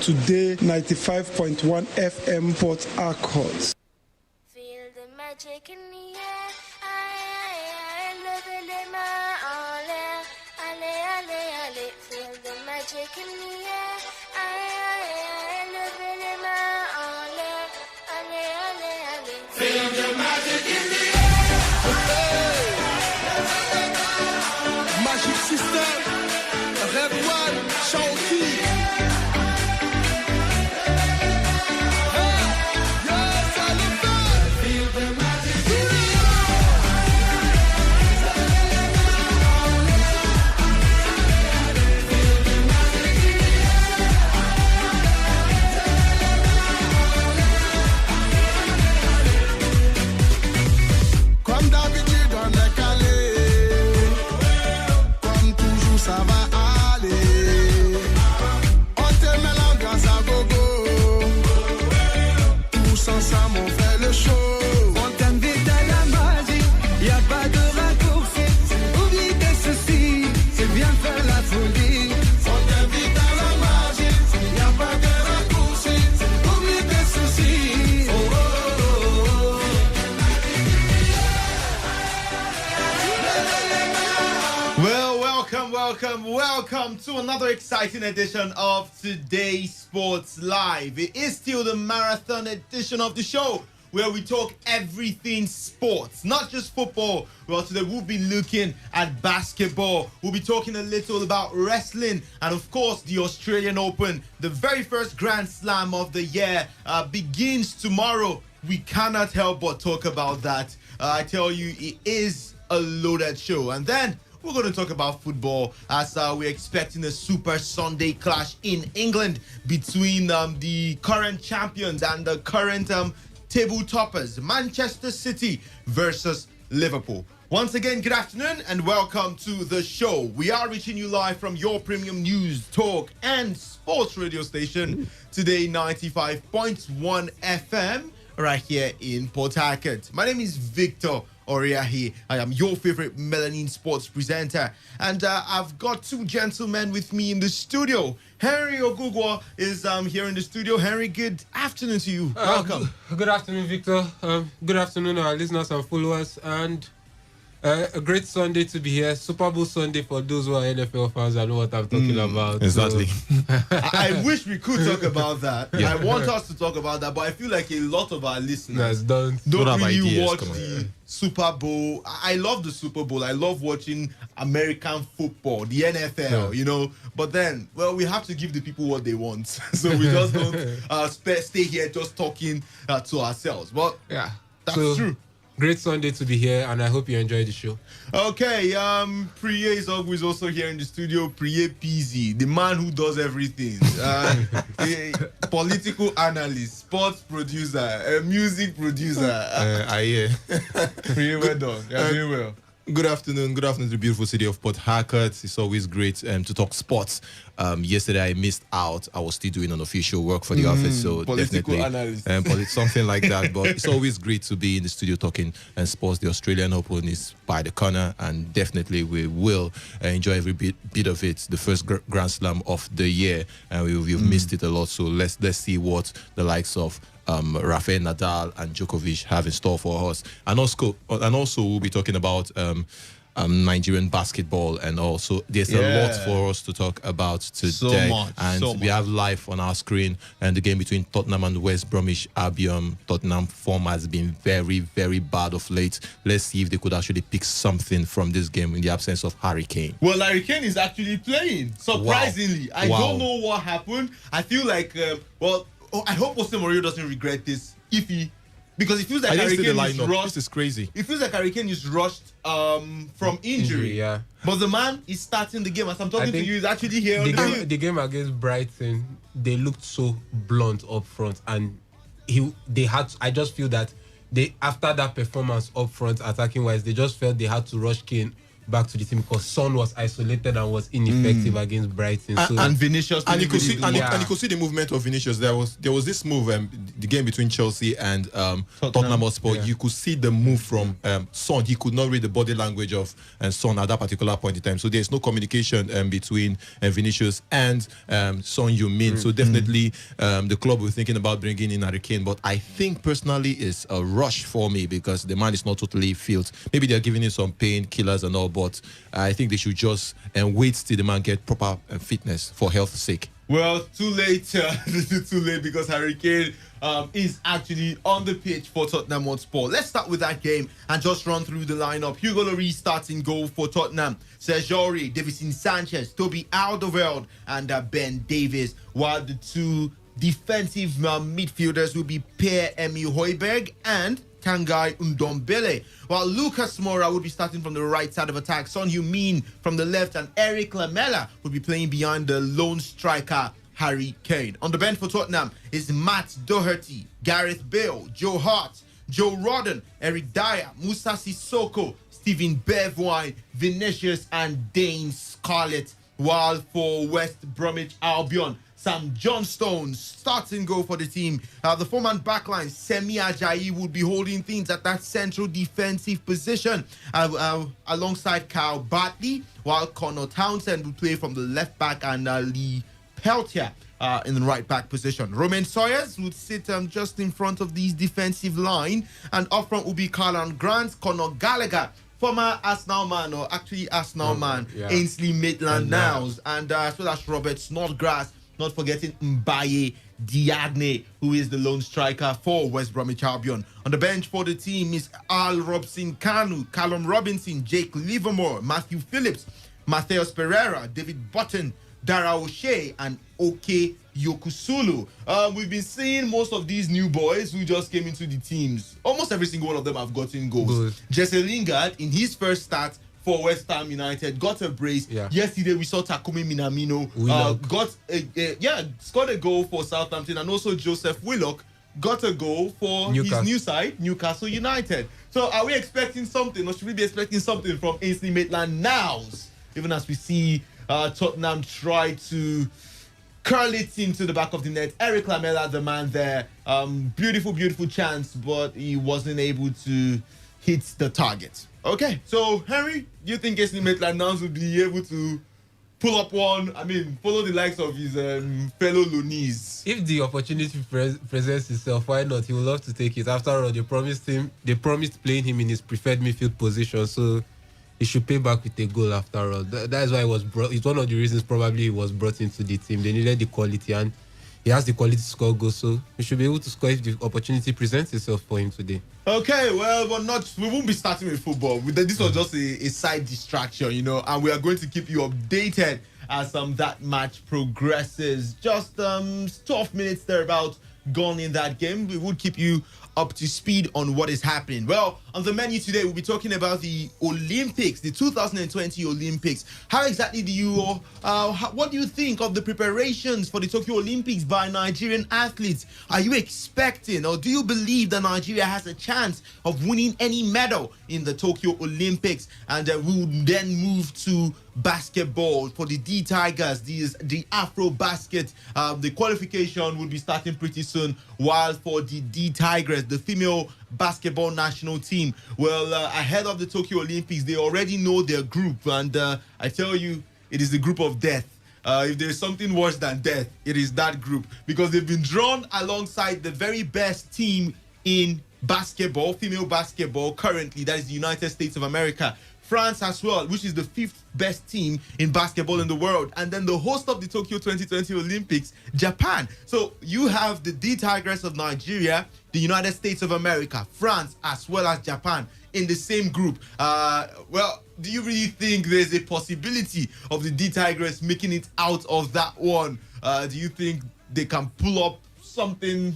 Today 95.1 FM Port Harcourt. Feel the magic in the air. I love it in my all. Ale. Feel the magic in the air. I love it in my all. Ale. Feel the magic in the air. Magic system. Everyone, show key. Welcome to another exciting edition of Today's Sports Live. It is still the marathon edition of the show where we talk everything sports, not just football. Well, today we'll be looking at basketball. We'll be talking a little about wrestling and, of course, the Australian Open. The very first Grand Slam of the year begins tomorrow. We cannot help but talk about that. I tell you, it is a loaded show. And then we're going to talk about football as we're expecting a Super Sunday clash in England between the current champions and the current table toppers, Manchester City versus Liverpool. Once again, good afternoon and welcome to the show. We are reaching you live from your premium news, talk and sports radio station, Today 95.1 FM, right here in Port Harcourt. My name is Victor Oriahi. I am your favorite melanin sports presenter, and I've got two gentlemen with me in the studio. Henry Ogugwa is here in the studio. Henry, good afternoon to you. Welcome. Good afternoon, Victor. Good afternoon, our listeners and followers, and a great Sunday to be here. Super Bowl Sunday for those who are NFL fans. I know what I'm talking about. Exactly. So. I wish we could talk about that. Yeah. I want us to talk about that, but I feel like a lot of our listeners don't really watch the Super Bowl. I love the Super Bowl. I love watching American football, the NFL, you know. But then, well, we have to give the people what they want. So we just don't stay here just talking to ourselves. But yeah, that's true. Great Sunday to be here, and I hope you enjoy the show. Okay, Priye is always also here in the studio. Priye PZ, the man who does everything. Political analyst, sports producer, music producer. I hear. Priye, well done. You're doing well. Good afternoon to the beautiful city of Port Harcourt. It's always great to talk sports. Yesterday I missed out. I was still doing unofficial work for the office, so political definitely something like that. But it's always great to be in the studio talking sports. The Australian Open is by the corner, and definitely we will enjoy every bit of it. The first Grand Slam of the year, and we've missed it a lot. So let's see what the likes of Rafael Nadal and Djokovic have in store for us, and also we'll be talking about Nigerian basketball, and also there's a lot for us to talk about today. We have live on our screen and the game between Tottenham and West Bromwich Albion. Tottenham form has been very, very bad of late. Let's see if they could actually pick something from this game in the absence of Harry Kane. Well, Harry Kane is actually playing, surprisingly. I don't know what happened. I feel like I hope Jose Mourinho doesn't regret this because it feels like Harry Kane is rushed. This is crazy. It feels like Harry Kane is rushed from injury. Yeah. But the man is starting the game. As I'm talking to you, he's actually here. The game against Brighton, they looked so blunt up front, and I just feel that after that performance up front, attacking wise, they just felt they had to rush Kane back to the team because Son was isolated and was ineffective against Brighton. So And Vinicius, And you could see, didn't really do and you could see the movement of Vinicius. There was this move, the game between Chelsea and Tottenham Hotspur. Yeah. You could see the move from Son. He could not read the body language of Son at that particular point in time. So there's no communication between Vinicius and Son Heung-min. So definitely the club were thinking about bringing in Harry Kane. But I think personally it's a rush for me because the man is not totally fit. Maybe they're giving him some painkillers and all, but I think they should just wait till the man get proper fitness for health's sake. Well, too late. Too late because Harry Kane is actually on the pitch for Tottenham Hotspur. Let's start with that game and just run through the lineup. Hugo Lloris starts in goal for Tottenham. Serge Aurier, Davison Sanchez, Toby Alderweireld, and Ben Davies. While the two defensive midfielders will be Pierre-Emile Højbjerg and Tanguy Ndombele, while Lucas Moura would be starting from the right side of attack, Son Heung-min from the left, and Eric Lamela would be playing behind the lone striker Harry Kane. On the bench for Tottenham is Matt Doherty, Gareth Bale, Joe Hart, Joe Rodon, Eric Dyer, Musa Sissoko, Stephen Bergwijn, Vinicius, and Dane Scarlett. While for West Bromwich Albion, Sam Johnstone starting goal for the team. The four-man backline, Semi Ajayi, would be holding things at that central defensive position alongside Kyle Bartley, while Connor Townsend would play from the left back and Lee Peltier in the right back position. Romain Sawyers would sit just in front of these defensive line, and up front will be Karlan Grant, Conor Gallagher, former Arsenal man, or actually Arsenal man, Ainsley Maitland-Niles, and as well as Robert Snodgrass, not forgetting Mbaye Diagne, who is the lone striker for West Bromwich Albion. On the bench for the team is Al Robson Kanu, Callum Robinson, Jake Livermore, Matthew Phillips, Matheus Pereira, David Button, Dara O'Shea, and Oke Yokusulu. We've been seeing most of these new boys who just came into the teams. Almost every single one of them have gotten goals. Good. Jesse Lingard, in his first start for West Ham United, got a brace. Yeah. Yesterday we saw Takumi Minamino scored a goal for Southampton, and also Joseph Willock got a goal for his new side, Newcastle United. So are we expecting something, or should we be expecting something from Ainsley Maitland-Niles, even as we see Tottenham try to curl it into the back of the net? Eric Lamela, the man there, beautiful chance, but he wasn't able to hit the target. Okay, so Henry, do you think Ainsley Maitland-Niles will be able to pull up one? I mean, follow the likes of his fellow Loonese. If the opportunity presents itself, why not? He would love to take it. After all, they promised playing him in his preferred midfield position, so he should pay back with a goal after all. That's why he was brought. It's one of the reasons probably he was brought into the team. They needed the quality, and he has the quality to score goals, so he should be able to score if the opportunity presents itself for him today. Okay, well, we won't be starting with football. This was just a side distraction, and we are going to keep you updated as that match progresses. Just 12 minutes thereabouts gone in that game. We will keep you up to speed on what is happening. Well, on the menu today, we'll be talking about the Olympics, the 2020 Olympics. How exactly what do you think of the preparations for the Tokyo Olympics by Nigerian athletes? Are you expecting, or do you believe that Nigeria has a chance of winning any medal in the Tokyo Olympics? And we will then move to basketball for the D Tigers, the Afro Basket. The qualification will be starting pretty soon, while for the D Tigers, the female basketball national team, well, ahead of the Tokyo Olympics, they already know their group, and I tell you, it is the group of death. If there is something worse than death, it is that group, because they've been drawn alongside the very best team in basketball, female basketball currently, that is the United States of America. France as well, which is the 5th best team in basketball in the world. And then the host of the Tokyo 2020 Olympics, Japan. So you have the D Tigers of Nigeria, the United States of America, France, as well as Japan in the same group. Well, do you really think there's a possibility of the D Tigers making it out of that one? Do you think they can pull up something,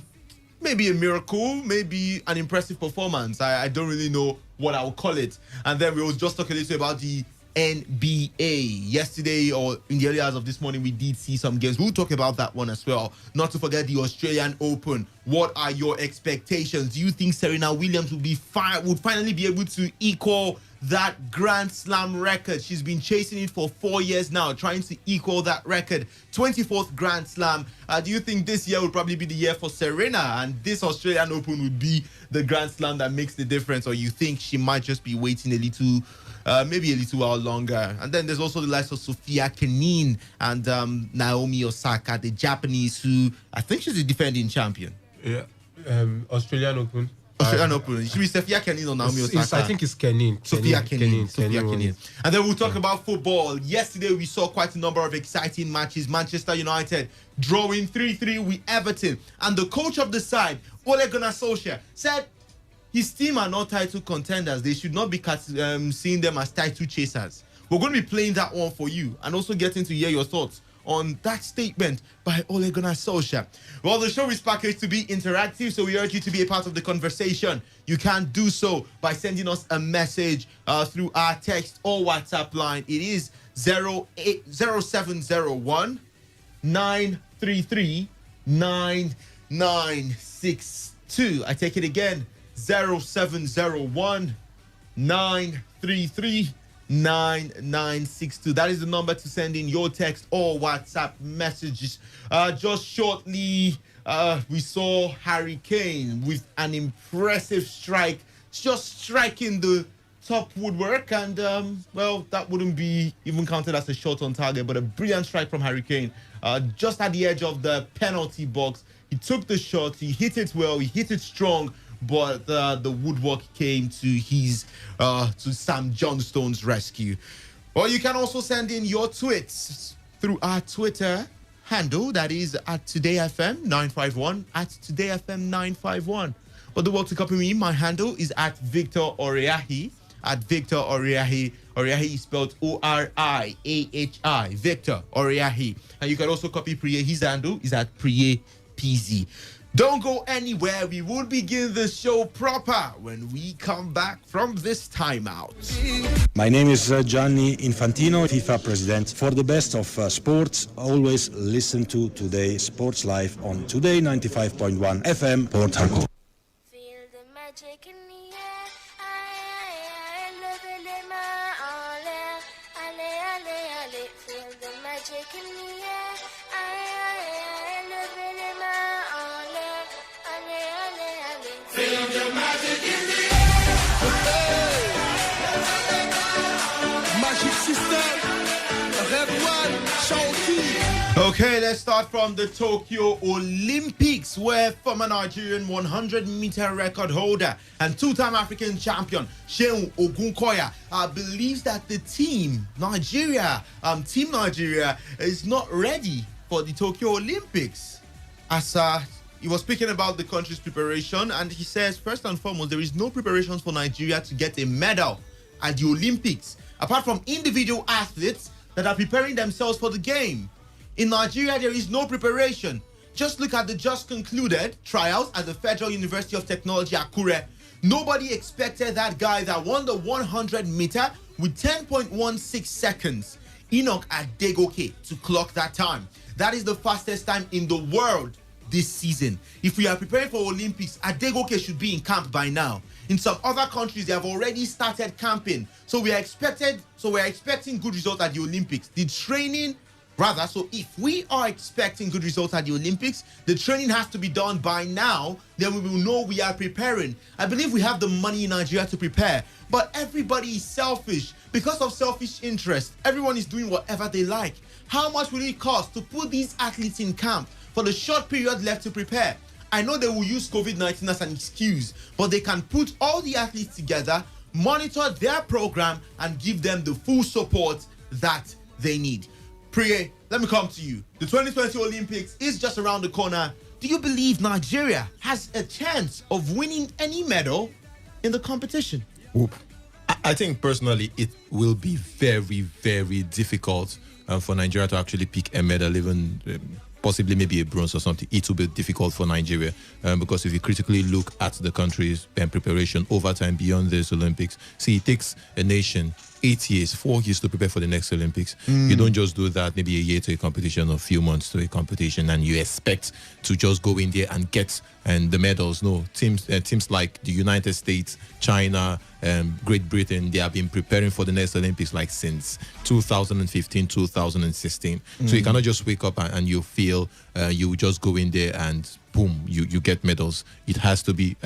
maybe a miracle, maybe an impressive performance? I don't really know what I would call it. And then we will just talk a little about the NBA. Yesterday or in the early hours of this morning, we did see some games. We'll talk about that one as well. Not to forget the Australian Open. What are your expectations? Do you think Serena Williams would finally be able to equal that Grand Slam record? She's been chasing it for 4 years now, trying to equal that record. 24th Grand Slam. Do you think this year would probably be the year for Serena and this Australian Open would be the Grand Slam that makes the difference? Or you think she might just be waiting a little, maybe a little while longer? And then there's also the likes of Sophia Kenin and Naomi Osaka, the Japanese, who I think she's the defending champion. Yeah. Australian Open. Australian Open. It should be Sophia Kenin or Naomi Osaka. I think it's Kenin. Sophia Kenin. Kenin. And then we'll talk about football. Yesterday, we saw quite a number of exciting matches. Manchester United drawing 3-3 with Everton. And the coach of the side, Ole Gunnar Solskjaer, said his team are not title contenders. They should not be seeing them as title chasers. We're going to be playing that one for you and also getting to hear your thoughts on that statement by Ole Gunnar Solskjaer. Well, the show is packaged to be interactive, so we urge you to be a part of the conversation. You can do so by sending us a message through our text or WhatsApp line. It is 0701 933 9962. I take it again, 0701 933 9962. That is the number to send in your text or WhatsApp messages. Just shortly, we saw Harry Kane with an impressive strike, just striking the top woodwork, and well, that wouldn't be even counted as a shot on target, but a brilliant strike from Harry Kane, just at the edge of the penalty box. He took the shot, he hit it well, he hit it strong, but the woodwork came to his to Sam Johnstone's rescue. Well, you can also send in your tweets through our Twitter handle, that is at TodayFM951, at TodayFM951. But the work to copy me, my handle is at Victor Oriahi, at Victor Oriahi. Oriahi is spelled Oriahi, Victor Oriahi. And you can also copy Priye. His handle is at Priye PZ. Don't go anywhere. We will begin the show proper when we come back from this timeout. My name is Gianni Infantino, FIFA president. For the best of sports, always listen to Today Sports Live on Today95.1 FM, Port Harcourt. Feel the magic in the air. Aye, levez les mains en l'air. Allez, allez, allez. Feel the magic in the air. Aye, levez les mains en l'air. Allez, allez, allez. Feel the magic in the air. Magic system. Red one, Shawty. Okay, let's start from the Tokyo Olympics, where former Nigerian 100-meter record holder and two-time African champion Seun Ogunkoya believes that the Team Nigeria is not ready for the Tokyo Olympics. As he was speaking about the country's preparation, and he says, first and foremost, there is no preparations for Nigeria to get a medal at the Olympics, apart from individual athletes that are preparing themselves for the game. In Nigeria, there is no preparation. Just look at the just concluded trials at the Federal University of Technology, Akure. Nobody expected that guy that won the 100-meter with 10.16 seconds, Enoch Adegoke, to clock that time. That is the fastest time in the world this season. If we are preparing for Olympics, Adegoke should be in camp by now. In some other countries, they have already started camping. So we are expecting good results at the Olympics. So if we are expecting good results at the Olympics, the training has to be done by now. Then we will know we are preparing. I believe we have the money in Nigeria to prepare, but everybody is selfish. Because of selfish interest, everyone is doing whatever they like. How much will it cost to put these athletes in camp for the short period left to prepare? I know they will use COVID-19 as an excuse, but they can put all the athletes together, monitor their program, and give them the full support that they need. Priye, let me come to you. The 2020 Olympics is just around the corner. Do you believe Nigeria has a chance of winning any medal in the competition? I think personally it will be very, very difficult for Nigeria to actually pick a medal, even possibly maybe a bronze or something. It will be difficult for Nigeria because if you critically look at the country's preparation over time beyond this Olympics, see, it takes a nation 8 years, 4 years to prepare for the next Olympics. You don't just do that maybe a year to a competition or a few months to a competition and you expect to just go in there and get the medals. No, teams like the United States, China, Great Britain, they have been preparing for the next Olympics like since 2015, 2016. So you cannot just wake up and you feel you just go in there and boom, you get medals. It has to be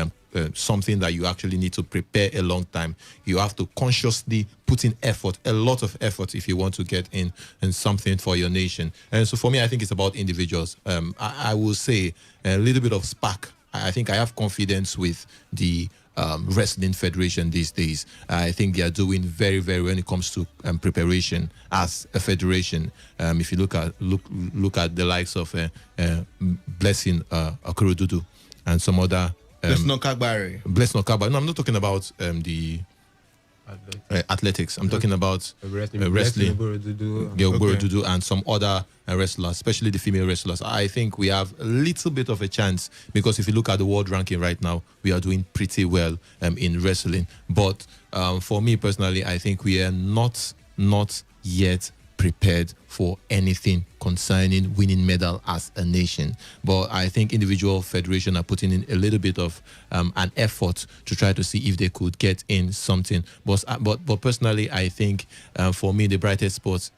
something that you actually need to prepare a long time. You have to consciously put in effort, a lot of effort, if you want to get in and something for your nation. And so for me, I think it's about individuals. I will say a little bit of spark. I think I have confidence with the wrestling federation these days. I think they are doing very, very well when it comes to preparation as a federation. If you look at the likes of Blessing Okorodudu and some other Blessing Okagbare. Blessing Okagbare. No, I'm not talking about the athletics. I'm talking about wrestling. Ogorodudu and some other wrestlers, especially the female wrestlers. I think we have a little bit of a chance because if you look at the world ranking right now, we are doing pretty well in wrestling. But for me personally, I think we are not yet prepared for anything concerning winning medal as a nation. But I think individual federation are putting in a little bit of an effort to try to see if they could get in something. But personally, I think for me, the brightest sports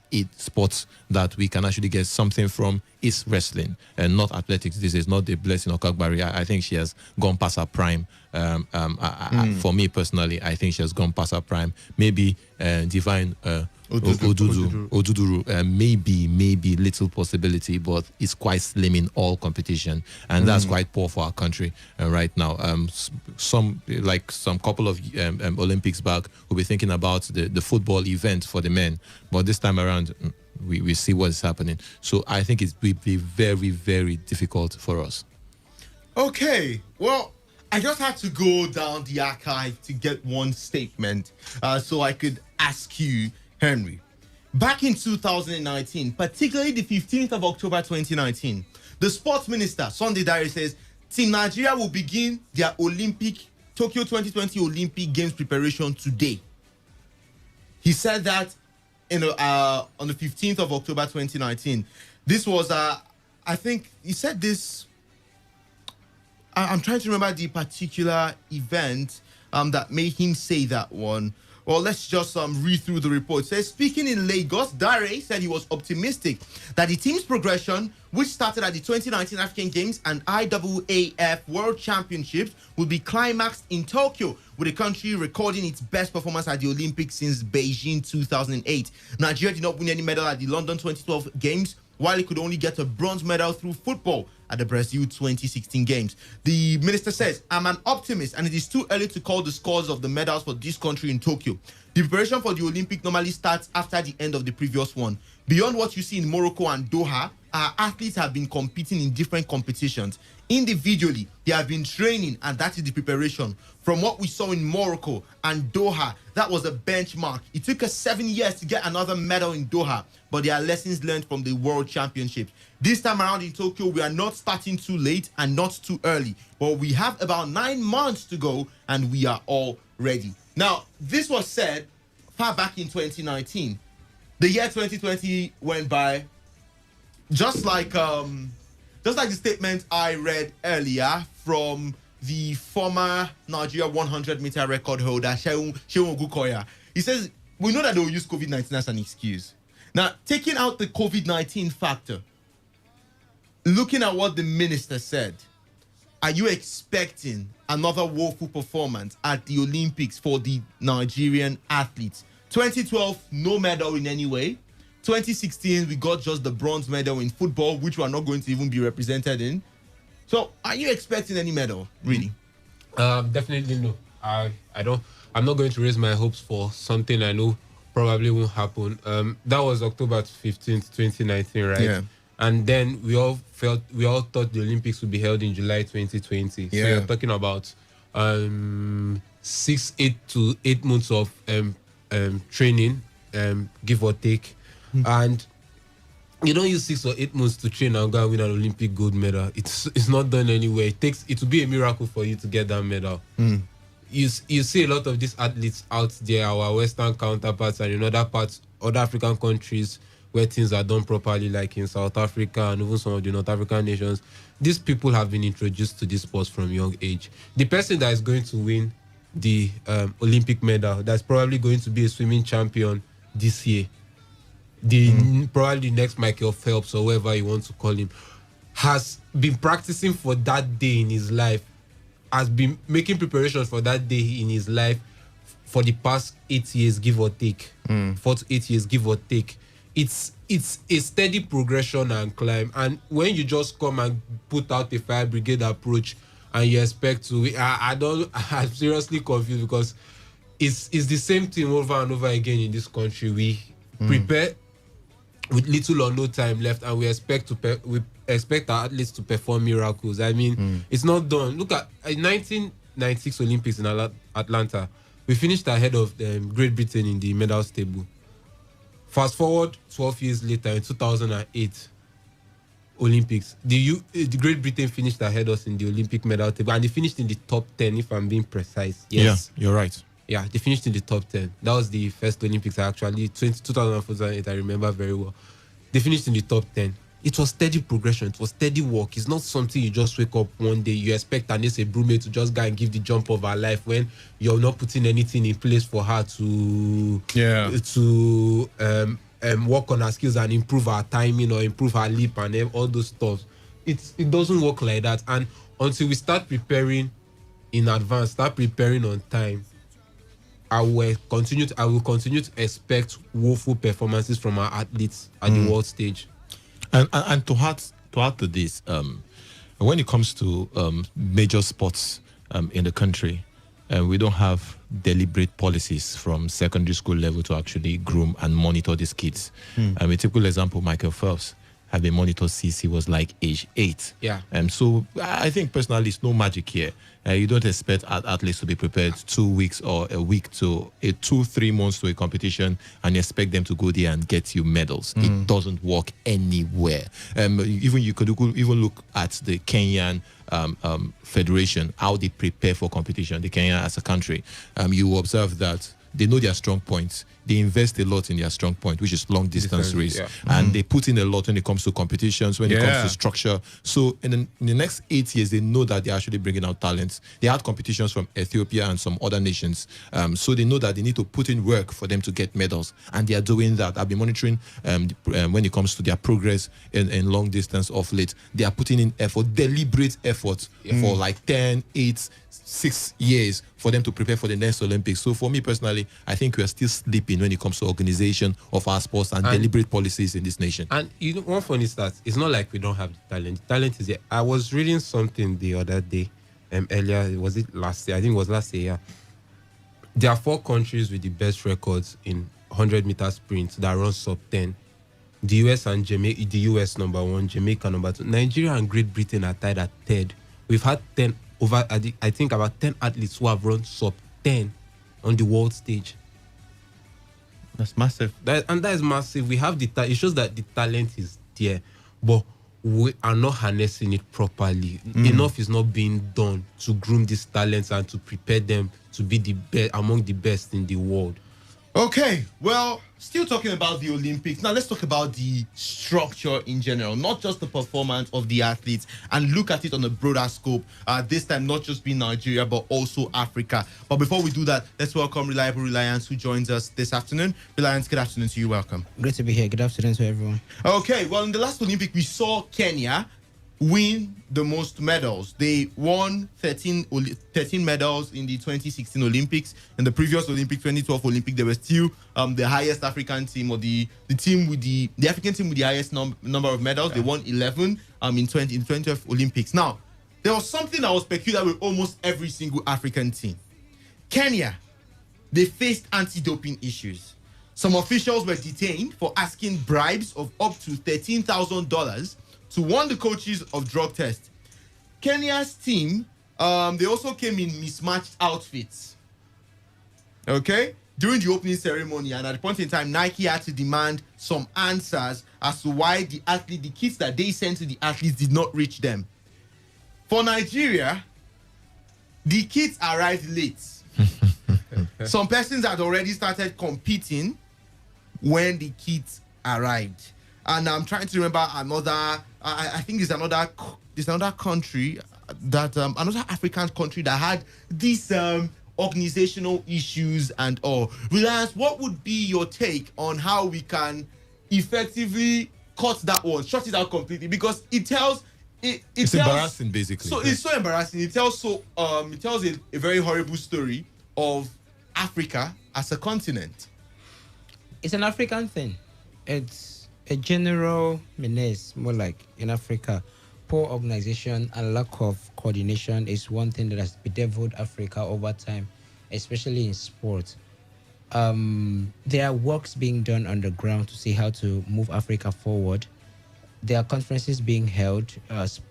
that we can actually get something from is wrestling and not athletics. This is not the Blessing Okagbare. I think she has gone past her prime. For me personally, I think she has gone past her prime. Maybe Divine Oduduru, maybe little possibility, but it's quite slim in all competition, and that's quite poor for our country right now. Some couple of Olympics back, we'll be thinking about the football event for the men, but this time around, we see what is happening. So I think it will be very, very difficult for us. Okay, well, I just had to go down the archive to get one statement so I could ask you, Henry. Back in 2019, particularly the 15th of October 2019, the sports minister, Sunday Diary, says Team Nigeria will begin their Tokyo 2020 Olympic Games preparation today. He said that on the 15th of October 2019. This was, I think he said this, I'm trying to remember the particular event that made him say that one. Well, let's just read through the report. It says, speaking in Lagos, Dare said he was optimistic that the team's progression, which started at the 2019 African Games and IAAF World Championships, will be climaxed in Tokyo, with the country recording its best performance at the Olympics since Beijing 2008. Nigeria did not win any medal at the London 2012 Games, while it could only get a bronze medal through football at the Brazil 2016 Games. The minister says, I'm an optimist and it is too early to call the scores of the medals for this country in Tokyo. The preparation for the Olympic normally starts after the end of the previous one. Beyond what you see in Morocco and Doha, our athletes have been competing in different competitions. Individually, they have been training, and that is the preparation. From what we saw in Morocco and Doha, that was a benchmark. It took us 7 years to get another medal in Doha, but there are lessons learned from the World Championships. This time around in Tokyo, we are not starting too late and not too early, but we have about 9 months to go, and we are all ready. Now, this was said far back in 2019. The year 2020 went by, just like the statement I read earlier from the former Nigeria 100-meter record holder, Seun Ogukoya. He says, we know that they will use COVID-19 as an excuse. Now, taking out the COVID-19 factor, looking at what the minister said, are you expecting another woeful performance at the Olympics for the Nigerian athletes? 2012, no medal in any way. 2016, we got just the bronze medal in football, which we are not going to even be represented in. So, are you expecting any medal, really? Definitely no. I don't. I'm not going to raise my hopes for something I know probably won't happen. That was October 15th, 2019, right? Yeah. And then we all thought the Olympics would be held in July 2020. Yeah. So you're talking about 8 to 8 months of training, give or take. And you don't use 6 or 8 months to train and go and win an Olympic gold medal. It's not done anywhere. It will be a miracle for you to get that medal. you see a lot of these athletes out there, our Western counterparts, and in other African countries where things are done properly, like in South Africa and even some of the North African nations. These people have been introduced to this sport from young age. The person that is going to win the Olympic medal, that's probably going to be a swimming champion this year, probably the next Michael Phelps or whoever you want to call him, has been practicing for that day in his life, has been making preparations for that day in his life for the past 8 years, give or take. 4 to 8 years, give or take. It's a steady progression and climb. And when you just come and put out a fire brigade approach and you expect to, I'm seriously confused, because it's the same thing over and over again in this country. We prepare with little or no time left, and we expect our athletes to perform miracles. I mean, it's not done. Look at 1996 Olympics in Atlanta. We finished ahead of Great Britain in the medals table. Fast forward 12 years later, in 2008 Olympics, the Great Britain finished ahead of us in the Olympic medal table, and they finished in the top 10, if I'm being precise. Yes. Yeah, you're right. Yeah, they finished in the top 10. That was the first Olympics, 2004-2008, I remember very well. They finished in the top 10. It was steady progression. It was steady work. It's not something you just wake up one day, you expect Anese Brume to just go and give the jump of her life when you're not putting anything in place for her to work on her skills and improve her timing or improve her leap and all those stuff. It doesn't work like that. And until we start preparing in advance, start preparing on time, I will continue to expect woeful performances from our athletes at the world stage. And to add to this, when it comes to major sports in the country, we don't have deliberate policies from secondary school level to actually groom and monitor these kids. A typical example, Michael Phelps had been monitored since he was like age 8. Yeah. So I think personally it's no magic here. You don't expect athletes to be prepared 2 weeks or a week to 2-3 months to a competition and expect them to go there and get you medals. It doesn't work anywhere. Even you could even look at the Kenyan federation, how they prepare for competition. The Kenya as a country, you will observe that they know their strong points. They invest a lot in their strong point, which is long distance race. Yeah. And they put in a lot when it comes to competitions, when it comes to structure. So in the next 8 years, they know that they're actually bringing out talents. They had competitions from Ethiopia and some other nations. So they know that they need to put in work for them to get medals. And they are doing that. I've been monitoring when it comes to their progress in long distance of late. They are putting in effort, deliberate effort for like 10, 8, 6 years for them to prepare for the next Olympics. So for me personally, I think we are still sleeping when it comes to organization of our sports and deliberate policies in this nation. And you know, one funny stat, it's not like we don't have the talent. The talent is there. I was reading something the other day, earlier, was it last year? I think it was last year. Yeah. There are 4 countries with the best records in 100 meter sprints that run sub 10. The US and Jamaica, the US number 1, Jamaica number 2. Nigeria and Great Britain are tied at 3rd. We've had 10 over, I think about 10 athletes who have run sub 10 on the world stage. That's massive. That is massive. We have it shows that the talent is there, but we are not harnessing it properly. Enough is not being done to groom these talents and to prepare them to be the best among the best in the world. Okay, well, still talking about the Olympics. Now let's talk about the structure in general, not just the performance of the athletes, and look at it on a broader scope. This time, not just being Nigeria, but also Africa. But before we do that, let's welcome Reliable Reliance, who joins us this afternoon. Reliance, good afternoon to you. Welcome. Great to be here. Good afternoon to everyone. Okay, well, in the last Olympic, we saw Kenya win the most medals. They won 13 medals in the 2016 Olympics. In the previous Olympic, 2012 Olympic, they were still the highest African team, or the team with the African team with the highest number of medals. They won 11 in 2012 Olympics. Now, there was something that was peculiar with almost every single African team. Kenya, they faced anti-doping issues. Some officials were detained for asking bribes of up to $13,000 to warn the coaches of drug tests. Kenya's team, they also came in mismatched outfits. Okay? During the opening ceremony, and at the point in time, Nike had to demand some answers as to why the kits that they sent to the athletes did not reach them. For Nigeria, the kits arrived late. Some persons had already started competing when the kit arrived. And I'm trying to remember another, I think there's another country that, another African country that had these organizational issues and all. Reliance, what would be your take on how we can effectively cut that one, shut it out completely? Because it tells... It's embarrassing, basically. So it's so embarrassing. It tells a very horrible story of Africa as a continent. It's an African thing. It's a general menace, more like in Africa. Poor organization and lack of coordination is one thing that has bedeviled Africa over time, especially in sport. There are works being done on the ground to see how to move Africa forward. There are conferences being held.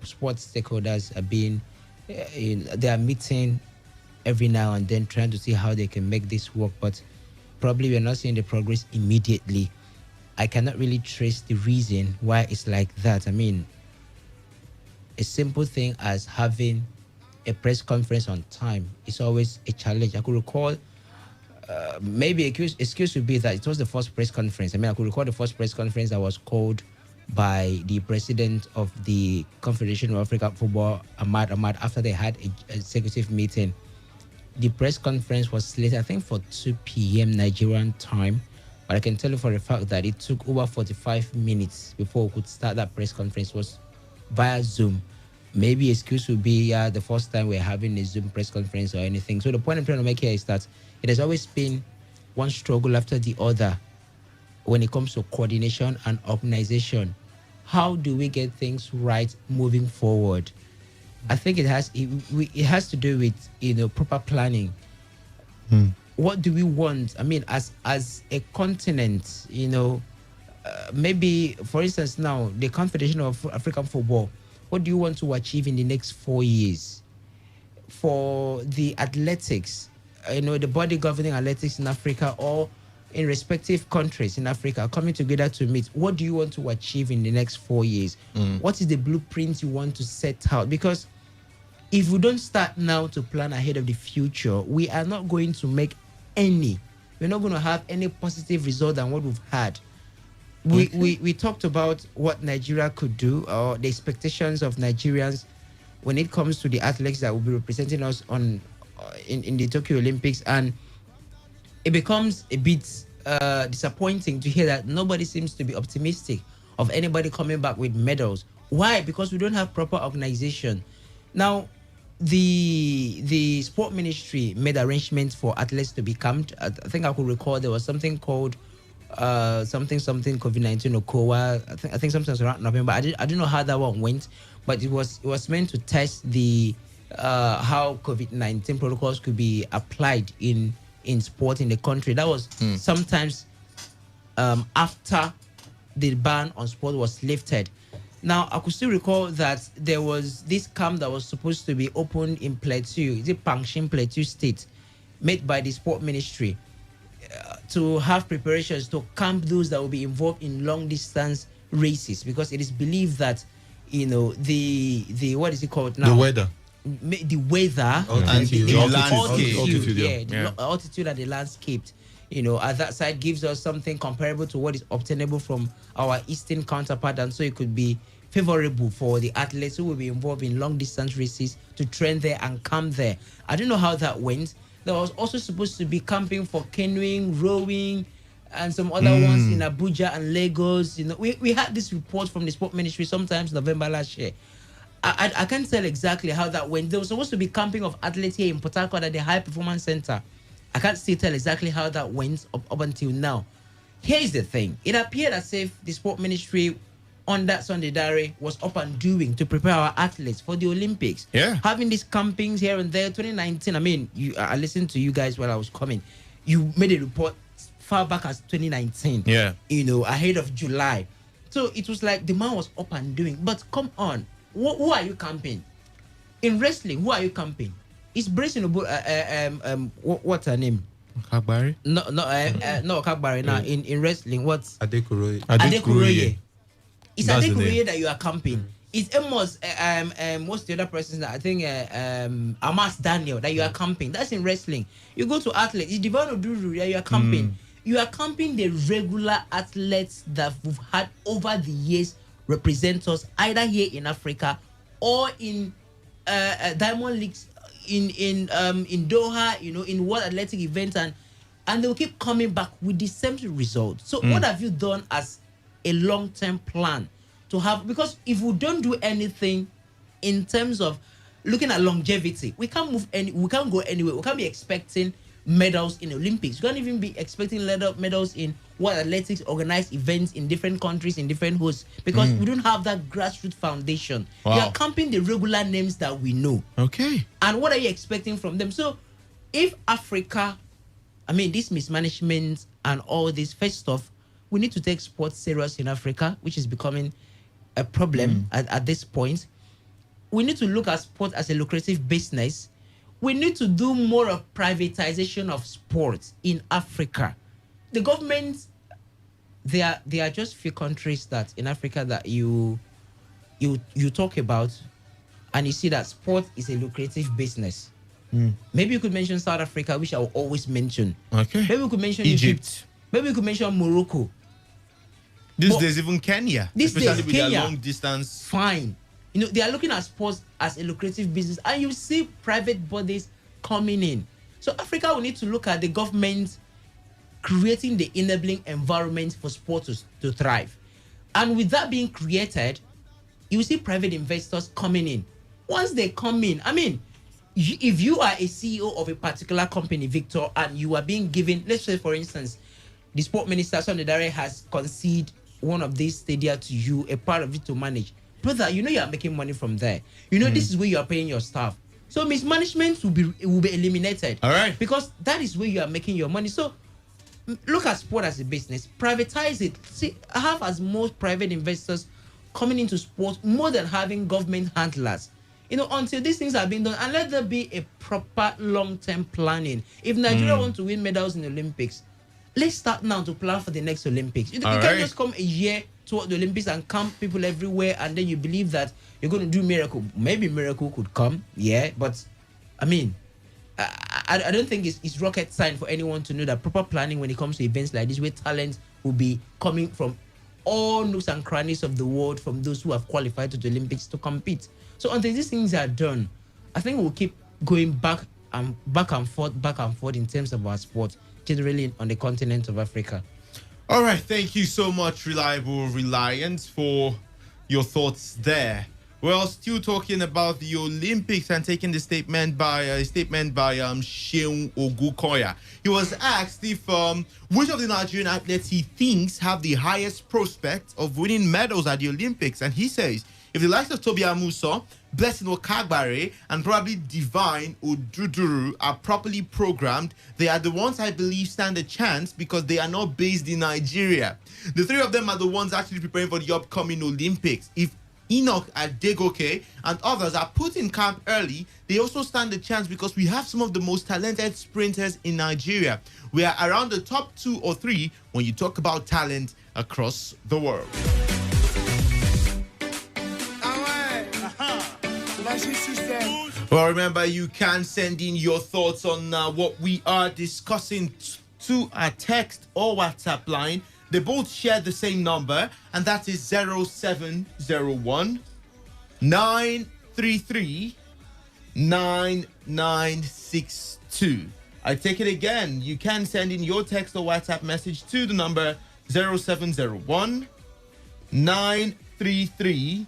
Sports stakeholders are they are meeting every now and then, trying to see how they can make this work. But probably we're not seeing the progress immediately. I cannot really trace the reason why it's like that. I mean, a simple thing as having a press conference on time is always a challenge. I could recall, maybe excuse would be that it was the first press conference. I could recall the first press conference that was called by the president of the Confederation of African Football, Ahmad, after they had a executive meeting. The press conference was slated, I think, for 2 p.m. Nigerian time. But I can tell you for a fact that it took over 45 minutes before we could start that press conference. It was via Zoom. Maybe excuse would be the first time we're having a Zoom press conference or anything. So the point I'm trying to make here is that it has always been one struggle after the other when it comes to coordination and organization. How do we get things right moving forward? I think it has to do with proper planning. What do we want? I mean, as a continent, maybe for instance now the Confederation of African Football, what do you want to achieve in the next 4 years? For the athletics, the body governing athletics in Africa or in respective countries in Africa coming together to meet, what do you want to achieve in the next 4 years? What is the blueprint you want to set out? Because if we don't start now to plan ahead of the future, we are not going to make we're not going to have any positive result than what we've had. We talked about what Nigeria could do, or the expectations of Nigerians when it comes to the athletes that will be representing us in the Tokyo Olympics, and it becomes a bit disappointing to hear that nobody seems to be optimistic of anybody coming back with medals. Why? Because we don't have proper organization. Now, the sport ministry made arrangements for athletes to be camped. I think I could recall there was something called something COVID-19 or COA. I think something was around November. I didn't know how that one went, but it was meant to test the how COVID-19 protocols could be applied in sport in the country. That was sometimes after the ban on sport was lifted. Now, I could still recall that there was this camp that was supposed to be opened in Plateau, is it Pangshin, Plateau State, made by the sport ministry to have preparations to camp those that will be involved in long distance races, because it is believed that, the what is it called now? The weather and the altitude and the landscape, at that side gives us something comparable to what is obtainable from our eastern counterpart, and so it could be favorable for the athletes who will be involved in long distance races to train there and camp there. I don't know how that went. There was also supposed to be camping for canoeing, rowing, and some other ones in Abuja and Lagos. We had this report from the sport ministry sometimes November last year. I can't tell exactly how that went. There was supposed to be camping of athletes here in Port Harcourt at the High Performance Center. I can't still tell exactly how that went up until now. Here's the thing. It appeared as if the sport ministry on that Sunday diary was up and doing to prepare our athletes for the Olympics. Yeah. Having these campings here and there. 2019, I listened to you guys while I was coming. You made a report far back as 2019. Yeah. Ahead of July. So it was like the man was up and doing. But come on. Who are you camping? In wrestling, who are you camping? It's bracing about what's her name? Kagbari? No, Kagbari. Now in wrestling, what's Adekuroye. Adekuroye? It's That's the Adekuroye name. that you are camping. it's almost what's the other person that I think Amas Daniel that you are camping. That's in wrestling. You go to athletes, it's Divano Duru that you are camping. You are camping the regular athletes that we've had over the years represent us either here in Africa or in Diamond Leagues in Doha, in World Athletic events, and they'll keep coming back with the same result. So what have you done as a long-term plan to have? Because if we don't do anything in terms of looking at longevity, we can't go anywhere. We can't be expecting medals in Olympics. We can't even be expecting medals in World Athletics organized events in different countries, in different hosts, because we don't have that grassroots foundation. Wow. They are camping the regular names that we know. Okay. And what are you expecting from them? So if Africa, this mismanagement and all this first stuff, we need to take sports serious in Africa, which is becoming a problem at this point. We need to look at sport as a lucrative business. We need to do more of privatization of sports in Africa. The government, there are just few countries that in Africa that you talk about and you see that sport is a lucrative business. Maybe you could mention South Africa, which I will always mention. Okay. Maybe we could mention Egypt. Egypt. Maybe we could mention Morocco. These days, even Kenya. These days, especially with Kenya, their long distance. Fine. They are looking at sports as a lucrative business, and you see private bodies coming in. So Africa will need to look at the government creating the enabling environment for sports to thrive. And with that being created, you see private investors coming in. Once they come in, if you are a CEO of a particular company, Victor, and you are being given, let's say for instance, the sport minister, Sonny Dare, has conceded one of these stadia to you, a part of it to manage. Brother, you are making money from there. This is where you are paying your staff. So mismanagement will be eliminated. All right. Because that is where you are making your money. So look at sport as a business. Privatize it. See, have as most private investors coming into sport more than having government handlers. Until these things are being done, and let there be a proper long-term planning. If Nigeria want to win medals in the Olympics, let's start now to plan for the next Olympics. You can't just come a year toward the Olympics and camp people everywhere, and then you believe that you're going to do miracle. Maybe miracle could come, yeah, but I don't think it's rocket science for anyone to know that proper planning when it comes to events like this, where talent will be coming from all nooks and crannies of the world, from those who have qualified to the Olympics to compete. So until these things are done, I think we'll keep going back and forth in terms of our sport, generally on the continent of Africa. All right, thank you so much, Reliable Reliance, for your thoughts there. Well, still talking about the Olympics and taking the statement by Sheun Ogukoya. He was asked if which of the Nigerian athletes he thinks have the highest prospect of winning medals at the Olympics, and he says if the likes of Tobi Amuso, Blessing Okagbare, and probably Divine Oduduru are properly programmed, they are the ones I believe stand a chance because they are not based in Nigeria. The three of them are the ones actually preparing for the upcoming Olympics. If Enoch Adegoke and others are put in camp early, they also stand a chance because we have some of the most talented sprinters in Nigeria. We are around the top 2 or 3 when you talk about talent across the world. Well, remember, you can send in your thoughts on what we are discussing to our text or WhatsApp line. They both share the same number, and that is 0701 933 9962. I take it again. You can send in your text or WhatsApp message to the number 0701 933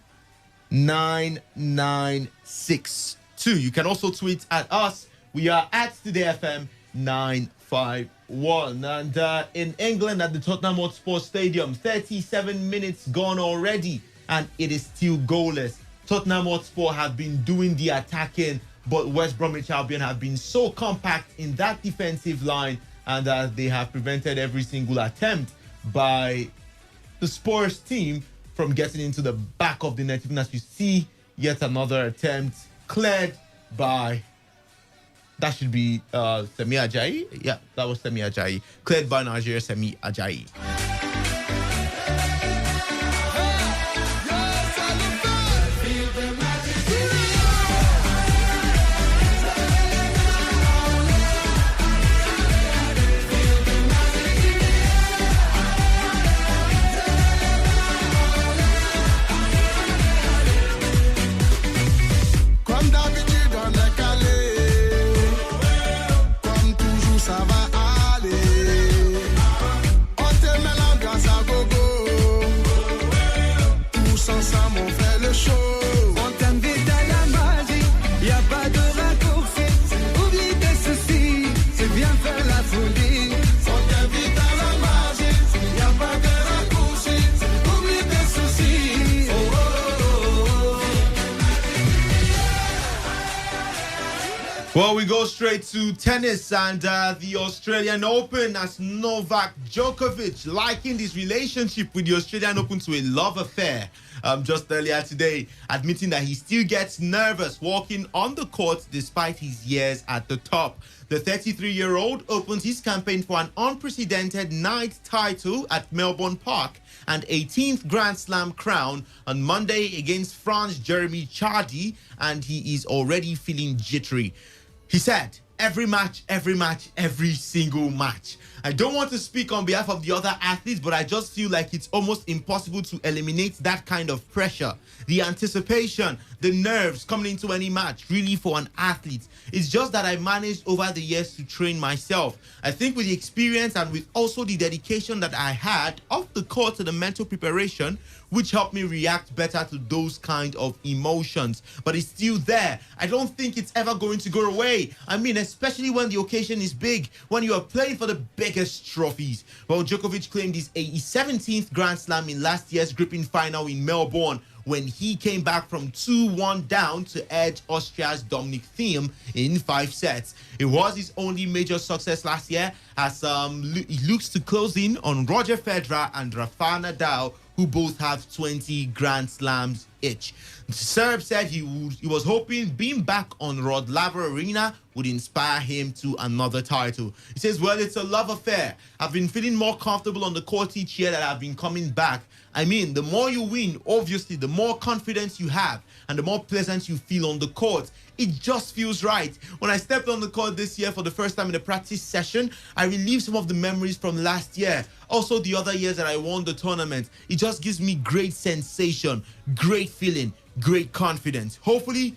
9962. You can also tweet at us. We are at Today FM 951. And in England at the Tottenham Hotspur Stadium, 37 minutes gone already, and it is still goalless. Tottenham Hotspur have been doing the attacking, but West Bromwich Albion have been so compact in that defensive line, and they have prevented every single attempt by the Spurs team from getting into the back of the net. Even as you see, yet another attempt cleared by, that should be Semi Ajayi. Yeah, that was Semi Ajayi. Cleared by Nigeria, Semi Ajayi. Well, we go straight to tennis and the Australian Open as Novak Djokovic likened his relationship with the Australian Open to a love affair. Just earlier today, admitting that he still gets nervous walking on the court despite his years at the top. The 33-year-old opens his campaign for an unprecedented ninth title at Melbourne Park and 18th Grand Slam crown on Monday against France Jeremy Chardy, and he is already feeling jittery. He said, every match, every single match. I don't want to speak on behalf of the other athletes, but I just feel like it's almost impossible to eliminate that kind of pressure. The anticipation, the nerves coming into any match, really for an athlete. It's just that I managed over the years to train myself. I think with the experience and with also the dedication that I had off the court to the mental preparation, which helped me react better to those kind of emotions. But it's still there. I don't think it's ever going to go away. I mean, especially when the occasion is big, when you are playing for the biggest trophies. Well, Djokovic claimed his 17th Grand Slam in last year's gripping final in Melbourne, when he came back from 2-1 down to edge Austria's Dominic Thiem in 5 sets. It was his only major success last year, as he looks to close in on Roger Federer and Rafael Nadal, who both have 20 Grand Slams each. The Serb said he was hoping being back on Rod Laver Arena would inspire him to another title. He says, well, it's a love affair. I've been feeling more comfortable on the court each year that I've been coming back. I mean, the more you win, obviously, the more confidence you have and the more pleasant you feel on the court. It just feels right. When I stepped on the court this year for the first time in a practice session, I relived some of the memories from last year. Also, the other years that I won the tournament. It just gives me great sensation, great feeling, great confidence. Hopefully,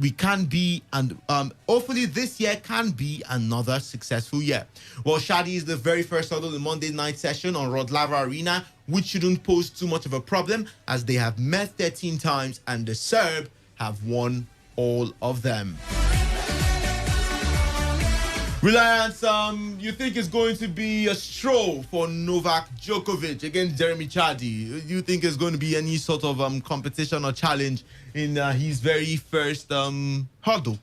we can be, and hopefully this year can be another successful year. Well, Shadi is the very first hurdle in the Monday night session on Rod Laver Arena, which shouldn't pose too much of a problem as they have met 13 times and the Serb have won all of them. Reliance, you think it's going to be a stroll for Novak Djokovic against Jeremy Chardy? Do you think it's going to be any sort of competition or challenge in his very first hurdle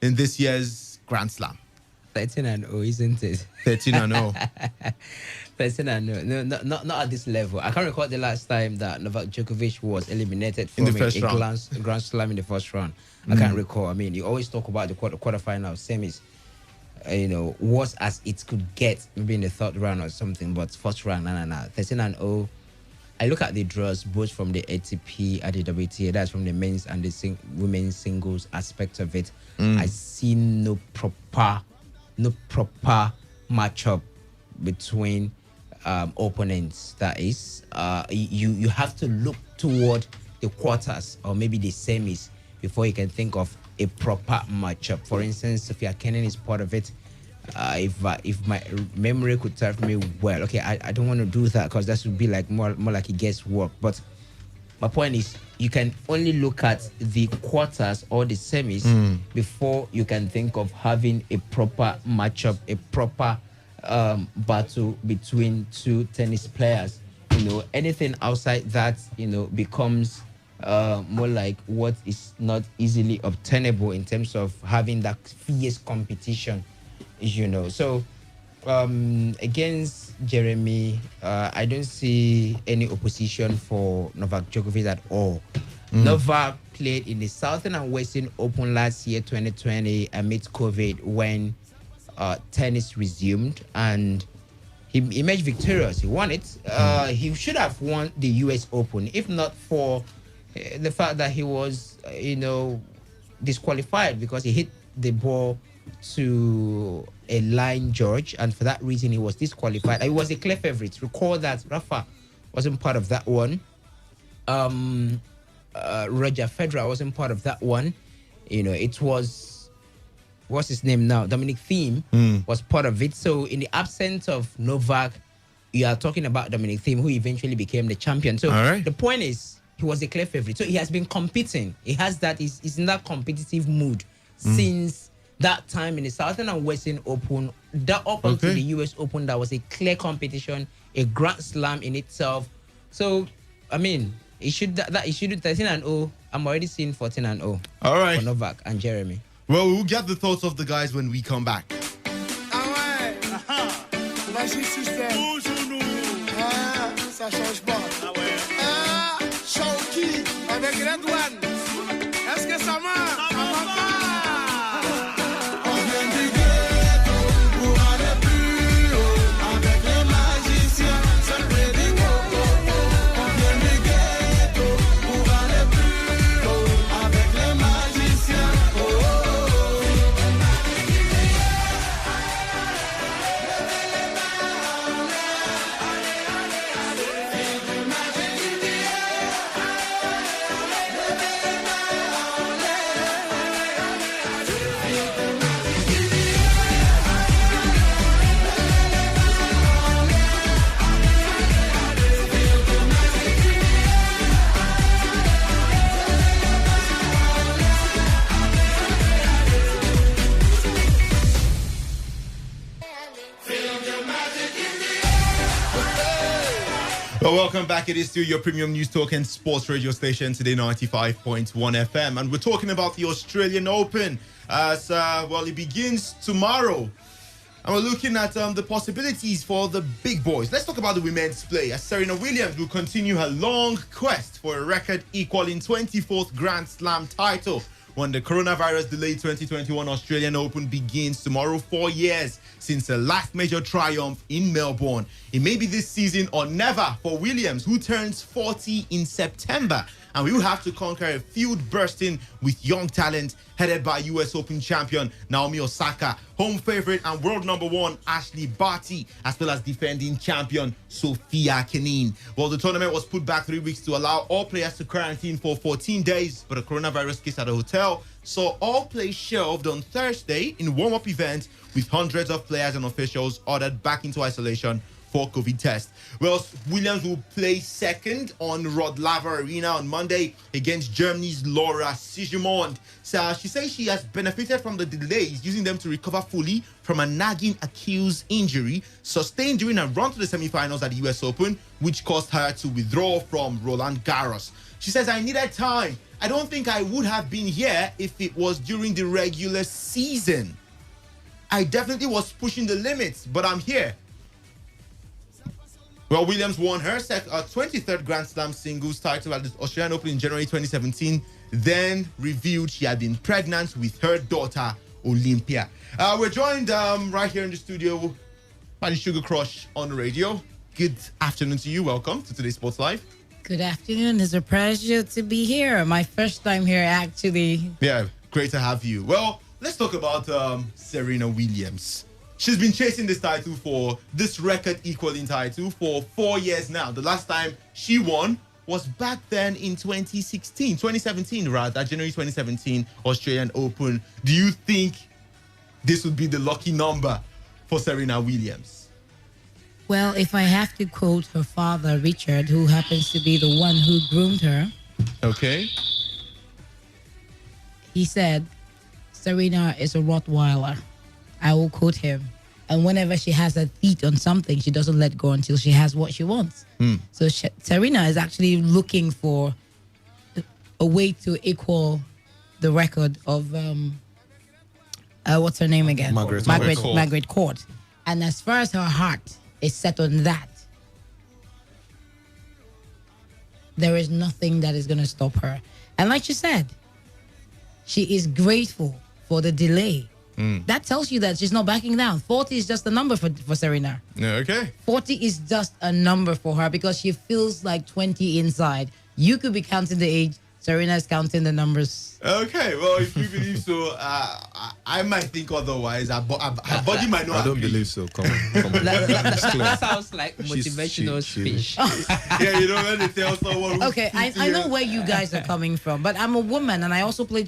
in this year's Grand Slam? 13-0, isn't it? 13-0. 13-0. No, not at this level. I can't recall the last time that Novak Djokovic was eliminated from in the first round. Grand Slam in the first round. I can't recall. I mean, you always talk about the quarterfinal, semis. Was as it could get, maybe in the third round or something, but first round, no. 13-0. I look at the draws both from the ATP and the WTA, that's from the men's and the women's singles aspect of it. I see no proper matchup between opponents. That is, you have to look toward the quarters or maybe the semis before you can think of a proper matchup. For instance, Sophia Kenin is part of it. If my memory could serve me well, okay, I don't want to do that because that would be like more like a guesswork. But my point is, you can only look at the quarters or the semis before you can think of having a proper matchup, a proper battle between two tennis players. Anything outside that, becomes more like what is not easily obtainable in terms of having that fierce competition, So against Jeremy, I don't see any opposition for Novak Djokovic at all. Novak played in the Southern and Western Open last year, 2020, amid COVID, when tennis resumed, and he emerged victorious. He won it. He should have won the US Open, if not for the fact that he was, disqualified because he hit the ball to a line judge, and for that reason he was disqualified. He was a clear favorite. Recall that Rafa wasn't part of that one. Roger Federer wasn't part of that one. It was, what's his name now? Dominic Thiem was part of it. So in the absence of Novak, you are talking about Dominic Thiem, who eventually became the champion. So the point is, he was a clear favorite. So he has been competing. He has that, he's in that competitive mood since that time in the Southern and Western Open. That up until the US Open, that was a clear competition, a Grand Slam in itself. So, I mean, it should do 13-0. I'm already seeing 14-0. All right. For Novak and Jeremy. Well, we'll get the thoughts of the guys when we come back. Ah ouais. Magic system. Bonjour nous. Ah, ça change pas. Ah ouais. Ah, Shawky avec Red One. Est-ce que ça marche? Ça marche pas. On vient du ghetto pour aller plus haut. Avec les magiciens, c'est le prix du coco. On vient du ghetto pour aller plus haut. Avec les magiciens. Oh, oh, oh. Well, welcome back. It is still your premium news talk and sports radio station, Today 95.1 FM. And we're talking about the Australian Open as, it begins tomorrow. And we're looking at the possibilities for the big boys. Let's talk about the women's play as Serena Williams will continue her long quest for a record equaling 24th Grand Slam title when the coronavirus delayed 2021 Australian Open begins tomorrow, 4 years since her last major triumph in Melbourne. It may be this season or never for Williams, who turns 40 in September. And we will have to conquer a field bursting with young talent headed by US Open champion Naomi Osaka, home favorite and world number one Ashley Barty, as well as defending champion Sophia Kenin. Well, the tournament was put back 3 weeks to allow all players to quarantine for 14 days, but a coronavirus case at a hotel saw all play shelved on Thursday in warm-up events, with hundreds of players and officials ordered back into isolation for COVID test. Well, Williams will play second on Rod Laver Arena on Monday against Germany's Laura Siegemund. So she says she has benefited from the delays, using them to recover fully from a nagging Achilles injury sustained during a run to the semi-finals at the US Open, which caused her to withdraw from Roland Garros. She says, I needed time. I don't think I would have been here if it was during the regular season. I definitely was pushing the limits, but I'm here. Well, Williams won her 23rd Grand Slam singles title at the Australian Open in January 2017, then revealed she had been pregnant with her daughter, Olympia. We're joined right here in the studio by the Sugar Crush on the radio. Good afternoon to you. Welcome to Today's Sports Live. Good afternoon. It's a pleasure to be here. My first time here, actually. Yeah, great to have you. Well, let's talk about Serena Williams. She's been chasing this title for this record equaling title for 4 years now. The last time she won was back then in 2017 rather, January 2017 Australian Open. Do you think this would be the lucky number for Serena Williams? Well, if I have to quote her father, Richard, who happens to be the one who groomed her. Okay. He said, Serena is a Rottweiler. I will quote him. And whenever she has her feet on something, she doesn't let go until she has what she wants. So Serena is actually looking for a way to equal the record of, what's her name again? Margaret Court. And as far as her heart is set on that, there is nothing that is going to stop her. And like you said, she is grateful for the delay. That tells you that she's not backing down. 40 is just a number for Serena. Okay. 40 is just a number for her because she feels like 20 inside. You could be counting the age. Serena is counting the numbers. Okay, well, if you believe so, I might think otherwise. Her body might not. I don't believe so. Come on. That sounds like motivational speech. Yeah, you know when they tell someone. Okay, I know where you guys are coming from, but I'm a woman and I also played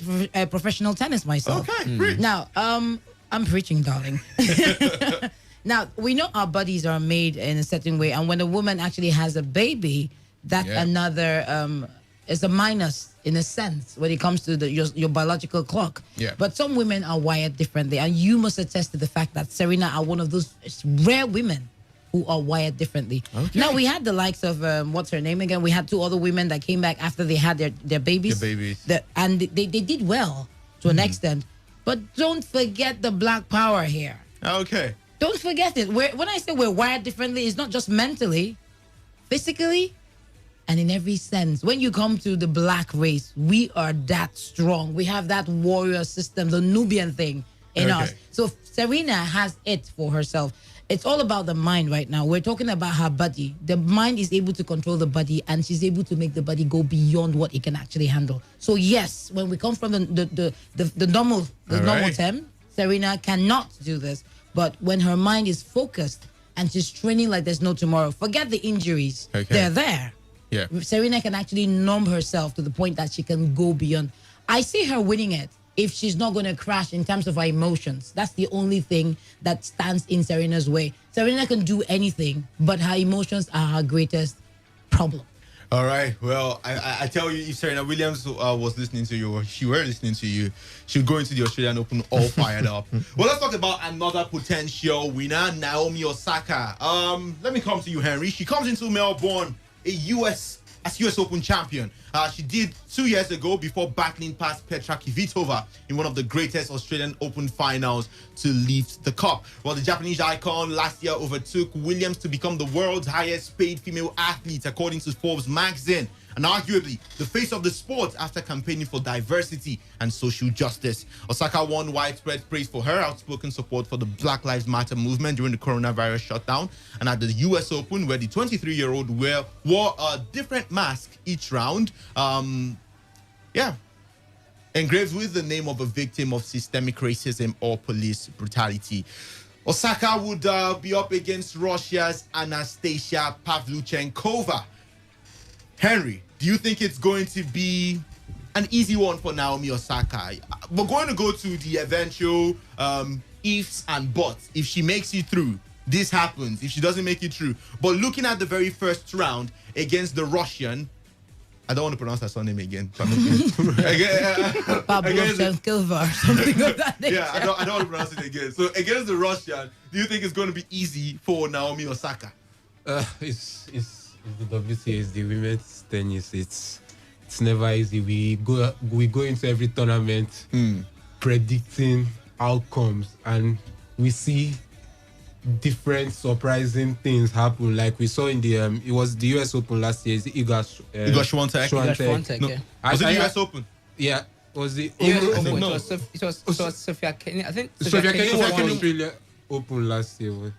professional tennis myself. Okay, preach. Now, I'm preaching, darling. Now, we know our bodies are made in a certain way, and when a woman actually has a baby, that's another is a minus in a sense when it comes to your biological clock. Yeah. But some women are wired differently, and you must attest to the fact that Serena are one of those rare women who are wired differently. Okay. Now, we had the likes of, what's her name again? We had two other women that came back after they had their babies. Their babies. And they did well to an extent. But don't forget the black power here. Okay. Don't forget it. When I say we're wired differently, it's not just mentally, physically, and in every sense. When you come to the black race, we are that strong. We have that warrior system, the Nubian thing in us. So Serena has it for herself. It's all about the mind right now. We're talking about her body. The mind is able to control the body, and she's able to make the body go beyond what it can actually handle. So yes, when we come from the normal term, Serena cannot do this. But when her mind is focused and she's training like there's no tomorrow, forget the injuries. They're there. Yeah. Serena can actually numb herself to the point that she can go beyond. I see her winning it if she's not going to crash in terms of her emotions. That's the only thing that stands in Serena's way. Serena can do anything, but her emotions are her greatest problem. All right. Well, I tell you, if Serena Williams was listening to you, or she were listening to you, she'd go into the Australian Open all fired up. Well, let's talk about another potential winner, Naomi Osaka. Let me come to you, Henry. She comes into Melbourne, US Open champion. She did 2 years ago before battling past Petra Kvitova in one of the greatest Australian Open finals to lift the cup. Well, the Japanese icon last year overtook Williams to become the world's highest paid female athlete, according to Forbes magazine, and arguably the face of the sport after campaigning for diversity and social justice. Osaka won widespread praise for her outspoken support for the Black Lives Matter movement during the coronavirus shutdown, and at the US Open, where the 23-year-old wore a different mask each round, engraved with the name of a victim of systemic racism or police brutality. Osaka would be up against Russia's Anastasia Pavlyuchenkova. Henry, do you think it's going to be an easy one for Naomi Osaka? We're going to go to the eventual ifs and buts. If she makes it through, this happens. If she doesn't make it through. But looking at the very first round against the Russian, I don't want to pronounce her surname again. Pavlyuchenkova or something of that nature. Yeah, I don't want to pronounce it again. So against the Russian, do you think it's going to be easy for Naomi Osaka? It's the WTA, it's the women's tennis. It's never easy. We go into every tournament predicting outcomes, and we see different surprising things happen. Like we saw in the it was the US Open last year. It's Iga Swiatek. Yeah. Was it the US Open? Yeah. Was the No, it was Sophia Kenny. I think Sophia Kenny won won Australia Open last year.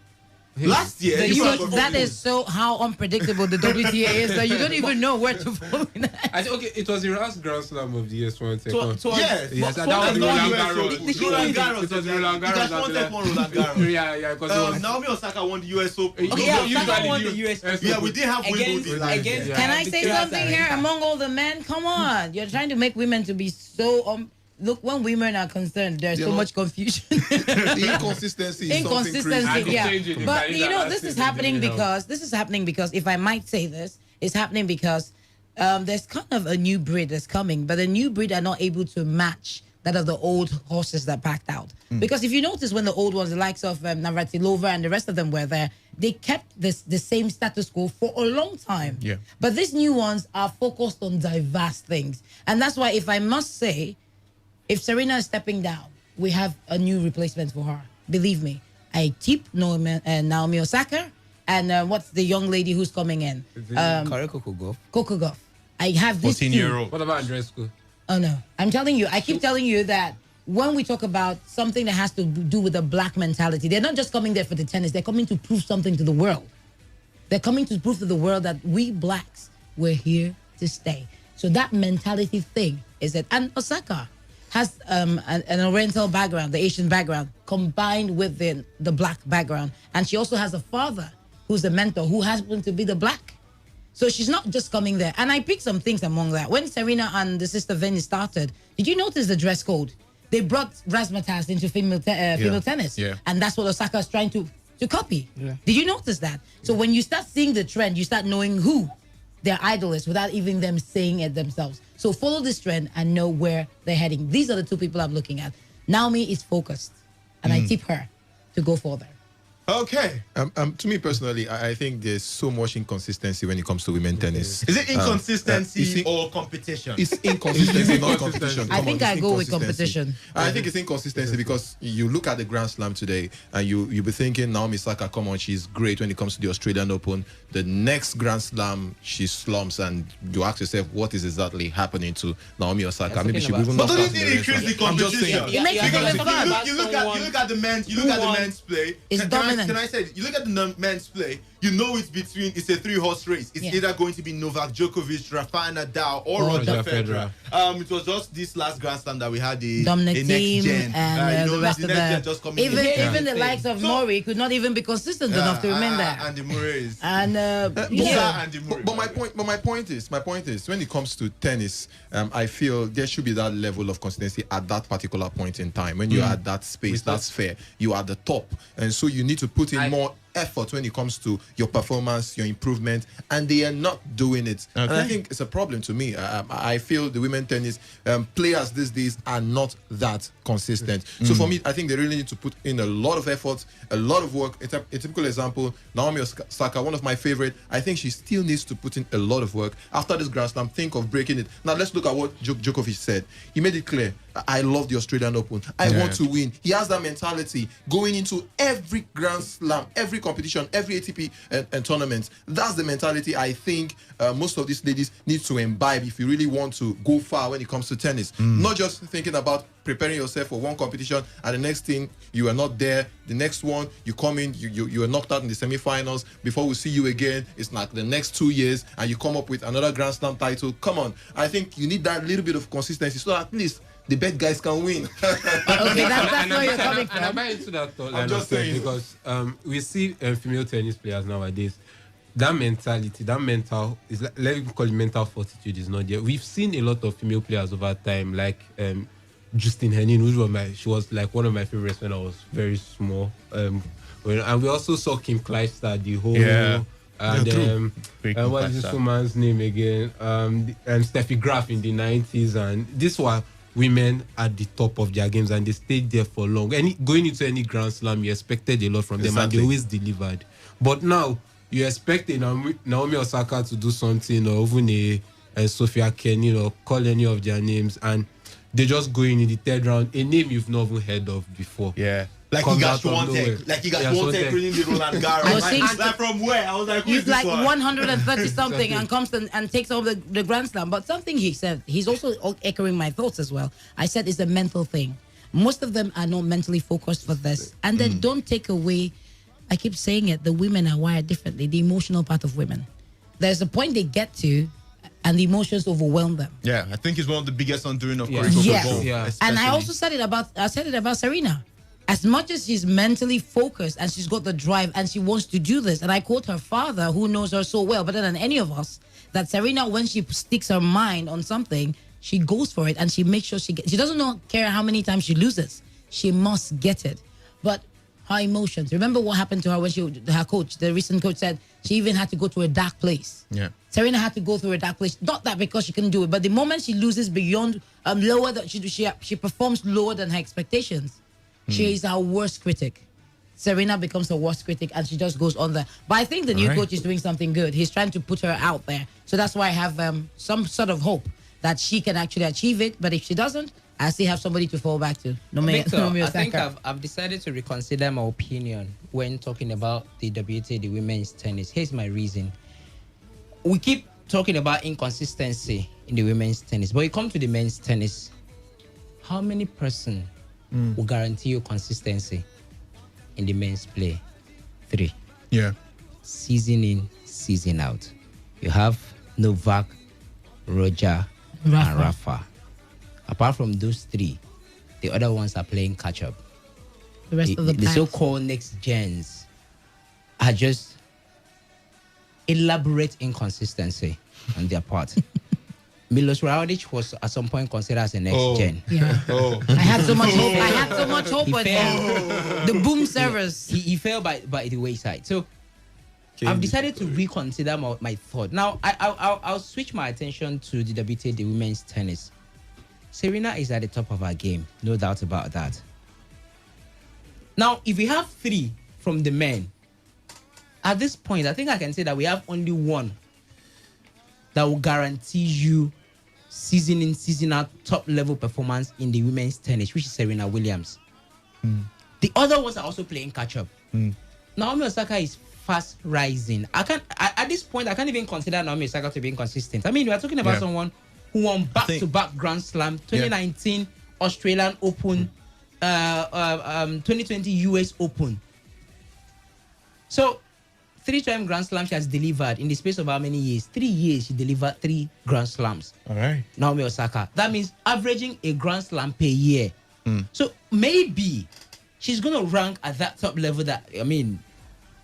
Last year? That is so how unpredictable the WTA is that you don't even know where to fall in that. I think, okay, it was the last Grand Slam of the year. Yes, that was Roland Garros. Roland Garros. It was Roland Garros. Roland Garros. Yeah, because Naomi Osaka won the US Open. Osaka won the US Open. Yeah, we did have Wimbledon last year. Can I say something here? Among all the men, come on, you're trying to make women to be so look, when women are concerned, there's so much confusion. The inconsistency is something crazy. Yeah. But you know, this is happening because if I might say this, it's happening because there's kind of a new breed that's coming, but the new breed are not able to match that of the old horses that packed out. Because if you notice, when the old ones, the likes of Navratilova and the rest of them were there, they kept the same status quo for a long time. Yeah. But these new ones are focused on diverse things. And that's why, if I must say, if Serena is stepping down, we have a new replacement for her. Believe me. I tip Naomi Osaka and what's the young lady who's coming in? Kokogov. I have this 14-year-old. What about Andreescu? Oh no. I'm telling you, I keep telling you that when we talk about something that has to do with the black mentality, they're not just coming there for the tennis, they're coming to prove something to the world. They're coming to prove to the world that we blacks, we're here to stay. So that mentality thing is it. And Osaka has an Oriental background, the Asian background, combined with the black background. And she also has a father who's a mentor who happens to be the black. So she's not just coming there. And I picked some things among that. When Serena and the sister Venus started, did you notice the dress code? They brought razzmatazz into female tennis. Yeah. And that's what Osaka is trying to copy. Yeah. Did you notice that? So when you start seeing the trend, you start knowing who their idol is without even them saying it themselves. So follow this trend and know where they're heading. These are the two people I'm looking at. Naomi is focused, and I tip her to go further. Okay. To me personally, I think there's so much inconsistency when it comes to women tennis. Is it inconsistency Uh, or competition? It's inconsistency, not competition. I Come think on, I it's go with inconsistency. competition. I think it's inconsistency because you look at the Grand Slam today and you'll be thinking Naomi Osaka, come on, she's great when it comes to the Australian Open. The next Grand Slam, she slumps, and you ask yourself, what is exactly happening to Naomi Osaka? Maybe she will even But not don't start you in think it the increases the race. I'm just competition? saying. It makes Because it if fun. you look at the men's play. It's dominant. Can I say it? You look at the men's play. You know it's a 3-horse race. It's Yeah. either going to be Novak Djokovic, Rafael Nadal, or Roger Federer. It was just this last Grand Slam that we had the Dominic next Thiem gen and the rest of next gen the just coming even in. even the likes of Murray could not even be consistent enough to remain there. And the Murrays. And Yeah. And the Murray. But my point is, when it comes to tennis, I feel there should be that level of consistency at that particular point in time. When you're at that space, that's fair. You are at the top, and so you need to put in more effort when it comes to your performance, your improvement, and they are not doing it. And I think it's a problem to me. I feel the women tennis players these days are not that consistent. So for me, I think they really need to put in a lot of effort, a lot of work. A typical example, Naomi Osaka, one of my favorite. I think she still needs to put in a lot of work. After this Grand Slam, think of breaking it. Now let's look at what Djokovic said. He made it clear, I love the Australian Open. I want to win. He has that mentality going into every Grand Slam, every competition, every ATP and tournament. That's the mentality I think most of these ladies need to imbibe if you really want to go far when it comes to tennis. Not just thinking about preparing yourself for one competition and the next thing you are not there. The next one you come in, you are knocked out in the semi-finals. Before we see you again, it's like the next 2 years and you come up with another Grand Slam title. Come on, I think you need that little bit of consistency so at least the bad guys can win. okay, that's where you're coming And I'm from. into that thought I'm line just of thought saying. because we see female tennis players nowadays. That mentality, that mental is let me call it mental fortitude is not there. We've seen a lot of female players over time, like Justine Henin, she was like one of my favorites when I was very small. And we also saw Kim Clijsters, the whole and what is this woman's name again? And Steffi Graf in the 90s, and these were women at the top of their games and they stayed there for long. Going into any Grand Slam, you expected a lot from them and they always delivered. But now you expect a Naomi Osaka to do something, or even a Sophia Kenin, or call any of their names, and they just go in the third round, a name you've not even heard of before. Yeah. Like Comes he got out from nowhere. Swantek. Like he got Swantek winning the Roland I was Garros. thinking- Like from where? I was like, who is He's this like one? 130 something and comes and takes over the Grand Slam. But something he said, he's also echoing my thoughts as well. I said it's a mental thing. Most of them are not mentally focused for this. And then don't take away, I keep saying it, the women are wired differently, the emotional part of women. There's a point they get to and the emotions overwhelm them. Yeah, I think it's one of the biggest undoing of Yeah. Korean Yes. football. Yeah. And I also said it about Serena. As much as she's mentally focused and she's got the drive and she wants to do this, and I quote her father, who knows her so well, better than any of us, that Serena, when she sticks her mind on something, she goes for it and she makes sure she doesn't care how many times she loses. She must get it. But her emotions. Remember what happened to her when her coach, the recent coach, said she even had to go to a dark place. Yeah. Serena had to go through a dark place. Not that because she couldn't do it, but the moment she loses beyond lower that she performs lower than her expectations. She is our worst critic. Serena becomes her worst critic and she just goes on there. But I think the new coach is doing something good. He's trying to put her out there. So that's why I have some sort of hope that she can actually achieve it. But if she doesn't, I still have somebody to fall back to. Victor, Naomi I think Osaka. I've decided to reconsider my opinion when talking about the WTA, the women's tennis. Here's my reason. We keep talking about inconsistency in the women's tennis, but you come to the men's tennis, how many person will guarantee you consistency in the men's play? 3. Yeah. Season in, season out. You have Novak, Roger, and Rafa. Apart from those 3, the other ones are playing catch up. The rest of the The pack. so-called next gens are just elaborate inconsistency on their part. Milos Raonic was at some point considered as a next gen. Yeah. I had so much hope. I had so much hope He with failed. the boom servers. He fell by the wayside. So I've decided to reconsider my thought. Now I'll switch my attention to the WTA, the women's tennis. Serena is at the top of her game, no doubt about that. Now, if we have 3 from the men, at this point, I think I can say that we have only one that will guarantee you season in, season out, top level performance in the women's tennis, which is Serena Williams. The other ones are also playing catch up. Naomi Osaka is fast rising. At this point, I can't even consider Naomi Osaka to be inconsistent. I mean, we are talking about someone who won back-to-back Grand Slam, 2019 Australian Open, 2020 US Open. So, 3-time Grand Slam she has delivered in the space of how many years? 3 years she delivered 3 Grand Slams. All right. Naomi Osaka. That means averaging a Grand Slam per year. So maybe she's going to rank at that top level that, I mean,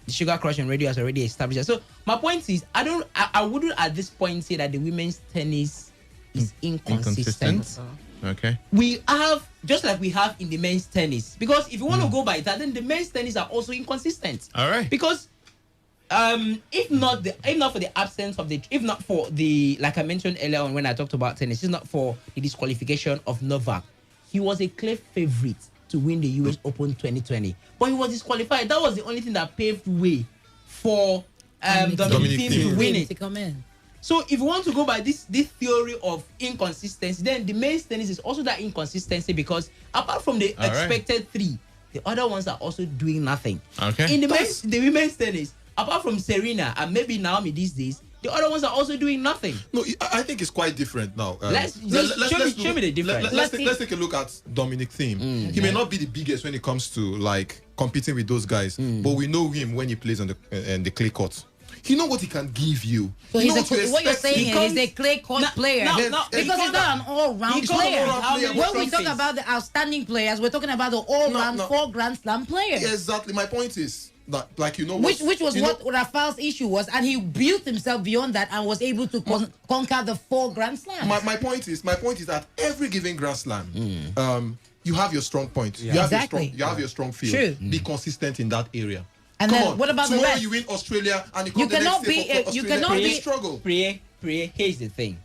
the Sugar Crush on radio has already established that. So my point is, I wouldn't at this point say that the women's tennis is inconsistent. Okay. We have, just like we have in the men's tennis, because if you want to go by that, then the men's tennis are also inconsistent. All right. Because if not for the absence of if not for the, like I mentioned earlier on when I talked about tennis, it's not for the disqualification of Novak. He was a clear favorite to win the US Open 2020, but he was disqualified. That was the only thing that paved way for Dominic Thiem to win it. To come in. So if you want to go by this theory of inconsistency, then the men's tennis is also that inconsistency, because apart from the expected 3, the other ones are also doing nothing. Okay. In the women's tennis, apart from Serena and maybe Naomi these days, the other ones are also doing nothing. No, I think it's quite different now. Show me the difference. Let's take a look at Dominic Thiem. He may not be the biggest when it comes to like competing with those guys, but we know him when he plays on the clay court. You know what he can give you. So what you're saying is he's a clay court player. Because he's not an all-round player. When we talk about the outstanding players, we're talking about the all-round 4 Grand Slam players. Yeah, exactly. My point is that, like, you know, which was what Rafael's issue was, and he built himself beyond that and was able to conquer the 4 Grand Slams. My point is that every given Grand Slam, you have your strong point. Yeah. You have your strong field. Be consistent in that area. And Come then on. What about tomorrow the rest? You win Australia and you cannot be struggle. Here's the thing.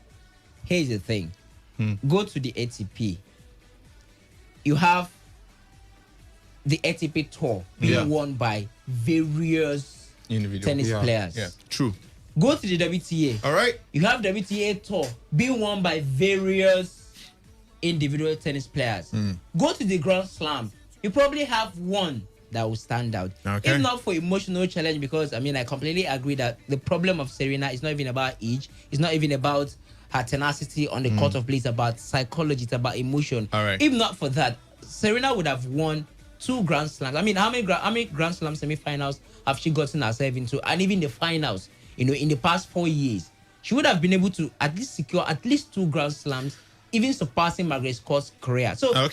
Go to the ATP. You have the ATP tour being won by various tennis players. Yeah, true. Go to the WTA. All right. You have WTA tour being won by various individual tennis players. Go to the Grand Slam. You probably have one that will stand out. Okay. If not for emotional challenge, because I mean, I completely agree that the problem of Serena is not even about age. It's not even about her tenacity on the court of play. It's about psychology. It's about emotion. All right. If not for that, Serena would have won 2 Grand Slams. I mean, how many Grand Slam semi-finals have she gotten herself into? And even the finals, you know, in the past 4 years, she would have been able to at least secure at least 2 Grand Slams, even surpassing Margaret Court's career. So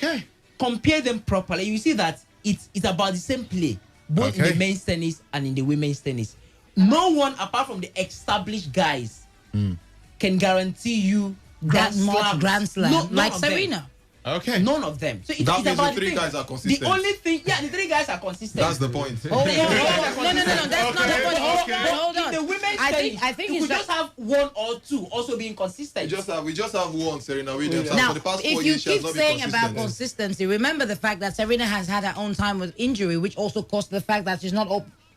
compare them properly. You see that it's about the same play, both in the men's tennis and in the women's tennis. No one, apart from the established guys, can guarantee you that much Grand Slam like Serena. Okay. None of them. So it's that means about the 3 guys are consistent. The only thing, the 3 guys are consistent. That's the point. No, that's not the point. Hold on. In the women's I think you could just have 1 or 2 also being consistent. We just have one, Serena Williams. Now, for the past 4 if you years, she has keep not been saying consistent. about consistency, remember the fact that Serena has had her own time with injury, which also caused the fact that she's not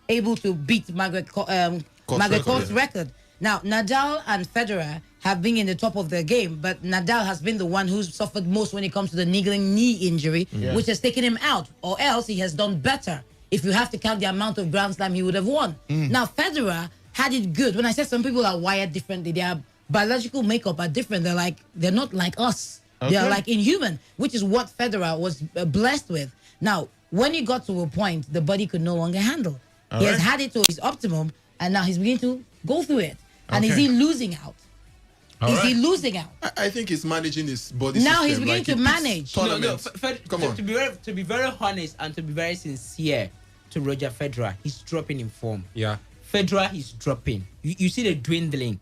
able to beat Margaret Court's record. Now, Nadal and Federer have been in the top of their game, but Nadal has been the one who's suffered most when it comes to the niggling knee injury, which has taken him out, or else he has done better. If you have to count the amount of Grand Slam he would have won. Now, Federer had it good. When I said some people are wired differently, their biological makeup are different. They're not like us. They are like inhuman, which is what Federer was blessed with. Now, when he got to a point, the body could no longer handle. He has had it to his optimum, and now he's beginning to go through it. And is he losing out? He losing out? I think he's managing his body now system. He's beginning to manage. Come on. To be very honest and to be very sincere to Roger Federer, he's dropping in form. Yeah. Federer is dropping. You see the dwindling.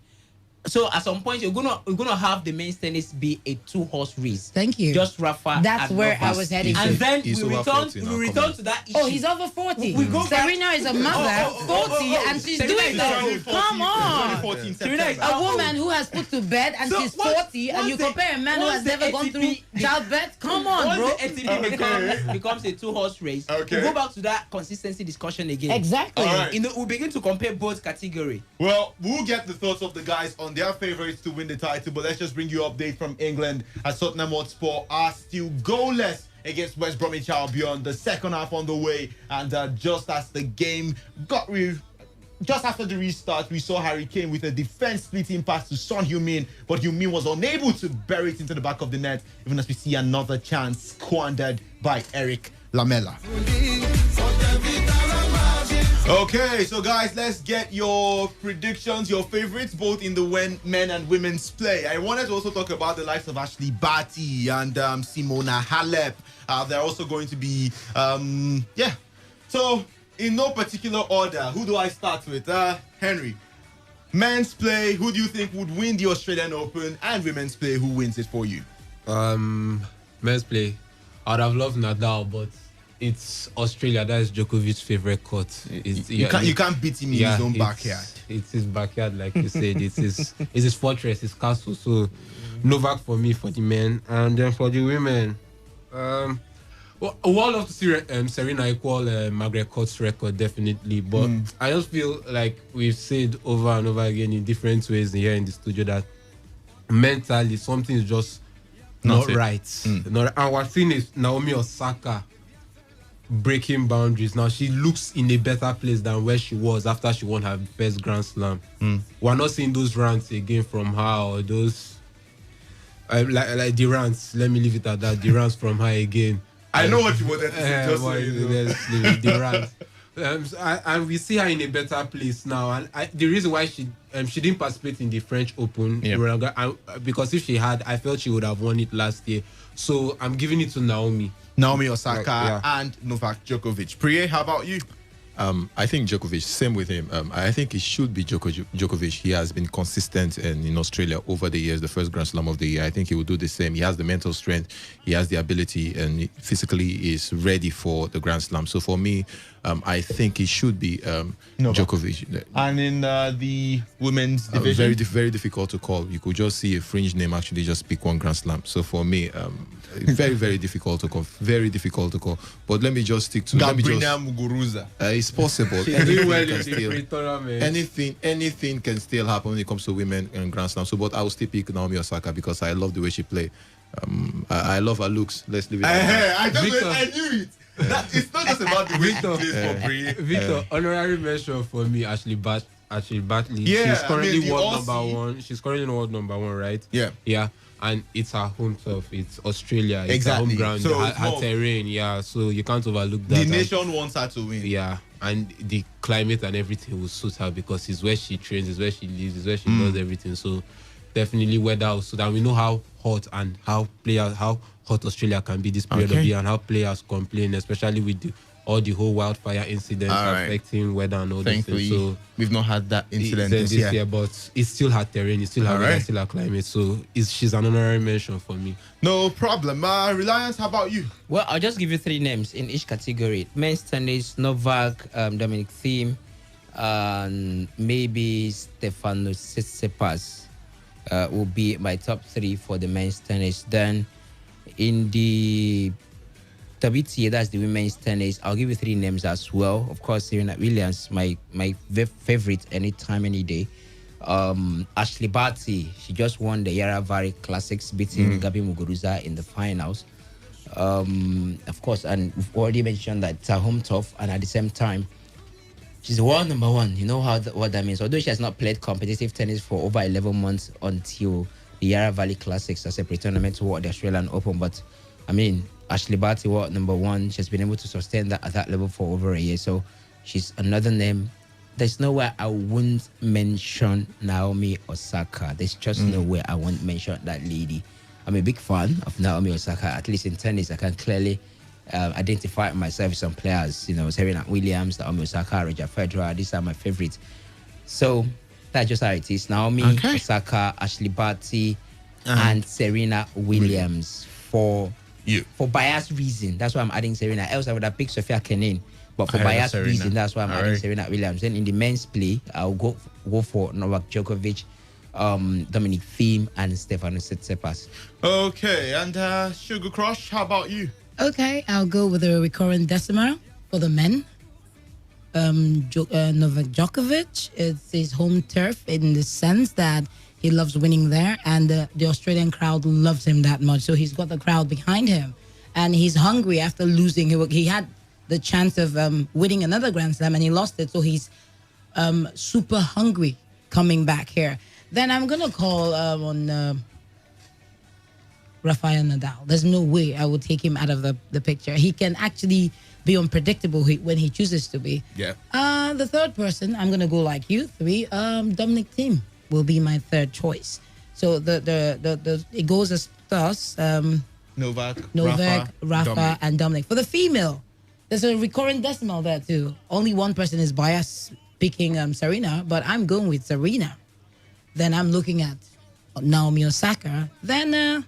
So at some point, we're gonna have the men's tennis be a 2-horse race. Thank you. Just Rafa. That's and where Novak. I was heading And to. then He's we over return 40 now, we come return on. to that issue. Oh, he's over 40. We go back- Serena is a mother, 40, and she's Serena doing is that. only Come on. 2014 Serena is September. A woman who has put to bed and So she's once- 40, and once you the- compare a man who once has the never gone through ATP childbirth? Come on, Once bro. the ATP becomes a 2-horse race, Okay. we go back to that consistency discussion again. Exactly. All right. We begin to compare both category. Well, we'll get the thoughts of the guys on their favorites to win the title, but let's just bring you an update from England as Tottenham Hotspur are still goalless against West Bromwich Albion. The second half on the way, and just as the game just after the restart, we saw Harry Kane with a defense-splitting pass to Son Heung-min, but Heung-min was unable to bury it into the back of the net, even as we see another chance squandered by Eric Lamela. Okay, so guys, let's get your predictions, your favorites, both in the men and women's play. I wanted to also talk about the likes of Ashley Barty and Simona Halep. They're also going to be, So, in no particular order, who do I start with? Henry, men's play, who do you think would win the Australian Open? And women's play, who wins it for you? Men's play. I'd have loved Nadal, but it's Australia. That is Djokovic's favorite court. You can't beat him in his own backyard. It's his backyard, like you said. It's his fortress, his castle. So Novak for me for the men, and then for the women, well, I would love to see Serena equal Margaret Court's record, definitely. But I just feel like we've said over and over again in different ways here in the studio that mentally something is just not right. And what thing is Naomi Osaka breaking boundaries. Now she looks in a better place than where she was after she won her first Grand Slam. We're not seeing those rants again from her, or those like the rants. Let me leave it at that. The rants from her again. I know what you wanted to say. Just so you know. Let's leave it, the rants. And we see her in a better place now. And the reason why she didn't participate in the French Open, because if she had, I felt she would have won it last year. So I'm giving it to Naomi Osaka and Novak Djokovic. Priye, how about you? I think Djokovic, same with him. I think it should be Djokovic. He has been consistent in Australia over the years, the first Grand Slam of the year. I think he will do the same. He has the mental strength, he has the ability, and physically is ready for the Grand Slam. So for me, I think it should be Djokovic. And in the women's division? Very difficult to call. You could just see a fringe name actually just pick one Grand Slam. So for me, very difficult to call. Very difficult to call. But let me just stick to Gabriela Muguruza. It's possible. Anything can still happen when it comes to women and Grand Slam. So, but I will still pick Naomi Osaka because I love the way she plays. I love her looks. Let's leave it. I knew it. It's not just about the way she plays for Brie. Victor, honorary mention for me, Ashley Bartley. Yeah, she's currently world Aussie. number one. She's currently world number one, right? Yeah. Yeah. And it's her home turf. It's Australia. It's Exactly. her home ground. So her terrain. Yeah. So you can't overlook that. The And- nation wants her to win. Yeah, and the climate and everything will suit her because it's where she trains, it's where she lives, it's where she does everything. So definitely weather will suit, and we know how hot and how hot Australia can be this period of the year, and how players complain, especially with all the whole wildfire incidents affecting weather and all these Thankfully, things. So we've not had that incident this this year. but it's still her terrain, it's still her weather, it's still her climate. So she's an honorary mention for me. No problem. Reliance, how about you? Well, I'll just give you 3 names in each category. Men's tennis, Novak, Dominic Thiem, and maybe Stefano Tsitsipas will be my top 3 for the men's tennis. Then in the WTA, that's the women's tennis, I'll give you 3 names as well. Of course, Serena Williams, my favorite anytime, any day. Ashley Barty, she just won the Yaravari Classics, beating Gabi Muguruza in the finals. Of course, and we've already mentioned that it's her home turf, and at the same time, she's world number 1. You know what that means. Although she has not played competitive tennis for over 11 months until the Yarra Valley Classics as a pre-tournament toward the Australian Open, but I mean, Ashley Barty, world number 1, she's been able to sustain that at that level for over a year. So she's another name. There's nowhere I won't mention Naomi Osaka. There's just nowhere I won't mention that lady. I'm a big fan of Naomi Osaka. At least in tennis, I can clearly identify myself with some players. You know, Serena Williams, Naomi Osaka, Roger Federer. These are my favorites. So That's just how it is. Naomi Osaka, Ashley Barty, and Serena Williams for bias reason. That's why I'm adding Serena. Else I would have picked Sophia Kenin. But for bias reason, that's why I'm adding Serena Williams. Then in the men's play, I'll go for Novak Djokovic, Dominic Thiem, and Stefanos Tsitsipas. Okay, and Sugar Crush, how about you? Okay, I'll go with a recurrent decimal for the men. Novak Djokovic, it's his home turf in the sense that he loves winning there, and the Australian crowd loves him that much. So he's got the crowd behind him, and he's hungry after losing. He had the chance of winning another Grand Slam, and he lost it. So he's super hungry coming back here. Then I'm gonna call on Rafael Nadal. There's no way I would take him out of the picture. He can actually be unpredictable when he chooses to be. Yeah. The third person, I'm gonna go like you three. Dominic Thiem will be my third choice. So the it goes as thus. Novak, Rafa, and Dominic. For the female, there's a recurrent decimal there too. Only one person is biased picking Serena, but I'm going with Serena. Then I'm looking at Naomi Osaka. Then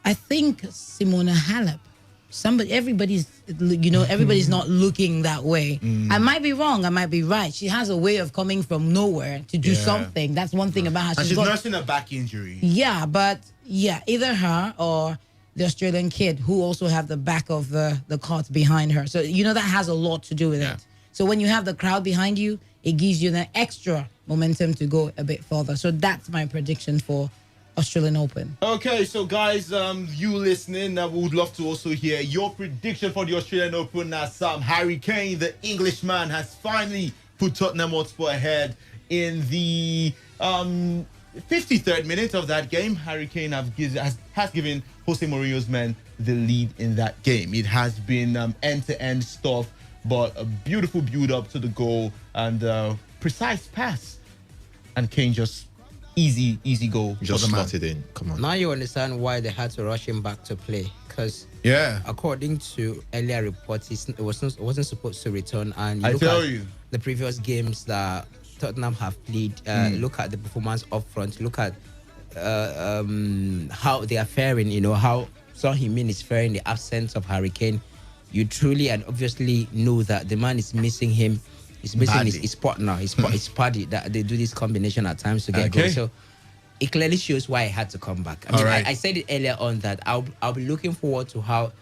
I think Simona Halep. Everybody's not looking that way. I might be wrong, I might be right. She has a way of coming from nowhere to do something. That's one thing about her. And she's nursing a back injury. Yeah, but either her or the Australian kid who also have the back of the cart behind her. So that has a lot to do with it. So when you have the crowd behind you, it gives you the extra momentum to go a bit further. So that's my prediction for Australian Open. Okay, so guys, you listening, we would love to also hear your prediction for the Australian Open as Harry Kane, the Englishman, has finally put Tottenham Hotspur ahead in the 53rd minute of that game. Harry Kane has given Jose Mourinho's men the lead in that game. It has been end-to-end stuff, but a beautiful build-up to the goal and precise pass. And Kane just easy goal. Just slot it in. Come on. Now you understand why they had to rush him back to play. Because according to earlier reports, it wasn't supposed to return. And the previous games that Tottenham have played, look at the performance up front, look at how they are faring, how Son Heung-min is faring in the absence of Harry Kane. You truly and obviously know that the man is missing him. He's missing his partner, his party, that they do this combination at times to get goals. So it clearly shows why I had to come back. I said it earlier on that I'll be looking forward to how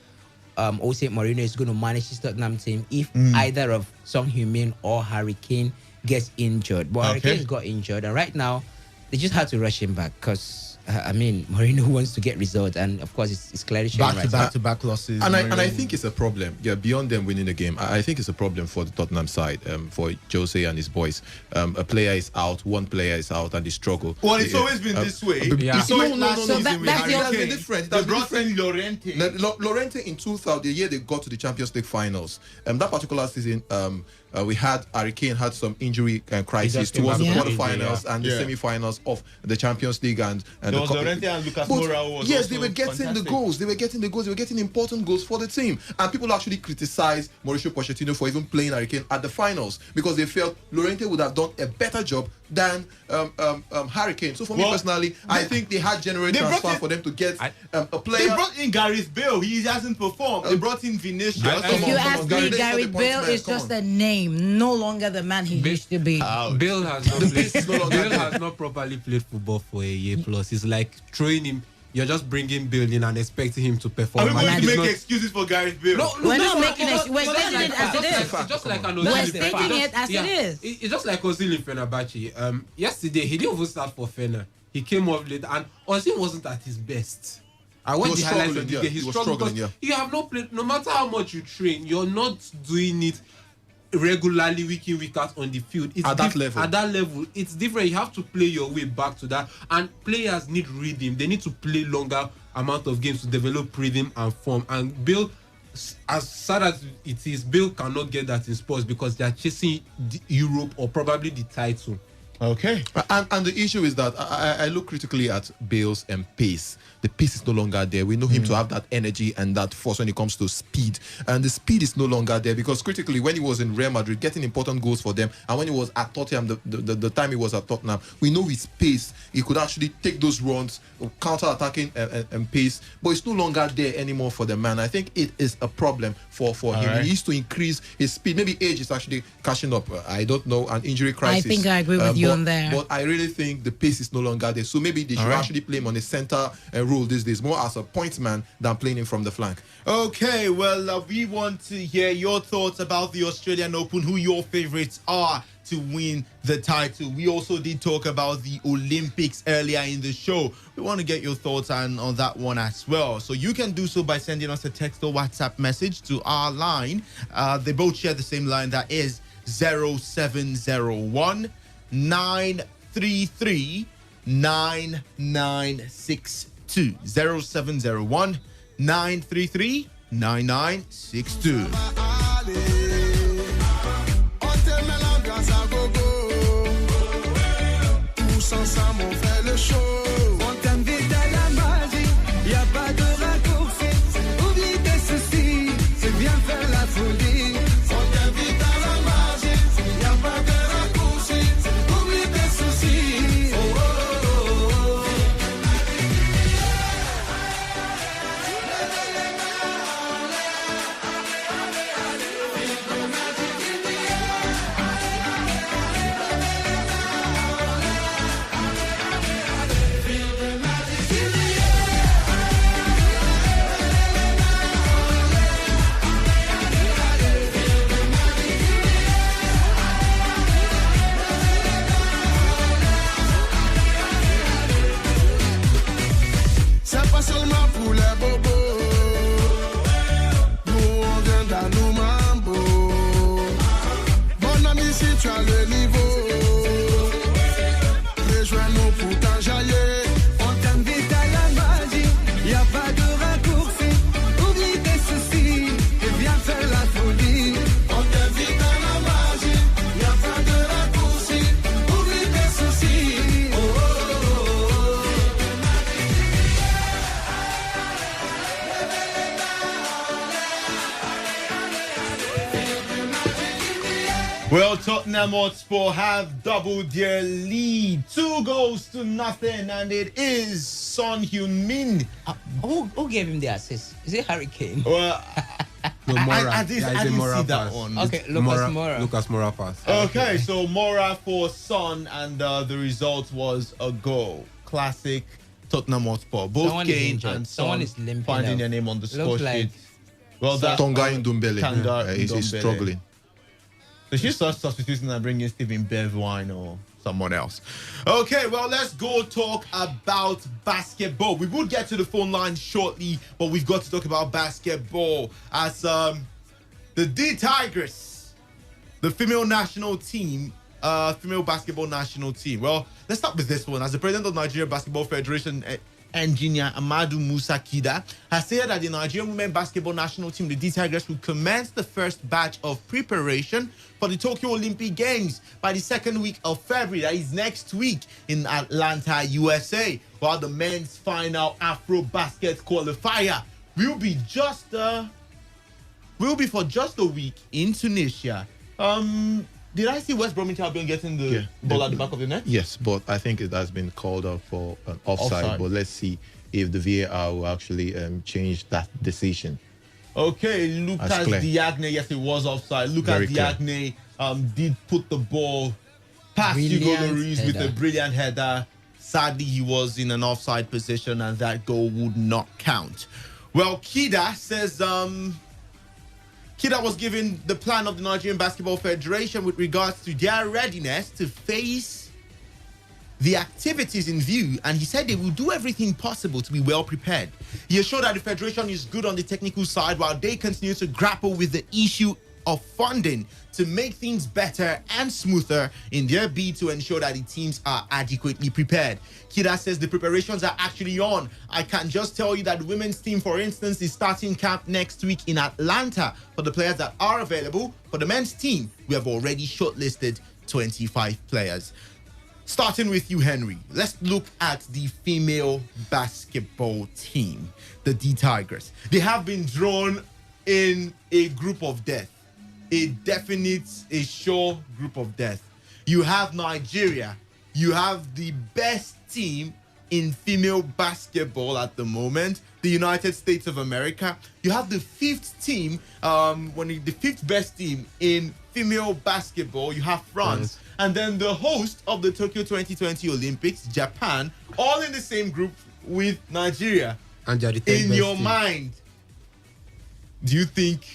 Jose Mourinho is going to manage his Tottenham team if either of Son Heung-min or Harry Kane gets injured. But Harry Kane got injured, and right now they just had to rush him back because Mourinho wants to get results, and of course it's clearly showing back-to-back losses. And I think it's a problem. Yeah, beyond them winning the game, I think it's a problem for the Tottenham side, for Jose and his boys. A player is out, one player is out, and they struggle. Well, it's always been this way. You saw it last season with Harry Kane. Different. They brought in Llorente. Llorente in 2000, the year they got to the Champions League finals. That particular season, we had Harry Kane had some injury crisis towards the quarterfinals and the semi-finals of the Champions League and there was Llorente and Lucas Moura. Yes, they were getting the goals. They were getting important goals for the team. And people actually criticized Mauricio Pochettino for even playing Harry Kane at the finals because they felt Llorente would have done a better job than Harry Kane. So for me personally, I think they had generated transfer for them to get a player. They brought in Gareth Bale. He hasn't performed. They brought in Vinicius. If you ask me, Gareth Bale is just a name, no longer the man he used to be. Bale has not properly played football for a year plus. It's like throwing him. You're just bringing Bale in and expecting him to perform. Are we going to make excuses for Gareth Bale? We're not making excuses. We're stating it as it is. It's just like an Ozil. We're stating it as it is. It's just like Ozil in Fenerbahce. Yesterday, he didn't even start for Fener. He came off late, and Ozil wasn't at his best. I watched the highlights of the game. He was struggling. You have not played. No matter how much you train, you're not doing it regularly week in week out on the field. It's at that level it's different. You have to play your way back to that, and players need rhythm. They need to play longer amount of games to develop rhythm and form. And Bale, as sad as it is, Bale cannot get that in sports because they are chasing Europe or probably the title. Okay. And the issue is that I look critically at Bale's pace. The pace is no longer there. We know him to have that energy and that force when it comes to speed. And the speed is no longer there because critically, when he was in Real Madrid, getting important goals for them, and when he was at Tottenham, the time he was at Tottenham, we know his pace. He could actually take those runs, counter-attacking and pace, but it's no longer there anymore for the man. I think it is a problem for him. Right. He needs to increase his speed. Maybe age is actually catching up. I don't know, an injury crisis. I think I agree with you on there. But I really think the pace is no longer there. So maybe they should actually play him on a center role these days, more as a point man than playing him from the flank. Okay, well, we want to hear your thoughts about the Australian Open, who your favorites are to win the title. We also did talk about the Olympics earlier in the show. We want to get your thoughts on that one as well. So you can do so by sending us a text or WhatsApp message to our line. They both share the same line, that is 0701 933 9962. 0701 933 9962. Tous ensemble on fait le show. On t'invite à la magie, y a pas de raccourci. Oublie tes soucis, c'est bien faire la folie. On t'invite à la magie, y a pas de raccourci. Oublie tes soucis. Oh, oh, oh, oh. C'est pas seulement pour les bobos. Nous on vient dans nos mambo. Mon ami, si tu as le niveau, rejoins-nous pour t'enjailler. On t'invite à la magie, y a pas de raccourci. Oublie tes soucis et viens faire la folie. On t'invite à la magie, y a pas de raccourci. Oublie tes soucis. Oh, oh, oh, oh. Well, Tottenham Hotspur have doubled their lead, 2-0, and it is Son Heung-min. Who gave him the assist? Is it Harry Kane? Well, No, Mora. I didn't see that one. Okay, Lucas Moura. Lucas Moura pass. Okay, so Mora for Son, and the result was a goal. Classic Tottenham Hotspur. Both Someone is Kane injured. and Someone Son is limping finding out. their name on the score Looks sheet. like Well, that's Tonga Ndombele. Tonga He's Ndombele. struggling. So she starts substituting and bringing Stephen Bergwijn or someone else. Okay, well, let's go talk about basketball. We will get to the phone line shortly, but we've got to talk about basketball as the Tigers, the female national team, female basketball national team. Well, let's start with this one. As the president of Nigeria Basketball Federation, Engineer Amadou Musa Kida, has said that the Nigerian women basketball national team, the D Tigers, will commence the first batch of preparation for the Tokyo Olympic Games by the second week of February. That is next week in Atlanta, USA. While the men's final Afro Basket qualifier will be for just a week in Tunisia. Did I see West Bromwich Albion getting the ball at the back of the net? Yes, but I think it has been called out for an offside. But let's see if the VAR will actually change that decision. Okay, Lucas Diagne, yes, it was offside. Lucas Diagne did put the ball past Hugo Lloris with a brilliant header. Sadly, he was in an offside position and that goal would not count. Well, Kida says Kida was given the plan of the Nigerian Basketball Federation with regards to their readiness to face the activities in view, and he said they will do everything possible to be well prepared. He assured that the Federation is good on the technical side while they continue to grapple with the issue of funding to make things better and smoother in their bid to ensure that the teams are adequately prepared. Kida says the preparations are actually on. I can just tell you that the women's team, for instance, is starting camp next week in Atlanta for the players that are available. For the men's team, we have already shortlisted 25 players. Starting with you, Henry, let's look at the female basketball team, the D Tigers. They have been drawn in a group of death, a sure group of death. You have Nigeria, you have the best team in female basketball at the moment, the United States of America. You have the fifth team, the fifth best team in female basketball. You have France. Yes. And then the host of the Tokyo 2020 Olympics, Japan, all in the same group with Nigeria. And they're the 10th In best your team. mind, do you think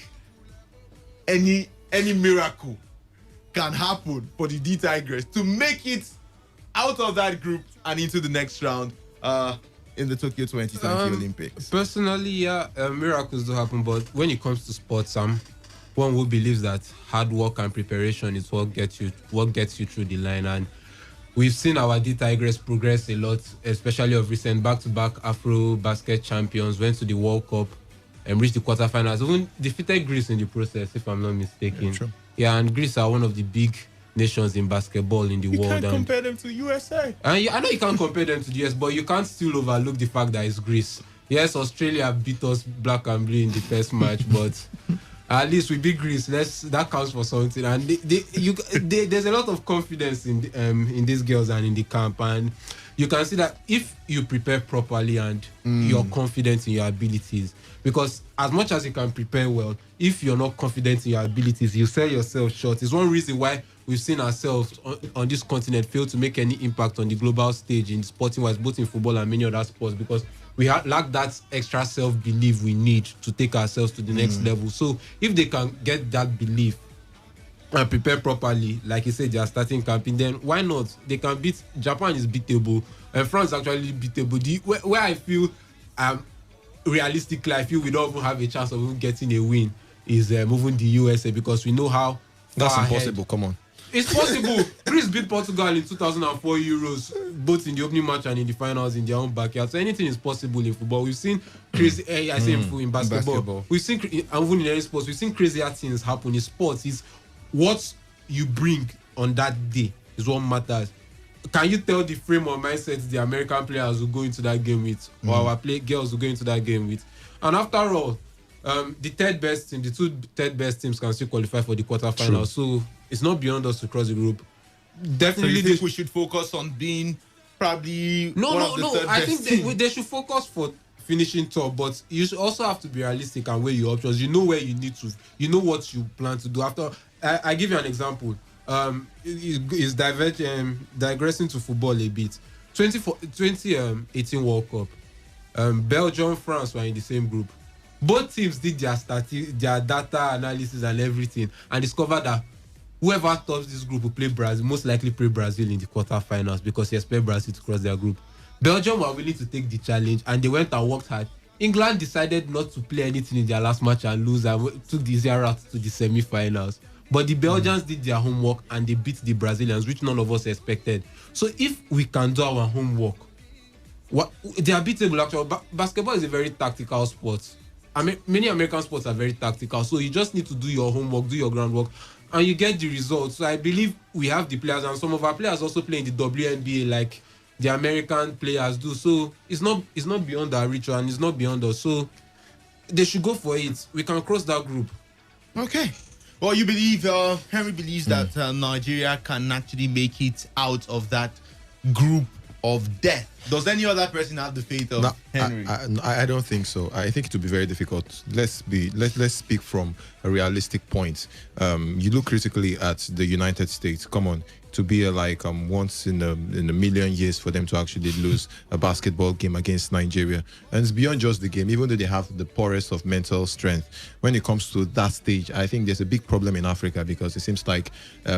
any miracle can happen for the D Tigers to make it out of that group and into the next round in the Tokyo 2020 Olympics? Personally, yeah, miracles do happen, but when it comes to sports, one who believes that hard work and preparation is what gets you through the line. And we've seen our D Tigers progress a lot, especially of recent back-to-back Afro basket champions, went to the World Cup and reached the quarterfinals, even defeated Greece in the process, if I'm not mistaken. Yeah, true. Yeah, and Greece are one of the big nations in basketball in the You world. can't And compare them to USA. I know you can't compare them to the US, but you can't still overlook the fact that it's Greece. Yes, Australia beat us black and blue in the first match, but at least we beat Greece. That counts for something. And there's a lot of confidence in these girls and in the camp. And you can see that if you prepare properly and you're confident in your abilities, because as much as you can prepare well, if you're not confident in your abilities, you sell yourself short. It's one reason why we've seen ourselves on this continent fail to make any impact on the global stage in sporting wise, both in football and many other sports, because we lack that extra self-belief we need to take ourselves to the next level. So if they can get that belief and prepare properly, like you said, they are starting camping, then why not? They can beat Japan is beatable, and France is actually beatable. Where I feel realistically, I feel we don't even have a chance of even getting a win is moving the USA, because we know how That's far impossible. ahead. Come on. It's possible. Greece beat Portugal in 2004 Euros, both in the opening match and in the finals in their own backyard. So anything is possible in football. We've seen crazy. I say in basketball. We've seen even in any sports. We've seen crazier things happen in sports. Is what you bring on that day is what matters. Can you tell the frame of mindset the American players will go into that game with, or our girls will go into that game with? And after all, the two third best teams can still qualify for the quarterfinals. So it's not beyond us to cross the group. So Definitely, you think we should focus on being probably one of the third I best think teams? they should focus for finishing top, but you should also have to be realistic and weigh your options. You know where you need to, you know what you plan to do. After I give you an example. Is digressing to football a bit. 2018 World Cup. Belgium, France were in the same group. Both teams did their data analysis and everything, and discovered that whoever tops this group will play Brazil, most likely play Brazil in the quarterfinals, because they expect Brazil to cross their group. Belgium were willing to take the challenge, and they went and worked hard. England decided not to play anything in their last match and lose, and took the easier route to the semi-finals. But the Belgians did their homework and they beat the Brazilians, which none of us expected. So if we can do our homework, they are beatable. Actually, basketball is a very tactical sport. Many American sports are very tactical. So you just need to do your homework, do your groundwork, and you get the results. So I believe we have the players, and some of our players also play in the WNBA like the American players do. So it's not beyond our reach, and it's not beyond us. So they should go for it. We can cross that group. Okay. Well, you believe, Henry believes that Nigeria can actually make it out of that group of death. Does any other person have the faith of Henry? I don't think so. I think it will be very difficult. Let's speak from a realistic point. You look critically at the United States. Come on, to be once in a million years for them to actually lose a basketball game against Nigeria, and it's beyond just the game. Even though they have the poorest of mental strength, when it comes to that stage, I think there's a big problem in Africa, because it seems like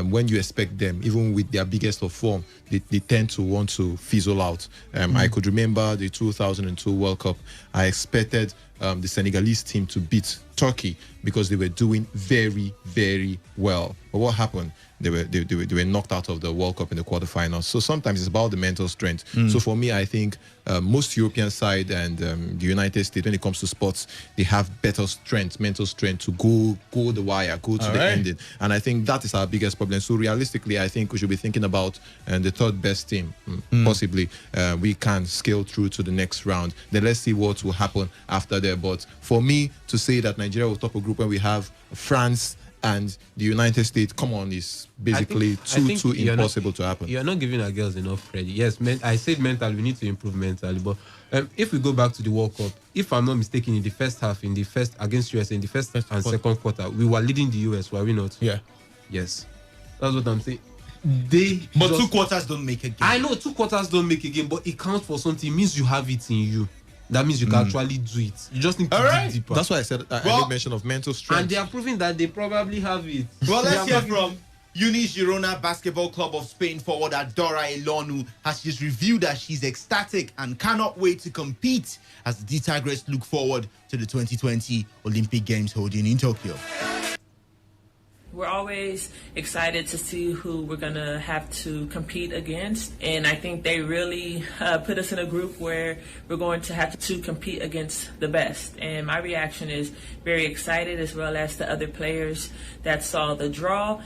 when you expect them, even with their biggest of form, they tend to want to fizzle out. I could remember the 2002 World Cup. I expected the Senegalese team to beat Turkey because they were doing very, very well. But what happened? They were knocked out of the World Cup in the quarterfinals. So sometimes it's about the mental strength. So for me, I think most European side and the United States, when it comes to sports, they have better strength, mental strength to go the wire, go to the ending. And I think that is our biggest problem. So realistically, I think we should be thinking about the third best team. Possibly we can scale through to the next round. Then let's see what will happen after there. But for me to say that Nigeria will top a group when we have France and the United States, come on, is basically too impossible to happen. You're not giving our girls enough credit. Yes, I said mental, we need to improve mentally. But if we go back to the World Cup, if I'm not mistaken, in the first half, against US, in the first and second quarter, we were leading the US, were we not? Yeah. Yes. That's what I'm saying. But 2 quarters don't make a game. I know 2 quarters don't make a game, but it counts for something. It means you have it in you. That means you can actually do it. You just need to dig deeper. That's why I said I made mention of mental strength. And they are proving that they probably have it. Well, let's hear from Unis Girona Basketball Club of Spain forward Adora Elonu has just revealed that she's ecstatic and cannot wait to compete as the D-Tigress look forward to the 2020 Olympic Games holding in Tokyo. We're always excited to see who we're going to have to compete against. And I think they really put us in a group where we're going to have to compete against the best. And my reaction is very excited, as well as the other players that saw the draw.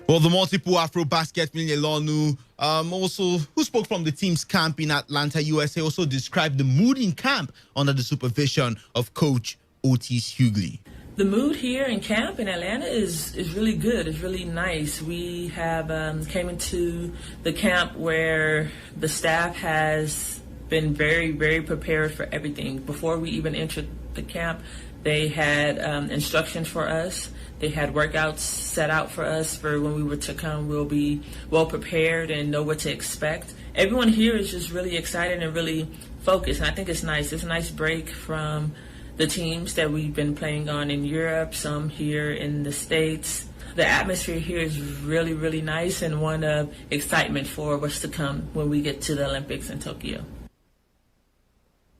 Well, the multiple Afro basket Elonu, also who spoke from the team's camp in Atlanta, USA, also described the mood in camp under the supervision of Coach Otis Hughley. The mood here in camp in Atlanta is really good. It's really nice. We have came into the camp where the staff has been very, very prepared for everything. Before we even entered the camp, they had instructions for us. They had workouts set out for us for when we were to come. We'll be well prepared and know what to expect. Everyone here is just really excited and really focused. And I think it's nice. It's a nice break from the teams that we've been playing on in Europe, some here in the States. The atmosphere here is really, really nice and one of excitement for what's to come when we get to the Olympics in Tokyo.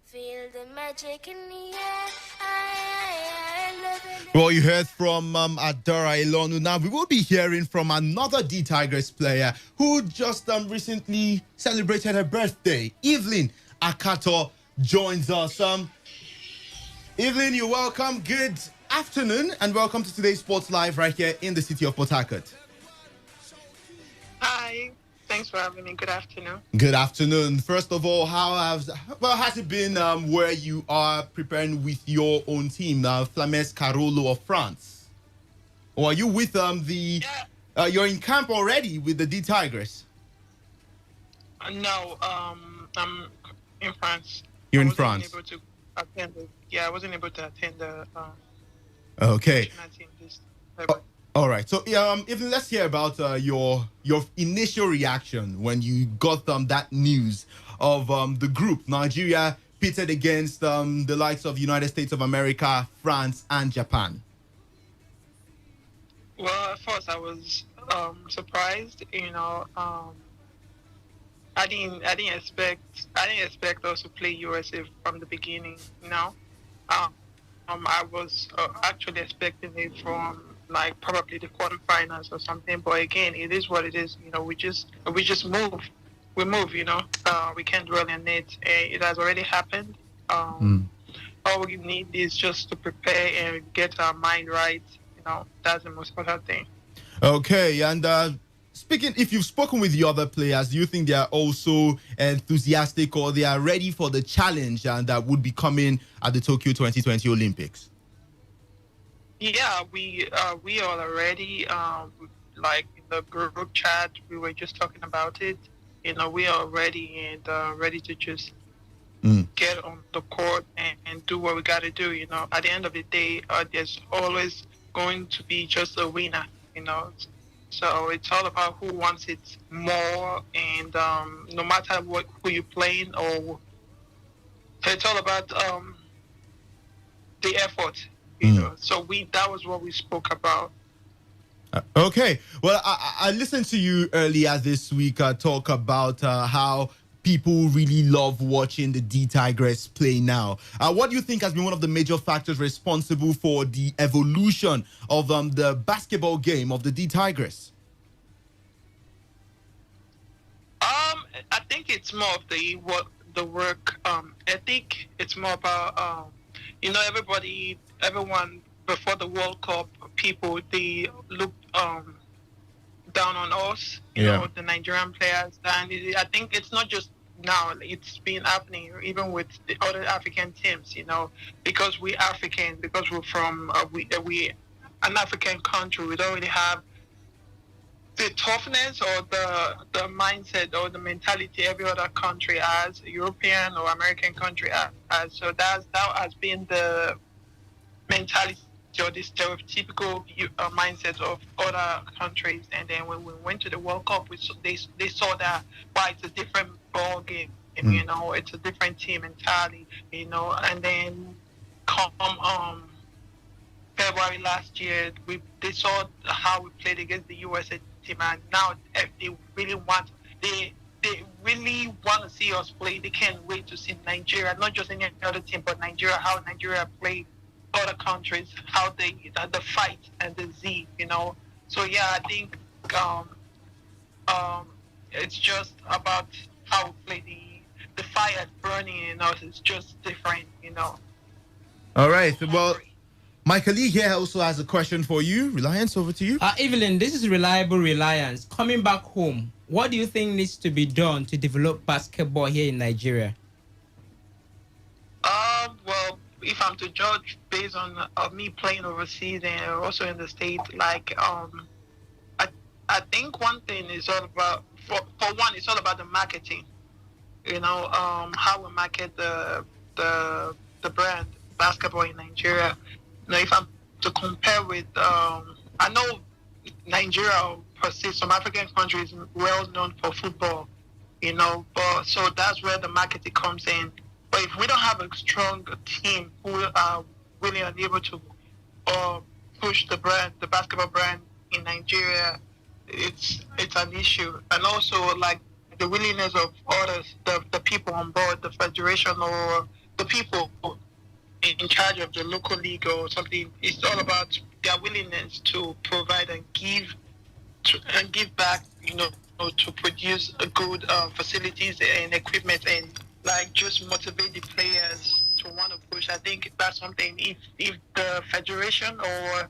Feel the magic in the air. Well, you heard from Adora Elonu. Now, we will be hearing from another D-Tigress player who just recently celebrated her birthday. Evelyn Akato joins us. Evelyn, you're welcome. Good afternoon and welcome to today's Sports Live right here in the city of Port Harcourt. Hi. Thanks for having me. Good afternoon. Good afternoon. First of all, how has it been where you are preparing with your own team, Flames Carolo of France? Or are you with you're in camp already with the D-Tigress? No, I'm in France. You're in France? I wasn't able to attend the okay. All right. So, even let's hear about your initial reaction when you got that news of the group Nigeria pitted against the likes of United States of America, France, and Japan. Well, at first I was surprised. I didn't expect us to play USA from the beginning. I was actually expecting it from like probably the quarterfinals or something. But again, it is what it is. We just move. We move. We can't dwell on it. It has already happened. All we need is just to prepare and get our mind right. That's the most important thing. Okay, and if you've spoken with the other players, do you think they are also enthusiastic or they are ready for the challenge and that would be coming at the Tokyo 2020 Olympics? Yeah, we all are ready. Like in the group chat, we were just talking about it. We are ready and ready to just get on the court and do what we got to do. At the end of the day, there's always going to be just a winner. So it's all about who wants it more, and no matter who you're playing, or it's all about the effort. So that was what we spoke about. Okay. Well, I listened to you earlier this week talk about how people really love watching the D Tigress play now. What do you think has been one of the major factors responsible for the evolution of the basketball game of the D Tigress? I think it's more of the work ethic. It's more about everyone before the World Cup, people they look down on us, you know, the Nigerian players, and I think it's not just now. It's been happening even with the other African teams, you know, because we're African, because we're from we an African country. We don't really have the toughness or the mindset or the mentality every other country has, European or American country has. So that has been the mentality or the stereotypical mindset of other countries. And then when we went to the World Cup, they saw that, wow, it's a different ball game, you know, it's a different team entirely, you know. And then come February last year, they saw how we played against the USA team, and now they really want to see us play. They can't wait to see Nigeria, not just any other team, but Nigeria, how Nigeria play other countries, how the fight and the Z, you know. So yeah, I think it's just about how we play. The fire burning in us is just different, you know. All right. Well, my colleague here also has a question for you. Reliance, over to you. Evelyn, this is Reliable Reliance. Coming back home, what do you think needs to be done to develop basketball here in Nigeria? Well, if I'm to judge based on me playing overseas and also in the States, like, I think one thing is all about, for one, it's all about the marketing. You know, how we market the brand basketball in Nigeria. You know, if I'm to compare with, I know Nigeria per se, some African countries well known for football, you know, but so that's where the marketing comes in. But if we don't have a strong team who are willing and able to push the basketball brand in Nigeria, it's an issue. And also, like, the willingness of others, the people on board, the federation or the people in charge of the local league or something. It's all about their willingness to provide and give back, you know, to produce a good facilities and equipment, and like just motivate the players to want to push. I think that's something. If the federation or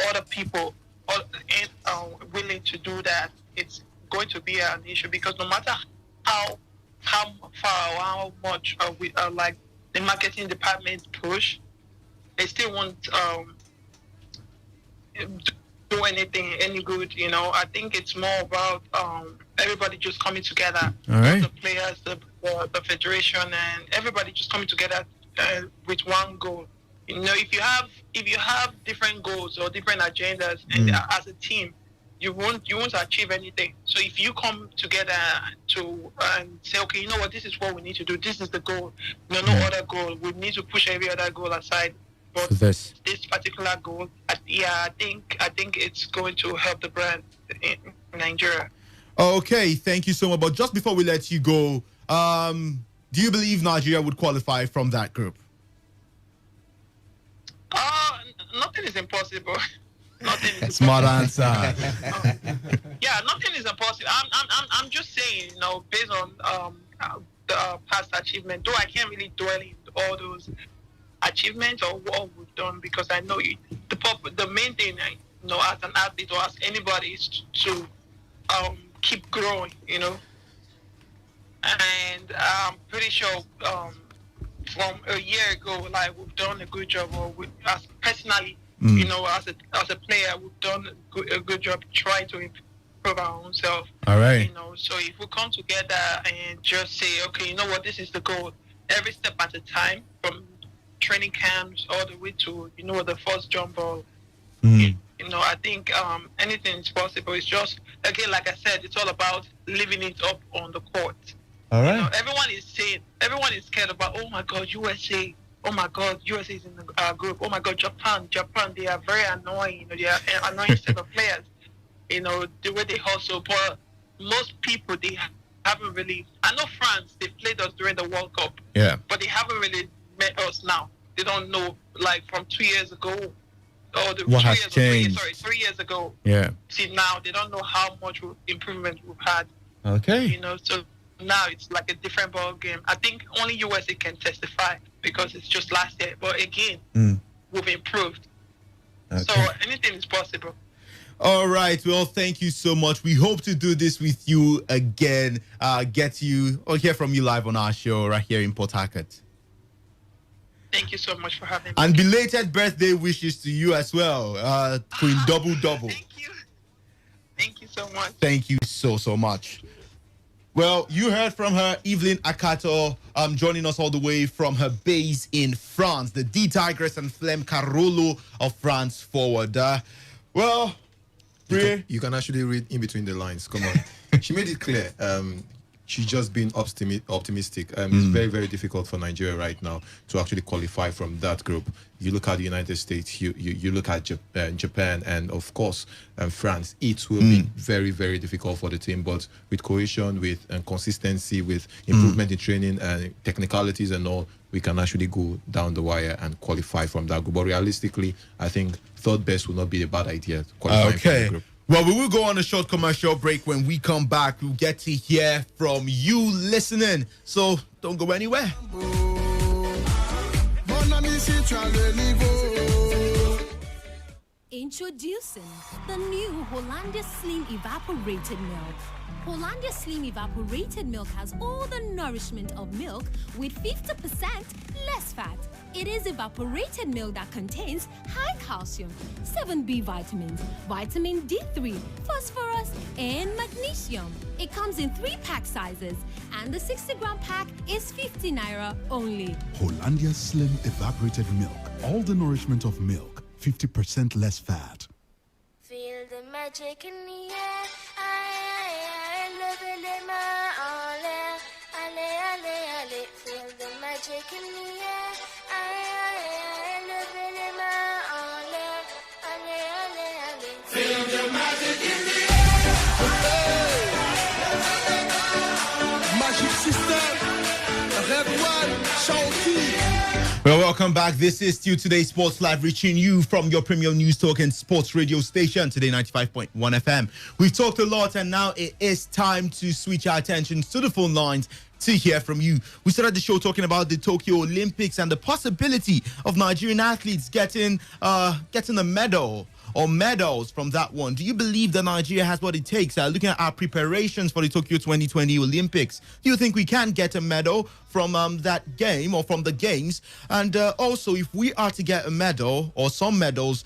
other people are willing to do that, it's going to be an issue, because no matter how far or how much like the marketing department push, they still won't do any good, you know. I think it's more about everybody just coming together. All right. The players, the federation, and everybody just coming together with one goal. You know, if you have different goals or different agendas, and as a team, you won't achieve anything. So if you come together and say, okay, you know what, this is what we need to do. This is the goal. No other goal. We need to push every other goal aside. But this particular goal, I think it's going to help the brand in Nigeria. Okay, thank you so much. But just before we let you go, do you believe Nigeria would qualify from that group? Nothing is impossible. Nothing is Smart answer. Yeah, nothing is impossible. I'm just saying, you know, based on the past achievement. Though I can't really dwell in all those achievements or what we've done, because I know the main thing, you know, as an athlete or as anybody, is to keep growing, you know. And I'm pretty sure from a year ago, like, we've done a good job, or as personally, you know, as a player, we've done a good job trying to improve our own self. All right. You know, so if we come together and just say, okay, you know what, this is the goal, every step at a time, from training camps all the way to, you know, the first jump ball. You know, I think anything is possible. It's just, again, like I said, it's all about living it up on the court. All right. You know, everyone is scared about, oh my God, USA. Oh my God, USA is in the group. Oh my God, Japan, they are very annoying. You know, they are annoying set of players. You know, the way they hustle. But most people, they haven't really. I know France, they played us during the World Cup. Yeah. But they haven't really met us now. They don't know, like from 2 years ago, or the What 2 has years, changed? 3 years ago. Yeah. See, now they don't know how much improvement we've had. Okay. You know, so now it's like a different ball game. I think only USA can testify because it's just last year. But again, we've improved. Okay. So anything is possible. All right. Well, thank you so much. We hope to do this with you again. Get you or hear from you live on our show right here in Port Harcourt. Thank you so much for having me. And belated birthday wishes to you as well. Queen Double. Thank you. Thank you so much. Thank you so much. Well, you heard from her, Evelyn Akato, joining us all the way from her base in France, the D Tigress and Flem Carolo of France forward. Well, you can actually read in between the lines. Come on. She made it clear. She's just being optimistic. It's very, very difficult for Nigeria right now to actually qualify from that group. You look at the United States, you look at Japan, and of course France. It will be very, very difficult for the team. But with cohesion, with consistency, with improvement in training and technicalities and all, we can actually go down the wire and qualify from that group. But realistically, I think third best will not be a bad idea. Qualifying from the group. Well, we will go on a short commercial break. When we come back, we'll get to hear from you listening. So don't go anywhere. Introducing the new Hollandia Slim Evaporated Milk. Hollandia Slim Evaporated Milk has all the nourishment of milk with 50% less fat. It is evaporated milk that contains high calcium, 7B vitamins, vitamin D3, phosphorus, and magnesium. It comes in 3-pack sizes, and the 60-gram pack is 50 naira only. Hollandia Slim Evaporated Milk. All the nourishment of milk, 50% less fat. Feel the magic in the air. I love it, my ole, ale, ale. Feel the magic in the air. I love it, my ole, ale, ale. Feel the magic in the air. Magic system. Red one, Shawty. Well, welcome back. This is still Today Sports Live, reaching you from your premium news talk and sports radio station, Today 95.1 FM. We've talked a lot, and now it is time to switch our attention to the phone lines to hear from you. We started the show talking about the Tokyo Olympics and the possibility of Nigerian athletes getting a medal or medals from that one. Do you believe that Nigeria has what it takes? Looking at our preparations for the Tokyo 2020 Olympics, do you think we can get a medal from that game or from the games? And also, if we are to get a medal or some medals,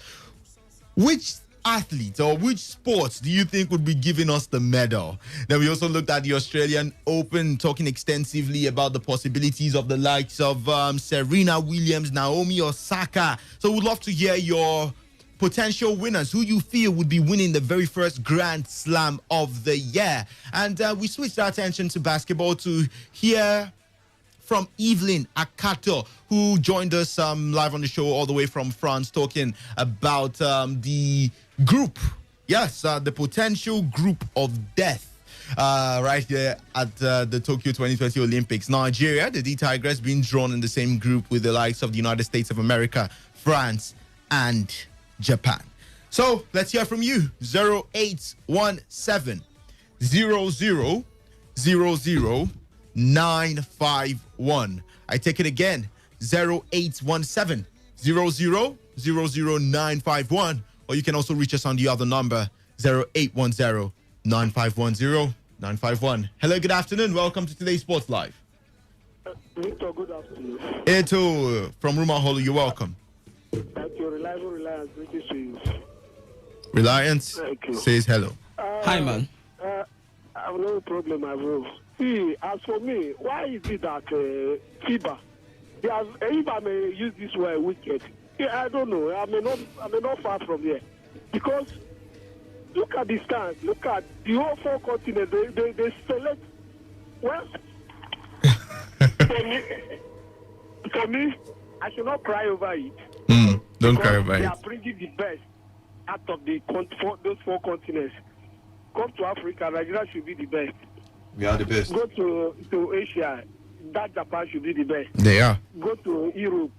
which athlete or which sports do you think would be giving us the medal? Then we also looked at the Australian Open, talking extensively about the possibilities of the likes of Serena Williams, Naomi Osaka. So we'd love to hear your potential winners, who you feel would be winning the very first Grand Slam of the year. And we switched our attention to basketball to hear from Evelyn Akato, who joined us live on the show all the way from France, talking about the group. Yes, the potential group of death. Right here at the Tokyo 2020 Olympics. Nigeria, the D Tigress, being drawn in the same group with the likes of the United States of America, France, and Japan. So let's hear from you. 0817 00 951. I take it again. 0817 00 951. Or you can also reach us on the other number, 0810 9510 951. Hello, good afternoon. Welcome to Today's Sports Live. Victor, good afternoon. Eto from Rumah Holo, you're welcome. Thank you. Reliance, greetings to you. Reliance says hello. Hi, man. I have no problem, I will. See, as for me, why is it that FIBA, if I may use this word, wicked, I don't know. I may not far from here. Because look at the stand. Look at the whole 4 continents. They select. Well, for me, I should not cry over it. Don't cry over it. They are bringing the best out of those 4 continents. Come to Africa, Nigeria should be the best. We are the best. Go to Asia. That Japan should be the best. They are. Go to Europe.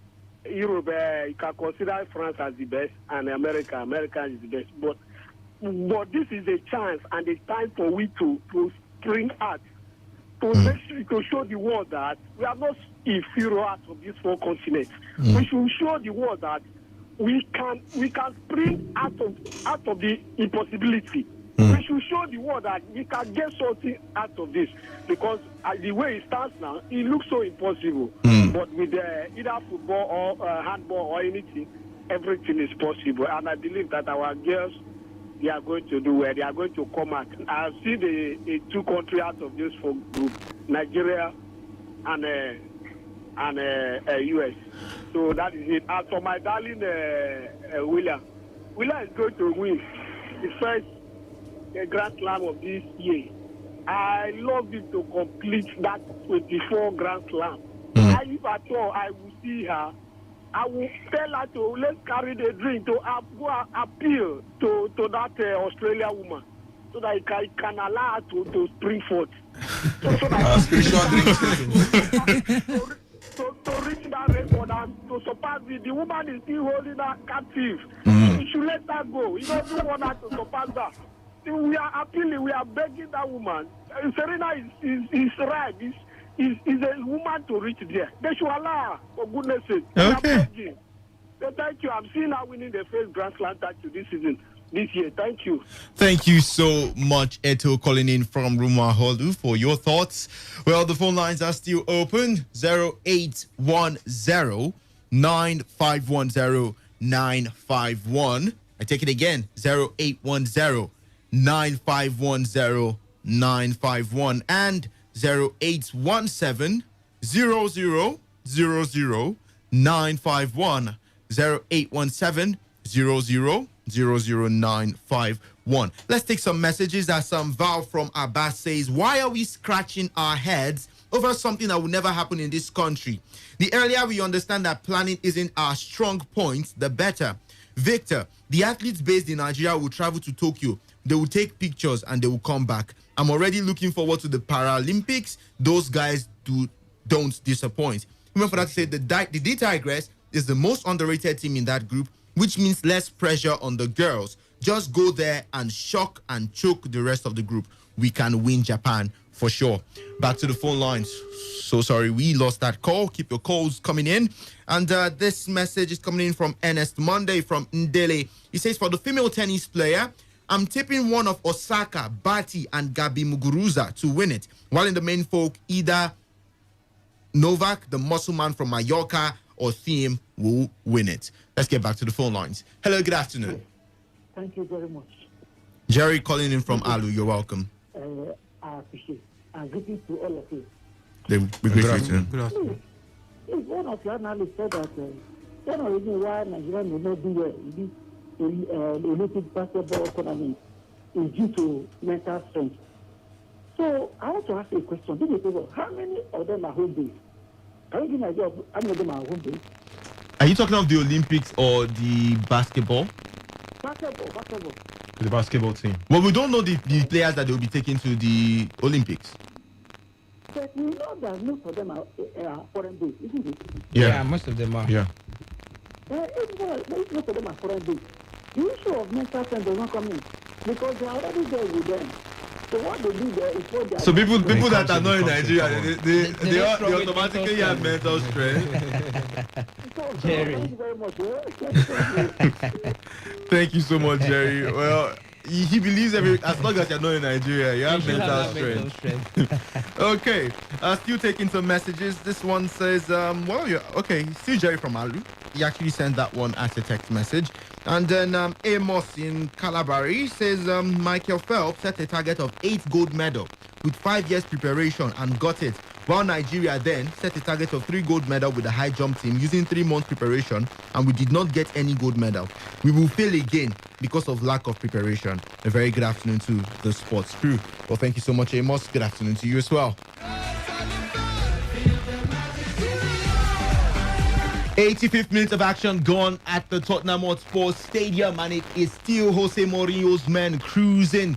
Europe, you can consider France as the best, and America is the best. But this is a chance and a time for we to spring out to make sure to show the world that we are not inferior out of these 4 continents. We should show the world that we can spring out of the impossibility. We should show the world that we can get something out of this, because the way it stands now, it looks so impossible. But with either football or handball or anything, everything is possible. And I believe that our girls, they are going to do well. They are going to come out. I see the 2 countries out of this group, Nigeria and US. So that is it. As for my darling William is going to win the first Grand Slam of this year. I love him to complete that 24 Grand Slam. If at all I will see her, I will tell her to let's carry the drink to go appeal to that Australian woman, so that it can allow her to spring forth. To reach that record and to surpass it. The woman is still holding her captive. You should let her go. You don't want her to surpass that. We are appealing, we are begging that woman. Serena is right. Is a woman to reach there. They should allow her, for goodness sake. Okay. So thank you. I'm seeing her winning the first Grand Slam title this season, this year. Thank you. Thank you so much, Eto, calling in from Rumaholu for your thoughts. Well, the phone lines are still open. 0810 9510 951. I take it again. 0810 9510 951 and 0817 0000 951 0817 000951. Let's take some messages. As Val from Abbas says, why are we scratching our heads over something that will never happen in this country? The earlier we understand that planning isn't our strong point, the better. Victor, the athletes based in Nigeria will travel to Tokyo. They will take pictures and they will come back. I'm already looking forward to the Paralympics. Those guys don't disappoint. Remember that to say the D Tigress is the most underrated team in that group, which means less pressure on the girls. Just go there and shock and choke the rest of the group. We can win Japan for sure. Back to the phone lines. So sorry, we lost that call. Keep your calls coming in. And this message is coming in from Ernest Monday from Ndele. He says, for the female tennis player, I'm tipping one of Osaka, Bati, and Gabi Muguruza to win it. While in the main folk, either Novak, the muscle man from Mallorca, or Thiem will win it. Let's get back to the phone lines. Hello, good afternoon. Thank you very much. Jerry calling in from Alu. You're welcome. I appreciate it. And greetings to all of you. Good afternoon. Good afternoon. If one of your analysts said that one of the reasons why Nigeria may not do well in this Olympic basketball tournament is due to mental strength. So I want to ask you a question. Do you think how many of them are home based? Can you give me an idea of how many of them are home based? Are you talking of the Olympics or the basketball? Basketball. The basketball team. Well, we don't know the players that they will be taking to the Olympics. But we know that most of them are foreign based, isn't it? Yeah, most of them are. Yeah. Most of them are foreign based. The issue of mental strength does not come in because they are already there with them. So what they do there is what they are. So people that are not in Nigeria, they automatically have mental strength. Thank you very much. Thank you so much, Jerry. Well, he believes as long as you're not in Nigeria, you have mental strength. Okay, still taking some messages. This one says, still Jerry from Alu. He actually sent that one as a text message. And then Amos in Calabari says, Michael Phelps set a target of 8 gold medals with 5 years preparation and got it. While Nigeria then set a target of 3 gold medals with the high jump team using 3 months preparation, and we did not get any gold medal. We will fail again because of lack of preparation. A very good afternoon to the sports crew. Well, thank you so much, Amos. Good afternoon to you as well. 85th minute of action gone at the Tottenham Hotspur Stadium, and it is still Jose Mourinho's men cruising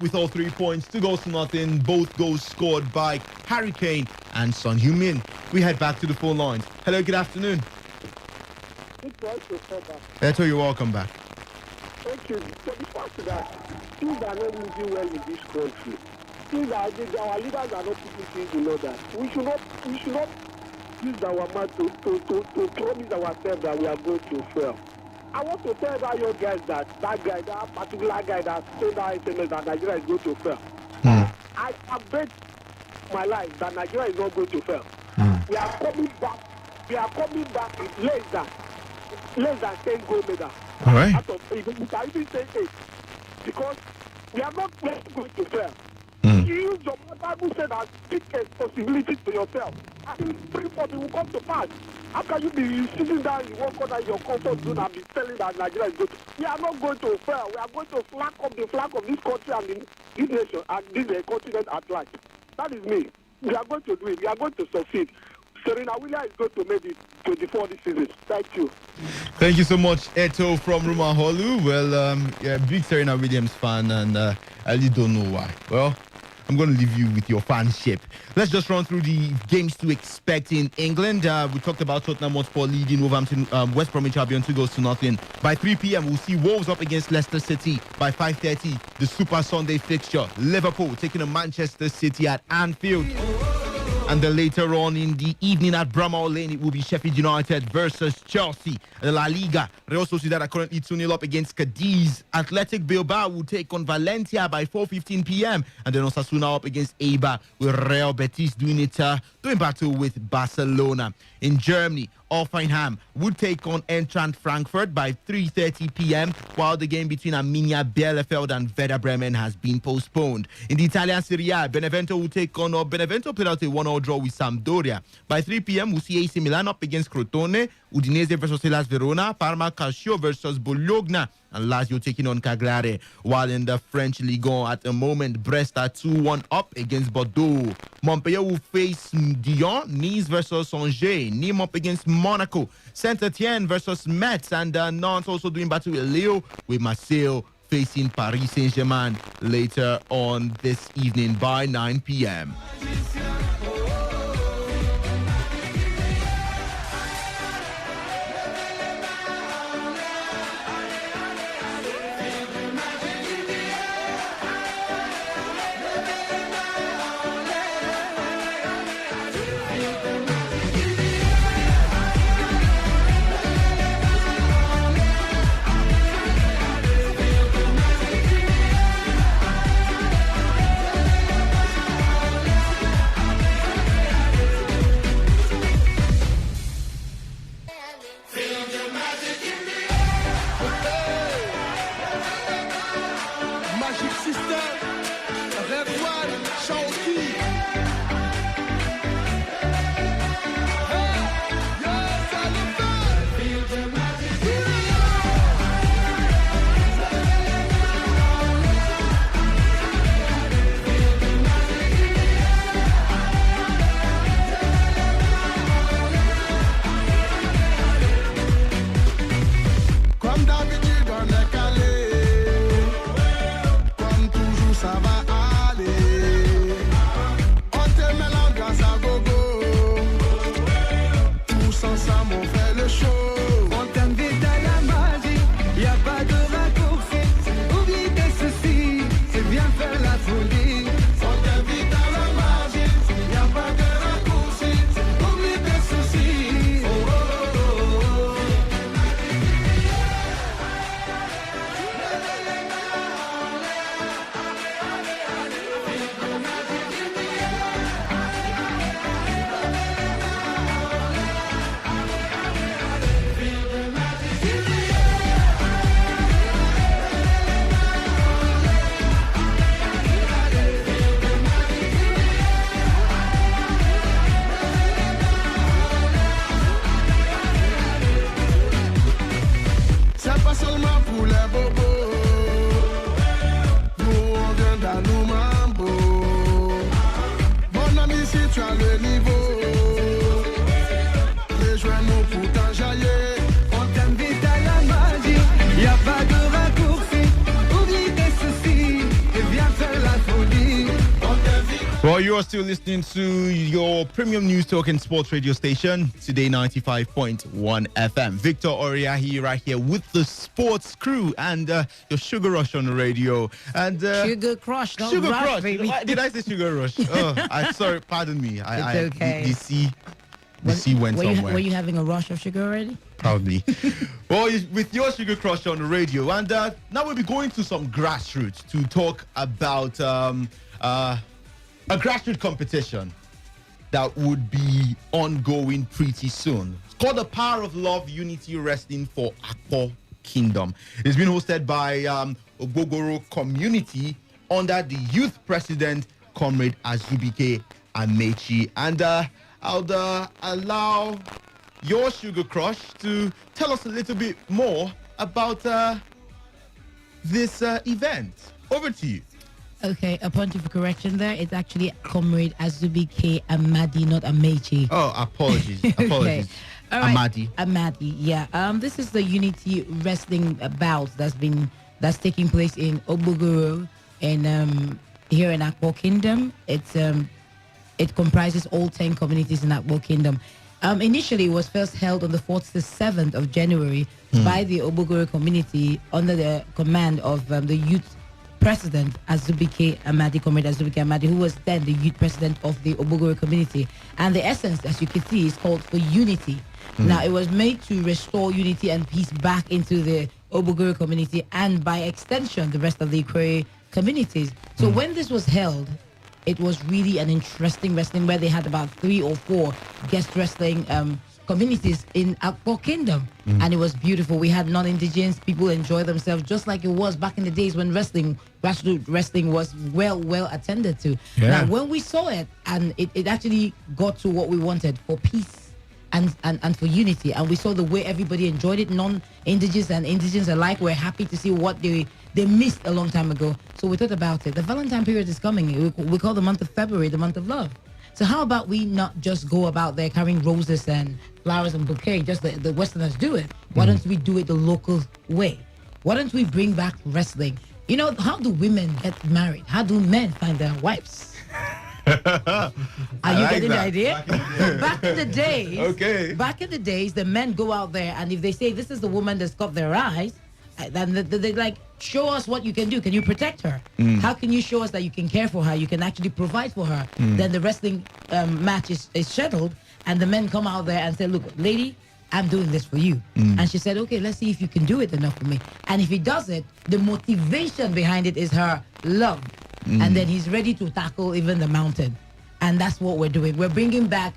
with all 3 points. 2-0. Both goals scored by Harry Kane and Son Heung-min. We head back to the phone lines. Hello, good afternoon. Eto, you're welcome back. Thank you. So the fact that things are not moving well in this country. Our leaders are not putting things in order. We should not use our mouth to promise ourselves that we are going to fail. I want to tell that young guys that particular guy that said that SMS that Nigeria is going to fail. I bet my life that Nigeria is not going to fail. We are coming back. We are coming back with less than 10 gold medals. All right. We can even say 8 because we are not going to fail. You use your Bible said that take responsibility to yourself. I think 340 will come to pass. How can you be sitting down in one corner in your comfort zone and be telling that Nigeria is good? We are not going to fail. We are going to flag up the flag of this country and this nation and this continent at large. That is me. We are going to do it. We are going to succeed. Serena Williams is going to make it 24 this season. Thank you. Thank you so much, Eto from Rumaholu. Well, yeah, big Serena Williams fan, and I really don't know why. Well, I'm going to leave you with your fanship. Let's just run through the games to expect in England. We talked about Tottenham Hotspur leading Wolverhampton, West Bromwich Albion 2-0. By 3 p.m., we'll see Wolves up against Leicester City. By 5:30, the Super Sunday fixture. Liverpool taking on Manchester City at Anfield. And then later on in the evening at Bramall Lane, it will be Sheffield United versus Chelsea. The La Liga, Real Sociedad are currently 2-0 up against Cadiz. Athletic Bilbao will take on Valencia by 4:15 p.m. And then Osasuna up against Eibar, with Real Betis doing battle with Barcelona. In Germany, Hoffenheim would take on Eintracht Frankfurt by 3:30 p.m., while the game between Arminia Bielefeld and Werder Bremen has been postponed. In the Italian Serie A, Benevento will take on, Benevento played out a 1-0 draw with Sampdoria. By 3 p.m., we'll see AC Milan up against Crotone, Udinese versus Hellas Verona, Parma Calcio versus Bologna, and Lazio taking on Cagliari. While in the French Ligue 1 at the moment, Brest are 2-1 up against Bordeaux. Montpellier will face Dijon, Nice versus Angers, Nîmes up against Monaco, Saint-Etienne versus Metz, and Nantes also doing battle with Lille, with Marseille facing Paris Saint-Germain later on this evening by 9 p.m. Tu as le niveau, rejoins-nous pour t'en Well, you are still listening to your premium news talk and sports radio station, Today 95.1 FM. Victor Oriahi right here with the sports crew and your Sugar Rush on the radio. And Sugar Crush, not Sugar Rush, Crush. baby. Why did I say Sugar Rush? I'm sorry, pardon me. It's okay. The C went somewhere. Were you having a rush of sugar already? Proudly. Well, with your Sugar Crush on the radio. And now we'll be going to some grassroots to talk about a grassroots competition that would be ongoing pretty soon. It's called the Power of Love Unity Wrestling for Akpo Kingdom. It's been hosted by Ogbogoro community under the youth president, Comrade Azubike Amechi. And I'll allow your Sugar Crush to tell us a little bit more about this event. Over to you. Okay, a point of correction there. It's actually Comrade Azubike Amadi, not Amechi. Oh, apologies. Okay. All right. Amadi, yeah. This is the Unity Wrestling bout that's taking place in Ogbogoro and here in Akpo Kingdom. It comprises all 10 communities in Akpo Kingdom. Initially, it was first held on the 4th to 7th of January by the Ogbogoro community under the command of the youth president Azubike Amadi, Comrade Azubike Amadi, who was then the youth president of the Ogbogoro community. And the essence, as you can see, is called for unity. Now, it was made to restore unity and peace back into the Ogbogoro community and, by extension, the rest of the Ikwe communities. So when this was held, it was really an interesting wrestling where they had about 3 or 4 guest wrestling communities in Akpo Kingdom, and it was beautiful. We had non-indigenous people enjoy themselves just like it was back in the days when grassroots wrestling was well attended to. Now, when we saw it, and it actually got to what we wanted for peace and for unity, and we saw the way everybody enjoyed it. Non-indigenous and indigenous alike were happy to see what they missed a long time ago. So we thought about it. The Valentine period is coming. We call the month of February the month of love. So how about we not just go about there carrying roses and flowers and bouquet, just the Westerners do it. Why don't we do it the local way? Why don't we bring back wrestling? You know, how do women get married? How do men find their wives? Are you getting the idea? Back in the days, back in the days, the men go out there, and if they say this is the woman that's got their eyes, then they like, show us what you can do. Can you protect her? How can you show us that you can care for her? You can actually provide for her. Then the wrestling match is scheduled, and the men come out there and say, look, lady, I'm doing this for you. And she said, okay, let's see if you can do it enough for me. And if he does it, the motivation behind it is her love. And then he's ready to tackle even the mountain. And that's what we're doing. We're bringing back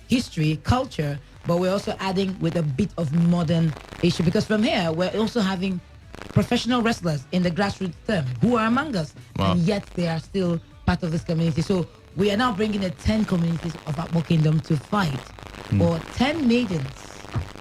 history, culture, but we're also adding with a bit of modern issue, because from here we're also having professional wrestlers in the grassroots term who are among us, and yet they are still part of this community. So we are now bringing the 10 communities of Akpo Kingdom to fight for 10 maidens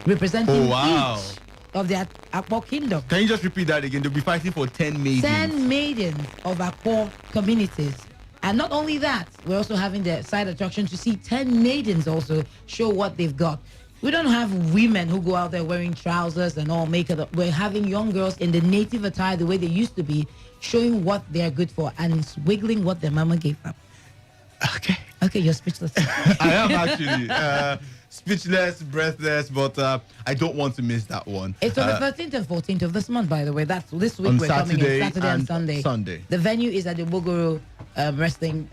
representing each of the Akpo Kingdom. Can you just repeat that again? They'll be fighting for 10 maidens. 10 maidens of Akpo communities. And not only that, we're also having the side attraction to see 10 maidens also show what they've got. We don't have women who go out there wearing trousers and all makeup. We're having young girls in the native attire the way they used to be, showing what they're good for and wiggling what their mama gave them. Okay, you're speechless. I am actually speechless, breathless, but I don't want to miss that one. It's on the 13th and 14th of this month, by the way. That's this week. On we're Saturday coming in Saturday and Sunday. Sunday. The venue is at the Bogoro wrestling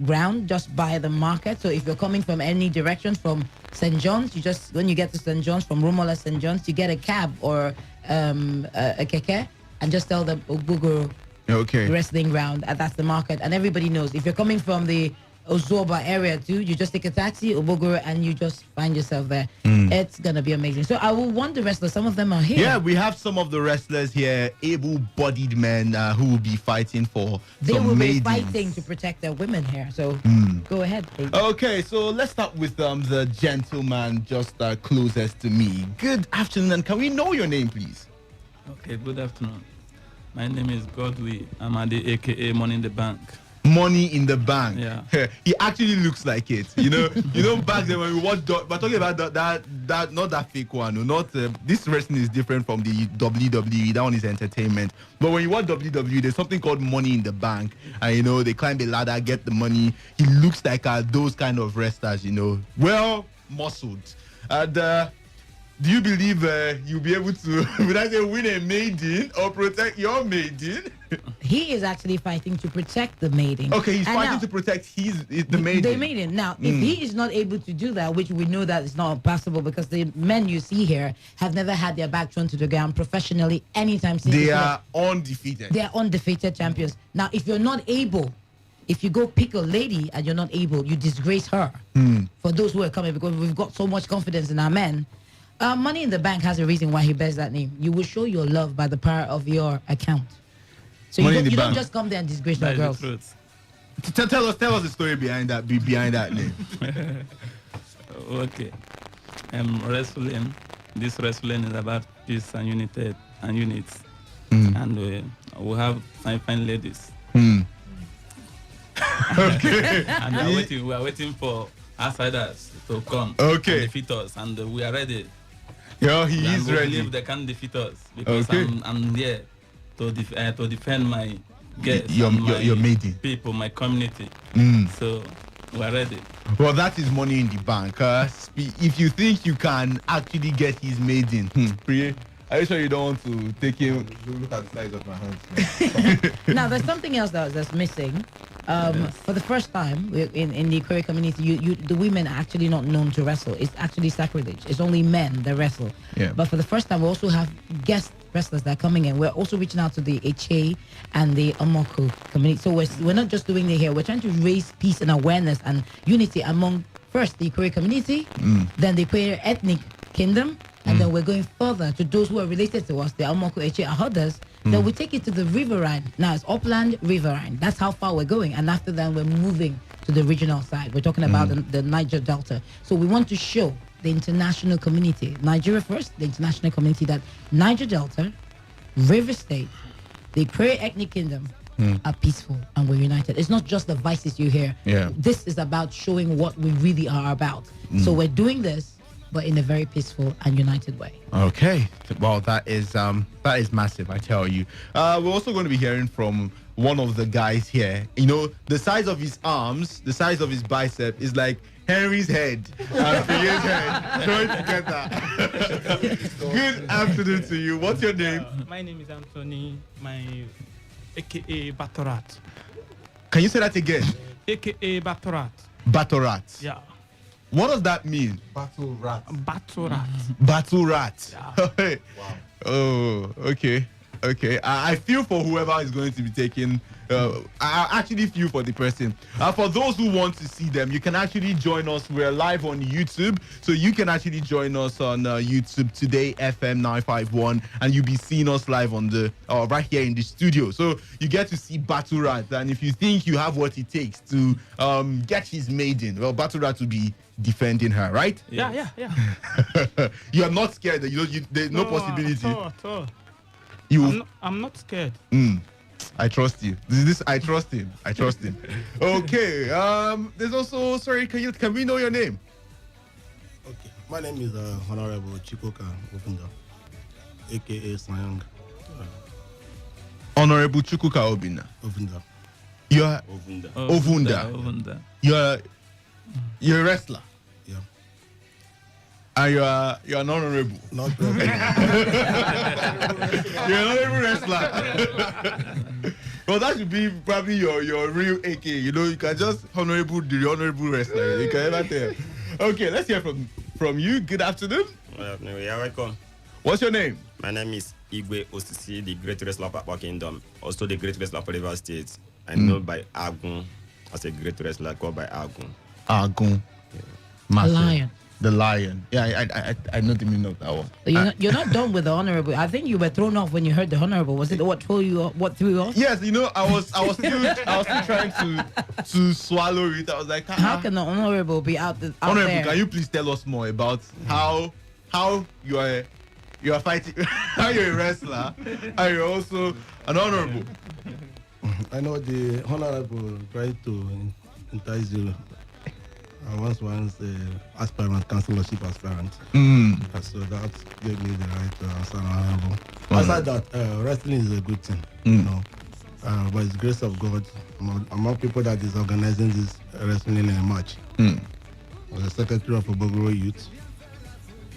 ground just by the market. So if you're coming from any direction from St. John's, you just, when you get to St. John's, from Romola St. John's, you get a cab or a keke and just tell them Bogoro wrestling ground. That's the market. And everybody knows. If you're coming from the Ozoba area too, you just take a taxi, Obogoro, and you just find yourself there. It's gonna be amazing. So I will want the wrestlers. Some of them are here. Yeah, we have some of the wrestlers here, able-bodied men who will be fighting for some maidens. Be fighting to protect their women here. So go ahead, please. Okay, so let's start with the gentleman just closest to me. Good afternoon, and can we know your name, please? Okay, good afternoon. My name is Godwin Amadi, aka Money in the Bank. Money in the Bank. Yeah. He actually looks like it. Back then when we watched, we're talking about that not that fake one. Not this wrestling is different from the WWE. That one is entertainment. But when you watch WWE, there's something called Money in the Bank, and they climb the ladder, get the money. He looks like those kind of wrestlers. Well muscled. And do you believe you'll be able to, would I say, win a maiden or protect your maiden? He is actually fighting to protect the maiden. Okay, he's fighting to protect the maiden. The maiden. Now, if he is not able to do that, which we know that is not possible because the men you see here have never had their back thrown to the ground professionally anytime since. They are undefeated. They are undefeated champions. Now, if you're not able, if you go pick a lady and you're not able, you disgrace her. For those who are coming, because we've got so much confidence in our men. Money in the Bank has a reason why he bears that name. You will show your love by the power of your account. So you don't just come there and disgrace the girls. Tell us the story behind that name. Okay. Wrestling. This wrestling is about peace and unity and units. And we have fine ladies. Okay. And we are waiting for outsiders to come and defeat us, and we are ready. He is ready. Believe they can defeat us because I'm here to defend my guests, your maiden people, my community. So we are ready. Well, that is Money in the Bank. If you think you can actually get his maiden, Priye, are you sure you don't want to take him? Look at the size of my hands. Now, there's something else that's missing. For the first time in the Korean community, the women are actually not known to wrestle. It's actually sacrilege. It's only men that wrestle. Yeah. But for the first time, we also have guest wrestlers that are coming in. We're also reaching out to the Eche and the Omoko community. So we're not just doing it here. We're trying to raise peace and awareness and unity among first the Korean community, then the Korean ethnic kingdom, and then we're going further to those who are related to us, the Omoko, Eche, and others. Then we take it to the riverine. Now it's upland, riverine. That's how far we're going. And after that, we're moving to the regional side. We're talking about the Niger Delta. So we want to show the international community, Nigeria first, the international community, that Niger Delta, River State, the Korean ethnic kingdom are peaceful and we're united. It's not just the vices you hear. Yeah. This is about showing what we really are about. So we're doing this, but in a very peaceful and united way. Okay. Well, that is massive, I tell you. We're also going to be hearing from one of the guys here. The size of his arms, the size of his bicep is like Henry's head and Priye's head joined together. Good afternoon to you. What's your name? My name is Anthony, aka Batorat. Can you say that again? AKA Batorat. Batorat. Yeah. What does that mean? Battle rat. Battle rat. Battle rat. Yeah. Wow. Oh, okay. I feel for whoever is going to be taking. I actually feel for the person. For those who want to see them, you can actually join us. We're live on YouTube, so you can actually join us on YouTube Today FM 951, and you'll be seeing us live on the right here in the studio. So you get to see Battle Rat, and if you think you have what it takes to get his maiden, well, Battle Rat will be defending her, right? Yeah. You are not scared. There's no possibility. At all. I'm not scared. I trust you. I trust him. Okay. There's also, sorry, can we know your name? Okay. My name is Honorable Chikoka Ofunda, aka Sanyang. Honorable Chukwuka Obina. Ofunda. You're Ovunda. You're a wrestler. Yeah. And you're an honorable. Not You're an honorable wrestler. Well, that should be probably your real AK. You can just the honorable wrestler. You can never tell. Okay, let's hear from you. Good afternoon. Yeah, welcome. What's your name? My name is Igwe Osisi, the great wrestler of Akwa Kingdom, also the great wrestler of River State. I know by Agun as a great wrestler called by Agun. Agun. A lion. The lion. Yeah, I know the meaning of that one. You're not done with the honorable. I think you were thrown off when you heard the honorable. Was it what threw you off? Yes, I was still trying to swallow it. I was like, how can the honorable be out honorable, there? can you please tell us more about how you are fighting, how you're a wrestler, and you're also an honorable? I know the Honorable tried to entice you. I was once aspirant, councillorship aspirant. So that gave me the right to answer Honorable. Aside that, wrestling is a good thing, you know. By the grace of God, among people that is organizing this wrestling match, I'm the secretary of Obogoro Youth.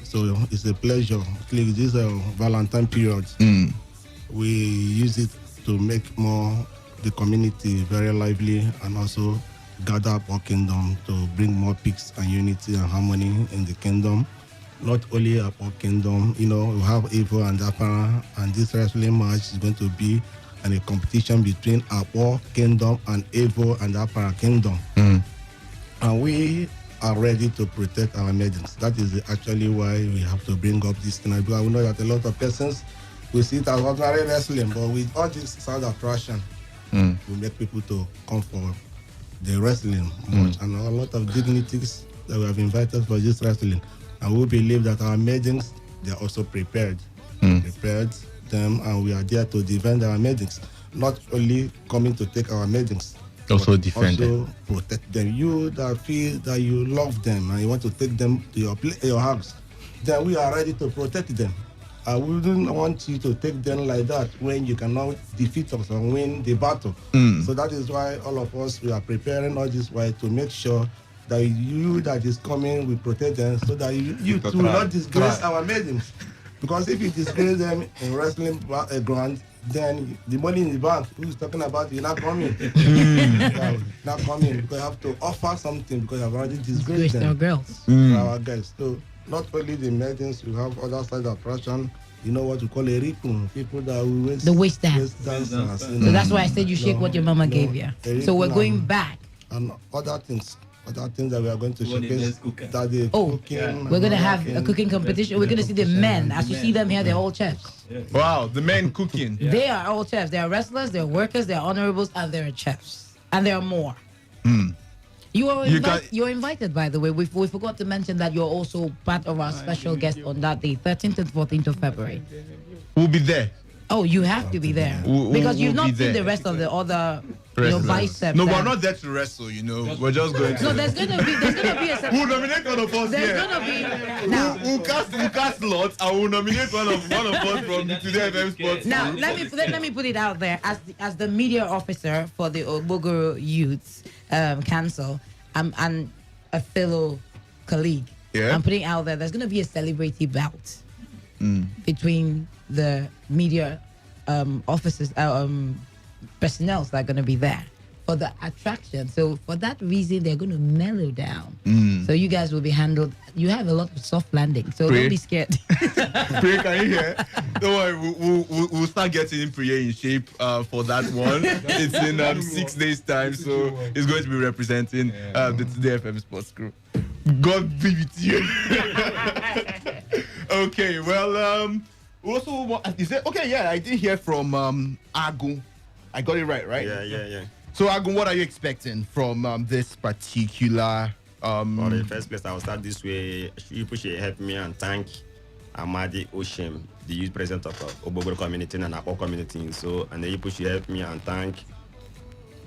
So it's a pleasure. Like this Valentine period, we use it to make more the community very lively and also gather up our kingdom to bring more peace and unity and harmony in the kingdom. Not only our kingdom, you know, we have Evo and Apara, and this wrestling match is going to be a competition between our kingdom and Evo and Apara kingdom. And we are ready to protect our maidens. That is actually why we have to bring up this thing. Because we know that a lot of persons will see it as ordinary wrestling, but with all this sound attraction, we make people to come for the wrestling much, and a lot of dignitaries that we have invited for this wrestling. And we believe that our maidens, they are also prepared. Prepared them, and we are there to defend our maidens. Not only coming to take our maidens, also defend them. Also protect them. You that feel that you love them and you want to take them to your house, then we are ready to protect them. I wouldn't want you to take them like that when you cannot defeat us and win the battle. So that is why all of us, we are preparing all this way to make sure that you that is coming, we protect them so that you too will not disgrace our maidens. Because if you disgrace them in wrestling ground, then the money in the bank, who's talking about, you're not coming. Not coming, because you have to offer something because you have already disgraced them. Our girls. Our girls. So not only the maidens, we have other side of attraction. You know what we call a ripun, people that will the waist dance. Dancers, So that's why I said you shake what your mama gave you. So we're going back. And other things that we are going to showcase. That the cooking. We're going to have a cooking competition. We're going to see the men. As you see them here, they're all chefs. Wow, the men cooking. They are all chefs. They are wrestlers, they're workers, they're honorables, and they're chefs. And there are more. You're invited, by the way. We forgot to mention that you're also part of our special guest on that day, 13th and 14th of February. We'll be there. Oh, you have to be there. Because you've not seen the rest of the other biceps. No, we're not there to wrestle, you know. We're just going to. No, there's gonna be a We'll nominate one of us. There's gonna be now. We'll cast lots and we'll nominate one of us from the Today FM Sports. Now let me put it out there as the media officer for the Obogoro Youth Council, and a fellow colleague. Yeah. I'm putting out there. There's gonna be a celebrity bout between the media officers, personnel that are going to be there for the attraction. So for that reason, they're going to mellow down. So you guys will be handled. You have a lot of soft landing, so don't be scared. Priya, can you hear? Don't worry, we'll start getting Priya in shape for that one. It's in 6 days' time, so it's going to be representing the Today FM Sports Crew. God be with you. Okay, well, also, is it okay? Yeah, I did hear from Agun. I got it right? Yeah. So, Agun, what are you expecting from this particular? For the first place, I will start this way. People should help me and thank Amadi Oshem, the youth president of Obogoro community and Akwa community. So, and then people should help me and thank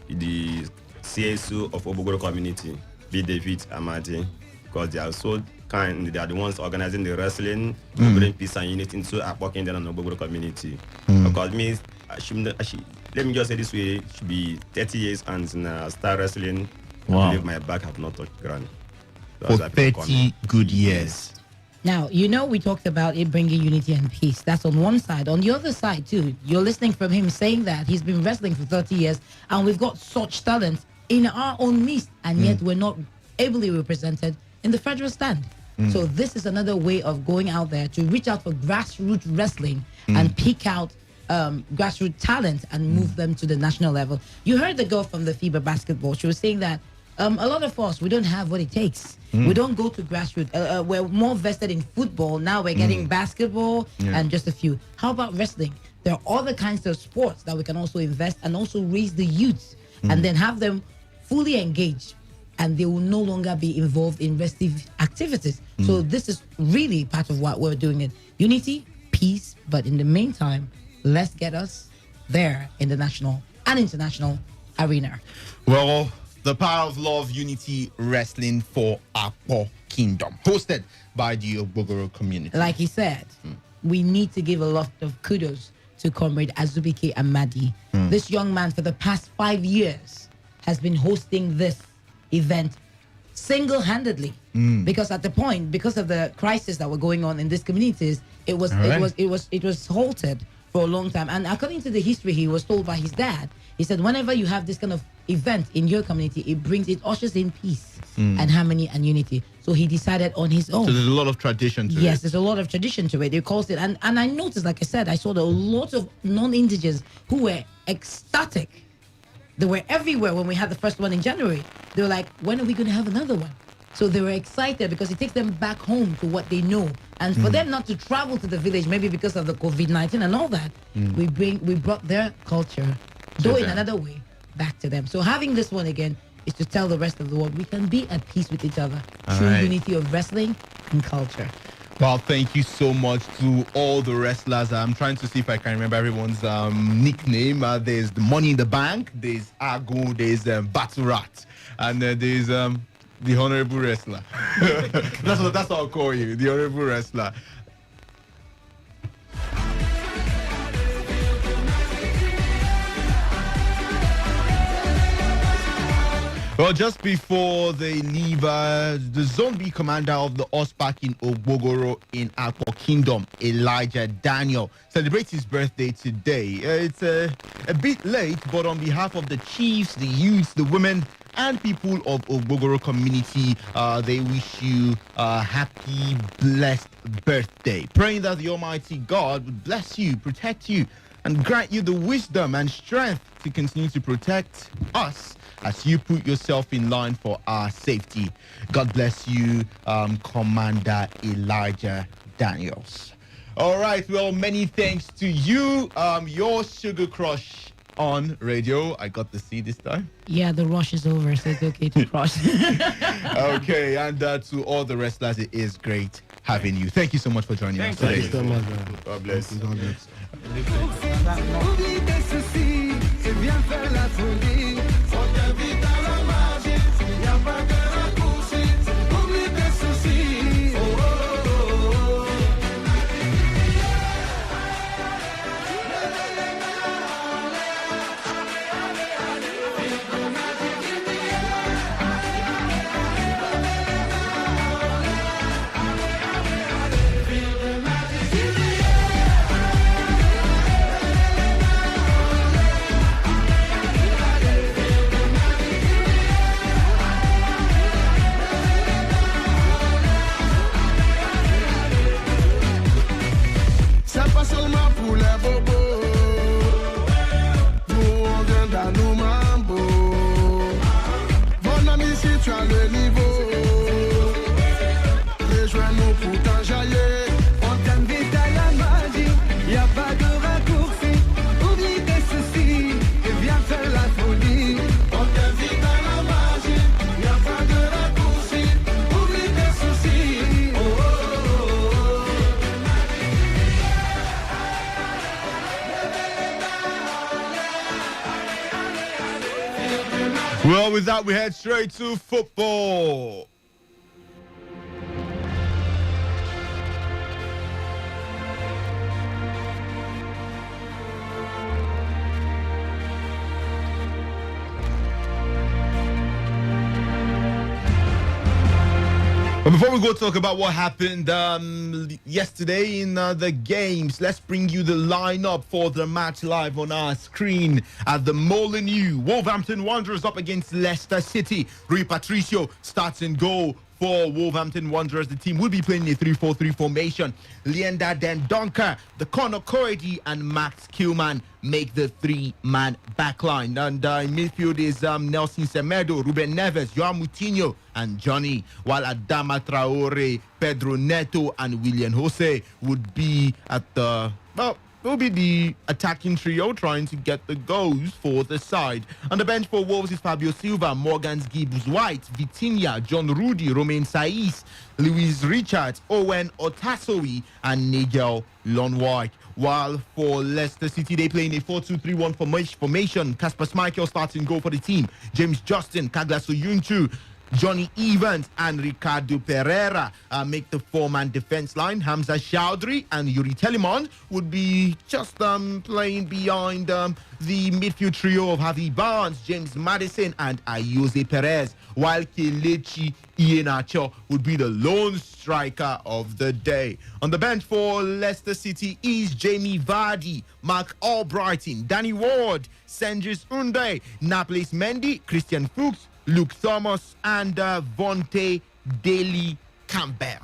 the CSO of Obogoro community, B. David Amadi, because they are so kind. They are the ones organizing the wrestling to bring peace and unity into Akwa Kingdom and Obogoro community. Because me, let me just say this way, it should be 30 years and start wrestling. Wow. I believe my back have not touched ground. For 30 good years. Now, we talked about it bringing unity and peace. That's on one side. On the other side, too, you're listening from him saying that he's been wrestling for 30 years and we've got such talent in our own midst, and yet we're not ably represented in the federal stand. So this is another way of going out there to reach out for grassroots wrestling and pick out grassroots talent and move them to the national level. You heard the girl from the FIBA basketball. She was saying that a lot of us, we don't have what it takes. We don't go to grassroots. We're more vested in football. Now we're getting basketball and just a few. How about wrestling? There are other kinds of sports that we can also invest and also raise the youth and then have them fully engaged, and they will no longer be involved in restive activities. So this is really part of what we're doing. Unity, peace, but in the meantime, let's get us there in the national and international arena. Well, the Power of Love Unity Wrestling for Akpo Kingdom, hosted by the Ogbogoro community. Like he said, we need to give a lot of kudos to Comrade Azubike Amadi. This young man, for the past 5 years, has been hosting this event single-handedly. Because at the point, because of the crisis that were going on in these communities, it was halted for a long time. And according to the history he was told by his dad, he said whenever you have this kind of event in your community, it ushers in peace and harmony and unity. So he decided on his own. So there's a lot of tradition to it. Yes, there's a lot of tradition to it. He calls it, and I noticed, like I said, I saw a lot of non-indigents who were ecstatic. They were everywhere when we had the first one in January. They were like, when are we going to have another one? So they were excited because it takes them back home to what they know. And for them not to travel to the village, maybe because of the COVID-19 and all that, we brought their culture, though in another way, back to them. So having this one again is to tell the rest of the world we can be at peace with each other through unity of wrestling and culture. Well, thank you so much to all the wrestlers. I'm trying to see if I can remember everyone's nickname. There's the Money in the Bank, there's Ago, there's Baturat, and there's the Honorable Wrestler. that's what I'll call you, the Honorable Wrestler. Well, just before they leave, the Zone B commander of the OSPAC in Ogbogoro in Akpo Kingdom, Elijah Daniel, celebrates his birthday today. It's a bit late, but on behalf of the chiefs, the youths, the women, and people of Ogbogoro community, they wish you a happy, blessed birthday. Praying that the Almighty God would bless you, protect you, and grant you the wisdom and strength to continue to protect us as you put yourself in line for our safety. God bless you, Commander Elijah Daniels. All right, well, many thanks to you. Your Sugar Crush on radio. I got the C this time. Yeah, the rush is over, so it's okay to crush. Okay, and to all the wrestlers, it is great having you. Thank you so much for joining us today. Thank you so much. God bless. God bless. Oublie tes soucis et viens faire la folie. On t'invite à la magie, y a pas de raccourci. Oublie tes soucis. Oh, oh, oh, oh. C'est pas seulement pour les bobos. Nous on vient dans nos mambo. Mon ami, si tu as le niveau, rejoins-nous pour t'enjailler. On t'invite à la magie, y a pas de raccourci. Oublie tes soucis et viens faire la folie. On t'invite à la magie, y a pas de raccourci. Oublie tes soucis. Oh, oh, oh, oh. Well, with that, we head straight to football. But before we go talk about what happened yesterday in the games, let's bring you the lineup for the match live on our screen at the Molineux. Wolverhampton Wanderers up against Leicester City. Rui Patricio starts in goal for Wolverhampton Wanderers. The team will be playing a 3-4-3 formation. Leander Dendonker, the Conor Cordy, and Max Kilman make the three-man backline. And in midfield is Nelson Semedo, Ruben Neves, Joao Moutinho, and Johnny. While Adama Traore, Pedro Neto, and William Jose would be at the... well, will be the attacking trio trying to get the goals for the side. On the bench for Wolves is Fabio Silva, Morgans Gibbs-White, Vitinha, John Rudy, Romain Saiz, Luis Richards, Owen Otasowi, and Nigel Lonwijk. while for Leicester City, they play in a 4-2-3-1 formation. Kasper Schmeichel starting goal for the team. James Justin, Kagla Soyuncu, Johnny Evans and Ricardo Pereira make the four-man defense line. Hamza Chowdhury and Yuri Telemon would be just playing behind the midfield trio of Javi Barnes, James Maddison and Ayose Perez, while Kelechi Iheanacho would be the lone striker of the day. On the bench for Leicester City is Jamie Vardy, Mark Albrighton, Danny Ward, Sandris Unday, Napolis Mendy, Christian Fuchs, Luke Thomas and Vontae Daly Campbell.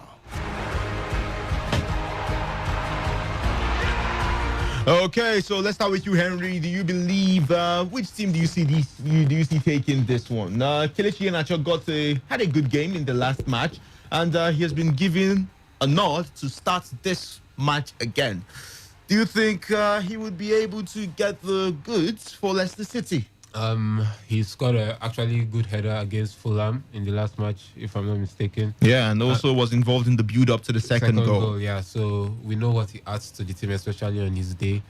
Okay, so let's start with you, Henry. Do you believe which team do you see taking this one? Kelechi Iheanacho had a good game in the last match, and he has been given a nod to start this match again. Do you think he would be able to get the goods for Leicester City? He scored a actually good header against Fulham in the last match, if I'm not mistaken. Yeah, and also was involved in the build-up to the second goal. Yeah, so we know what he adds to the team, especially on his day.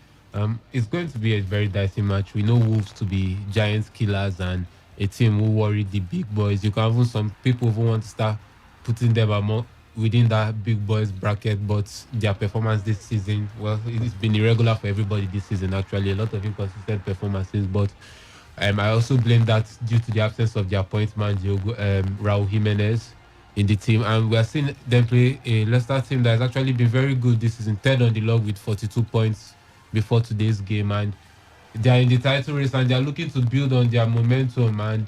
It's going to be a very dicey match. We know Wolves to be giant killers and a team who worry the big boys. You can have some people who want to start putting them within that big boys bracket, but their performance this season, well, it's been irregular for everybody this season, actually. A lot of inconsistent performances, but I also blame that due to the absence of their point man, Raul Jimenez, in the team. And we are seeing them play a Leicester team that has actually been very good this season, third on the log with 42 points before today's game. And they are in the title race and they are looking to build on their momentum and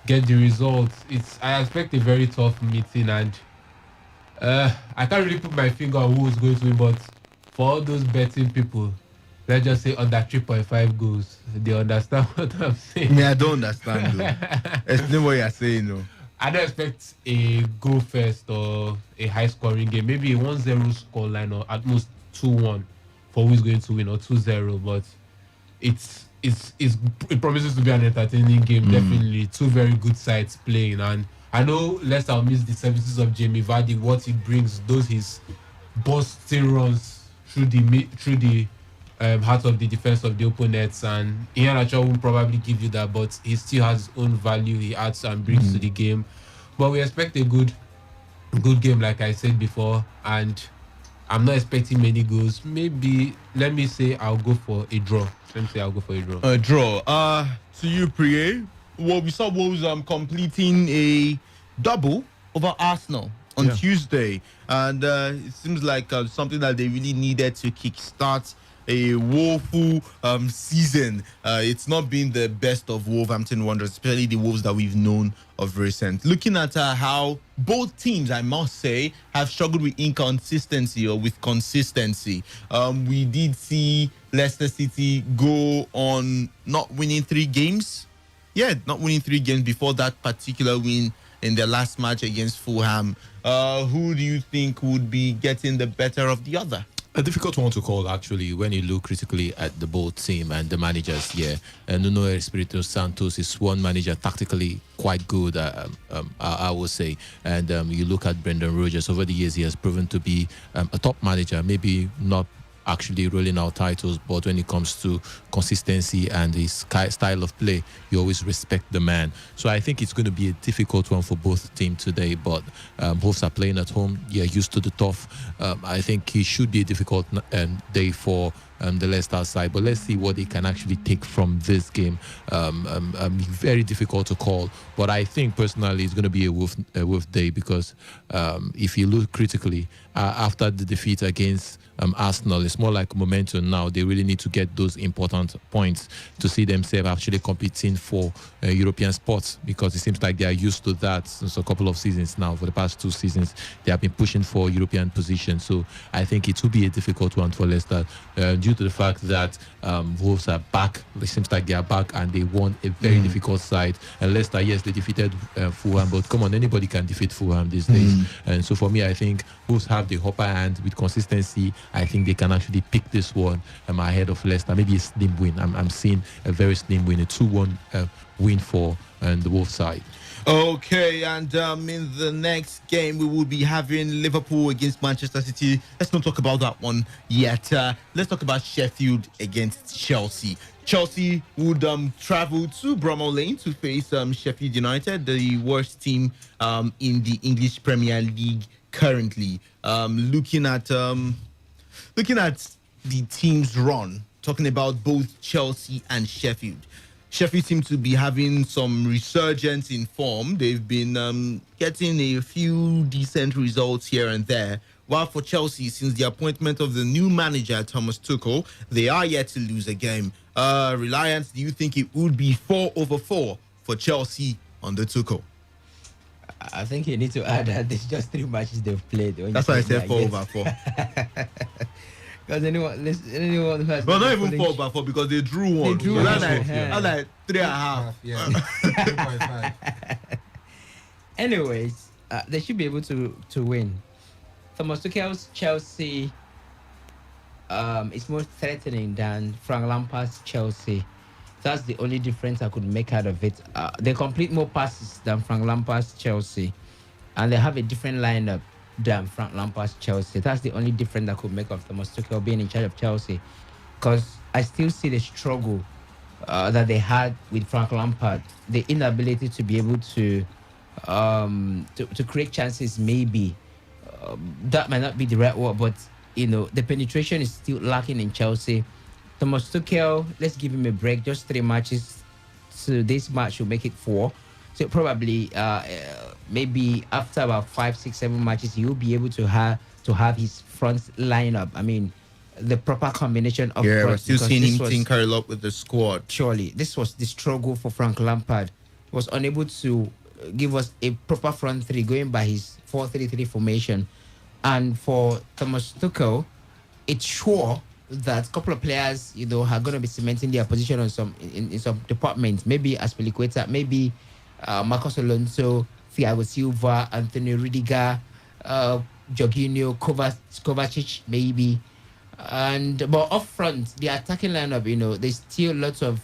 get the results. I expect a very tough meeting, and I can't really put my finger on who is going to win, but for all those betting people, let's just say under 3.5 goals. They understand what I'm saying. I don't understand though. Explain what you're saying though. I don't expect a goal first or a high scoring game. Maybe a 1-0 scoreline or at most 2-1 for who's going to win, or 2-0. But it promises to be an entertaining game, definitely. Two very good sides playing. And I know Leicester will miss the services of Jamie Vardy, what he brings, his busting runs through the heart of the defense of the opponents, and Iheanacho will probably give you that, but he still has his own value he adds and brings to the game. But we expect a good game, like I said before, and I'm not expecting many goals. Maybe, let me say I'll go for a draw. A draw. To you, Priye. Well, we saw Wolves completing a double over Arsenal on Tuesday, and it seems like something that they really needed to kickstart a woeful season. It's not been the best of Wolverhampton Wanderers, especially the Wolves that we've known of recent. Looking at how both teams, I must say, have struggled with inconsistency or with consistency. We did see Leicester City go on not winning 3 games. Yeah, not winning 3 games before that particular win in their last match against Fulham. Who do you think would be getting the better of the other? A difficult one to call, actually, when you look critically at the both team and the managers here. Nuno Espirito Santos is one manager tactically quite good, I would say. And you look at Brendan Rodgers, over the years he has proven to be a top manager, maybe not actually rolling out titles, but when it comes to consistency and his style of play, you always respect the man. So I think it's going to be a difficult one for both teams today, but both are playing at home. You're used to the tough. I think it should be a difficult day for the Leicester side, but let's see what they can actually take from this game. Very difficult to call, but I think personally it's going to be a Wolf day, because if you look critically after the defeat against Arsenal, it's more like momentum now. They really need to get those important points to see themselves actually competing for European spots, because it seems like they are used to that since a couple of seasons now. For the past 2 seasons, they have been pushing for European positions. So I think it will be a difficult one for Leicester due to the fact that Wolves are back. It seems like they are back and they won a very difficult side. And Leicester, yes, they defeated Fulham, but come on, anybody can defeat Fulham these days. And so for me, I think Wolves have the upper hand with consistency. I think they can actually pick this one ahead of Leicester. Maybe a slim win. I'm seeing a very slim win, a 2-1 win for the Wolf side. Okay, and in the next game, we will be having Liverpool against Manchester City. Let's not talk about that one yet. Let's talk about Sheffield against Chelsea. Chelsea would travel to Bramall Lane to face Sheffield United, the worst team in the English Premier League currently. Looking at the team's run, talking about both Chelsea and Sheffield. Sheffield seem to be having some resurgence in form. They've been getting a few decent results here and there. While for Chelsea, since the appointment of the new manager, Thomas Tuchel, they are yet to lose a game. Reliance, do you think it would be 4-4 for Chelsea under Tuchel? I think you need to add that there's just 3 matches they've played. That's why I said 4-4. Because anyone who has well, not even 4-4 because they drew one. They drew so one. That's like 3.5. Yeah. 3.5. Anyways, they should be able to win. Thomas Tuchel's Chelsea is more threatening than Frank Lampard's Chelsea. That's the only difference I could make out of it. They complete more passes than Frank Lampard's Chelsea, and they have a different lineup than Frank Lampard's Chelsea. That's the only difference I could make of Thomas Tuchel being in charge of Chelsea, because I still see the struggle that they had with Frank Lampard, the inability to be able to create chances. Maybe that might not be the right word, but the penetration is still lacking in Chelsea. Thomas Tuchel, let's give him a break. Just 3 matches. So this match will make it 4. So probably maybe after about 5, 6, 7 matches, he'll be able to have his front lineup. I mean, the proper combination of front. We're still seeing him tinker a lot with the squad. Surely, this was the struggle for Frank Lampard. He was unable to give us a proper front three going by his 4-3-3 formation. And for Thomas Tuchel, it's sure that a couple of players, are going to be cementing their position on in some departments. Maybe Aspilicueta, maybe Marcos Alonso, Thiago Silva, Antonio Rudiger, Jorginho, Kovacic, maybe. But up front, the attacking lineup, there's still lots of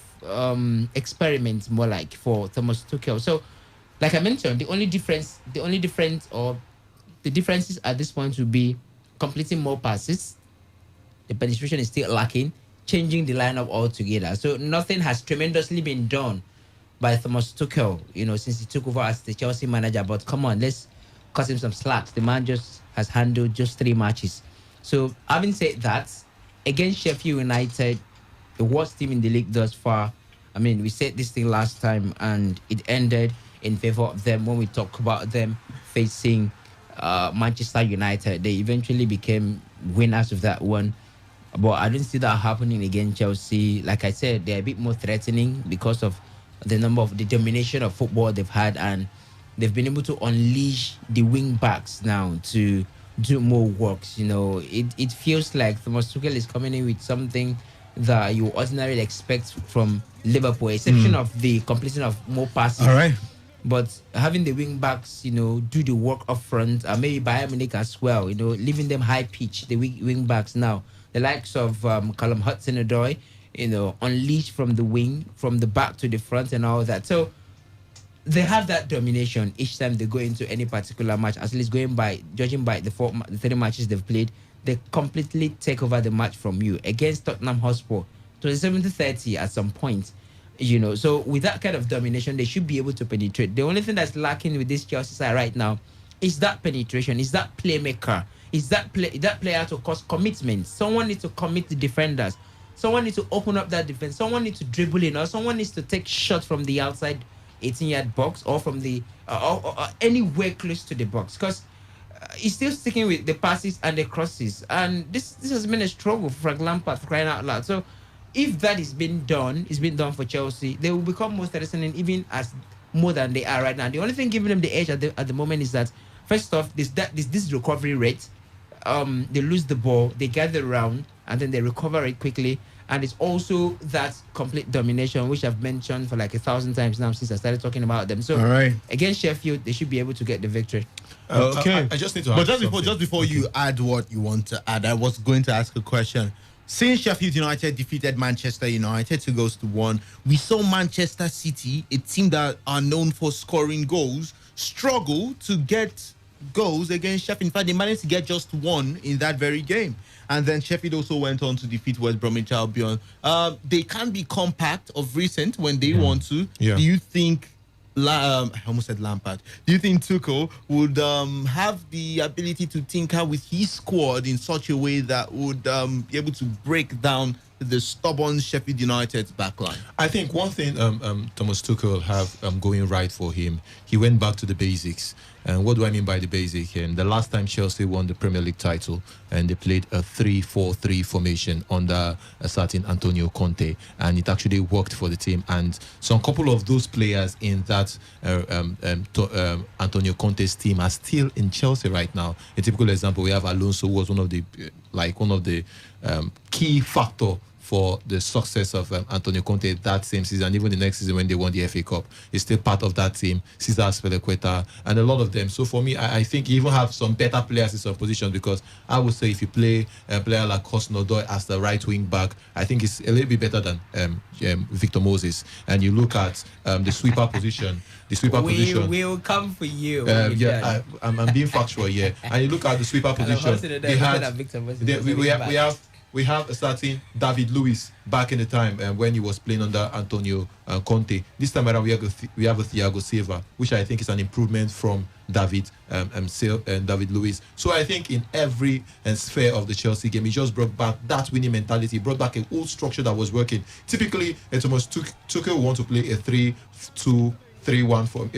experiments, more like, for Thomas Tuchel. So, like I mentioned, the differences at this point would be completing more passes. The penetration is still lacking. Changing the lineup altogether. So nothing has tremendously been done by Thomas Tuchel, since he took over as the Chelsea manager. But come on, let's cut him some slack. The man just has handled just 3 matches. So having said that, against Sheffield United, the worst team in the league thus far. I mean, we said this thing last time, and it ended in favor of them when we talked about them facing Manchester United. They eventually became winners of that one. But I didn't see that happening against Chelsea. Like I said, they're a bit more threatening because of the domination of football they've had, and they've been able to unleash the wing backs now to do more works. It feels like Thomas Tuchel is coming in with something that you ordinarily expect from Liverpool, exception of the completion of more passes. All right. But having the wing backs, do the work up front, and maybe Bayern Munich as well, leaving them high pitch, the wing backs now. The likes of Callum Hudson-Odoi, unleashed from the wing, from the back to the front and all that. So they have that domination each time they go into any particular match. At least judging by the 3 matches they've played, they completely take over the match from you. Against Tottenham Hotspur, to the 70-30 at some point. So with that kind of domination, they should be able to penetrate. The only thing that's lacking with this Chelsea side right now is that penetration, is that playmaker, is that player to cause commitment. Someone needs to commit the defenders. Someone needs to open up that defense. Someone needs to dribble in, or someone needs to take shots from the outside 18-yard box, or from the or anywhere close to the box, because he's still sticking with the passes and the crosses. And this has been a struggle for Frank Lampard, for crying out loud. So if that is being done, for Chelsea, they will become more threatening, even as more than they are right now. The only thing giving them the edge at the moment is that, first off, this recovery rate. They lose the ball, they gather around, and then they recover it quickly. And it's also that complete domination, which I've mentioned for like 1,000 times now since I started talking about them. So against Sheffield, they should be able to get the victory. Okay. I just need to But just before you add what you want to add, I was going to ask a question. Since Sheffield United defeated Manchester United 2-1, we saw Manchester City, a team that are known for scoring goals, struggle to get goals against Sheffield. In fact, they managed to get just one in that very game. And then Sheffield also went on to defeat West Bromwich Albion. They can be compact of recent when they want to. Yeah. Do you think I almost said Lampard. Do you think Tuchel would have the ability to tinker with his squad in such a way that would be able to break down the stubborn Sheffield United backline? I think one thing Thomas Tuchel have going right for him, he went back to the basics. And what do I mean by the basic? And the last time Chelsea won the Premier League title, and they played a 3-4-3 formation under a certain Antonio Conte, and it actually worked for the team. And some couple of those players in that Antonio Conte's team are still in Chelsea right now. A typical example, we have Alonso, who was one of the key factor for the success of Antonio Conte that same season, even the next season when they won the FA Cup. He's still part of that team, Cesar Azpilicueta, and a lot of them. So for me, I think you even have some better players in some positions, because I would say if you play a player like Hudson-Odoi as the right wing back, I think it's a little bit better than Victor Moses. And you look at the sweeper position. We will come for you. I'm being factual here. And you look at the sweeper position. We have a certain David Luiz back in the time when he was playing under Antonio Conte. This time around, we have a Thiago Silva, which I think is an improvement from David Luiz. So I think in every sphere of the Chelsea game, he just brought back that winning mentality, brought back a old structure that was working. Typically, it's almost Tuchel want to play a 3-2-3-1 a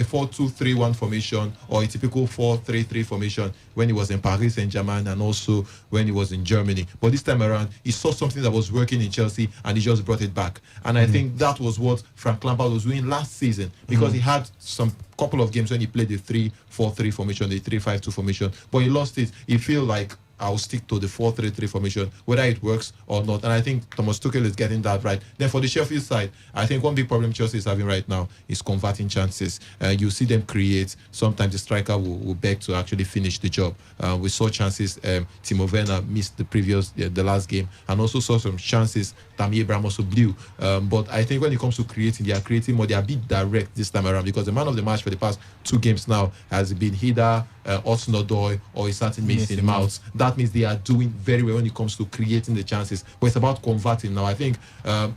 4-2-3-1 formation, or a typical 4-3-3 formation when he was in Paris Saint-Germain and also when he was in Germany. But this time around, he saw something that was working in Chelsea and he just brought it back. And I think that was what Frank Lampard was doing last season, because he had some couple of games when he played the 3-4-3 formation, the 3-5-2 formation, but he lost it. He feel like I'll stick to the 4-3-3 formation, whether it works or not. And I think Thomas Tuchel is getting that right. Then for the Sheffield side, I think one big problem Chelsea is having right now is converting chances. You see them create. Sometimes the striker will beg to actually finish the job. We saw chances. Timo Werner missed the last game, and also saw some chances Tammy Abraham also blew. But I think when it comes to creating, they are creating more. They are a bit direct this time around, because the man of the match for the past 2 games now has been either Hudson-Odoi or a certain Mason Mount. That means they are doing very well when it comes to creating the chances. But it's about converting now. I think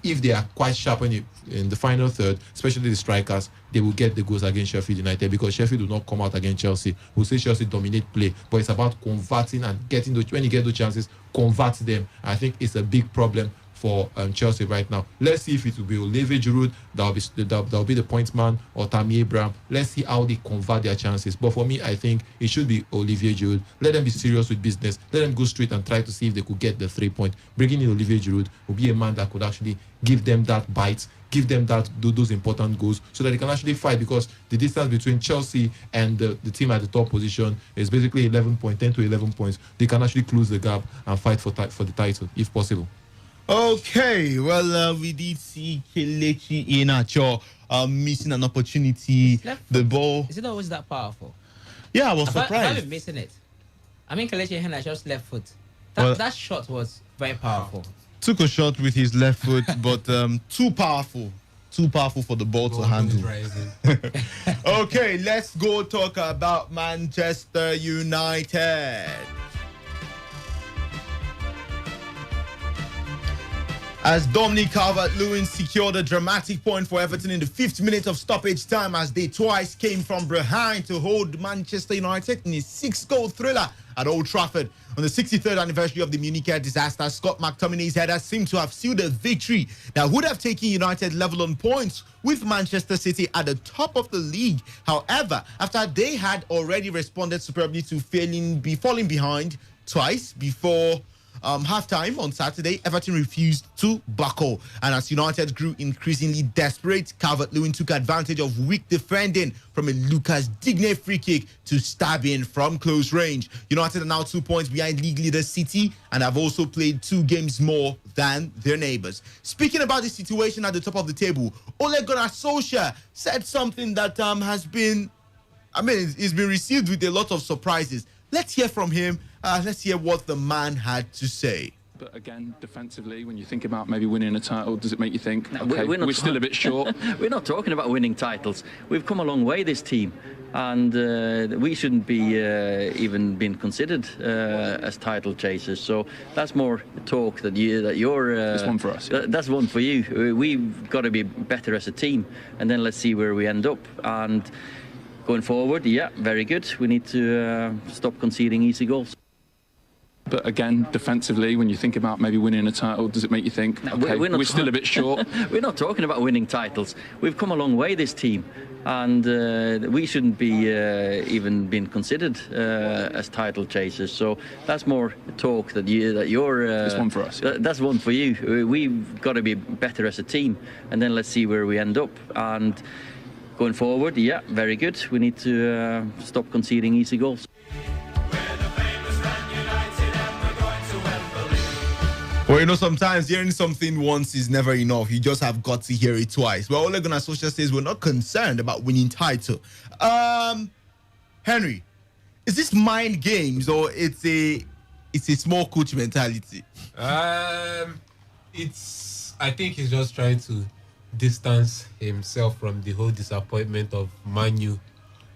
if they are quite sharp in the final third, especially the strikers, they will get the goals against Sheffield United, because Sheffield will not come out against Chelsea. We'll see Chelsea dominate play, but it's about converting and getting when you get those chances, convert them. I think it's a big problem for Chelsea right now. Let's see if it will be Olivier Giroud that'll be the point man, or Tammy Abraham. Let's see how they convert their chances. But for me, I think it should be Olivier Giroud. Let them be serious with business. Let them go straight and try to see if they could get the 3 point. Bringing in Olivier Giroud will be a man that could actually give them that bite, give them those important goals, so that they can actually fight, because the distance between Chelsea and the team at the top position is basically 10 to 11 points. They can actually close the gap and fight for the title if possible. Okay, well, we did see Kelechi Iheanacho missing an opportunity. The ball. Is it always that powerful? Yeah, I was surprised. I've been missing it. I mean, Kelechi Iheanacho's left foot. That shot was very powerful. Took a shot with his left foot, but too powerful for the ball to handle. Okay, let's go talk about Manchester United. As Dominic Calvert-Lewin secured a dramatic point for Everton in the 5th minute of stoppage time, as they twice came from behind to hold Manchester United in a 6-goal thriller at Old Trafford. On the 63rd anniversary of the Munich disaster, Scott McTominay's header seemed to have sealed a victory that would have taken United level on points with Manchester City at the top of the league. However, after they had already responded superbly to falling behind twice before halftime on Saturday, Everton refused to buckle. And as United grew increasingly desperate, Calvert-Lewin took advantage of weak defending from a Lucas Digne free kick to stab in from close range. United are now 2 points behind league leader City and have also played 2 games more than their neighbours. Speaking about the situation at the top of the table, Ole Gunnar Solskjaer said something that it's been received with a lot of surprises. Let's hear from him. Let's hear what the man had to say. But again, defensively, when you think about maybe winning a title, does it make you think, No, okay, we're not still a bit short? We're not talking about winning titles. We've come a long way, this team, and we shouldn't be even being considered as title chasers. So that's more talk that you're. It's one for us. Yeah. That's one for you. We've got to be better as a team, and then let's see where we end up. And going forward, yeah, very good. We need to stop conceding easy goals. But again, defensively, when you think about maybe winning a title, does it make you think, No, okay, we're still a bit short? We're not talking about winning titles. We've come a long way, this team, and we shouldn't be even being considered as title chasers. So that's more talk that you're. It's one for us. Yeah. That's one for you. We've got to be better as a team, and then let's see where we end up. And going forward, yeah, very good. We need to stop conceding easy goals. Well, you know, sometimes hearing something once is never enough. You just have got to hear it twice. Well, Ole Gunnar Solskjaer says we're not concerned about winning title. Henry, is this mind games or it's a small coach mentality? I think he's just trying to distance himself from the whole disappointment of Man U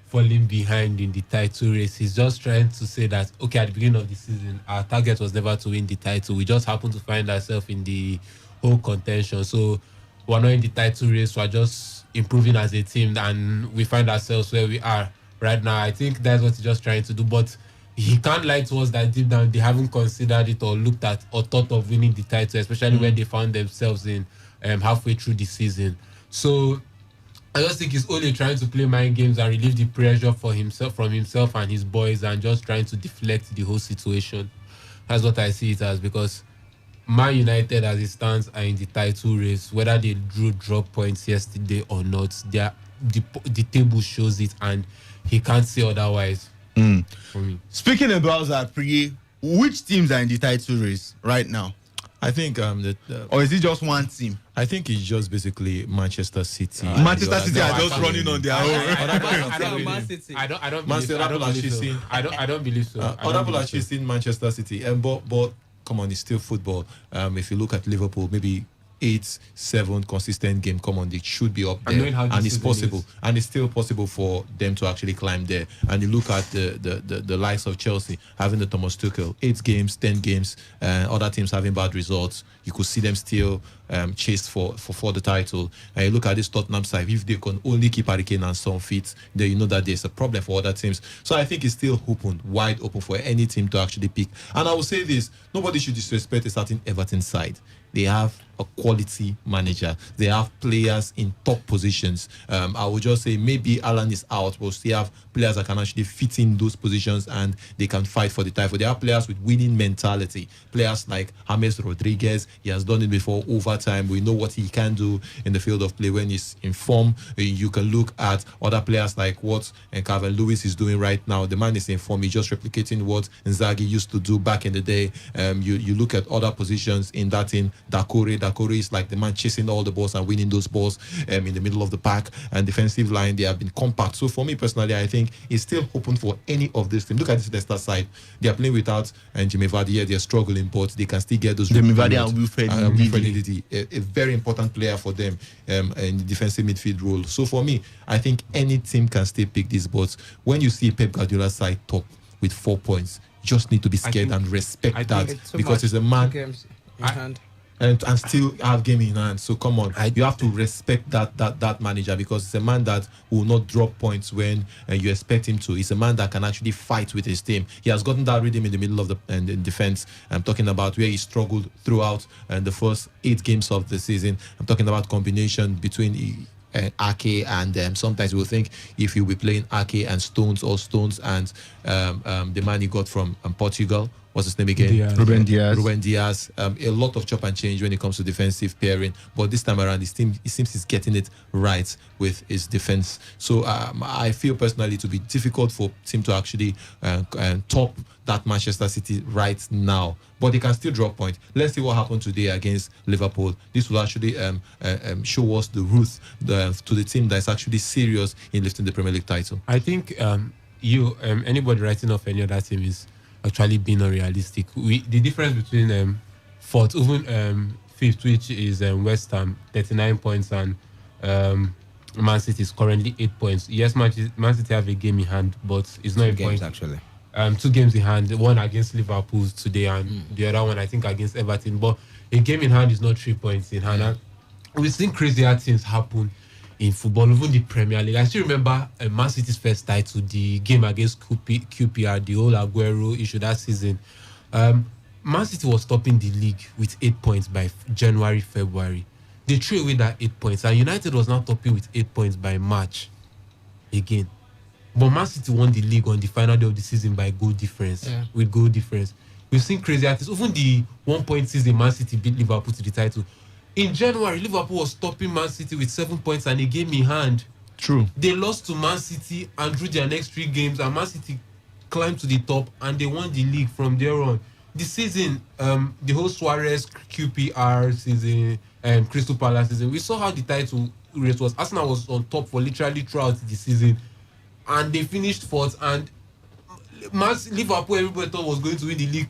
falling behind in the title race. He's just trying to say that, okay, at the beginning of the season, our target was never to win the title. We just happened to find ourselves in the whole contention. So we're not in the title race. We're just improving as a team, and we find ourselves where we are right now. I think that's what he's just trying to do. But he can't lie to us that deep down they haven't considered it or looked at or thought of winning the title, especially when they found themselves in halfway through the season. So I just think he's only trying to play mind games and relieve the pressure from himself and his boys, and just trying to deflect the whole situation. That's what I see it as, because Man United, as it stands, are in the title race. Whether they drop points yesterday or not, the table shows it, and he can't say otherwise. For me. Speaking about that, Priye, which teams are in the title race right now? I think or is it just one team? I think it's just basically Manchester City. Manchester City are just running on their own. I don't believe so. Other people are chasing Manchester City, but come on, it's still football. If you look at Liverpool, maybe 8-7 consistent game, come on, they should be up there, and it's possible, and it's still possible for them to actually climb there. And you look at the likes of Chelsea having the Thomas Tuchel, 8 games, 10 games, other teams having bad results. You could see them still chase for the title. And you look at this Tottenham side, if they can only keep Harry Kane and Son fit, then you know that there's a problem for other teams. So I think it's still wide open for any team to actually pick. And I will say this, nobody should disrespect a certain Everton side. They have a quality manager. They have players in top positions. I would just say maybe Alan is out, but still have players that can actually fit in those positions and they can fight for the title. They have players with winning mentality. Players like James Rodriguez, he has done it before over time. We know what he can do in the field of play when he's in form. You can look at other players like what Calvin Lewis is doing right now. The man is in form. He's just replicating what Inzaghi used to do back in the day. You look at other positions in that team. Dakore is like the man chasing all the balls and winning those balls in the middle of the pack. And defensive line, they have been compact. So for me personally, I think it's still open for any of these teams. Look at this Leicester side. They are playing without Jimmy Vardy. Yeah, they're struggling, but they can still get those. Jimmy Vardy and Wilfred Ndidi, a very important player for them in the defensive midfield role. So for me, I think any team can still pick these, but when you see Pep Guardiola's side top with 4 points, you just need to be scared and respect that, because it's a man. And still have game in hand. So come on, you have to respect that manager, because it's a man that will not drop points when you expect him to. He's a man that can actually fight with his team. He has gotten that rhythm in the middle of the defense. I'm talking about where he struggled throughout the first 8 games of the season. I'm talking about combination between Ake and sometimes we'll think if you'll be playing Ake and Stones, or Stones and the man he got from Portugal. What's his name again? Ruben Diaz. A lot of chop and change when it comes to defensive pairing. But this time around, his team, it seems he's getting it right with his defense. So I feel personally to be difficult for him to actually top that Manchester City right now. But they can still drop points. Let's see what happened today against Liverpool. This will actually show us the route to the team that's actually serious in lifting the Premier League title. I think anybody writing off any other team is actually being unrealistic. The difference between fourth, even fifth, which is West Ham, 39 points, and Man City is currently 8 points. Yes, Man City have a game in hand, but it's not a point. Actually. 2 games in hand, one against Liverpool today and the other one I think against Everton. But a game in hand is not 3 points in hand. And we've seen crazier things happen in football, even the Premier League. I still remember Man City's first title, the game against QPR, the whole Aguero issue that season. Man City was topping the league with 8 points by January, February. They threw away that 8 points, and United was now topping with 8 points by March again. But Man City won the league on the final day of the season by goal difference. Yeah. With goal difference. We've seen crazy artists. Even the 1 point season, Man City beat Liverpool to the title. In January, Liverpool was topping Man City with 7 points and a game in hand. True. They lost to Man City and drew their next 3 games, and Man City climbed to the top and they won the league from there on. The season, the whole Suarez QPR season and Crystal Palace season, we saw how the title race was. Arsenal was on top for literally throughout the season, and they finished fourth. And Liverpool, everybody thought was going to win the league,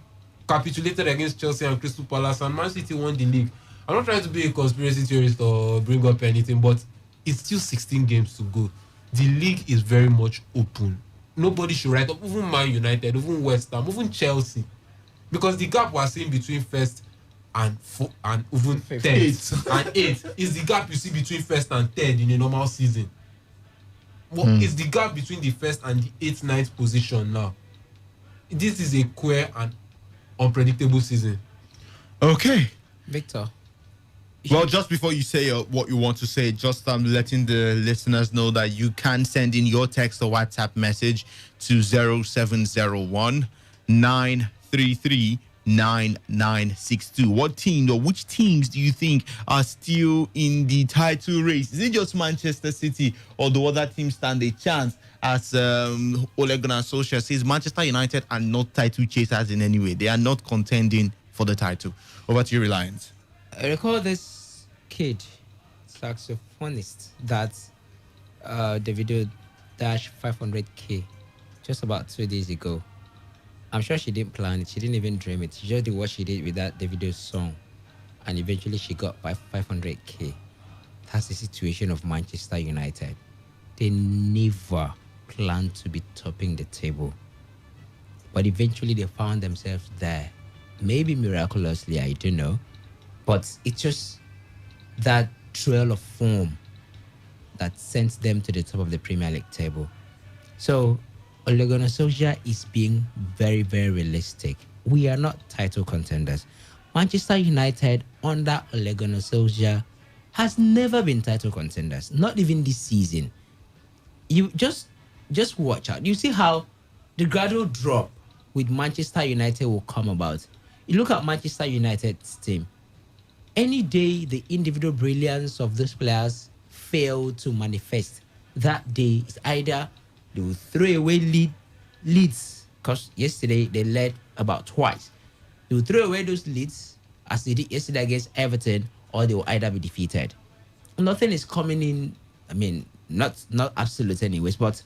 capitulated against Chelsea and Crystal Palace, and Man City won the league. I'm not trying to be a conspiracy theorist or bring up anything, but it's still 16 games to go. The league is very much open. Nobody should write up, even Man United, even West Ham, even Chelsea, because the gap we're seeing between first and even third and 8 is the gap you see between first and third in a normal season. What is the gap between the first and the 8th, 9th position now? This is a queer and unpredictable season. Okay. Victor. Well, just before you say what you want to say, just letting the listeners know that you can send in your text or WhatsApp message to 0701 933 9962. What team or which teams do you think are still in the title race? Is it just Manchester City, or do other teams stand a chance? As Ole Gunnar Solskjaer says, Manchester United are not title chasers in any way. They are not contending for the title. Over to you, Reliance. I recall this kid, saxophonist, that Davido dashed 500k just about 2 days ago. I'm sure she didn't plan it. She didn't even dream it. She just did what she did with that Davido song. And eventually she got 500k. That's the situation of Manchester United. They never planned to be topping the table. But eventually they found themselves there. Maybe miraculously, I don't know. But it's just that trail of form that sends them to the top of the Premier League table. So Ole Gunnar Solskjaer is being very, very realistic. We are not title contenders. Manchester United under Ole Gunnar Solskjaer has never been title contenders, not even this season. You just watch out. You see how the gradual drop with Manchester United will come about. You look at Manchester United's team. Any day the individual brilliance of those players fail to manifest, that day is either they will throw away leads, because yesterday they led about twice. They will throw away those leads as they did yesterday against Everton, or they will either be defeated. Nothing is coming in. I mean, not absolute anyways, but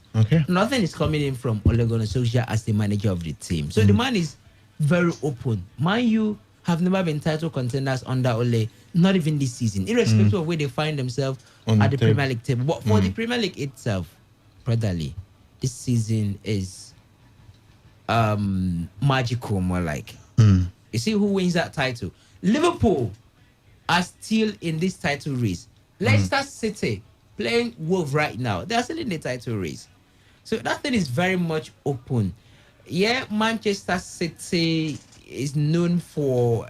nothing is coming in from Ole Gunnar Solskjaer as the manager of the team. So the man is very open. Man U have never been title contenders under Ole, not even this season, irrespective of where they find themselves at the Premier League table. But for the Premier League itself, brotherly, this season is magical, more like. You see who wins that title? Liverpool are still in this title race. Leicester City playing Wolves right now, they're still in the title race. So that thing is very much open. Yeah, Manchester City is known for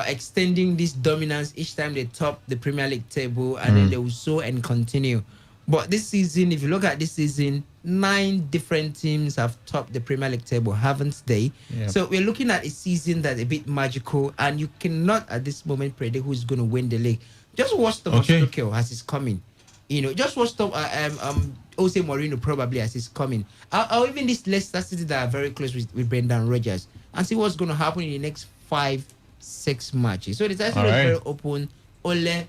extending this dominance each time they top the Premier League table, and then they will sow and continue. But this season, if you look at this season, 9 different teams have topped the Premier League table, haven't they? Yep. So we're looking at a season that's a bit magical, and you cannot at this moment predict who's going to win the league. Just watch Thomas Tuchel as he's coming. You know, just watch Jose Mourinho probably as he's coming. Or even this Leicester City that are very close with Brendan Rodgers, and see what's going to happen in the next 5-6 matches. So it's actually very open. Ole,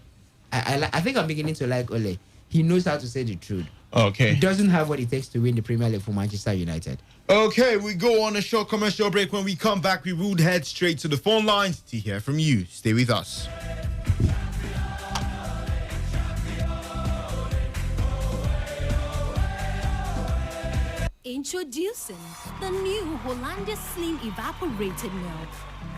I think I'm beginning to like Ole. He knows how to say the truth. Okay. He doesn't have what it takes to win the Premier League for Manchester United. Okay, we go on a short commercial break. When we come back, we would head straight to the phone lines to hear from you. Stay with us. Introducing the new Hollandia Slim Evaporated Milk.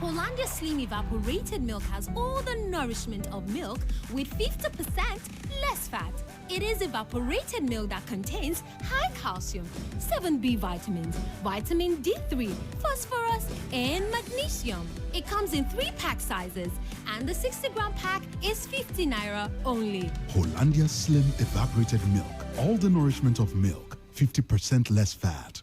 Hollandia Slim Evaporated Milk has all the nourishment of milk with 50% less fat. It is evaporated milk that contains high calcium, 7B vitamins, vitamin D3, phosphorus, and magnesium. It comes in 3-pack sizes, and the 60-gram pack is 50 naira only. Hollandia Slim Evaporated Milk. All the nourishment of milk. 50% less fat.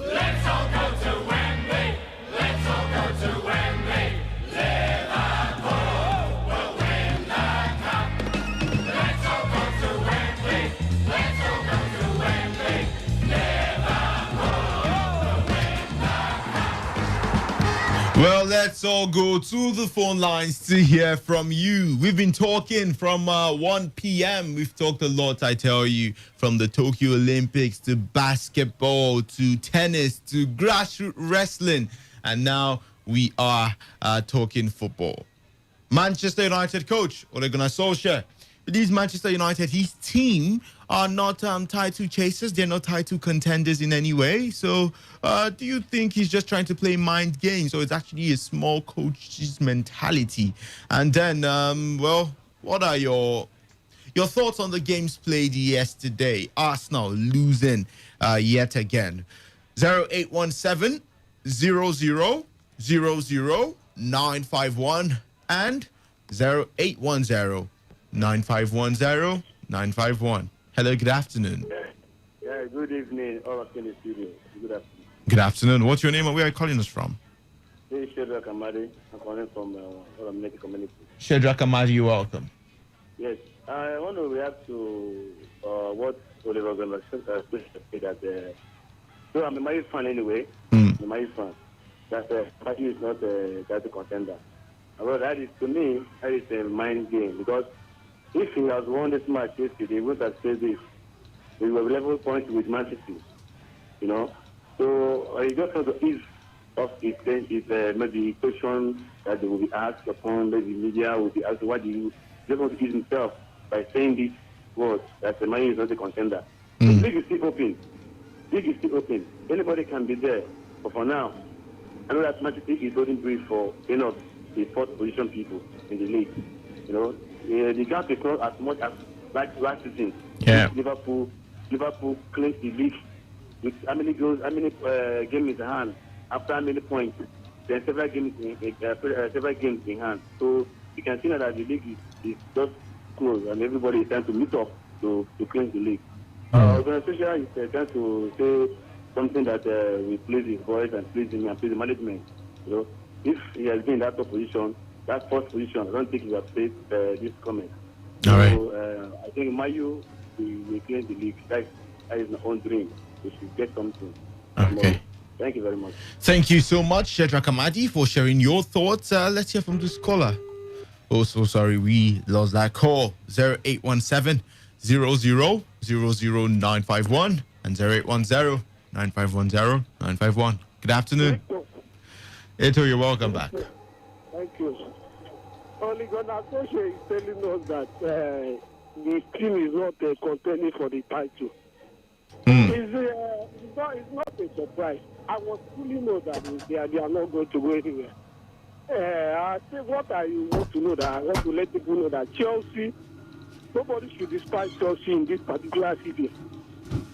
Let's all go to Wembley. Let's all go to Wembley. Liverpool will win the cup. Let's all go to Wembley. Let's all go to Wembley. Liverpool will win the cup. Well, let's all go to the phone lines to hear from you. We've been talking from 1 p.m. We've talked a lot, I tell you, from the Tokyo Olympics to basketball to tennis to grassroots wrestling. And now we are talking football. Manchester United coach Ole Gunnar Solskjaer. These Manchester United, his team are not title chasers. They're not title contenders in any way. So do you think he's just trying to play mind games, or it's actually a small coach's mentality? And then, well, what are your thoughts on the games played yesterday? Arsenal losing yet again. 0817 00 951 and 0810 9510 951. Hello, good afternoon. Yeah, good evening, all of you in the studio. Good afternoon. Good afternoon. What's your name and where are you calling us from? This is Shedrack Amadi. I'm calling from Olamneki community. Shedrack Amadi, you're welcome. Yes, I want to react to what Oliver Gunnar said that so I'm a Mayu fan anyway. I'm a Mayu fan. That Mayu is not a contender. Well, that is, to me, that is a mind game, because if he has won this match yesterday, he would have said this. We were level points with Man City, you know. So he just want to ease off his maybe question that they will be asked upon, maybe media will be asked, what do you just want to ease himself by saying these words that the man is not a contender. The league is still open. Anybody can be there. But for now, I know that Man City is holding brief for the fourth position people in the league. You know, the gap is not as much as last season. Yeah. Liverpool claims the league with how many goals, how many games in hand, after how many points, then several games in hand. So you can see now that the league is just close, and everybody is trying to meet up to claim the league. Organization is trying to say something that will please his boys and please him and please the management. You know, if he has been in that top position, that first position, I don't think he will have said this comment. All right. So I think Mayu will claim the league. That is my own dream. We should get something. Okay. Thank you very much. Thank you so much, Shedrack Amadi, for sharing your thoughts. Let's hear from this caller. Oh, so sorry, we lost that call. 0817 00 951 and 0810 9510 951. Good afternoon. Eto, you're welcome back. Thank you. Only Gunnar Solskjaer is telling us that the team is not contending for the title. It's not a surprise. I was fully know that they are not going to go anywhere. I say what I want to know, that I want to let people know that Chelsea, nobody should despise Chelsea in this particular season.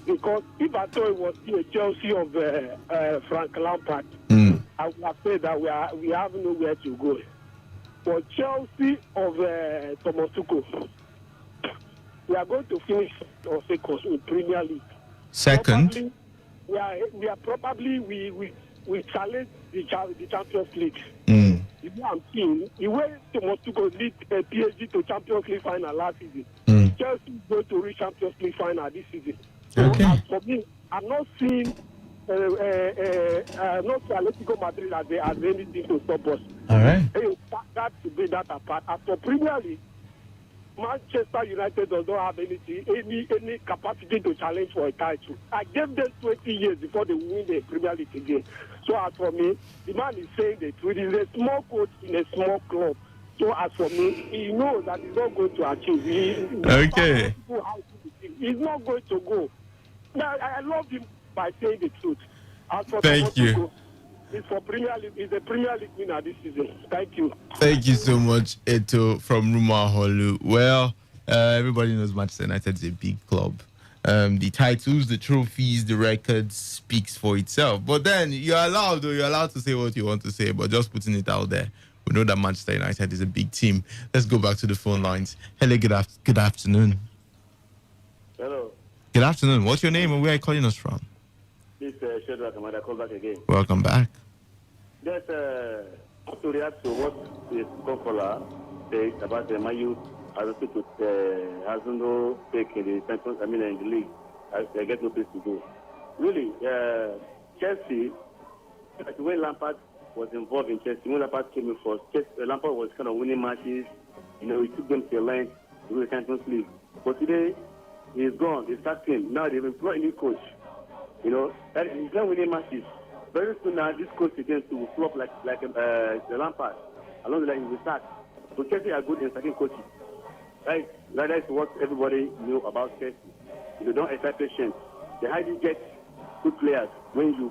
Because if I thought it was still a Chelsea of Frank Lampard, I would have said that we have nowhere to go. But Chelsea of Thomas Tuchel, we are going to finish or second in Premier League. Second? Probably we challenge the Champions League. If I'm seeing the way Thomas Tuchel lead PSG to Champions League final last season, Chelsea is going to reach Champions League final this season. So as for me, I'm not seeing not Atletico Madrid as anything to stop us. All right. That should be that apart. As for Premier League, Manchester United does not have any capacity to challenge for a title. I gave them 20 years before they win the Premier League again. So as for me, the man is saying the truth. He's a small coach in a small club. So as for me, he knows that he's not going to achieve. Okay. He's not going to go. Now, I love him by saying the truth. As for Thank you. It's for Premier League. He's a Premier League winner this season. Thank you. Thank you so much, Eto from Ruma Holu. Well, everybody knows Manchester United is a big club. The titles, the trophies, the records speaks for itself. But then you're allowed to say what you want to say, but just putting it out there. We know that Manchester United is a big team. Let's go back to the phone lines. Hello, good afternoon. Hello. Good afternoon. What's your name and where are you calling us from? This Sheldrak, I'm call back again. Welcome back. Just to react to what the caller says about the Mayu has no stake in the champions, in the league. They get no place to go. Really, Chelsea, when Lampard was involved in Chelsea, when Lampard came in first, Lampard was kind of winning matches. He took them to the line to the Champions League. But today, he's gone. He's starting. Now they've employed a new coach. That he's not winning matches. Very soon now, this coach is going to flop like the Lampard. Along the line, he will start. So Chelsea are good in starting coaches. Right? That is what everybody knew about Chelsea. They don't expect patience. They hardly get good players when you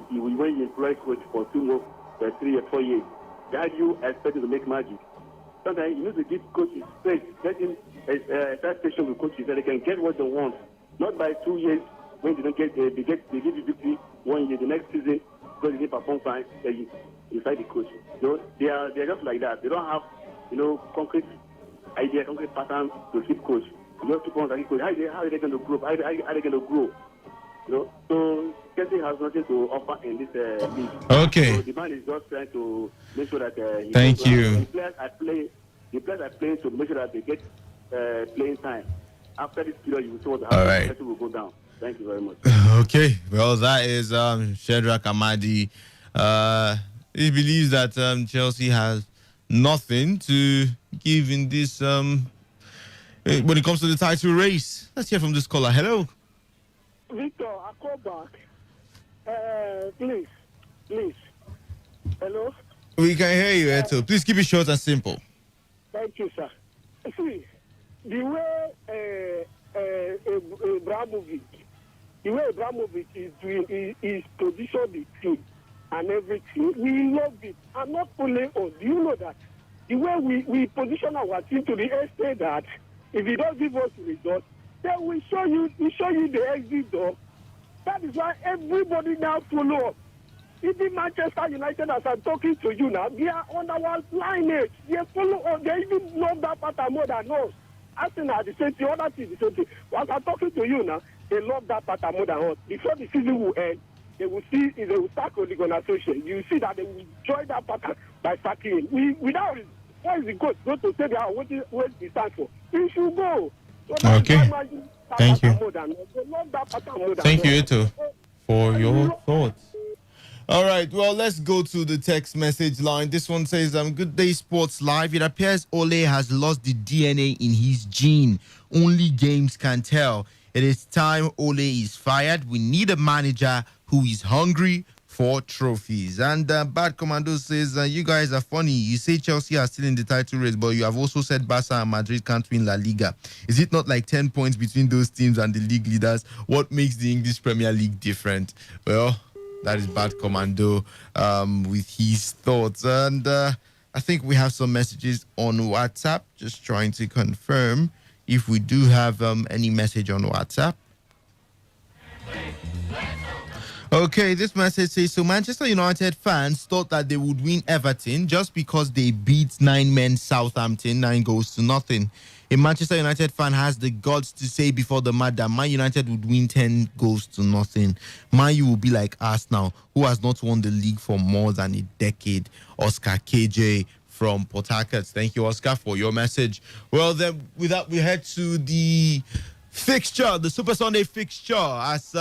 employ coach for 2 more, 3 or 4 years. They hardly you expect to make magic. Sometimes you need to give coaches space, let him start patient with coaches so they can get what they want. Not by 2 years when they don't get they give you victory 1 year, the next season because they didn't perform fine, you decide the coach. They are just like that. They don't have concrete idea, concrete pattern to keep coach. You just keep on like coach. How are they going to grow? How are they going to grow? So Chelsea has nothing to offer in this league. Okay. So the man is just trying to make sure that Thank you. The players are playing to make sure that they get playing time. After this period, you will see what happens. All right. Chelsea will go down. Thank you very much. Okay. Well, that is Sheldrak Amadi. He believes that Chelsea has nothing to give in this when it comes to the title race. Let's hear from this caller. Hello. Victor, I call back. Please. Hello? We can hear you, Eto. Please keep it short and simple. Thank you, sir. See, the way Abramovich is doing, is positioned the team and everything, we love it. And not only us, do you know that? The way we position our team to the extent that if he don't give us results, then we show you the exit door. That is why everybody now follow up. Even Manchester United, as I'm talking to you now, they are on our lineage. They follow up. They even love that pattern more than us. Arsenal the same thing, other teams the same thing. As I'm talking to you now, they love that pattern more than us. Before the season will end, they will start with the association. You see that they will join that pattern by starting him. Without it, what is the coach going to say they are what he stands for? He should go. So Okay. Thank you. Thank you, Eto, for your thoughts. All right, well, let's go to the text message line. This one says, good day, Sports Live. It appears Ole has lost the DNA in his gene. Only games can tell. It is time Ole is fired. We need a manager who is hungry for trophies. And Bad Commando says, you guys are funny. You say Chelsea are still in the title race, but you have also said Barca and Madrid can't win La Liga. Is it not like 10 points between those teams and the league leaders? What makes the English Premier League different? Well, that is Bad Commando with his thoughts. And I think we have some messages on WhatsApp. Just trying to confirm if we do have any message on WhatsApp. Okay, this message says, so Manchester United fans thought that they would win Everton just because they beat 9-men Southampton 9-0. A Manchester United fan has the guts to say before the match that Man United would win 10-0. Man U will be like Arsenal, who has not won the league for more than a decade. Oscar KJ from Port Harcourt. Thank you, Oscar, for your message. Well, then, with that, we head to the fixture, the Super Sunday fixture, as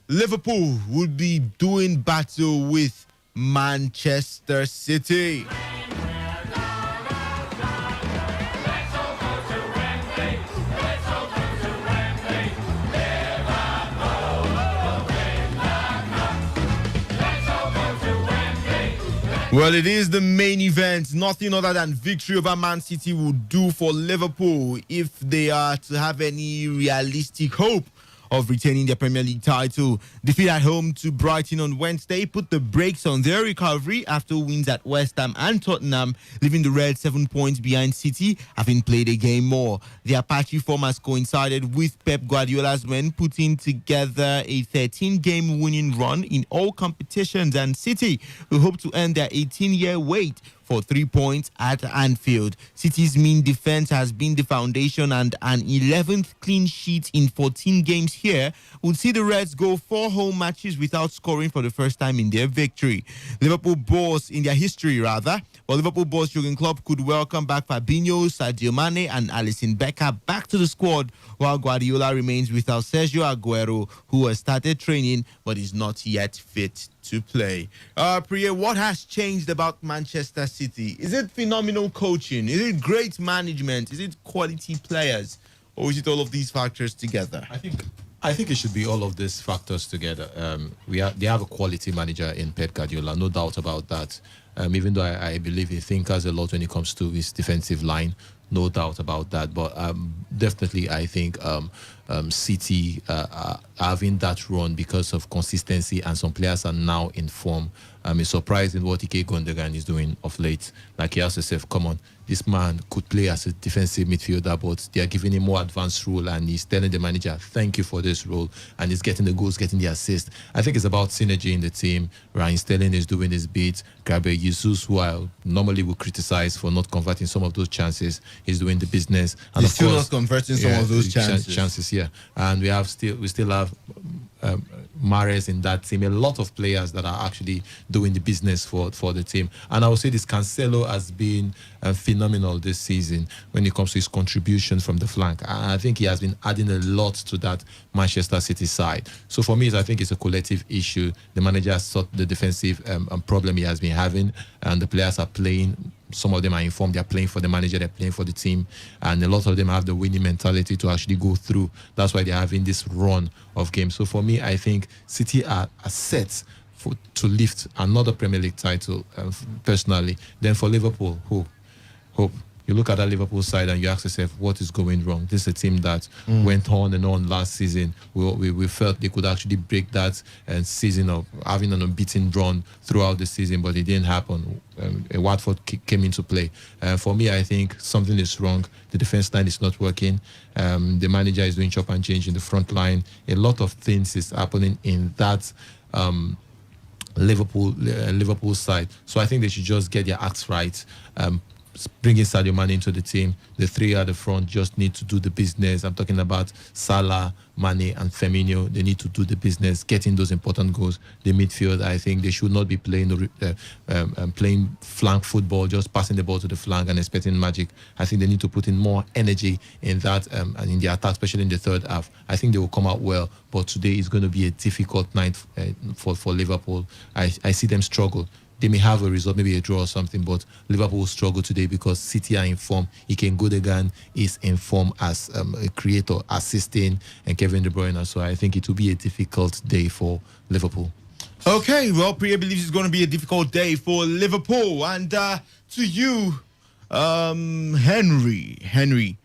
Liverpool would be doing battle with Manchester City. Well, it is the main event. Nothing other than victory over Man City will do for Liverpool if they are to have any realistic hope of retaining their Premier League title. Defeat at home to Brighton on Wednesday put the brakes on their recovery after wins at West Ham and Tottenham, leaving the Reds 7 points behind City, having played a game more. The Apache form has coincided with Pep Guardiola's men putting together a 13-game winning run in all competitions, and City will hope to end their 18-year wait for 3 points at Anfield. City's mean defense has been the foundation, and an 11th clean sheet in 14 games here would see the Reds go 4 home matches without scoring for the first time in their victory. Liverpool boss in their history, rather. Well, Liverpool boss Jurgen Klopp could welcome back Fabinho, Sadio Mane and Alisson Becker back to the squad, while Guardiola remains without Sergio Aguero, who has started training but is not yet fit to play. Priya, what has changed about Manchester City? Is it phenomenal coaching? Is it great management? Is it quality players? Or is it all of these factors together? I think it should be all of these factors together. They have a quality manager in Pep Guardiola, no doubt about that. Even though I believe he thinks a lot when it comes to his defensive line, no doubt about that. But definitely, I think City are having that run because of consistency, and some players are now in form. It's surprising what Ike Gundogan is doing of late. Like, he asked himself, come on, this man could play as a defensive midfielder, but they are giving him more advanced role, and he's telling the manager, thank you for this role, and he's getting the goals, getting the assist. I think it's about synergy in the team. Ryan Sterling is doing his bit. Gabriel Jesus, who I normally would criticize for not converting some of those chances, he's doing the business. And He's of still course, not converting some of those chances, yeah. And we still have Mahrez in that team. A lot of players that are actually doing the business for the team. And I would say this Cancelo has been phenomenal this season when it comes to his contribution from the flank. I think he has been adding a lot to that Manchester City side. So for me, I think it's a collective issue. The manager has sought the defensive problem he has been having, and the players are playing. Some of them are informed, they're playing for the manager, they're playing for the team, and a lot of them have the winning mentality to actually go through. That's why they're having this run of games. So for me, I think City are set to lift another Premier League title, personally. Then for Liverpool, hope. You look at that Liverpool side and you ask yourself, what is going wrong? This is a team that went on and on last season. We felt they could actually break that season of having an unbeaten run throughout the season, but it didn't happen. Watford came into play. For me, I think something is wrong. The defense line is not working. The manager is doing chop and change in the front line. A lot of things is happening in that Liverpool side. So I think they should just get their acts right. Bringing Sadio Mane into the team. The three at the front just need to do the business. I'm talking about Salah, Mane, and Firmino. They need to do the business, getting those important goals. The midfield, I think they should not be playing flank football, just passing the ball to the flank and expecting magic. I think they need to put in more energy in that and in the attack, especially in the third half. I think they will come out well, but today is going to be a difficult night for Liverpool. I see them struggle. They may have a result, maybe a draw or something, but Liverpool will struggle today because City are in form. Ike Gundogan is in form as a creator, assisting, and Kevin De Bruyne. So I think it will be a difficult day for Liverpool. Okay, well, Priya believes it's going to be a difficult day for Liverpool. And to you, Henry,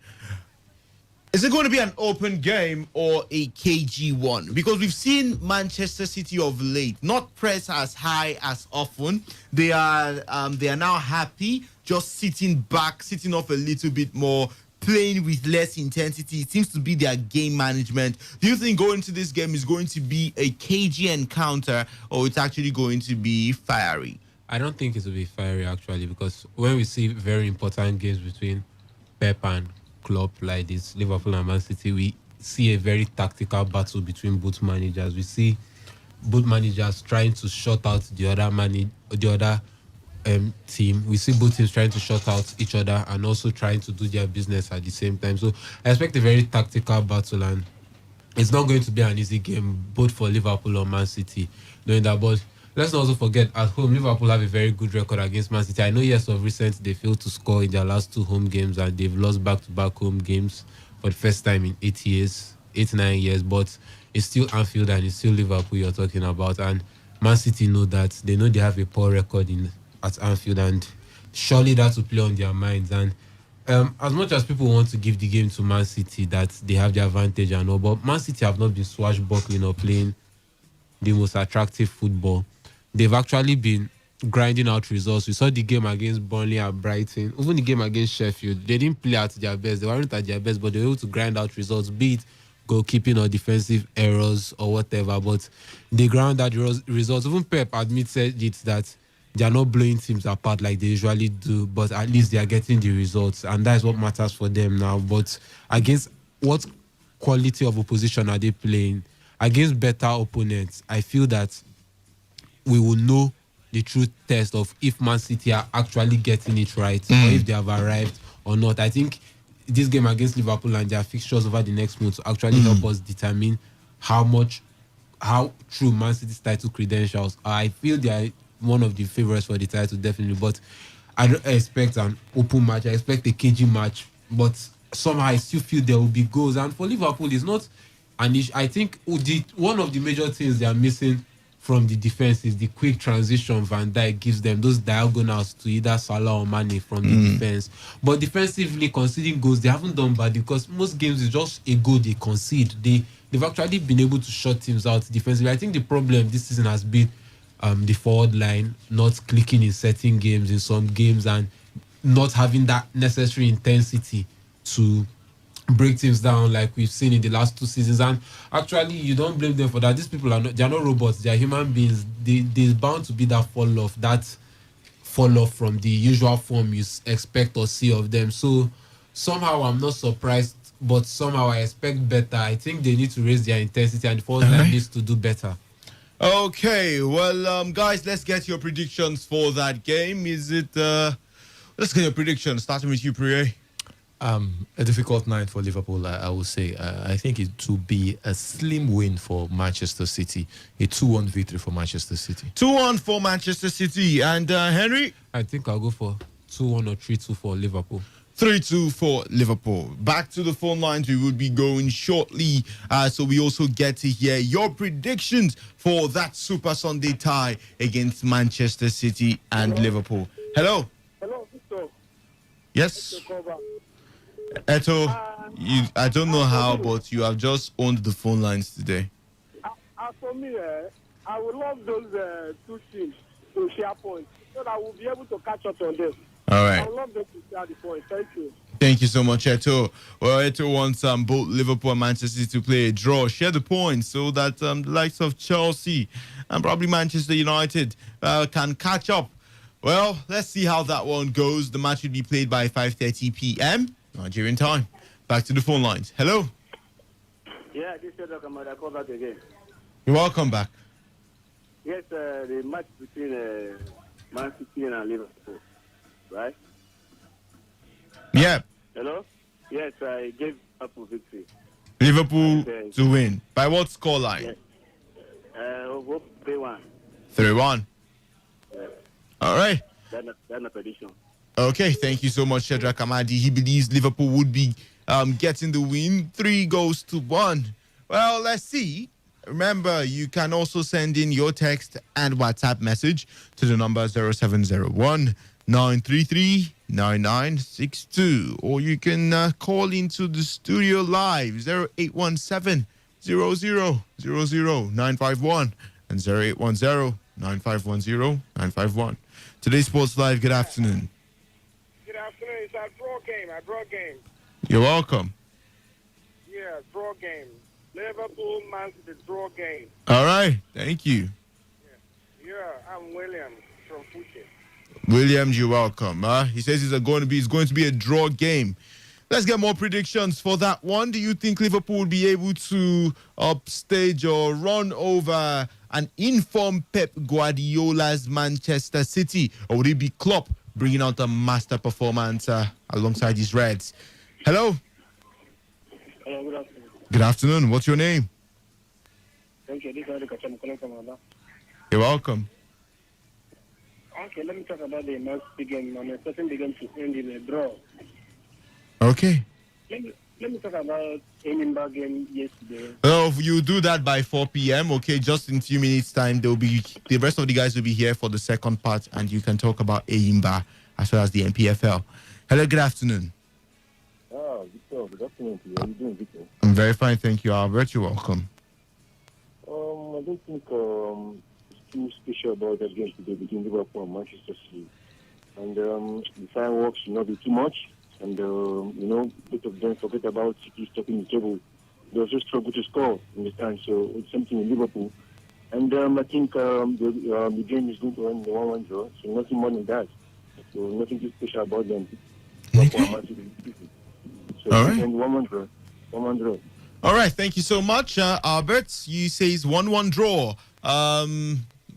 is it going to be an open game or a cagey one? Because we've seen Manchester City of late not press as high as often. They are now happy, just sitting back, sitting off a little bit more, playing with less intensity. It seems to be their game management. Do you think going to this game is going to be a cagey encounter, or it's actually going to be fiery? I don't think it will be fiery, actually, because when we see very important games between Pep and Klopp, like this Liverpool and Man City, we see a very tactical battle between both managers. We see both managers trying to shut out the other team. We see both teams trying to shut out each other and also trying to do their business at the same time. So I expect a very tactical battle, and it's not going to be an easy game both for Liverpool or Man City, knowing that. But let's not also forget, at home, Liverpool have a very good record against Man City. I know, yes, of recent, they failed to score in their last 2 home games, and they've lost back-to-back home games for the first time in 9 years. But it's still Anfield, and it's still Liverpool you're talking about. And Man City know that. They know they have a poor record in at Anfield, and surely that will play on their minds. And as much as people want to give the game to Man City, that they have the advantage and all, but Man City have not been swashbuckling or playing the most attractive football. They've actually been grinding out results. We saw the game against Burnley and Brighton, even the game against Sheffield. They didn't play at their best. They weren't at their best, but they were able to grind out results, be it goalkeeping or defensive errors or whatever. But they ground out results. Even Pep admitted it that they are not blowing teams apart like they usually do, but at least they are getting the results, and that is what matters for them now. But against what quality of opposition are they playing? Against better opponents, I feel that we will know the true test of if Man City are actually getting it right or if they have arrived or not. I think this game against Liverpool and their fixtures over the next month will actually help us determine how true Man City's title credentials are. I feel they are one of the favorites for the title, definitely, but I don't expect an open match. I expect a cagey match, but somehow I still feel there will be goals. And for Liverpool, it's not an issue. I think one of the major things they are missing from the defense is the quick transition Van Dijk gives them, those diagonals to either Salah or Mane from the defense. But defensively, conceding goals, they haven't done bad, because most games is just a goal they concede. They've actually been able to shut teams out defensively. I think the problem this season has been the forward line not clicking in certain games, in some games, and not having that necessary intensity to break teams down like we've seen in the last 2 seasons. And actually, you don't blame them for that. These people are not robots, they are human beings. There's bound to be that fall off from the usual form you expect or see of them. So somehow I'm not surprised, but somehow I expect better. I think they need to raise their intensity, and the forward line needs to do better. Okay, well, guys, let's get your predictions for that game. Let's get your predictions, starting with you, Priye. A difficult night for Liverpool, I would say. I think it will be a slim win for Manchester City. A 2-1 victory for Manchester City. 2-1 for Manchester City. And Henry? I think I'll go for 2-1 or 3-2 for Liverpool. 3-2 for Liverpool. Back to the phone lines. We will be going shortly. So we also get to hear your predictions for that Super Sunday tie against Manchester City and Liverpool. Hello? Hello, Victor. Yes? Eto, I don't know how, but you have just owned the phone lines today. As for me, I would love those 2 teams to share points so that we'll be able to catch up on them. All right. I would love them to share the points. Thank you. Thank you so much, Eto. Well, Eto wants both Liverpool and Manchester City to play a draw, share the points, so that the likes of Chelsea and probably Manchester United can catch up. Well, let's see how that one goes. The match will be played by 5:30 p.m. Nigerian time. Back to the phone lines. Hello. Yeah, this is I call back again. You're welcome back. Yes, the match between Man City and Liverpool, right? Yeah. Hello? Yes, I gave Liverpool victory. Liverpool to win. By what scoreline? Yes. 3-1. 3-1. Yeah. All right. That's my prediction. Okay, thank you so much, Shedrack Amadi. He believes Liverpool would be getting the win, 3-1. Well, let's see. Remember, you can also send in your text and WhatsApp message to the number 0701 933 9962, or you can call into the studio live 0817 0000 951 and 0810 9510 951. Today's Sports Live, good afternoon. Good afternoon. It's a draw game. You're welcome. Yeah, draw game. Liverpool, Man City, draw game. All right, thank you. Yeah, I'm William from Fuji. Williams, you're welcome. He says it's going to be a draw game. Let's get more predictions for that one. Do you think Liverpool will be able to upstage or run over an informed Pep Guardiola's Manchester City, or would it be Klopp bringing out a master performance alongside his Reds? Hello. Hello, good afternoon. Good afternoon. What's your name? Thank you. This is Adikacha. I'm calling from Aba. You're welcome. Okay, let me talk about the Man City game. I'm expecting the game to end in a draw. Okay. Let let me talk about Enimba game yesterday. Well, you do that by 4 p.m. Okay, just in a few minutes' time, the rest of the guys will be here for the second part, and you can talk about Eyimba as well as the MPFL. Hello, good afternoon. Victor, good afternoon to you. How are you doing, Victor? I'm very fine, thank you, Albert. You're welcome. I don't think it's too special about that game today between Liverpool and Manchester City. And the fireworks should not be too much. And, both of them forget about City stopping the table. They also struggle to score in the time, so it's something in Liverpool. And I think the game is going to end in 1-1 draw, so nothing more than that. So nothing too special about them. Liverpool and Man City. So all right. 1-1 draw. 1-1 draw. All right, thank you so much, Albert. You say it's 1-1 draw.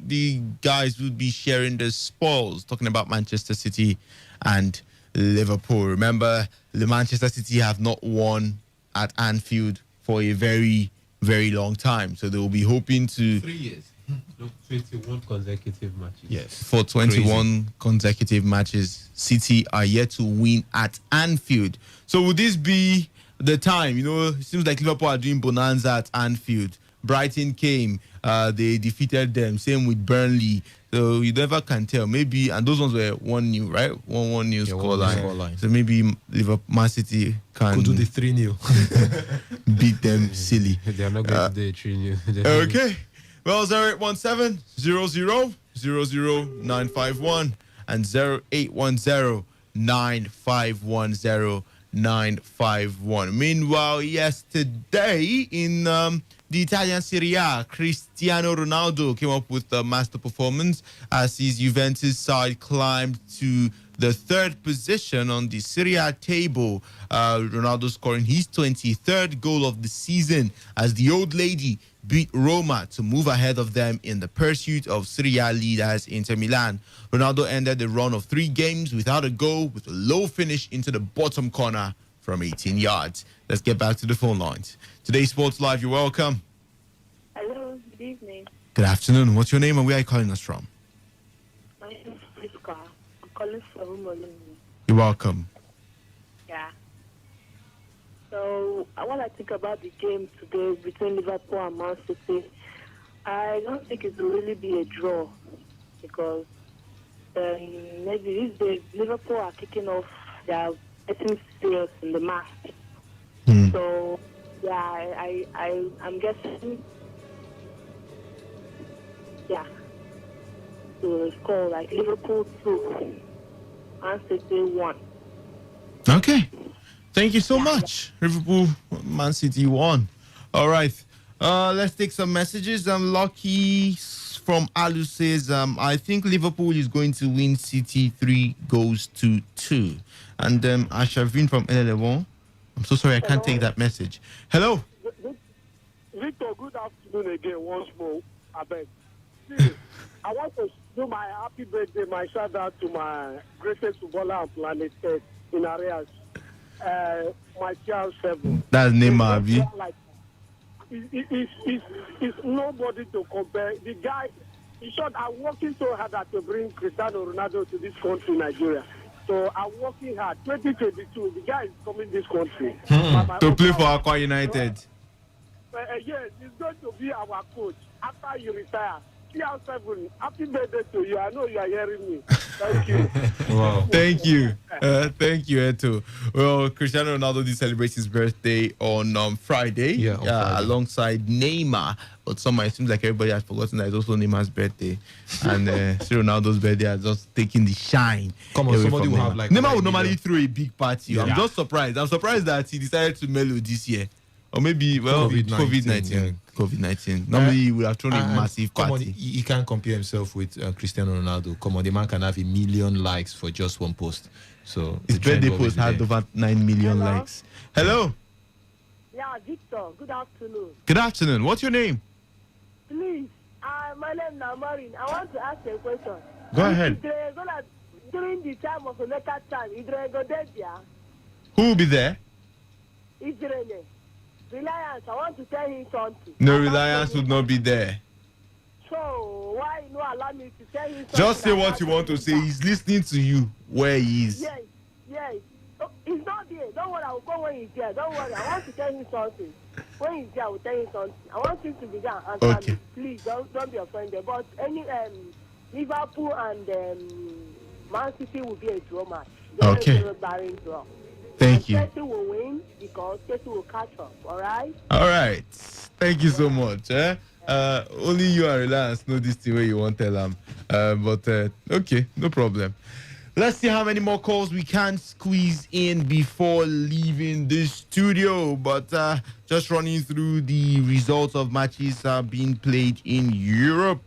The guys will be sharing the spoils, talking about Manchester City and Liverpool. Remember, the Manchester City have not won at Anfield for a very, very long time. So they will be hoping to... 3 years. No, 21 consecutive matches. Yes, for 21 consecutive matches, City are yet to win at Anfield. So would this be the time? It seems like Liverpool are doing bonanza at Anfield. Brighton came, they defeated them. Same with Burnley. So you never can tell. Maybe, and those ones were 1-0, right? 1-1 scoreline. So maybe Liverpool, Man City could do the 3-0. beat them silly. They are not going to do a 3-0. Okay. Well, 0817 00 951 and 0810 951 951. Meanwhile, yesterday in the Italian Serie A, Cristiano Ronaldo came up with a master performance as his Juventus side climbed to the third position on the Serie A table. Ronaldo scoring his 23rd goal of the season as the old lady beat Roma to move ahead of them in the pursuit of Serie A leaders Inter Milan. Ronaldo ended the run of 3 games without a goal with a low finish into the bottom corner from 18 yards. Let's get back to the phone lines. Today's Sports Live, you're welcome. Hello, good evening. Good afternoon. What's your name and where are you calling us from? My name is Priska. I'm calling from Umolini. You're welcome. Yeah. So, what I think about the game today between Liverpool and Man City, I don't think it will really be a draw because maybe these days Liverpool are kicking off. They are getting serious in the match. So, yeah, I'm guessing, yeah, to score like Liverpool 2, Man City 1. Okay. Thank you so much. Liverpool, Man City 1. All right. Let's take some messages. Lucky from Alu says, I think Liverpool is going to win City 3-2. And Ashavin from LL1. I'm so sorry, I can't take that message. Hello. Victor, good afternoon again once more. I beg. See, I want to do my happy birthday, my shout out to my greatest footballer on planet Earth in areas. My child 7. That's Neymar, Abi. Like, it's nobody to compare. The guy, in short, I'm working so hard to bring Cristiano Ronaldo to this country, Nigeria. So I'm working hard. 2022, the guy is coming this country. To play for Aqua United. Yes, he's going to be our coach after you retire. CR7, happy birthday to you. I know you are hearing me. Thank you. Wow. Thank you. Thank you, Eto. Well, Cristiano Ronaldo did celebrate his birthday on Friday. Yeah, on Friday. Alongside Neymar. But somehow it seems like everybody has forgotten that it's also Neymar's birthday. And Ronaldo's birthday has just taken the shine. Come on, somebody will have like... Neymar would normally throw a big party. Yeah. I'm just surprised. I'm surprised that he decided to mellow this year. Or maybe, well, COVID-19. Yeah. COVID-19. Normally, he would have thrown a massive party. Come on, he can't compare himself with Cristiano Ronaldo. Come on, the man can have 1 million likes for just one post. So his birthday post had over 9 million likes. Hello. Yeah, Victor, good afternoon. Good afternoon. What's your name? Please, my name is Namarin. I want to ask a question. Go ahead. During the time of the Mecca time, Who will be there? Israel. Reliance, I want to tell him something. No, Reliance would not be there. So, why you not allow me to tell him something? Just say what you want to say. He's listening to you where he is. Yes. He's not there. Don't worry, I will go when he's there. Don't worry. I want to tell him something. When he's there, I will tell him something. I want him to be there and answer me. Please, don't be offended. But any Liverpool and Man City will be a draw match. Okay. Barring draw. Thank you. Chelsea will win because Chelsea will catch up. All right? All right. Thank you so much. Only you and Reliance know this thing where you won't tell them. But okay, no problem. Let's see how many more calls we can squeeze in before leaving the studio. But just running through the results of matches being played in Europe.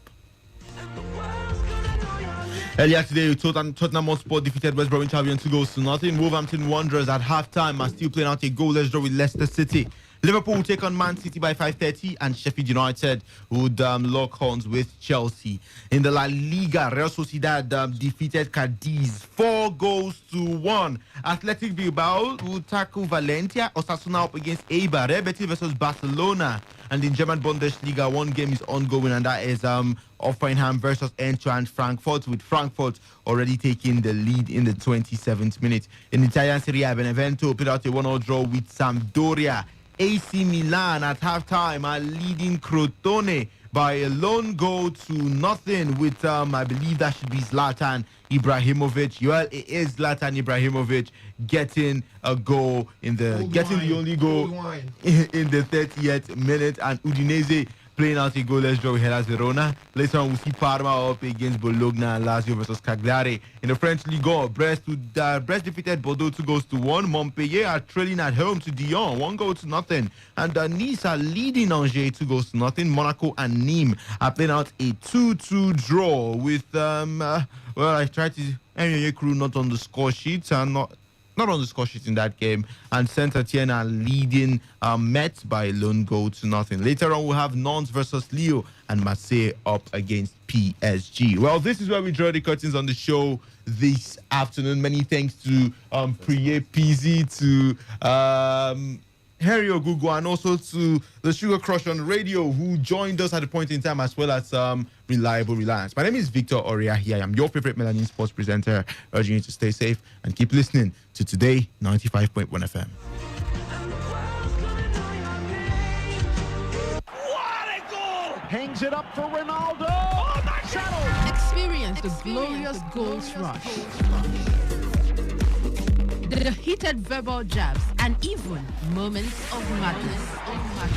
Earlier today, Tottenham Hotspur defeated West Bromwich Albion 2-0. Wolverhampton Wanderers at halftime are still playing out a goalless draw with Leicester City. Liverpool will take on Man City by 5:30, and Sheffield United would lock horns with Chelsea. In the La Liga, Real Sociedad defeated Cadiz 4-1. Athletic Bilbao will tackle Valencia. Osasuna up against Eibar. Real Betis versus Barcelona. And in German Bundesliga, one game is ongoing, and that is Hoffenheim versus Eintracht Frankfurt, with Frankfurt already taking the lead in the 27th minute. In Italian Serie A, Benevento put out a 1-0 draw with Sampdoria. AC Milan at halftime are leading Crotone by a lone goal to nothing with, I believe that should be Zlatan Ibrahimovic. Well, it is Zlatan Ibrahimovic getting a goal the only goal in the 30th minute, and Udinese playing out a goalless draw with Hellas Verona. Later on, we'll see Parma up against Bologna and Lazio versus Cagliari. In the French Ligue 1, Brest defeated Bordeaux 2-1. Montpellier are trailing at home to Dijon 1-0. And Nice are leading Angers 2-0. Monaco and Nîmes are playing out a 2-2 draw with, I tried to, MUA crew not on the score sheet and not on the score sheet in that game, and Saint-Etienne are leading Metz by a lone goal to nothing. Later on, we'll have Nantes versus Lille and Marseille up against PSG. Well, this is where we draw the curtains on the show this afternoon. Many thanks to Priye PZ, to Harry Ogugu, and also to the Sugar Crush on radio, who joined us at the point in time, as well as Reliable Reliance. My name is Victor Oriahi. I am your favorite Melanin sports presenter, urging you to stay safe and keep listening to Today 95.1 FM. Hangs it up for Ronaldo. Oh, my God. Experience the glorious goals rush. The heated verbal jabs and even moments of madness.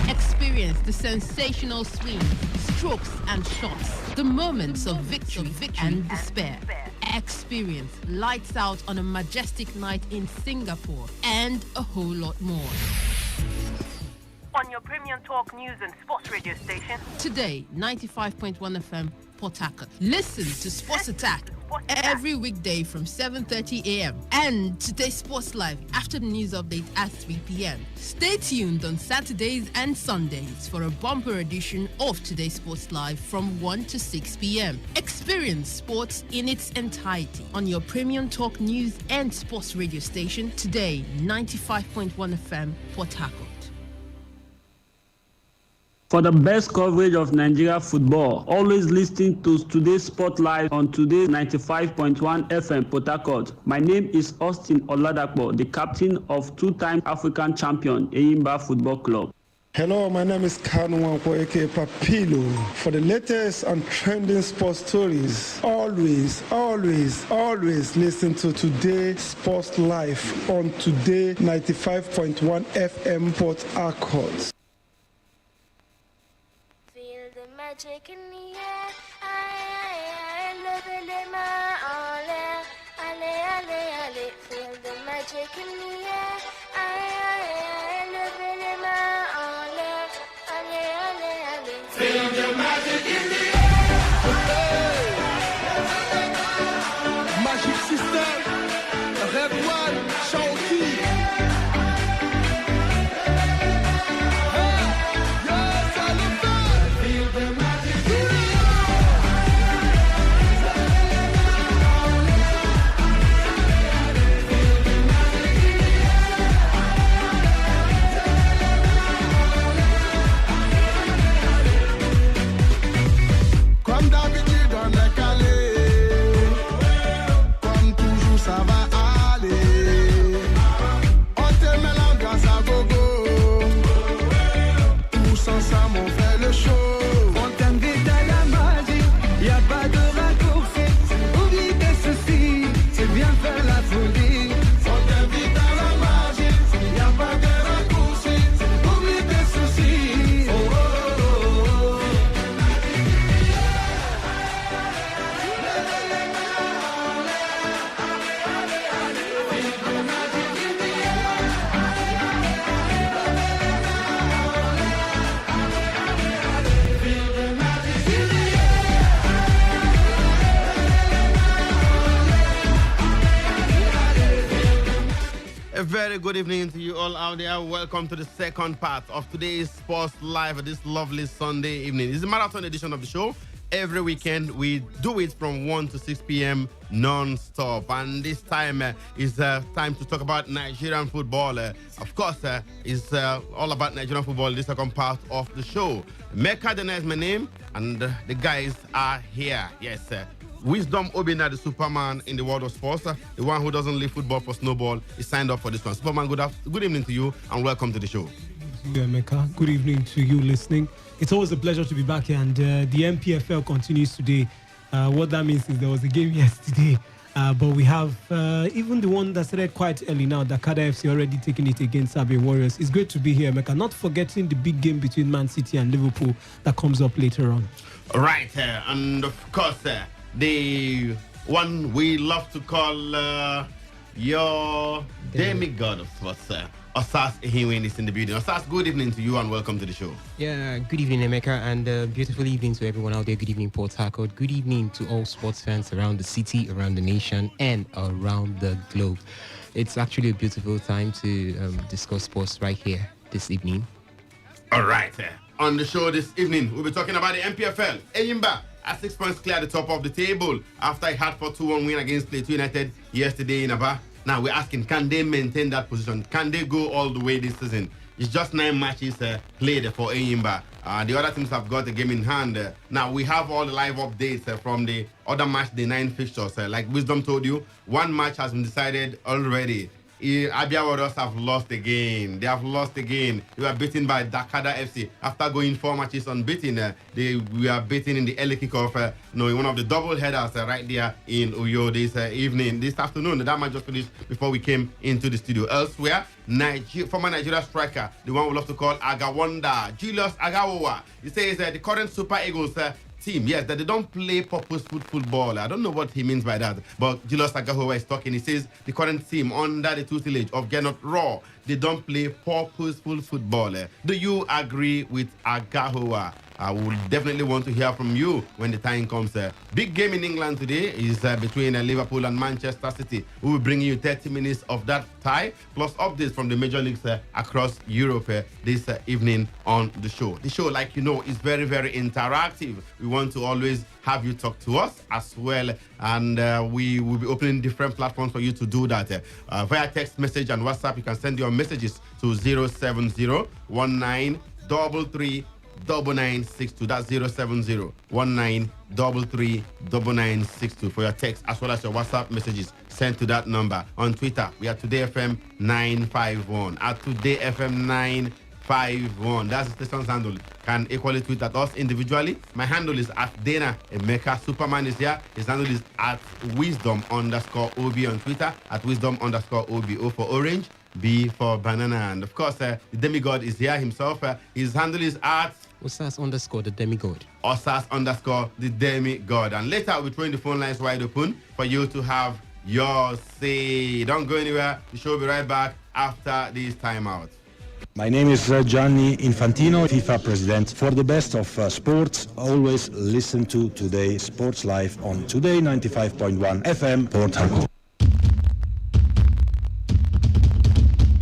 Experience the sensational swings, strokes and shots. The moments of victory and despair. Experience lights out on a majestic night in Singapore and a whole lot more. On your premium talk news and sports radio station. Today, 95.1 FM, Port Harcourt. Listen to Sports Attack every weekday from 7:30 a.m. and Today Sports Live after the news update at 3 p.m. Stay tuned on Saturdays and Sundays for a bumper edition of Today Sports Live from 1 to 6 p.m. Experience sports in its entirety on your premium talk news and sports radio station. Today, 95.1 FM, Port Harcourt. For the best coverage of Nigeria football, always listen to Today's Spotlight on Today 95.1 FM Port Harcourt. My name is Austin Oladapo, the captain of two-time African champion Eyimba Football Club. Hello, my name is Kanu Wanko, aka Papilo. For the latest and trending sports stories, always listen to Today Sports Live on Today 95.1 FM Port Harcourt. Magic in the air, I love it, feel the magic in the air, I love it, feel the magic in the air. Magic system, red one, Shawty. Ça va aller. very good evening to you all out there. Welcome to the second part of today's Sports Live this lovely Sunday evening. It's a marathon edition of the show. Every weekend, we do it from 1 to 6 p.m. non-stop. And this time is time to talk about Nigerian football. Of course, it's all about Nigerian football, the second part of the show. Mecca Dena is my name, and the guys are here. Yes, Wisdom Obina, the Superman in the world of sports, the one who doesn't leave football for snowball, is signed up for this one. Superman, good evening to you, and welcome to the show. Yeah, Mecca. Good evening to you listening. It's always a pleasure to be back here, and the MPFL continues today. What that means is there was a game yesterday, but we have even the one that started quite early now, Dakar FC already taking it against Abbey Warriors. It's great to be here, Mecca. Not forgetting the big game between Man City and Liverpool that comes up later on. Right, and of course, the one we love to call your demigod of sports, Osas Ehiwin is in the building. Osas, good evening to you and welcome to the show. Yeah, good evening, Emeka, and beautiful evening to everyone out there. Good evening, Port Harcourt. Good evening to all sports fans around the city, around the nation, and around the globe. It's actually a beautiful time to discuss sports right here this evening. All right, on the show this evening, we'll be talking about the MPFL. Eyimba at 6 points clear at the top of the table after a hard 4-2-1 win against Plateau United yesterday in Aba. Now we're asking, can they maintain that position? Can they go all the way this season? It's just 9 matches played for Eyimba. The other teams have got a game in hand. Now we have all the live updates from the other match, the 9 fixtures. Like Wisdom told you, one match has been decided already. Abia Warriors have lost again. They have lost again. They were beaten by Dakada FC after going 4 matches unbeaten. They were beaten in the early kickoff. One of the double headers right there in Uyo this afternoon. That match just finished before we came into the studio. Elsewhere, former Nigeria striker, the one we love to call Agawanda, Julius Agawowa. He says the current Super Eagles team, yes, that they don't play purposeful football. I don't know what he means by that, but Julius Agahowa is talking. He says the current team under the tutelage of Gernot Raw, they don't play purposeful football. Do you agree with Agahowa? I would definitely want to hear from you when the time comes. Big game in England today is between Liverpool and Manchester City. We will bring you 30 minutes of that tie, plus updates from the major leagues across Europe this evening on the show. The show, like you know, is very, very interactive. We want to always have you talk to us as well, and we will be opening different platforms for you to do that. Via text message and WhatsApp, you can send your messages to 070-1933 9962. That's 070-1933-9962 for your text as well as your WhatsApp messages sent to that number. On Twitter, we are Today FM 951 at Today FM 951. That's the station's handle. Can equally tweet at us individually. My handle is at Dana Emeka. Superman is here. His handle is at Wisdom_OB on Twitter, at Wisdom_OB. O for orange, B for banana. And of course, the demigod is here himself. His handle is at Osas_the demigod. Osas_the demigod. And later we'll be throwing the phone lines wide open for you to have your say. Don't go anywhere. The show will be right back after this timeout. My name is Gianni Infantino, FIFA president. For the best of sports, always listen to Today Sports Live on Today95.1 FM, Port Harcourt.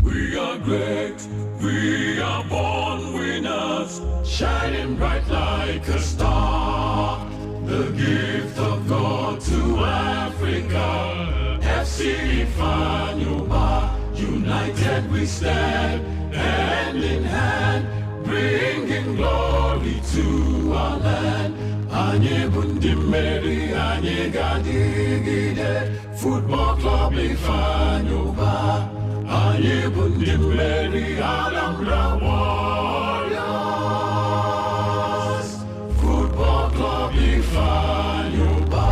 We are great, we are born winners, shining bright like a star. The gift of God to Africa, FC Ifanyuba, united we stand, hand in hand, bringing glory to our land. Anye bundi meri, anye gadigide, football club Ifanyuba. Anye bundi meri, Alhambra Warriors, football club Ifanyuba.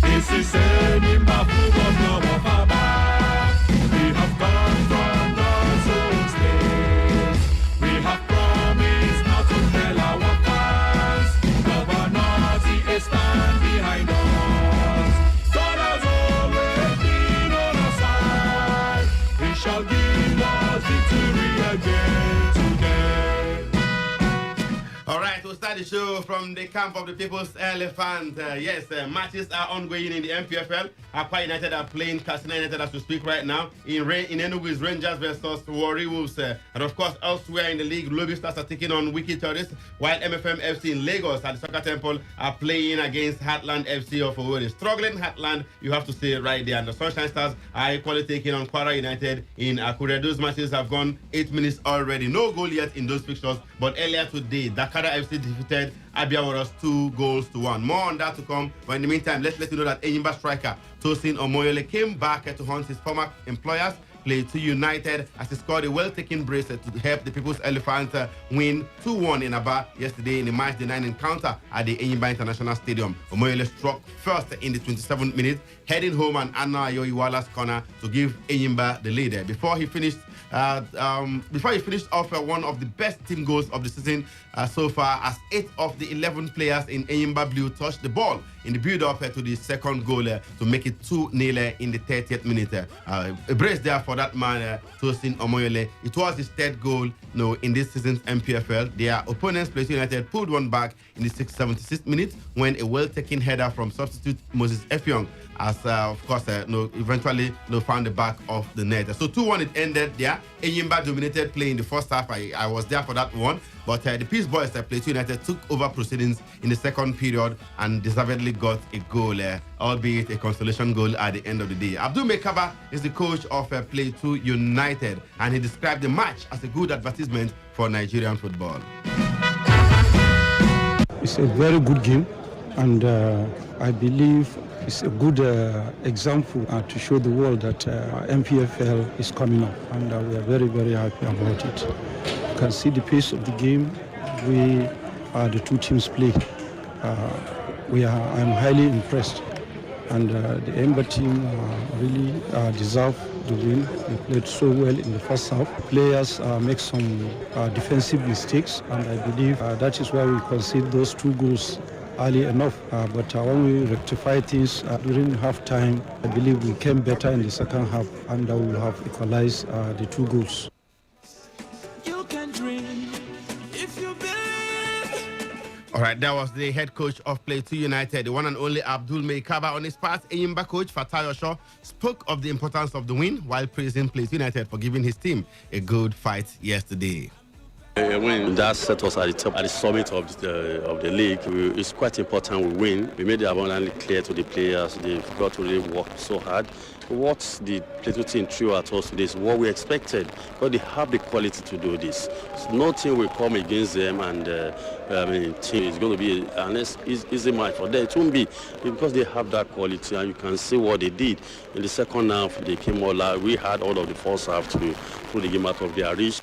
This is Eyimba Football Club of Aba. We have come from God's own state. We have promised not to fail our fans. Governor, stand behind us. the show from the camp of the People's Elephant. Matches are ongoing in the MPFL. Akwa United are playing Katsina United as we speak right now. In Enugu is Rangers versus Warri Wolves. And of course, elsewhere in the league, Lobby Stars are taking on Wiki Tourists, while MFM FC in Lagos at the Soccer Temple are playing against Heartland FC of Owerri. Struggling Heartland, you have to stay right there. And the Sunshine Stars are equally taking on Kwara United in Akure. Those matches have gone 8 minutes already. No goal yet in those fixtures, but earlier today, Dakara FC defeated Abia Warriors 2-1. More on that to come. But in the meantime, let's let you know that Enyimba striker Tosin Omoyole came back to hunt his former employers, Plateau United, as he scored a well-taken brace to help the People's Elephant win 2-1 in Aba yesterday in the match day 9 encounter at the Enyimba International Stadium. Omoyole struck first in the 27th minute, heading home an Anna Ayo Iwala's corner to give Enyimba the lead. Before he finished off one of the best team goals of the season so far, as 8 of the 11 players in Enyimba Blue touched the ball in the build-up to the second goal to make it 2-0 in the 30th minute. A brace there for that man, Tosin Omoyole. It was his third goal in this season's MPFL. Their opponents, Plateau United, pulled one back in the 76th minute when a well-taken header from substitute Moses Effiong eventually found the back of the net. So 2-1 it ended there. Enyimba dominated play in the first half. I was there for that one. But the Peace Boys, Plateau United, took over proceedings in the second period and deservedly got a goal, albeit a consolation goal at the end of the day. Abdul Mekaba is the coach of Plateau United, and he described the match as a good advertisement for Nigerian football. It's a very good game, and I believe it's a good example to show the world that MPFL is coming up, and we are very, very happy about it. You can see the pace of the game, the two teams play. I'm highly impressed, and the Ember team really deserve the win. They played so well in the first half. Players make some defensive mistakes, and I believe that is why we concede those 2 goals early enough. But when we rectify things during half-time, I believe we came better in the second half, and we will have equalized the 2 goals. You can dream if you believe. All right, that was the head coach of Plateau United, the one and only Abdul Meikaba. On his part, Enyimba coach Fatai Osho spoke of the importance of the win while praising Plateau United for giving his team a good fight yesterday. When that set us at the top, at the summit of the league, it's quite important we win. We made it abundantly clear to the players. They've got to really work so hard. What the Plateau team threw at us today is what we expected, because they have the quality to do this. So nothing will come against them, and team is going to be an easy match for them. It won't be, because they have that quality, and you can see what they did in the second half. They came all out. We had all of the first half to put the game out of their reach.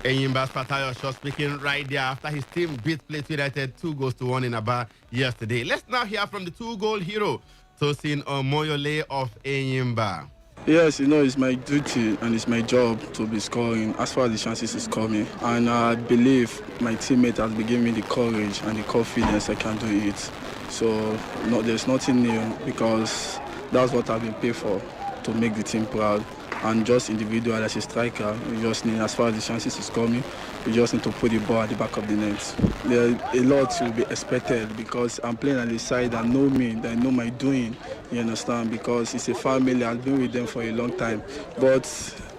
Enyimba's Fatai Osho speaking right there after his team beat Plateau United 2-1 in Aba yesterday. Let's now hear from the 2-goal hero, Tosin Omoyole of Enyimba. Yes, it's my duty and it's my job to be scoring as far as the chances is coming. And I believe my teammate has been giving me the courage and the confidence I can do it. So there's nothing new, because that's what I've been paid for, to make the team proud. And just individual as a striker, we just need, as far as the chances is coming, we just need to put the ball at the back of the net. There are a lot to be expected, because I'm playing on the side that know me, that know my doing, you understand, because it's a family, I've been with them for a long time. But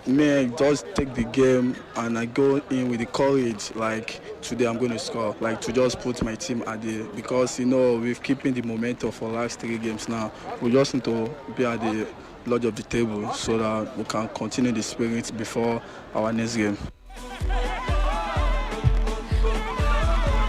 me, I just take the game and I go in with the courage, like today I'm going to score, like to just put my team at the, because we've keeping the momentum for the last 3 games now. We just need to be at the lodge of the table so that we can continue the spirit before our next game.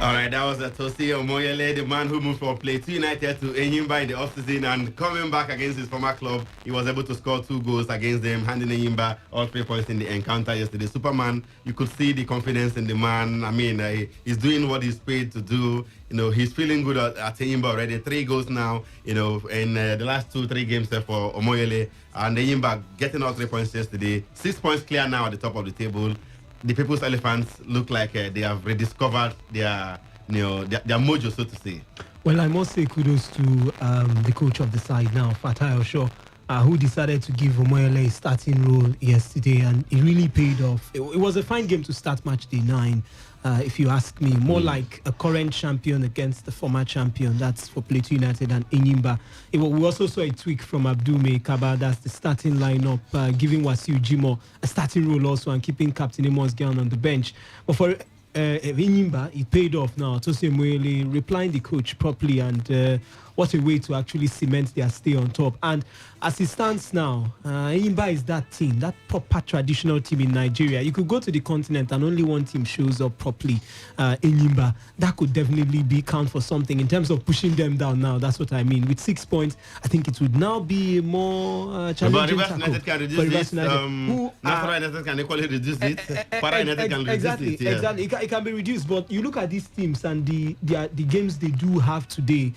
All right, that was Tosin Omoyole, the man who moved from Plateau United to Enyimba in the offseason, and coming back against his former club, he was able to score 2 goals against them, handing Enyimba all 3 points in the encounter yesterday. Superman, you could see the confidence in the man. I mean, he's doing what he's paid to do. He's feeling good at Enyimba already. 3 goals now, in the last 2-3 games for Omoyole, and Enyimba getting all 3 points yesterday. 6 points clear now at the top of the table. The People's Elephants look like they have rediscovered their mojo, so to say. Well, I must say kudos to the coach of the side now, Fatai Osho, who decided to give Omoyele a starting role yesterday, and it really paid off. It was a fine game to start match day 9. If you ask me, more like a current champion against the former champion. That's for Plateau United and Enyimba. We also saw a tweak from Abdume Kaba. That's the starting lineup, giving Wasiu Jimo a starting role also and keeping Captain Amos Gyan on the bench. But for Enyimba, it paid off now. Tosin Muele replying the coach properly, and what a way to actually cement their stay on top. And as it stands now, Enyimba is that team, that proper traditional team in Nigeria. You could go to the continent and only one team shows up properly, Enyimba. That could definitely count for something in terms of pushing them down now. That's what I mean. With 6 points, I think it would now be more challenging. But Rivers United can reduce it. Nasarawa United can equally reduce it. Para United can reduce it. Yeah. Exactly. It can be reduced. But you look at these teams and the games they do have today.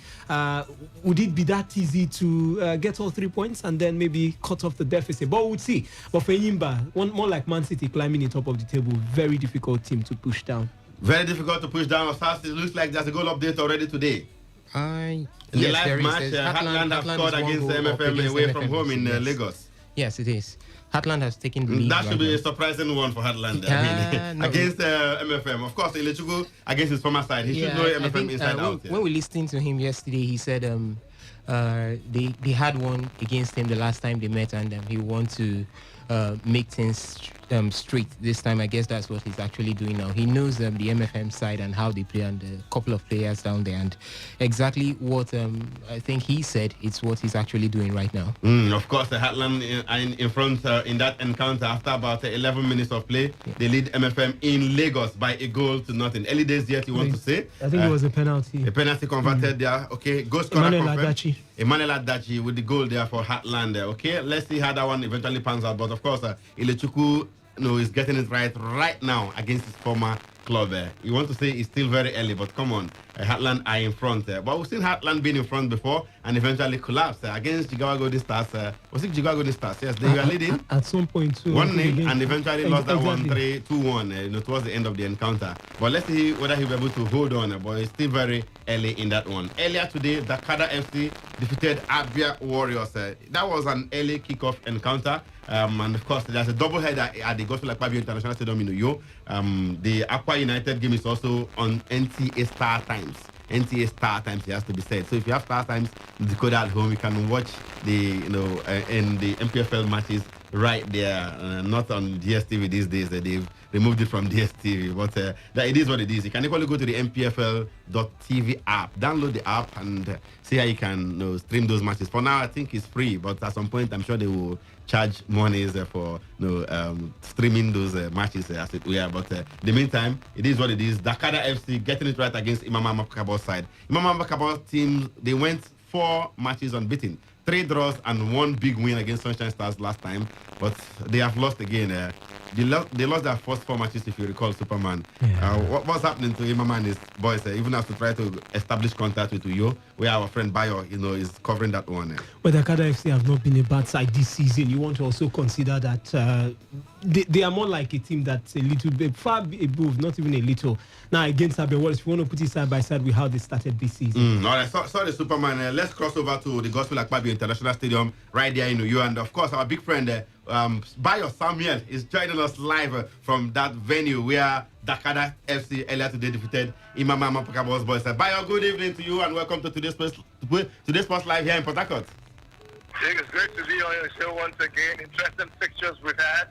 Would it be that easy to get all 3 points and then maybe cut off the deficit? But we'll see. But for Enyimba, more like Man City climbing the top of the table, very difficult team to push down. Very difficult to push down. It looks like there's a goal update already today. In the live match, Heartland have scored against MFM away from home in Lagos. Yes, it is. Heartland has taken the lead. That should be a surprising one for Heartland. Against MFM. Of course, Ilechuku against his former side. He should know MFM inside out. When we listened to him yesterday, he said they had one against him the last time they met, and he wants to make things straight this time. I guess that's what he's actually doing now. He knows the MFM side and how they play, and a couple of players down there, and exactly what I think he said, it's what he's actually doing right now. Of course, the Heartland in front in that encounter after about 11 minutes of play. Yeah. They lead MFM in Lagos by a goal to nothing. Early days yet, you want to say? I think it was a penalty. A penalty converted there. Okay, goal scorer confirmed. Emmanuel Adachi with the goal there for Heartland. Okay, let's see how that one eventually pans out. But of course, Ilechuku is getting it right now against his former club. You want to say it's still very early, but come on, Heartland are in front. But we've seen Heartland being in front before and eventually collapse against Jigawa Golden Stars. Was it Jigawa Golden Stars? Yes, they were leading at some point too. 1-0 and eventually lost that 1-3-2-1 towards the end of the encounter. But let's see whether he'll be able to hold on. But it's still very early in that one. Earlier today, Dakada FC defeated Abia Warriors. That was an early kickoff encounter. And of course, there's a double header at the Gospel Akpabio International Stadium in Uyo. The Aqua United game is also on NTA Star Times. NTA Star Times, it has to be said. So if you have Star Times decoder at home, you can watch the in the MPFL matches right there, not on DSTV these days. They've removed it from DSTV, but it is what it is. You can equally go to the MPFL.tv app, download the app, and see how you can stream those matches. For now, I think it's free, but at some point, I'm sure they will charge monies for streaming those matches as it were. But in the meantime, it is what it is. Dakada FC getting it right against Imam Makabo side. Imam Makabo team, they went 4 matches unbeaten. 3 draws and 1 big win against Sunshine Stars last time, but they have lost again. They lost their first 4 matches, if you recall, Superman. Yeah. What's happening to Imam and his boys? Even as to try to establish contact with Uyo, where our friend Bayo, is covering that one. But the Dakada FC have not been a bad side this season. You want to also consider that they are more like a team that's a little bit far above, not even a little. Now against Abia Warriors, if you want to put it side by side with how they started this season. All right, sorry, Superman. Let's cross over to the Gospel Akpabio International Stadium right there in Uyo, and of course our big friend Bayo Samuel is joining us live from that venue where Dakada FC earlier today defeated Imam Mapakabo's boys. Bayo, good evening to you and welcome to today's Sports Live here in Port Harcourt. It's great to be on your show once again. Interesting fixtures we've had.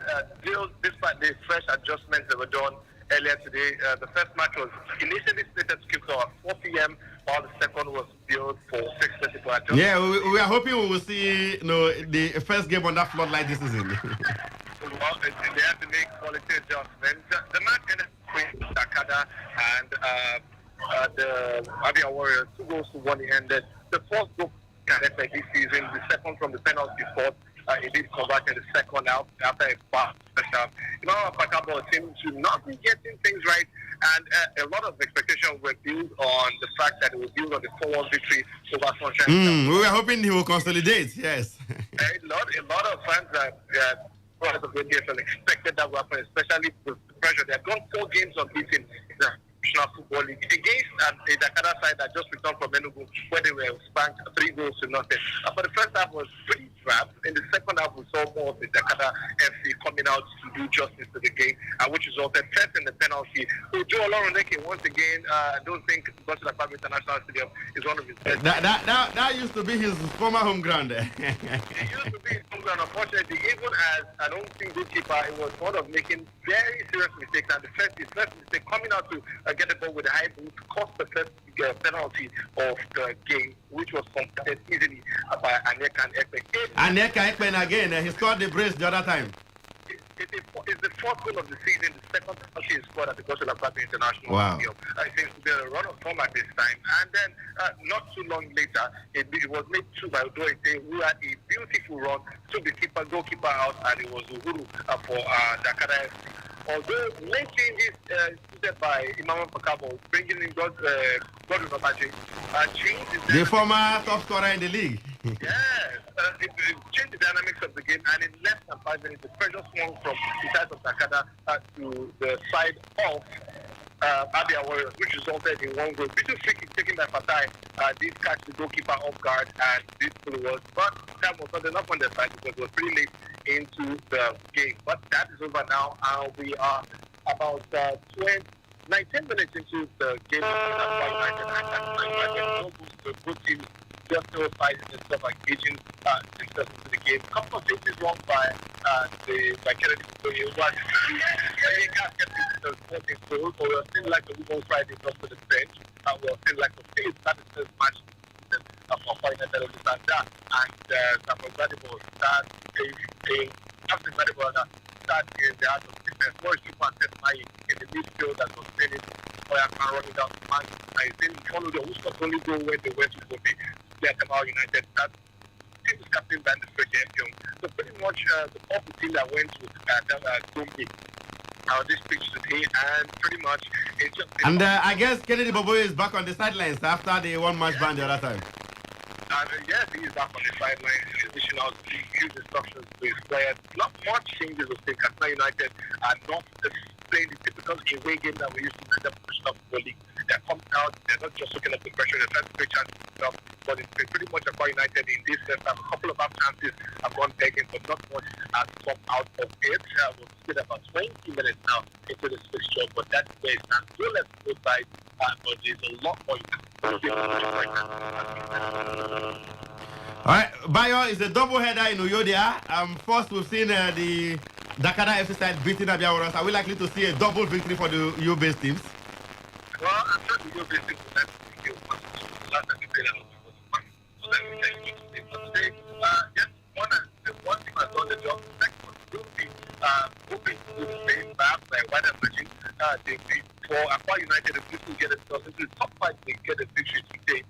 Despite the fresh adjustments that were done earlier today, the first match was initially slated to kick off at 4 p.m. while the second was billed for 6:30. Yeah, we are hoping we will see the first game on that floodlight this season. Well, they have to make quality adjustments. The match ended between Dakada and the Abia Warriors. 2-1 it ended. The first goal this season, the second from the penalty spot. It did convert in the second half after a fast special. Pakabo seemed to not be getting things right, and a lot of expectations were built on the fact that it was built on the 4-1 victory over Sunshine. We were hoping he will consolidate, yes. A lot of fans of the NPFL expected that to happen, especially with the pressure. They have gone 4 games unbeaten in the National Football League against the Dakada side that just returned from Enugu, where they were spanked 3-0. For the first half was pretty drab. in the second half, we saw more of the Dakada FC coming out to do justice to the game, which resulted first in the penalty. Joe Oloroneke, once again, I don't think Gospel Akpabio International Stadium is one of his best. That used to be his former home ground. It used to be his home ground, unfortunately. Even as I don't think goalkeeper, it was one of making very serious mistakes. And his first mistake coming out to get the ball with a high boot cost the first penalty of the game, which was completed easily by Aneka and Ekpe. Aneka Ekpen again, he scored the brace the other time. It's the fourth goal of the season, the second penalty he scored at the Gospel Akpabio International Wow. Stadium. It seems to be a run of form at this time. And then, not too long later, it was made two by Odoite, who had a beautiful run, took the goalkeeper out, and it was Uhuru for Dakada FC. Although late changes instituted by Imam Pakabo, bringing in Godwin Obaje, changed the former top scorer in the league. it changed the dynamics of the game, and in less than 5 minutes, the pressure swung from the side of Dakada to the side of Abia Warriors, which resulted in one goal. Little free kick taken by Fatai. This catch the goalkeeper off guard, and this goal was, but that was not enough on their side because it was pretty late into the game. But that is over now, and we are about 19 minutes into the game. Both teams just still fighting and stuff like engaging themselves into the game. A couple of changes wrong by Kennedy. So we're still like the Women's Friday up to the bench. We're still like the face. That is the match for Final Alexander and Samuel Gbadebo start Captain Gbadebo start in the heart of defense. More super in the midfield that was training Oya can run it down the man. I think one of the who scored only goal when they went to Kobe. Yatamar United. That team is captained by the first champion. So pretty much the awful team that went to Gombe this pitch today, and pretty much it's just. And I guess Kennedy Bobo is back on the sidelines after the one match ban the other time. Yes, he is back on the sideline. Additional huge instructions to his players. Not much changes of the Katsina United are not playing the typical away game that we used to in the professional football league. They're coming out, they're not just looking at the pressure, they're trying to play chances stuff, but it's been pretty much about United in this sense. A couple of our chances have gone begging, but not much has come out of it. We've still about 20 minutes now into this fixture, but that's where it stands. So let's go side, but there's a lot more you can do right now. All right, Bayo is a double header in Uyodia. First, we've seen the Dakada FC side beating Abia Warriors. Are we likely to see a double victory for the U-based teams? Well, I'm sure the U-based teams will have to be last time we played out. So let me tell you, today, yes, one team has done the job. The second one will be hoping to stay back by wider margin. For Akwa United, if they get themselves into the top 5, they get a victory today.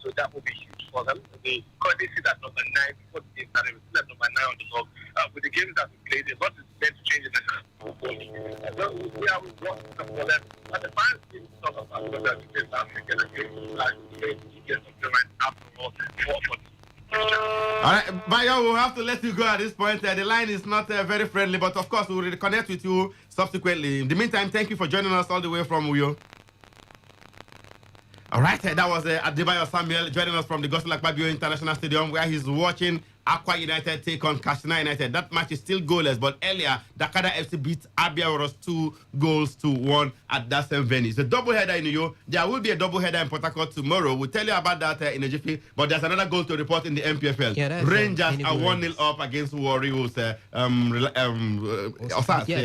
So that will be huge for them. They currently sit at number 9 before the game started. We still at number 9 on the log. With the games that we played, a lot is meant to change in the football league. So we'll see how we work for them. But the fans team talk about whether we get African and get something right after all for all right, Bayo, we'll have to let you go at this point. The line is not very friendly, but of course, we'll connect with you subsequently. In the meantime, thank you for joining us all the way from Uyo. All right, that was Adebayo Samuel joining us from the Gospel Akpabio International Stadium, where he's watching Akwa United take on Katsina United. That match is still goalless, but earlier, Dakada FC beat Abia Warriors 2-1 at that same venue. It's a double header in Uyo. There will be a double header in Port Harcourt tomorrow. We'll tell you about that in a jiffy, but there's another goal to report in the MPFL. Yeah, Rangers are 1-0 up against Warriors. The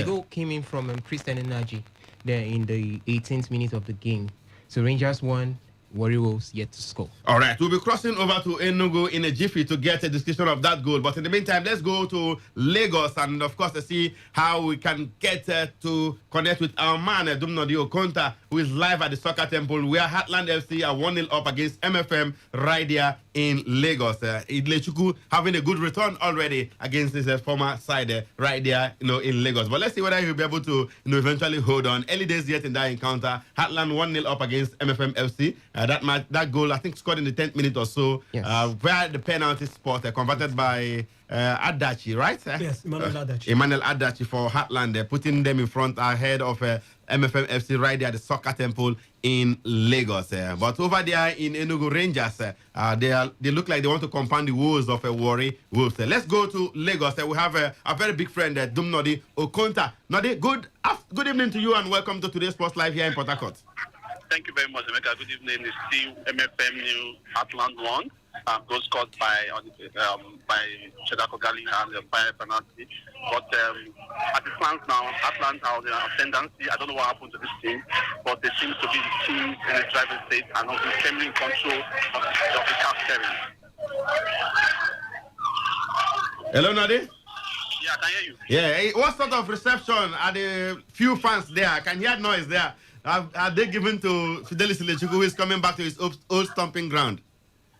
goal came in from Christian Energy there in the 18th minute of the game. So Rangers won, Warriors yet to score. All right, we'll be crossing over to Enugu in a jiffy to get a description of that goal. But in the meantime, let's go to Lagos and, of course, to see how we can get to connect with our man, Dumnodi Okonta, who is live at the Soccer Temple, where Heartland FC are 1-0 up against MFM right there in Lagos. Idlechuku having a good return already against his former side right there, in Lagos. But let's see whether he'll be able to, eventually hold on. Early days yet in that encounter. Heartland 1-0 up against MFM FC. That goal, I think, scored in the 10th minute or so. Yes. Where the penalty spot converted by Adachi, right? Yes, Emmanuel Adachi. Emmanuel Adachi for Heartland, putting them in front ahead of MFM FC right there at the Soccer Temple in Lagos. But over there in Enugu Rangers, they look like they want to compound the woes of a Warri Wolves. Let's go to Lagos. We have a very big friend, Dumnodi Okonta. Nodi, good evening to you and welcome to today's Sports Live here in Port Harcourt. Thank you very much, Emeka. Good evening. It's still MFM New Atlant 1. Goal scored by Chedako Gali and by penalty. But as it stands now, Atlanta are the ascendancy. I don't know what happened to this team, but they seem to be the team in the driving state and also firmly in control of the car steering. Hello, Nadi? Yeah, I can hear you. Yeah, what sort of reception are the few fans there? I can hear noise there. Are they given to Fidelis Lechuku, who is coming back to his old stomping ground?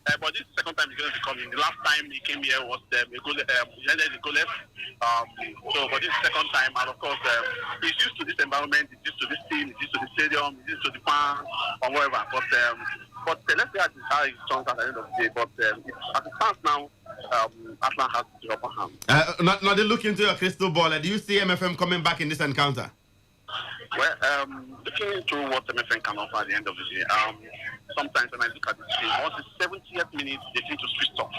But this is the second time he's going to be coming. The last time he came here was he ended the goal left. But this is the second time, and of course, he's used to this environment, he's used to this team, he's used to the stadium, he's used to the fans, or whatever. But let's see how it turns out at the end of the day. But as it stands now, Atlanta has the upper hand. Now they look into your crystal ball. Do you see MFM coming back in this encounter? Well, looking into what MFN can offer at the end of the day, sometimes when I look at the team, once the 70th minute, they seem to switch off.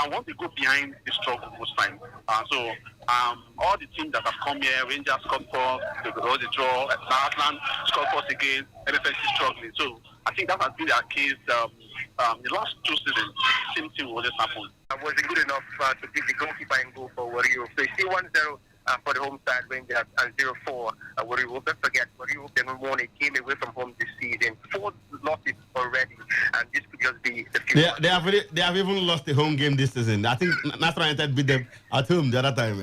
And once they go behind, they struggle most times. All the teams that have come here, Rangers scored first, they draw, Heartland scored first again, MFN is struggling. So I think that has been their case the last 2 seasons. The same thing will just happen. I wasn't good enough to beat the goalkeeper and goal for Warrior. So you see 1-0. For the home side, Rangers, and 0-4. Warri Wolves. Don't forget, Warri Wolves won. It came away from home this season. 4 losses already, and this could just be the future. They have even lost the home game this season. I think National United beat them at home the other time.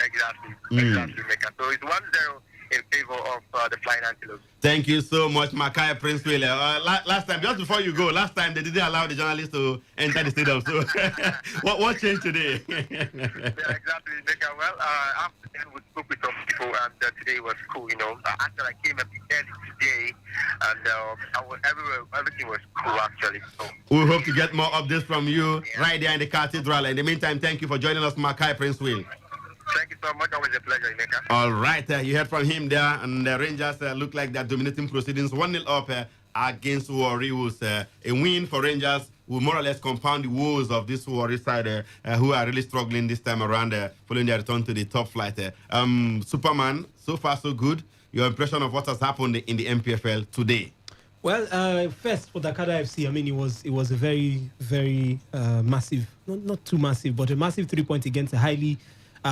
Exactly, Mecca. So it's 1-0 in favor of the Flying Antelopes. Thank you so much, Makai Prince Wheeler. Last time, just before you go, last time they didn't allow the journalists to enter the stadium. So, what changed today? Yeah, exactly, Mecca. Well, after then we spoke with some people, and today was cool. After I came up early today, and everything was cool actually. So we hope to get more updates from you right there in the cathedral. In the meantime, thank you for joining us, Makai Prince Wheeler. Thank you so much. Always a pleasure, Emeka. All right, you heard from him there, and the Rangers look like they're dominating proceedings 1-0 up against Warri Wolves. A win for Rangers will more or less compound the woes of this Warri side who are really struggling this time around following their return to the top flight. Superman, so far so good. Your impression of what has happened in the MPFL today? Well, first for Dakada FC, I mean, it was a very, very massive, not too massive, but a massive 3-point against a highly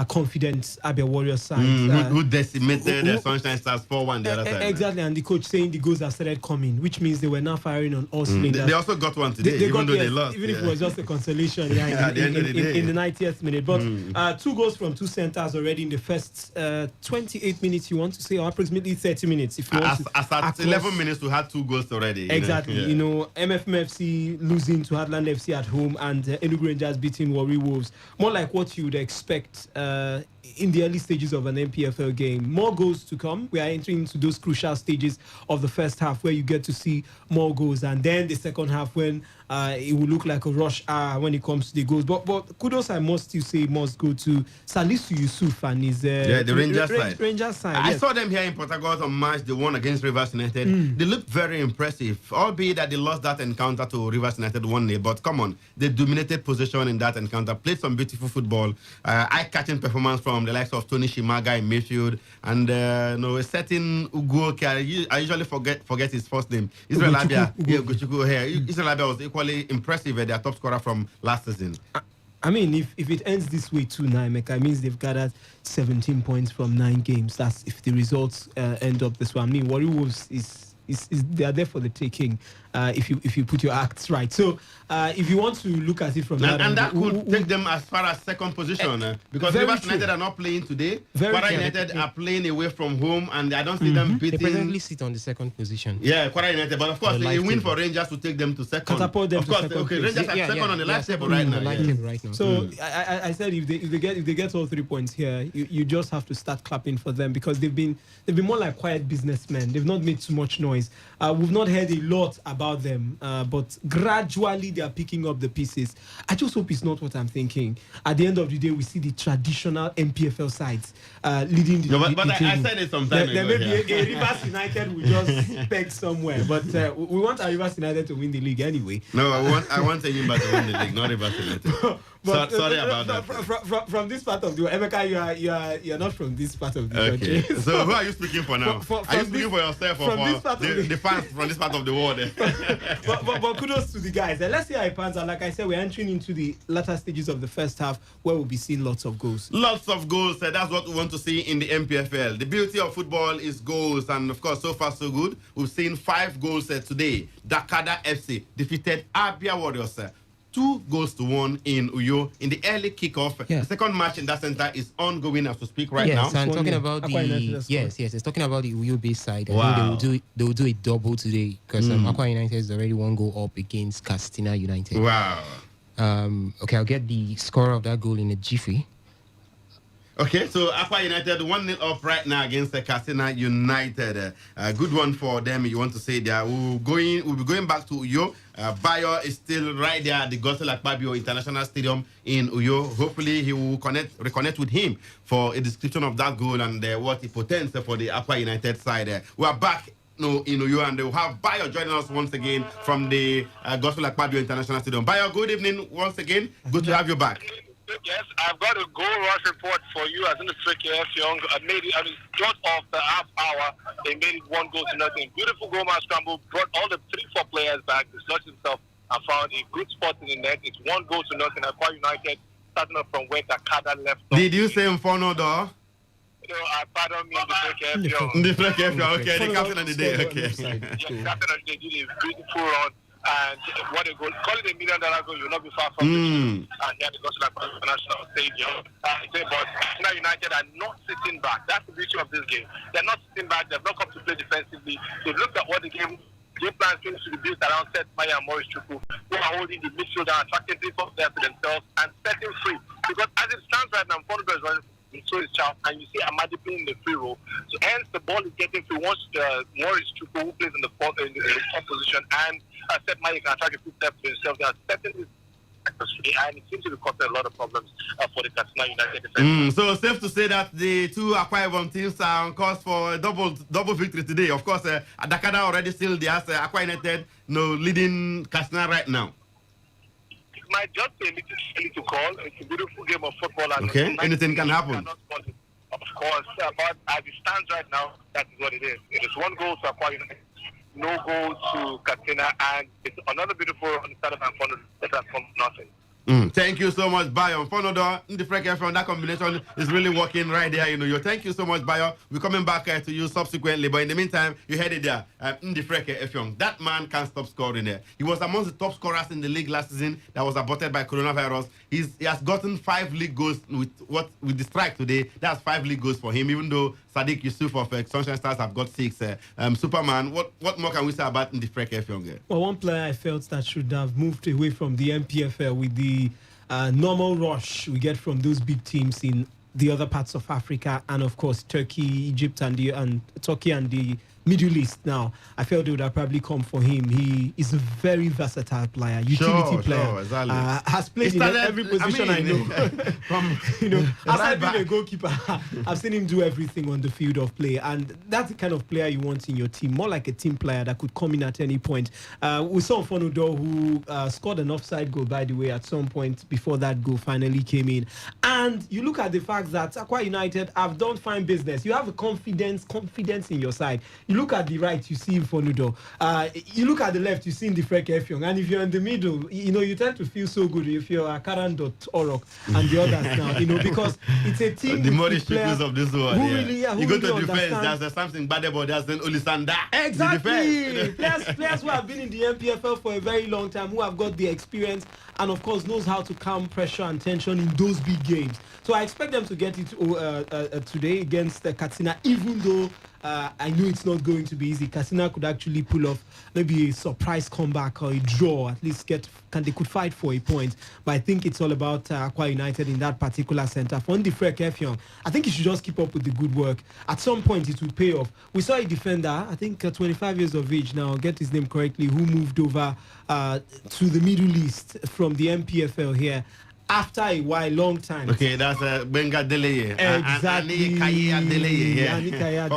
confident Abia Warriors side. Who decimated Sunshine Stars 4-1 the other time. Exactly, and the coach saying the goals have started coming, which means they were now firing on all cylinders. They also got one today, even though they lost. Even if it was just a consolation in the 90th minute. But 2 goals from 2 centers already in the first 28 minutes, you want to say, or approximately 30 minutes. If you want as at 11 minutes, we had 2 goals already. Exactly. MFM FC losing to Heartland FC at home, and Enugu Rangers beating Warri Wolves. More like what you would expect in the early stages of an MPFL game. More goals to come. We are entering into those crucial stages of the first half where you get to see more goals, and then the second half when it will look like a rush hour when it comes to the goals. But kudos, I must still say, must go to Salisu Yusuf and his the Rangers side. I saw them here in Port Harcourt on match. They won against Rivers United. They looked very impressive, albeit that they lost that encounter to Rivers United 1-0. But come on, they dominated possession in that encounter, played some beautiful football, eye-catching performance from the likes of Tony Shimaga in midfield, and a certain Uguoke. I usually forget his first name. Israel Abia. Israel Abia was equally impressive at their top scorer from last season. I mean, if it ends this way too now, it means they've gathered 17 points from 9 games. That's if the results end up this way. I mean, Warri Wolves they are there for the taking if you put your acts right. So if you want to look at it from that and that could take them as far as second position because Rivers United are not playing today. Kwara United are playing away from home, and I don't see them beating. They presently sit on the second position. Yeah, Kwara United, but of course a win for Rangers to take them to second. Catapult them of course, to second place. Rangers are second on the live table right now. So I said if they get all 3 points here, you just have to start clapping for them because they've been more like quiet businessmen. They've not made too much noise. guys. We've not heard a lot about them, but gradually they are picking up the pieces. I just hope it's not what I'm thinking. At the end of the day, we see the traditional MPFL sides leading the but the I table. said it some time There ago. may be a Rivers United will just peg somewhere, but we want our Rivers United to win the league anyway. No, I want Enyimba to win the league, not Rivers United. But, sorry about that. From this part of the world, Emeka, you're not from this part of the Okay. country. So who are you speaking for now? Are you speaking for yourself or for the fans from this part of the world? but kudos to the guys. Let's see how it pans out. Like I said, we're entering into the latter stages of the first half where we'll be seeing lots of goals. Lots of goals. That's what we want to see in the MPFL. The beauty of football is goals, and of course, so far so good. We've seen 5 goals today. Dakada FC defeated Abia Warriors 2-1 in Uyo in the early kickoff. The second match in that center is ongoing as we speak now. Yes, and talking about it's talking about the Uyo base side. I think they will do a double today because Aqua United is already 1 goal up against Castina United. Wow. Okay, I'll get the score of that goal in a jiffy. Okay, so Aqua United 1-0 up right now against the Castina United. A good one for them. You want to say that we'll be going back to Uyo. Bayo is still right there at the Gosel Akpabio International Stadium in Uyo. Hopefully, he will reconnect with him for a description of that goal and what it portends for the Aqua United side. We are back in Uyo, and they will have Bayo joining us once again from the Gosel Akpabio International Stadium. Bayo, good evening once again. Good to have you back. Yes, I've got a goal rush report for you as in the trick F Young. Just off the half hour, they made it 1-0. Beautiful goal man scramble, brought all the 3-4 players back, dislodged himself, and found a good spot in the net. It's 1-0. Aqua United starting up from where Takada left off. Did you say Mfono though? No, pardon me, the trick F Young. The trick F Young, okay, the captain of the day, okay. Yes, captain of the day did a beautiful run. And what a goal. Call it $1 million goal, you'll not be far from it. And yeah, because of the National Stadium. But now United are not sitting back. That's the beauty of this game. They're not sitting back. They've not come to play defensively. They've looked at what the game plan seems to be built around Seth Maya and Maurice Chukwu, who are holding the midfield and attracting 3-4 players to themselves and setting free. Because as it stands right now, Fondo is running. So is Charles, and you see Amadi playing in the free role. So hence the ball is getting free once Maurice Chukwu, who plays in the top position, and Seth Maya can attract a few steps to himself. They are setting this and it seems to be causing a lot of problems for the Katsina United defense. So safe to say that the two Akwa Ibom teams are on course for a double victory today. Of course, Dakada already still there as Akwa United leading Katsina right now. It might just be a little early to call. It's a beautiful game of football. And okay, anything can happen. Of course, but as it stands right now, that is what it is. It is 1 goal to Akwa United, no goal to Katsina, and it's another beautiful run started by Fondo that has come nothing. Thank you so much, Bayo. Fonodo, Ndifreke from that combination is really working right there. Thank you so much, Bayo. We're coming back to you subsequently, but in the meantime, you heard it there. Ndifreke Efyong, that man can't stop scoring there. He was amongst the top scorers in the league last season that was aborted by coronavirus. He has gotten 5 league goals with the strike today. That's 5 league goals for him, even though Sadiq Yusuf of Sunshine Stars have got 6. Superman, what more can we say about Ndifreke Efyong? Well, one player I felt that should have moved away from the MPFL with the normal rush we get from those big teams in the other parts of Africa, and of course Turkey, Egypt, and Turkey and the Middle East. Now, I felt they would have probably come for him. He is a very versatile player, utility player. Exactly. Has played in every position I know. Aside being a goalkeeper, I've seen him do everything on the field of play, and that's the kind of player you want in your team. More like a team player that could come in at any point. We saw Fonudo, who scored an offside goal, by the way, at some point before that goal finally came in. And you look at the fact that Aqua United have done fine business. You have a confidence in your side. You look at the right, you see Fonudo. You look at the left, you see Ndifreke Efyong. And if you're in the middle, you tend to feel so good if you're Karan.Orok and the others now, because it's a team. The Maurice Chukwus of this world. You go to defense, there's something bad about that, then Olisanda. Exactly. Players who have been in the MPFL for a very long time, who have got the experience and, of course, knows how to calm pressure and tension in those big games. So I expect them to get it today against Katsina, even though I know it's not going to be easy. Katsina could actually pull off maybe a surprise comeback or a draw, at least they could fight for a point. But I think it's all about Aqua United in that particular center. For Ndifrek Effiong, I think he should just keep up with the good work. At some point, it will pay off. We saw a defender, I think 25 years of age now, get his name correctly, who moved over to the Middle East from the MPFL here. After a while, long time. Okay, that's Benga Deleye. Exactly. For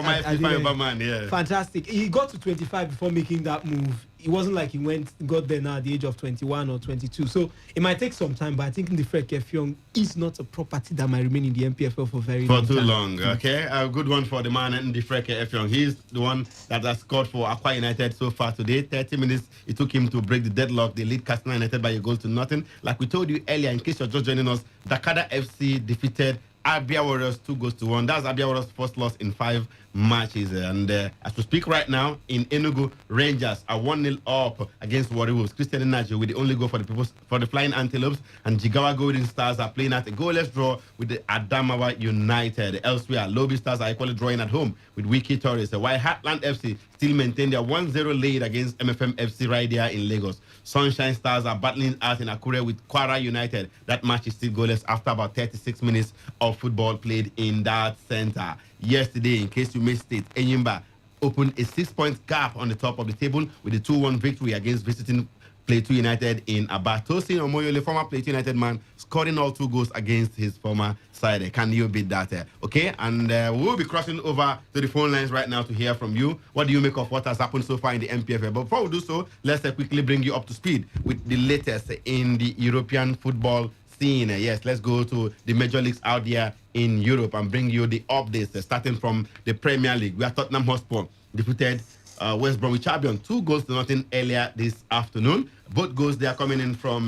my FIFA man, yeah. Fantastic. He got to 25 before making that move. It wasn't like he got there now at the age of 21 or 22. So it might take some time, but I think Ndifrek Effiong is not a property that might remain in the MPFL for very long time. For too long, okay. A good one for the man, Ndifrek Effiong. He's the one that has scored for Aqua United so far today. 30 minutes it took him to break the deadlock. They lead Katsina United by a goal to nothing. Like we told you earlier, in case you're just joining us, Dakada FC defeated Abia Warriors 2-1. That's Abia Warriors' first loss in 5 matches. And as we speak right now, in Enugu, Rangers are 1-0 up against Warri Wolves. Christian Enajo with the only goal for the Flying Antelopes, and Jigawa Golden Stars are playing at a goalless draw with the Adamawa United. Elsewhere, Lobby Stars are equally drawing at home with Wiki Torres, while Heartland FC still maintain their 1-0 lead against MFM FC right there in Lagos. Sunshine Stars are battling out in Akure with Kwara United. That match is still goalless after about 36 minutes of football played in that center. Yesterday, in case you missed it, Enyimba opened a 6-point gap on the top of the table with a 2-1 victory against visiting Plateau United in Aba. Tosin Omoyole, former Plateau United man, scoring all 2 goals against his former side. Can you beat that? Okay, and we'll be crossing over to the phone lines right now to hear from you. What do you make of what has happened so far in the MPFL? But before we do so, let's quickly bring you up to speed with the latest in the European football scene. Yes, let's go to the major leagues out there in Europe and bring you the updates starting from the Premier League. We are Tottenham Hotspur defeated West Bromwich Albion 2-0 earlier this afternoon. Both goals they are coming in from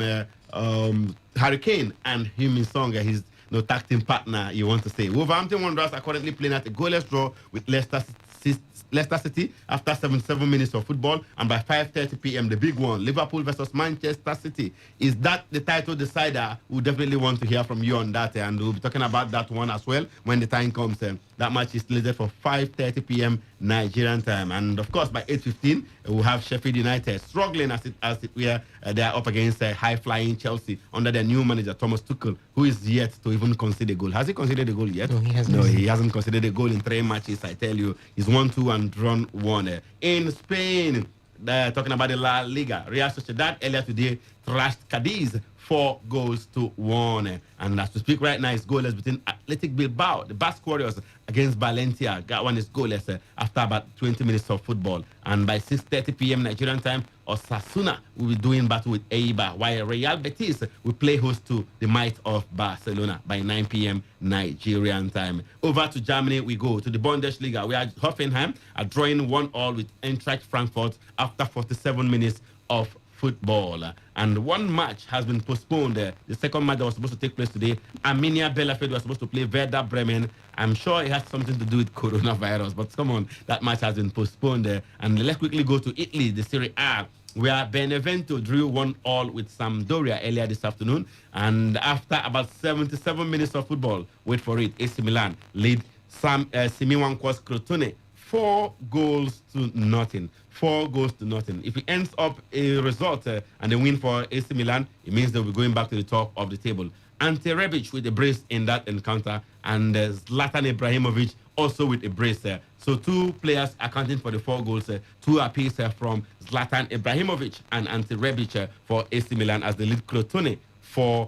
Harry Kane and Heung-min Son, his tag team partner, you want to say. Wolverhampton Wanderers are currently playing at a goalless draw with Leicester City after 77 minutes of football, and by 5:30 p.m. the big one, Liverpool versus Manchester City. Is that the title decider? We definitely want to hear from you on that, and we'll be talking about that one as well when the time comes. That match is slated for 5:30 p.m. Nigerian time, and of course by 8:15 we'll have Sheffield United struggling as it were. They are up against high-flying Chelsea under their new manager Thomas Tuchel, who is yet to even concede a goal. Has he conceded a goal yet? No, he hasn't. No, he hasn't conceded a goal in 3 matches. I tell you, he's 1-2 and drawn 1. In Spain, talking about the La Liga, Real Sociedad earlier today thrashed Cadiz 4-1. And as we speak right now, it's goalless between Athletic Bilbao, the Basque Warriors, against Valencia. That one is goalless after about 20 minutes of football. And by 6:30 p.m. Nigerian time, Osasuna will be doing battle with Eibar, while Real Betis will play host to the might of Barcelona by 9 p.m. Nigerian time. Over to Germany we go, to the Bundesliga, where Hoffenheim are drawing 1-1 with Eintracht Frankfurt after 47 minutes of football. And one match has been postponed. The second match that was supposed to take place today, Arminia Bielefeld was supposed to play Werder Bremen. I'm sure it has something to do with coronavirus, but come on, that match has been postponed. And let's quickly go to Italy, the Serie A, where Benevento drew 1-1 with Sampdoria earlier this afternoon. And after about 77 minutes of football, wait for it, AC Milan lead Simiwankwa's Crotone 4-0. 4-0. If it ends up a result and a win for AC Milan, it means they'll be going back to the top of the table. Ante Rebic with a brace in that encounter, and Zlatan Ibrahimovic also with a brace. So 2 players accounting for the 4 goals, 2 apiece from Zlatan Ibrahimovic and Ante Rebic for AC Milan as they lead Crotone 4-0.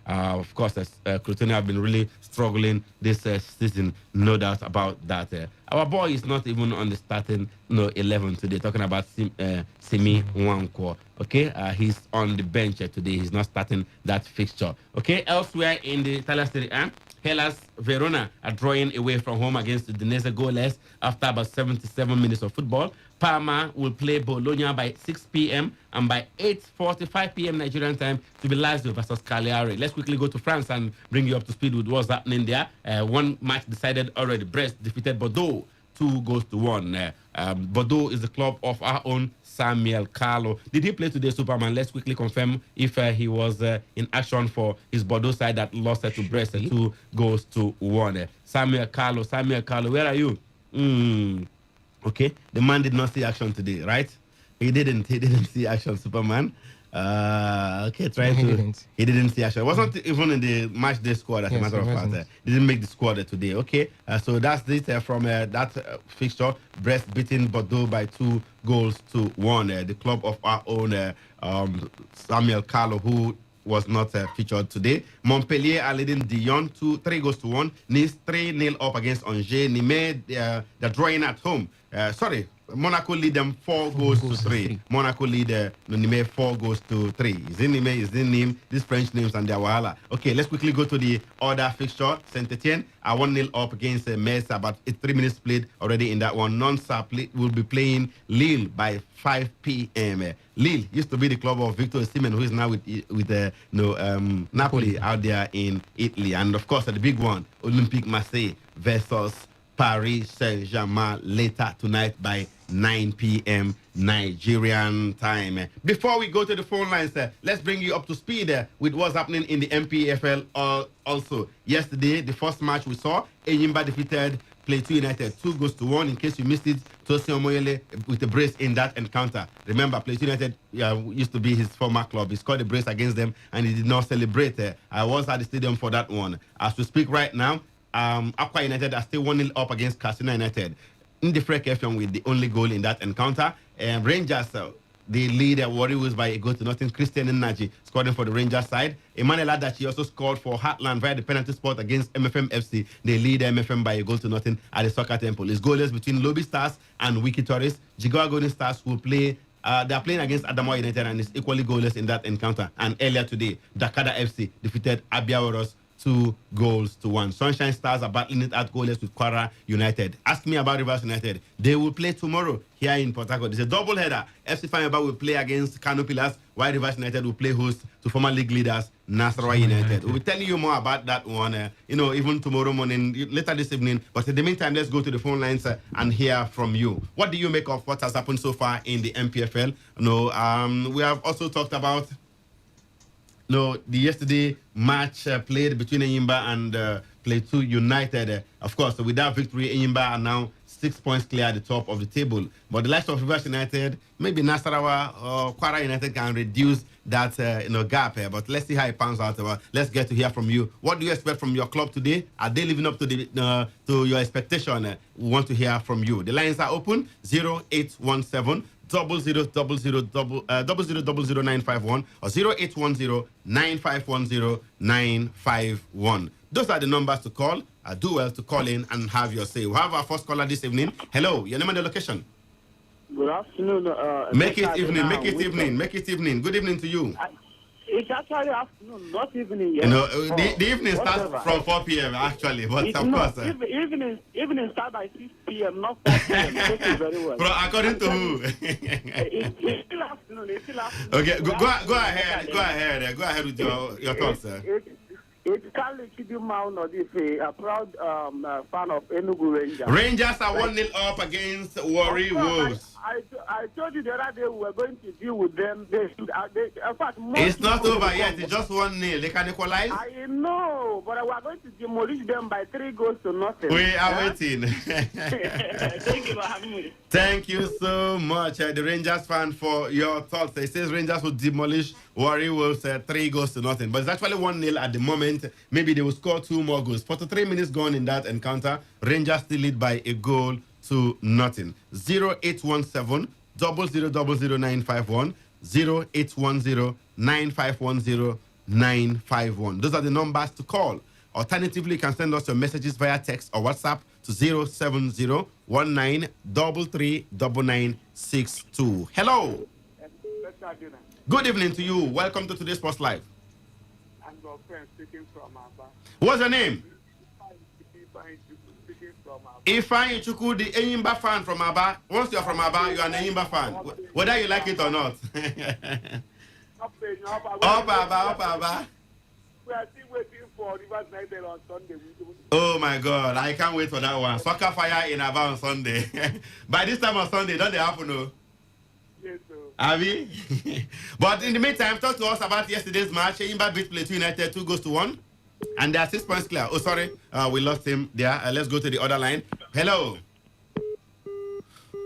Of course, Crotone have been really struggling this season, no doubt about that. Our boy is not even on the starting 11 today, talking about Simi Nwankwo. Okay, he's on the bench today. He's not starting that fixture. Okay, elsewhere in the Italian Serie A, Hellas Verona are drawing away from home against Udinese goalless after about 77 minutes of football. Parma will play Bologna by 6 p.m. and by 8:45 p.m. Nigerian time to be Lazio versus Cagliari. Let's quickly go to France and bring you up to speed with what's happening there. One match decided already. Brest defeated Bordeaux 2-1. Bordeaux is the club of our own Samuel Carlo. Did he play today, Superman? Let's quickly confirm if he was in action for his Bordeaux side that lost to Brest 2-1. Samuel Carlo, where are you? Okay, the man did not see action today, right? He didn't see action, Superman. Okay, he didn't see action. It wasn't even in the match day squad, as a matter of fact. Didn't make the squad today. Okay, so that's this from that fixture. Brest beating Bordeaux by 2-1. The club of our own Samuel Carlo, who was not featured today. Montpellier are leading Dijon 3-1. Nice 3-0 up against Angers. Nîmes, they're drawing at home. Monaco lead them 4-3. Monaco lead Nîmes 4-3. Is it Nîmes? Is it Nîmes? These French names and their wahala. Okay, let's quickly go to the other fixture. Saint-Etienne are 1-0 up against Metz. About 3 minutes played already in that one. Nantes will be playing Lille by 5 p.m. Lille used to be the club of Victor Osimhen, who is now with Napoli out there in Italy. And of course, the big one, Olympique Marseille versus Paris Saint-Germain later tonight by 9 p.m. Nigerian time. Before we go to the phone lines, let's bring you up to speed with what's happening in the MPFL also. Yesterday, the first match we saw, Enyimba defeated Plateau United 2-1. In case you missed it, Tosin Omoyele with a brace in that encounter. Remember, Plateau United used to be his former club. He scored a brace against them and he did not celebrate. I was at the stadium for that one. As we speak right now, Aqua United are still 1-0 up against Casino United. Ndifrek FM with the only goal in that encounter. Rangers, they lead Warriors by a goal to nothing. Christian Nnaji scoring for the Rangers side. Emmanuel Adachi also scored for Heartland via the penalty spot against MFM FC. They lead MFM by a goal to nothing at the Soccer Temple. It's goalless between Lobby Stars and Wiki Torres. Jigawa Golden Stars will play. They are playing against Adamawa United and it's equally goalless in that encounter. And earlier today, Dakada FC defeated Abia Warriors 2-1. Sunshine Stars are battling it out goalless with Kwara United. Ask me about Rivers United. They will play tomorrow here in Port Harcourt. It's a double header. FC Fayaba will play against Kano Pillars, while Rivers United will play host to former league leaders Nasarawa United. We'll be telling you more about that one, even tomorrow morning, later this evening. But in the meantime, let's go to the phone lines and hear from you. What do you make of what has happened so far in the MPFL? We have also talked about the yesterday match played between Enyimba and Plateau United. Of course, with that victory, Enyimba are now 6 points clear at the top of the table. But the likes of Rivers United, maybe Nasarawa or Kwara United can reduce that gap here. But let's see how it pans out. Let's get to hear from you. What do you expect from your club today? Are they living up to to your expectation? We want to hear from you. The lines are open. 0817 0000951 or 0810-9510-951. Those are the numbers to call. Do well to call in and have your say. We have our first caller this evening. Hello, your name and the location. Good afternoon. Make it evening. Good evening to you. It's actually afternoon, not evening yet. The evening starts from 4 p.m. actually, but of course. Evening starts by 6 p.m., not 4 p.m. Thank you very well. According to who? It's still afternoon. Okay, go ahead. Go ahead with your thoughts, sir. It's Carly Chidima Nodife, a proud fan of Enugu Rangers. Rangers are 1-0 up against Warri Wolves. I told you the other day we were going to deal with them. In fact, it's not over yet. It's just 1-0. They can equalize. I know, but we are going to demolish them by 3-0. We are waiting. Thank you for having me. Thank you so much, the Rangers fan, for your thoughts. It says Rangers will demolish Warri Wolves 3-0. But it's actually 1-0 at the moment. Maybe they will score 2 more goals. 43 minutes gone in that encounter. Rangers still lead by a goal to nothing. 0817 0000951 0810 9510 951. Those are the numbers to call. Alternatively, you can send us your messages via text or WhatsApp to 07019339962. Hello. Good evening to you. Welcome to Today's Sports Live. I'm your friend speaking from Aba. What's your name? Ifeanyi Chukwu, the Enyimba fan from Aba. Once you're from Aba, you're an Enyimba fan, whether you like it or not. Up Aba. Aba. We are still waiting for Rivers United on Sunday. Oh my God, I can't wait for that one. Soccer fire in Aba on Sunday. By this time on Sunday, don't they happen? No? Yes, sir. Abi? But in the meantime, talk to us about yesterday's match. Imba beat Plateau United 2-1. And they are 6 points clear. Oh, sorry. We lost him there. Let's go to the other line. Hello.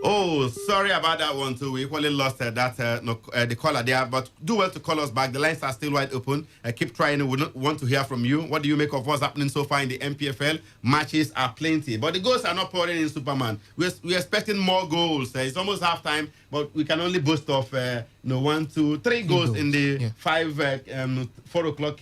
Oh, sorry about that one too. We equally lost the caller there, but do well to call us back. The lines are still wide open. Keep trying. We want to hear from you. What do you make of what's happening so far in the MPFL? Matches are plenty, but the goals are not pouring in, Superman. We're expecting more goals. It's almost half time, but we can only boast of 1, 2, 3 goals in the 4 o'clock,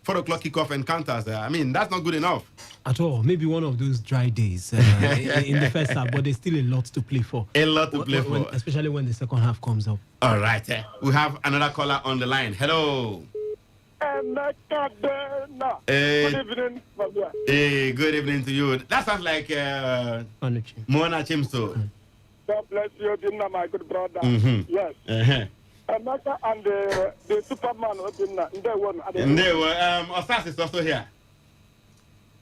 4 o'clock kickoff encounters. I mean, that's not good enough. At all. Maybe one of those dry days in the first half, but there's still a lot to play for. A lot to play for. Especially when the second half comes up. All right. We have another caller on the line. Hello. Good evening. Hey, good evening to you. That sounds like Mona Chimso. God bless you, Dinna, my good brother. Yes. Emeka and the Superman, they won. Osas is also here.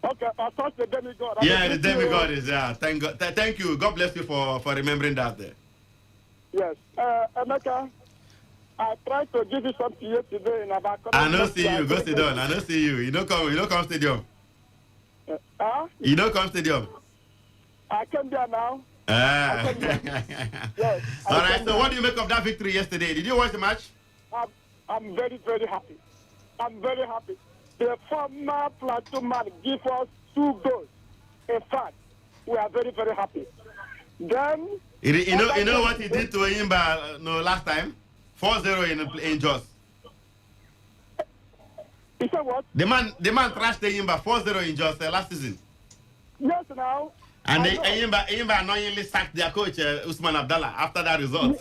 Okay, I thought the demigod. Yeah, the demigod is there. Thank God. Thank you. God bless you for remembering that there. Yes. Emeka, I tried to give you something yesterday in about. I don't see you. Go sit down. I don't see you. You don't come stadium. You don't come stadium. I came there now. Yes. All right. So, what do you make of that victory yesterday? Did you watch the match? I'm very, very happy. I'm very happy. The former Plateau man gave us 2 goals. In fact, we are very, very happy. Then you know what he did to Imba last time? 4-0 in Jos. He said what? The man trashed the Imba 4-0 in Jos last season. Yes, now. And Imba annoyingly sacked their coach Usman Abdallah after that result.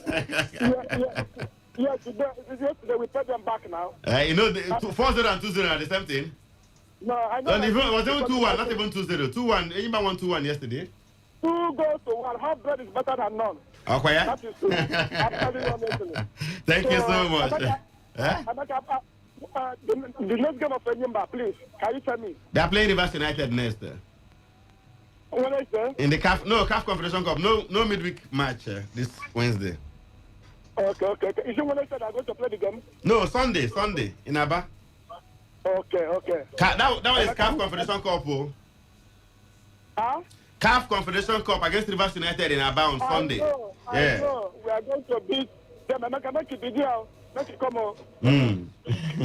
Yes, yesterday we put them back now. 4-0 and 2-0 are the same thing. No, I know. And it was even 2-1, not even 2-0. 2-1. Imba won 2-1 yesterday. 2 goals to 1. Half bread is better than none. Okay, yeah? That is true. I'm telling you honestly. Thank you so much. The next game of Enyimba, please. Can you tell me? They are playing Rivers United next. What is that? In the CAF Confederation Cup. No midweek match this Wednesday. Okay. Is it when I said I'm going to play the game? No, Sunday in Aba. Okay. That one is CAF Confederation Cup. CAF Confederation Cup against Rivers United in Aba on Sunday. I know. We are going to beat them. Make it video. Make it come on.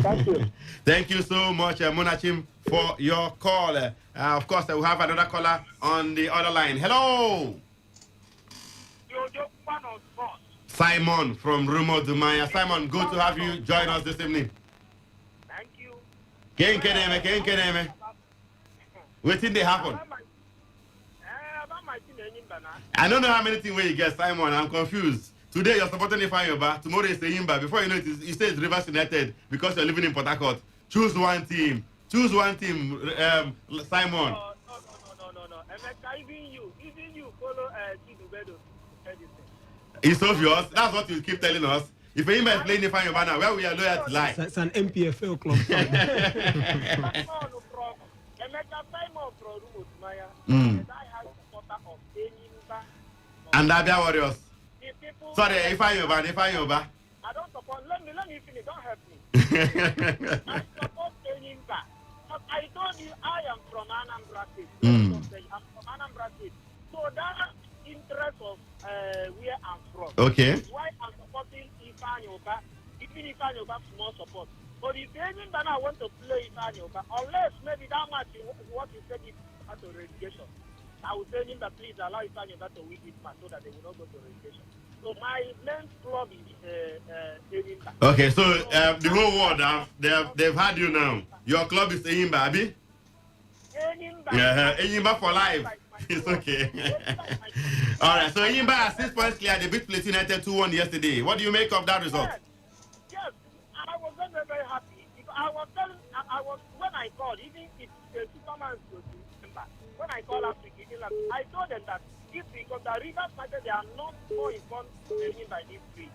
Thank you. Thank you so much, Monachim, for your call. Of course, we have another caller on the other line. Hello. Simon from Rumo Dumaya. Simon, good to have you join us this evening. Thank you. Keneme. What did they happen? I don't know how many things you get, Simon. I'm confused. Today you're supporting Ifanyoba. Tomorrow it's Imba. Before you know it, you say it's Rivers United because you're living in Port Harcourt. Choose one team. Simon. No. Even you follow Chidubedo. It's obvious. That's what you keep telling us. If Imba is playing Ifanyoba now, where we are loyal to lie. It's an MPFL club. And Abia Warriors. Sorry, Ifanyoba. I don't support. Let me finish. Don't help me. I support Enyimba. I told you I am from Anambra State. I'm from Anambra State. So that interest of where I'm from. Okay. Why I'm supporting Ifanyoba, even Ifanyoba small support. But if Enyimba now want to play Ifanyoba, unless maybe that match what you said is out of relegation, I will tell him that please allow Ifanyoba to win this match so that they will not go to relegation. So my main club is Enyimba. Okay, so the whole world they've had you now. Your club is Enyimba, Abi? Enyimba. Yeah, Enyimba for life. It's okay. All right, so Enyimba has 6 points clear. They beat Plateau United 2-1 yesterday. What do you make of that result? Yes, I was very, very happy. When I called, even if Superman was Enyimba, when I called last week, I told them that because the Rivers United, they are not more informed by this week.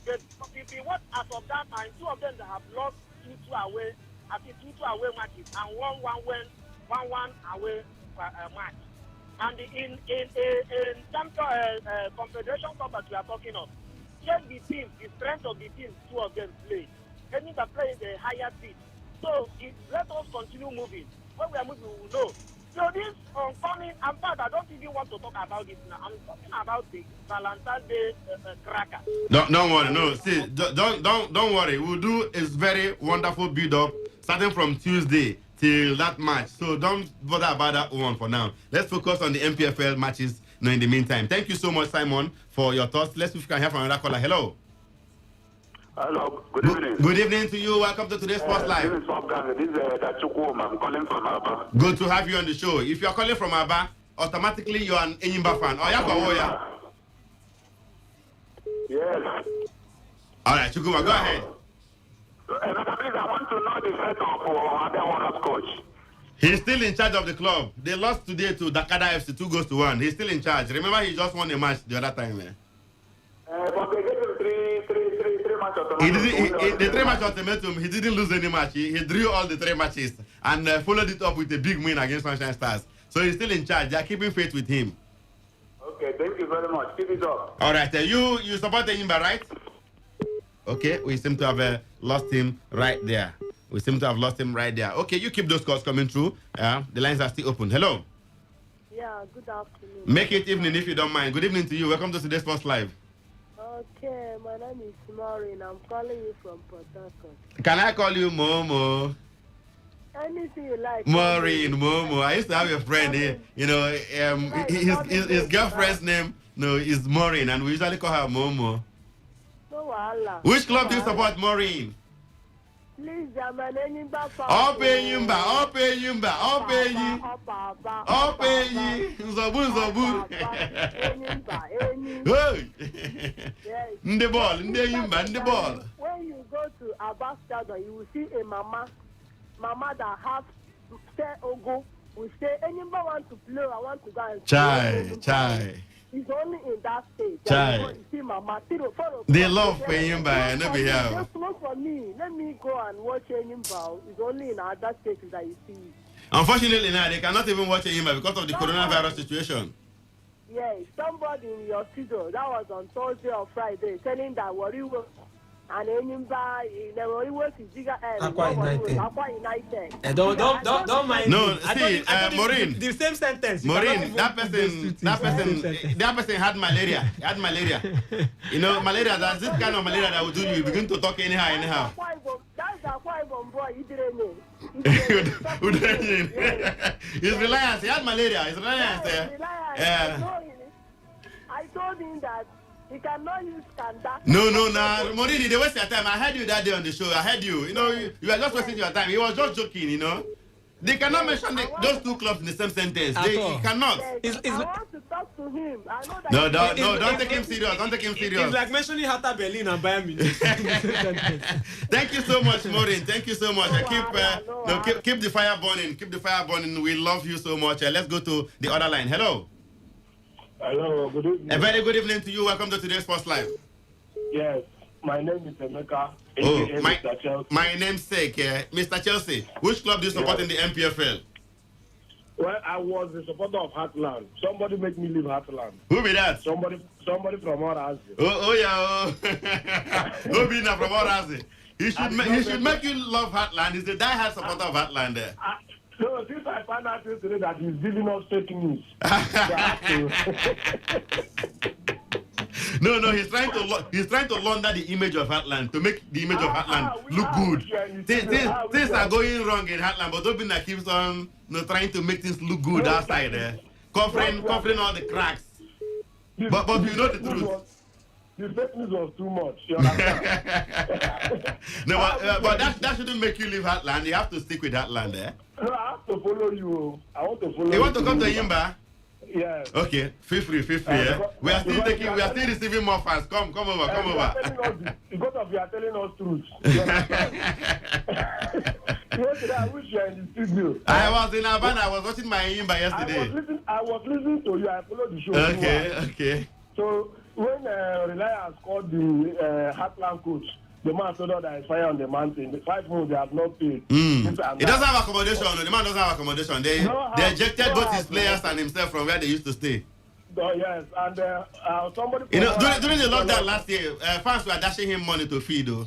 But if you watch as of that time, 2 of them that have lost 2 away at the 2 away matches and 1-1 win, 1-1 away match. And in terms of Confederation Cup that we are talking of, check the team, the strength of the team, 2 of them play. Any that play is a higher seed. So let us continue moving. When we are moving, we will know. So this oncoming, in fact, I don't even want to talk about this now. I'm talking about the Valentine's Day cracker. Don't worry, no. See, don't worry. We'll do a very wonderful build up starting from Tuesday till that match. So don't bother about that one for now. Let's focus on the MPFL matches in the meantime. Thank you so much, Simon, for your thoughts. Let's see if we can hear from another caller. Hello. Hello, good evening. Good evening to you. Welcome to today's Sports Live. This is Dachukwuma. I'm calling from Aba. Good to have you on the show. If you're calling from Aba, automatically you're an Enyimba fan. Yes. All right, Chukuma, go ahead. I want to know the setup for Adewona's coach. He's still in charge of the club. They lost today to Dakada FC 2-1. He's still in charge. Remember, he just won a match the other time. But they gave him three match ultimatum. The 3 match ultimatum, he didn't lose any match. He drew all the 3 matches and followed it up with a big win against Sunshine Stars. So he's still in charge. They are keeping faith with him. Okay, thank you very much. Keep it up. All right, you support Enyimba, right? Okay, we seem to have lost him right there. Okay, you keep those calls coming through. The lines are still open. Hello. Yeah, good afternoon. Make it evening if you don't mind. Good evening to you. Welcome to today's Sports Live. Okay, my name is Maureen. I'm calling you from Port Harcourt. Can I call you Momo? Anything you like. Maureen, Momo. I used to have a friend here. His girlfriend's name is Maureen, and we usually call her Momo. No wahala. Which club do you support, Maureen? Please, I'm an Enyimba fan. Up Enyimba. Nzobu. The ball. When you go to Abba Stadium, you will see a mama that has say Ogo. We say Enyimba want to play, I want to go and Chai. It's only in that state. Chai. See Mama. They love Enyimba and never here. Just look for me. Let me go and watch Enyimba. It's only in other states that you see it. Unfortunately now, they cannot even watch Enyimba because of the coronavirus situation. Yes, somebody in your studio, that was on Thursday or Friday, telling that Warri was and Enyimba, Warri was bigger Aqua United. Don't mind. No, see, Maureen. The same sentence. Maureen, that person had malaria. Malaria, that's this kind of malaria that will do you begin to talk anyhow. That's a white boy, he didn't know. His reliance, he had malaria. His reliance. I told him that he cannot use Kanda. No, Maureen, they waste your time. I heard you that day on the show. I heard you. You were just wasting your time. He was just joking, They cannot mention those 2 clubs in the same sentence. They cannot. Yes, I want to talk to him. I know No, that don't take him serious. Don't take him serious. It's like mentioning Hertha Berlin and Bayern Munich. Thank you so much, Maureen. Thank you so much. Keep the fire burning. Keep the fire burning. We love you so much. Let's go to the other line. Hello. Hello, good evening. A very good evening to you. Welcome to today's Sports Live. Yes, my name is Emeka. My namesake, Mr. Chelsea. Which club do you support in the MPFL? Well, I was a supporter of Heartland. Somebody make me leave Heartland. Who be that? Somebody from Orazi. Who be that from Orazi? He should make you love Heartland. He's a die-hard supporter of Heartland there. No, since I found out yesterday that he's dealing us fake news. No, he's trying to launder the image of Heartland, to make the image of Heartland look good. Things are going wrong in Heartland, but Obina keeps on trying to make things look good outside there, covering all the cracks. But you know the truth. The fake news was too much. No, but that shouldn't make you leave Heartland. You have to stick with Heartland there. No, I have to follow you. I want to follow you. You want to come to Enyimba? Yeah. Okay, feel free. We are still receiving more fans. Come over. Because of you are telling us truth. Yesterday, I wish you were in the studio. I was in Havana. I was watching my Enyimba yesterday. I was listening to you. I followed the show. Okay. So when Reliance called the Heartland coach, the man told us that is fire on the mountain. The 5 months they have not paid. He doesn't have accommodation. No, the man doesn't have accommodation. They ejected both his players and himself from where they used to stay. Oh, yes, and somebody. During the lockdown last year, fans were dashing him money to feed. Though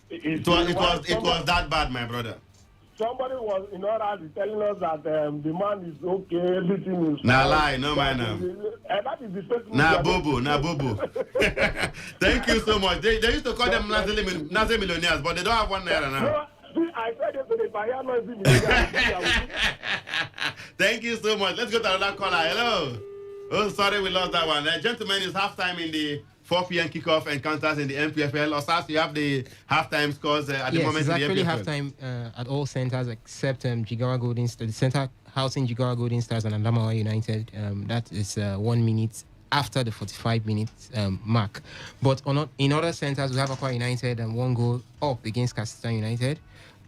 it was that bad, my brother. Somebody was in order telling us that the man is okay, everything is. Nah, lie, no man. That is the Facebook. Nah, bobo. Thank you so much. They used to call them Nazi millionaires, but they don't have 1 naira now. I said yesterday, if I hear noisy, Thank you so much. Let's go to another caller. Hello. Oh, sorry, we lost that one. Gentlemen, it's halftime in the 4 p.m. kickoff encounters in the MPFL. Osas, you have the halftime scores at the moment in the MPFL. Yes, it's actually halftime at all centers except Jigawa Golden Stars, the center housing Jigawa Golden Stars and Adamawa United. That is 1 minute after the 45 minutes mark. But in other centers, we have Akwa United and 1 goal up against Katsina United.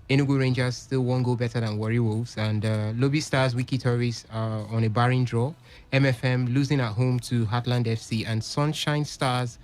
Enugu Rangers still 1 goal better than Warri Wolves, and Lobby Stars, Wiki Tories are on a barren draw. MFM losing at home to Heartland FC, and Sunshine Stars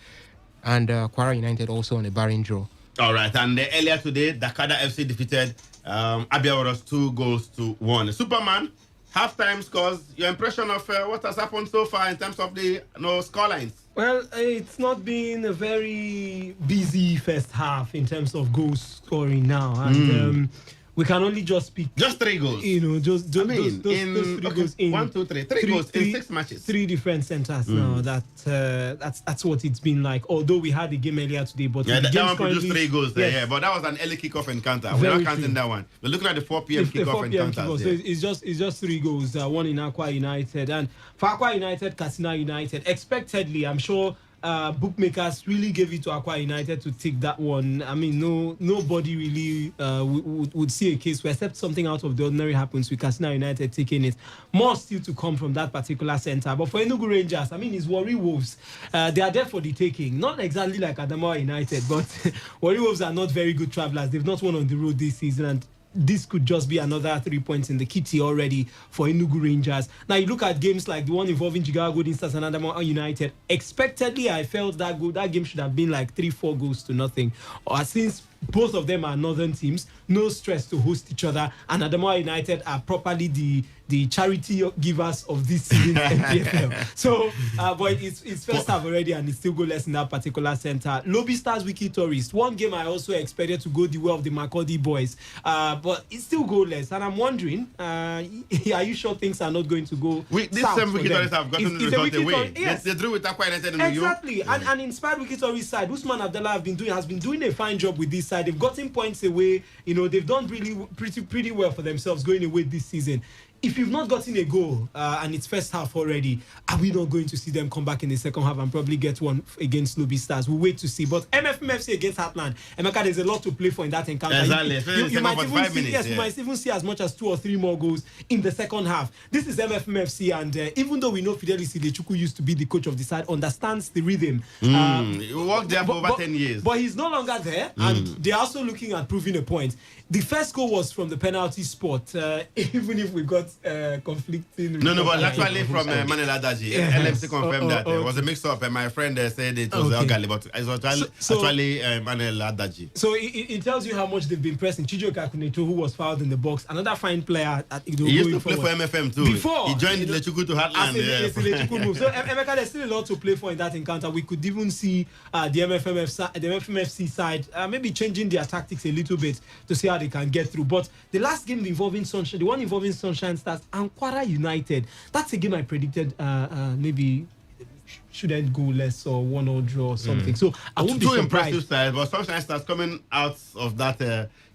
and Kwara United also on a barren draw. All right, and earlier today, Dakada FC defeated Abia Warriors 2-1. Superman, halftime scores. Your impression of what has happened so far in terms of the scorelines? Well, it's not been a very busy first half in terms of goal scoring now, and we can only just speak. Just 3 goals. Those 3 goals in 1, 2, 3. 3 goals in 6 matches. 3 different centers now. That's what it's been like. Although we had a game earlier today, but that one produced 3 goals there. Yeah, but that was an early kickoff encounter. We're not counting that one. We're looking at the 4 p.m. kickoff encounter. So it's just 3 goals. 1 in Akwa United, and for Akwa United, Katsina United. Expectedly, I'm sure. Bookmakers really gave it to Akwa United to take that one. I mean, nobody really would see a case where except something out of the ordinary happens with Katsina United taking it. More still to come from that particular center. But for Enugu Rangers, I mean, it's Warri Wolves. They are there for the taking. Not exactly like Adamawa United, but Warri Wolves are not very good travelers. They've not won on the road this season, and this could just be another 3 points in the kitty already for Enugu Rangers. Now, you look at games like the one involving Jigawa Golden Stars and Adamawa United. Expectedly, I felt that game should have been like 3-4 goals to nothing. Or since both of them are northern teams, no stress to host each other, and Adamawa United are properly the charity givers of this season's MPFL. So, but it's first half already, and it's still goalless in that particular center. Lobby Stars, Wiki Tourist. One game I also expected to go the way of the Makurdi boys, but it's still goalless. And I'm wondering, are you sure things are not going to go this south same Wiki Tourist have gotten the result away. Yes. They drew with Akwa United in Exactly. And inspired Wiki Tourist side, Usman Abdallah has been doing a fine job with this side. They've gotten points away. They've done really pretty well for themselves going away this season. If you've not gotten a goal and it's first half already, are we not going to see them come back in the second half and probably get one against Lobby Stars? We'll wait to see. But MFMFC against Heartland, Emeka, there's a lot to play for in that encounter. Exactly. You might even see as much as 2 or 3 more goals in the second half. This is MFMFC, and even though we know Fidelis Ilechukwu used to be the coach of the side, understands the rhythm. He worked there for over 10 years. But he's no longer there, and they're also looking at proving a point. The first goal was from the penalty spot, even if we got conflicting. No, but actually from Manela Daji. LMC confirmed that it was a mix-up, and my friend said it was Elgali, but it was actually Manela Daji. So it tells you how much they've been pressing. Chijo Kakuneto, who was fouled in the box, another fine player. He used to play for MFM too. Before he joined Lechuku to Heartland. Move. So Emeka, there's still a lot to play for in that encounter. We could even see the MFMFC side maybe changing their tactics a little bit to see how they can get through. But the last game involving Sunshine, the one involving Sunshine Stars and Kwara United, that's a game I predicted maybe shouldn't go less or 1-1 draw or something. So I won't be surprised. Impressive side, but Sunshine Stars coming out of that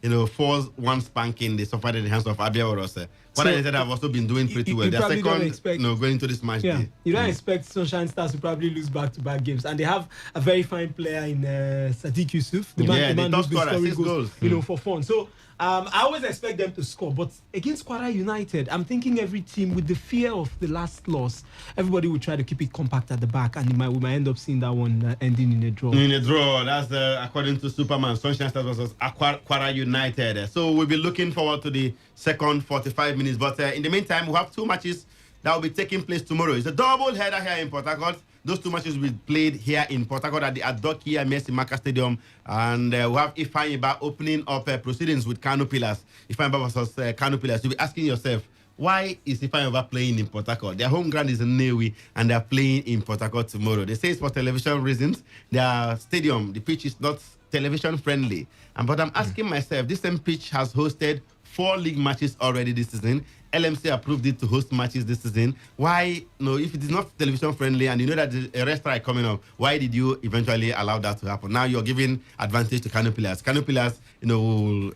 4-1 spanking they suffered in the hands of Abia Warriors. Kwara United have also been doing pretty well. They're second, going into this match. Yeah, you don't expect Sunshine Stars to probably lose back-to-back games, and they have a very fine player in Sadiq Yusuf, the man who's been scoring goals, for fun. So I always expect them to score, but against Kwara United, I'm thinking every team, with the fear of the last loss, everybody will try to keep it compact at the back, and we might end up seeing that one ending in a draw. In a draw, that's according to Superman. Sunshine Stars versus Kwara United. So we'll be looking forward to the second 45 minutes. But in the meantime, we have 2 matches that will be taking place tomorrow. It's a double header here in Port Harcourt. Those two matches will be played here in Port Harcourt at the Adokia Mercy Maka Stadium. And we have Ifeanyiba opening up proceedings with Kano Pillars. Ifeanyiba versus Kano Pillars. You'll be asking yourself, why is Ifeanyiba playing in Port Harcourt? Their home ground is in Newi, and they're playing in Port Harcourt tomorrow. They say it's for television reasons. Their stadium, the pitch is not television friendly. But I'm asking myself, this same pitch has hosted 4 league matches already this season. LMC approved it to host matches this season. Why, if it is not television friendly and you know that a rest strike coming up, why did you eventually allow that to happen? Now you're giving advantage to Kano Pillars. Kano Pillars, will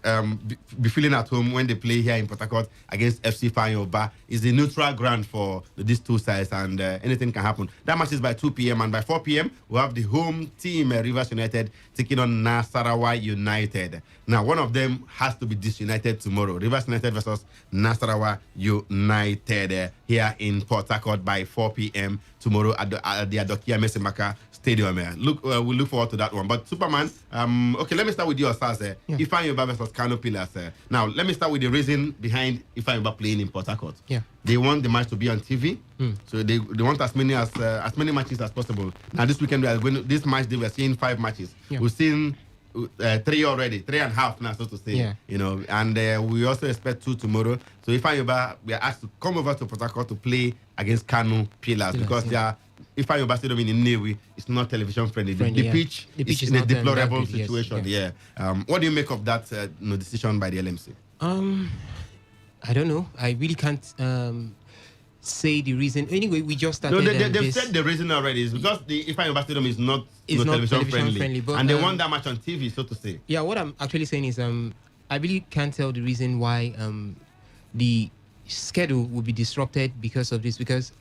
be feeling at home when they play here in Port Harcourt against FC Ifeanyiba. It's a neutral ground for these two sides, and anything can happen. That match is by 2 p.m. and by 4 p.m. we have the home team, Rivers United, taking on Nasarawa United. Now, one of them has to be disunited tomorrow. Rivers United versus Nasarawa United here in Port Harcourt by 4 p.m. tomorrow at the Adokia Mercy Maka Stadium. We'll look forward to that one. But Superman, okay, let me start with you, Saz. Ifeanyiba versus Kano Pillars. Now, let me start with the reason behind Ifeanyiba playing in Port Harcourt. Yeah. They want the match to be on TV, so they want as many matches as possible. Now, this weekend we are going. This match they were seeing 5 matches. Yeah. We've seen 3 already, 3.5 now, so to say. Yeah. And we also expect 2 tomorrow. So Ifeanyiba, we are asked to come over to Port Harcourt to play against Kano Pillars because they are. Ifeanyiba Stadium in Newi, it's not television friendly. The pitch is in a deplorable situation. Yes. What do you make of that decision by the LMC? I don't know. I really can't say the reason. Anyway, we just started. No, they've said the reason already. It's because the Ifeanyiba Stadium is not television friendly, but, and they want that match on TV, so to say. Yeah, what I'm actually saying is I really can't tell the reason why the schedule will be disrupted because of this. Because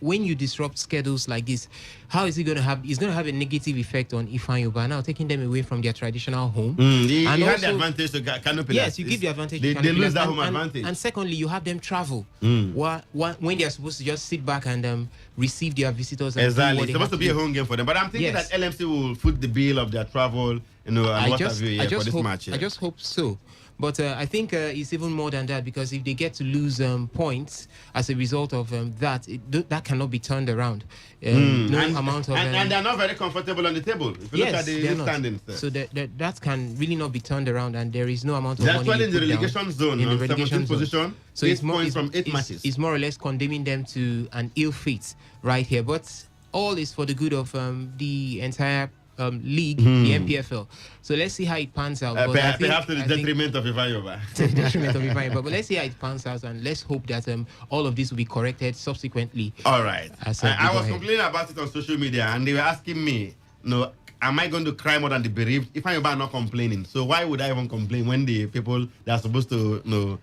when you disrupt schedules like this, how is it going to have? It's going to have a negative effect on Ifeanyiba now, taking them away from their traditional home. You had the advantage to Kano Pillars. Yes, you give the advantage. They lose that home advantage. And secondly, you have them travel when they are supposed to just sit back and receive their visitors. And exactly, it's supposed to be a home game for them. But I'm thinking that LMC will foot the bill of their travel, and what have you for this match. I just hope so. But I think it's even more than that, because if they get to lose points as a result of that, that cannot be turned around. Amount of and they're not very comfortable on the table. If you look at the standings, so that can really not be turned around, and there is no amount of money. They're actually in the relegation zone, in the relegation position. So it's more from 8 matches. It's more or less condemning them to an ill fate right here. But all is for the good of the entire league, the MPFL. So let's see how it pans out. Perhaps to the detriment of Ifeanyiba. But let's see how it pans out, and let's hope that all of this will be corrected subsequently. All right. I was complaining about it on social media, and they were asking me, am I going to cry more than the bereaved? Ifeanyiba are not complaining. So why would I even complain when the people that are supposed to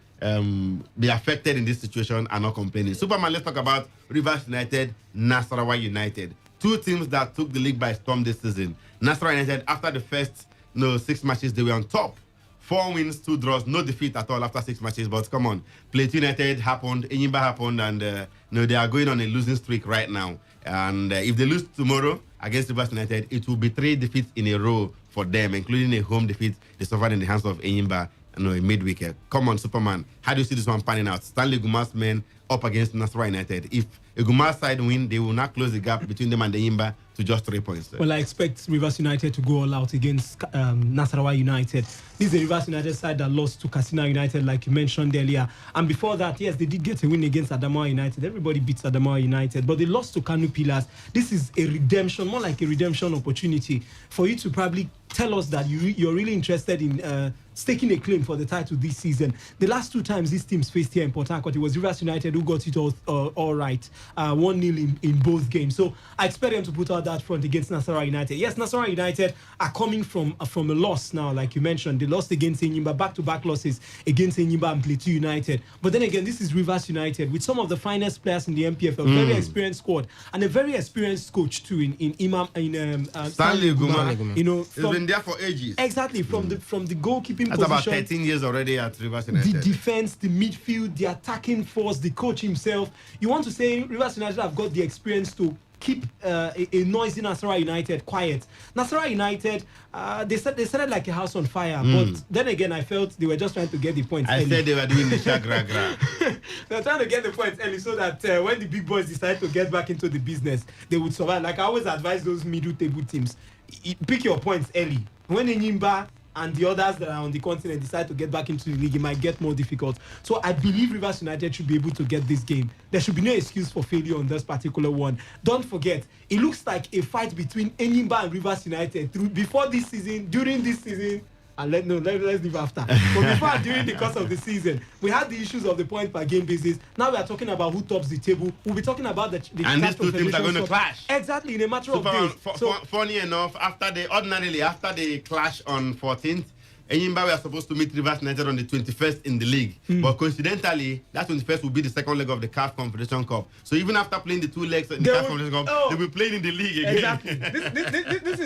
be affected in this situation are not complaining? Superman, let's talk about Rivers United, Nasarawa United. 2 teams that took the league by storm this season. Nasarawa United, after the first 6 matches, they were on top. 4 wins, 2 draws, no defeat at all after 6 matches. But come on, Plateau United happened, Enyimba happened, and they are going on a losing streak right now. And if they lose tomorrow against Rivers United, it will be 3 defeats in a row for them, including a home defeat they suffered in the hands of Enyimba in midweek. Come on, Superman. How do you see this one panning out? Stanley Guma's men up against Nasarawa United. If Guma's side win, they will not close the gap between them and the Enyimba to just 3 points. Well, I expect Rivers United to go all out against Nasarawa United. This is the Rivers United side that lost to Katsina United, like you mentioned earlier. And before that, yes, they did get a win against Adamawa United. Everybody beats Adamawa United, but they lost to Kano Pillars. This is a redemption, more like a redemption opportunity for you to probably tell us that you're really interested in staking a claim for the title this season. The last 2 times these teams faced here in Port Harcourt, it was Rivers United who got it all right, 1-0 in both games. So I expect them to put out that front against Nasarawa United. Yes, Nasarawa United are coming from a loss now, like you mentioned. They lost against Enyimba, back-to-back losses against Enyimba and Plateau United. But then again, this is Rivers United with some of the finest players in the MPFL, very experienced squad, and a very experienced coach too in Stanley Guma. He's been there for ages. Exactly, from the goalkeeping That's position. About 13 years already at Rivers United. The defense, the midfield, the attacking force, the coach himself. You want to say Rivers United have got the experience to keep a noisy Nasarawa United quiet. Nasarawa United, they started like a house on fire, but then again, I felt they were just trying to get the points early. Said they were doing the shagra. They were trying to get the points early so that when the big boys decide to get back into the business, they would survive. Like I always advise those middle table teams, pick your points early. When Enyimba and the others that are on the continent decide to get back into the league, it might get more difficult. So I believe Rivers United should be able to get this game. There should be no excuse for failure on this particular one. Don't forget, it looks like a fight between Enyimba and Rivers United before this season, during this season, and let's leave after. But before and during the course of the season, we had the issues of the point per game basis. Now we are talking about who tops the table. We'll be talking about the and these two teams are going to clash. Exactly, in a matter of days. Funny enough, after the clash on 14th, Enyimba were supposed to meet Rivers United on the 21st in the league. But coincidentally, that 21st will be the second leg of the CAF Confederation Cup. So even after playing the 2 legs in the CAF Confederation Cup, they'll be playing in the league again. Exactly. This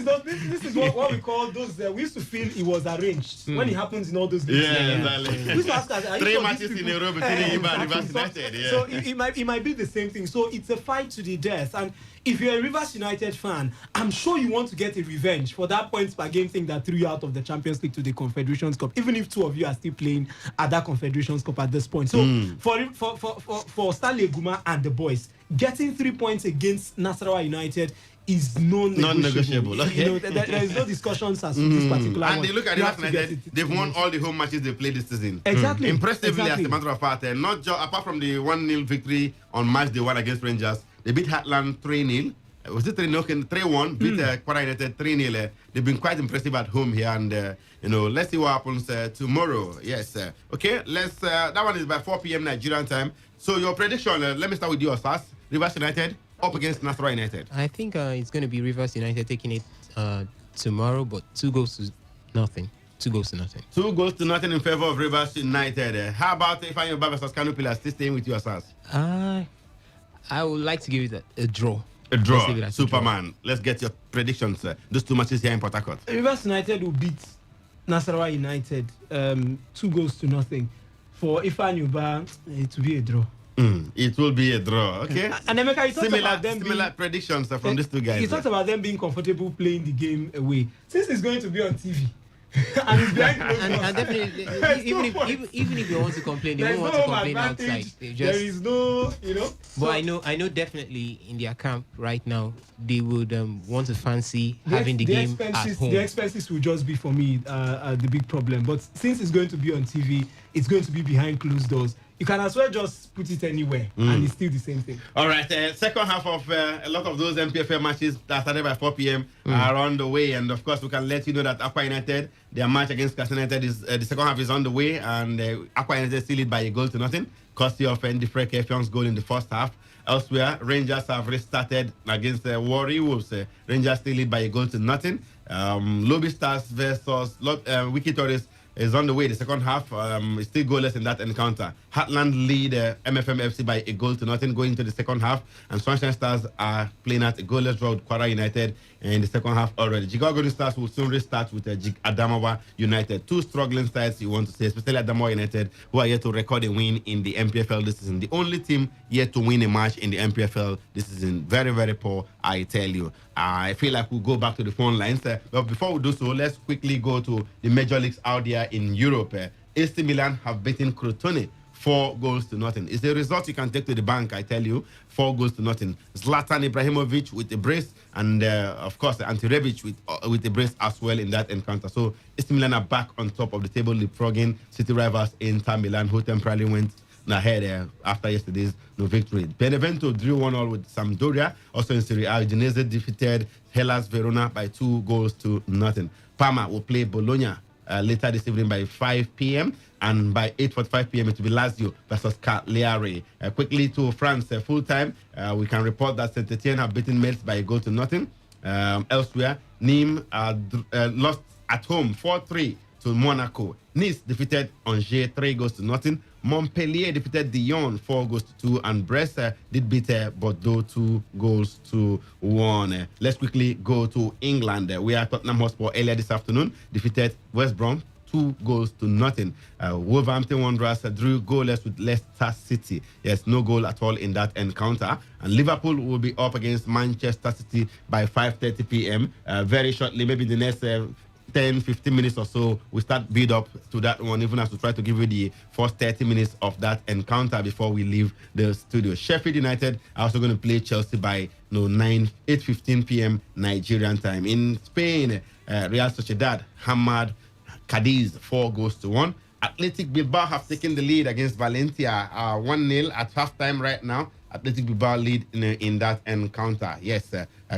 is what we call those. We used to feel it was arranged when it happens in all those leagues. Exactly. We used to ask us, 3 matches in a row between Enyimba and Rivers United. So it might be the same thing. So it's a fight to the death. And if you're a Rivers United fan, I'm sure you want to get a revenge for that points per game thing that threw you out of the Champions League to the Confederations Cup, even if 2 of you are still playing at that Confederations Cup at this point. So for Stanley Guma and the boys, getting 3 points against Nasarawa United is non-negotiable. Okay. There is no discussions as to this particular and one. they look at Rivers United, they've won all the home matches they played this season. Exactly. Impressively, as a matter of fact, not just apart from the 1-0 victory on match day 1 against Rangers, they beat Heartland 3-0. Was it 3-1? Beat Kwara United 3-0. They've been quite impressive at home here, and let's see what happens tomorrow. Yes. Okay. Let's. That one is by 4 p.m. Nigerian time. So your prediction. Let me start with you, Sas. Rivers United up against Nasarawa United. I think it's going to be Rivers United taking it tomorrow, but 2 goals to nothing. 2 goals to nothing. 2 goals to nothing in favor of Rivers United. How about if I versus Kano Pillars? Still staying with you, Sas. I would like to give it a draw. A draw. Superman. Let's get your predictions. Those 2 matches here in Port Harcourt. Rivers United will beat Nasarawa United 2 goals to nothing. For Ifeanyuba, it will be a draw. It will be a draw. Okay. And Emeka, you talked about them similar predictions from these 2 guys. You talked about them being comfortable playing the game away. Since it's going to be on TV, and it's behind and definitely, even if they want to complain, they won't want to complain outside. There is no, But I know definitely in their camp right now, they would want to fancy having the game at home. The expenses will just be, for me, the big problem. But since it's going to be on TV, it's going to be behind closed doors. You can as well just put it anywhere, and it's still the same thing. All right, second half of a lot of those MPFL matches that started by 4 p.m. are on the way, and of course we can let you know that Aqua United, their match against Katsina United is the second half is on the way, and Aqua United still lead by a goal to nothing, courtesy of Ndifrek Efion's goal in the first half. Elsewhere, Rangers have restarted against Warri Wolves. Rangers still lead by a goal to nothing. Lobby Stars versus Wiki Torres is on the way. The second half is still goalless in that encounter. Heartland lead MFM FC by a goal to nothing going into the second half, and Sunshine Stars are playing at a goalless draw with Kwara United in the second half already. Jigawa Golden Stars will soon restart with Adamawa United. 2 struggling sides you want to say, especially Adamawa United, who are yet to record a win in the MPFL this season. The only team yet to win a match in the MPFL this season. Very, very poor, I tell you. I feel like we'll go back to the phone lines. But before we do so, let's quickly go to the major leagues out there in Europe. AC Milan have beaten Crotone 4 goals to nothing. It's a result you can take to the bank, I tell you. 4 goals to nothing. Zlatan Ibrahimovic with a brace, and of course Ante Rebic with a brace as well in that encounter. So AC Milan are back on top of the table, leapfrogging city rivals Inter Milan, who temporarily went ahead after yesterday's victory. Benevento drew 1-1 with Sampdoria. Also in Serie A, Udinese defeated Hellas Verona by 2 goals to nothing. Parma will play Bologna later this evening by 5 p.m. and by 8:45 p.m. it will be Lazio versus Cagliari. Quickly to France, full time. We can report that Saint Etienne have beaten Metz by a goal to nothing. Elsewhere, Nîmes lost at home 4-3 to Monaco. Nice defeated Angers 3 goals to nothing. Montpellier defeated Dijon 4 goals to 2, and Brest did beat Bordeaux 2 goals to 1. Let's quickly go to England. We are Tottenham Hotspur earlier this afternoon defeated West Brom 2-0. Wolverhampton Wanderers drew goalless with Leicester City. Yes, no goal at all in that encounter. And Liverpool will be up against Manchester City by 5:30 p.m. Very shortly, maybe the next 10-15 minutes or so, we start build up to that one, even as we try to give you the first 30 minutes of that encounter before we leave the studio. Sheffield United are also going to play Chelsea by 8:15 p.m. Nigerian time. In Spain, Real Sociedad hammered Cadiz 4-1. Athletic Bilbao have taken the lead against Valencia 1-0 at halftime right now. Athletic Bilbao lead in that encounter. Yes,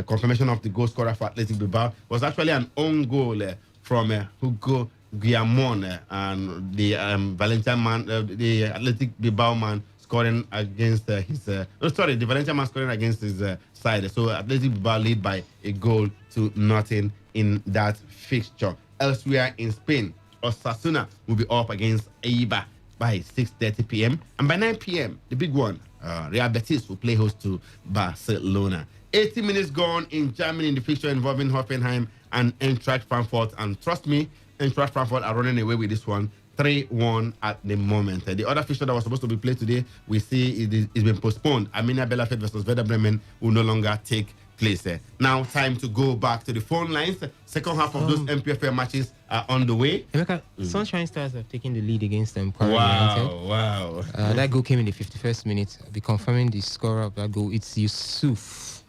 confirmation of the goal scorer for Athletic Bilbao was actually an own goal from Hugo Guillamon, and the Valencia man, the Athletic Bilbao man scoring against the Valencia man scoring against his side. So Athletic Bilbao lead by 1-0 in that fixture. Elsewhere in Spain, Osasuna will be up against Eibar by 6:30 p.m. And by 9 p.m., the big one, Real Betis will play host to Barcelona. 80 minutes gone in Germany in the fixture involving Hoffenheim and Eintracht Frankfurt. And trust me, Eintracht Frankfurt are running away with this one. 3-1 at the moment. The other fixture that was supposed to be played today, we see it's been postponed. Arminia Bielefeld versus Werder Bremen will no longer take place. Now, time to go back to the phone lines. Second half of those MPFL matches are on the way. Emeka, Sunshine Stars have taken the lead against them. Wow. That goal came in the 51st minute. I'll be confirming the scorer of that goal. It's Yusuf.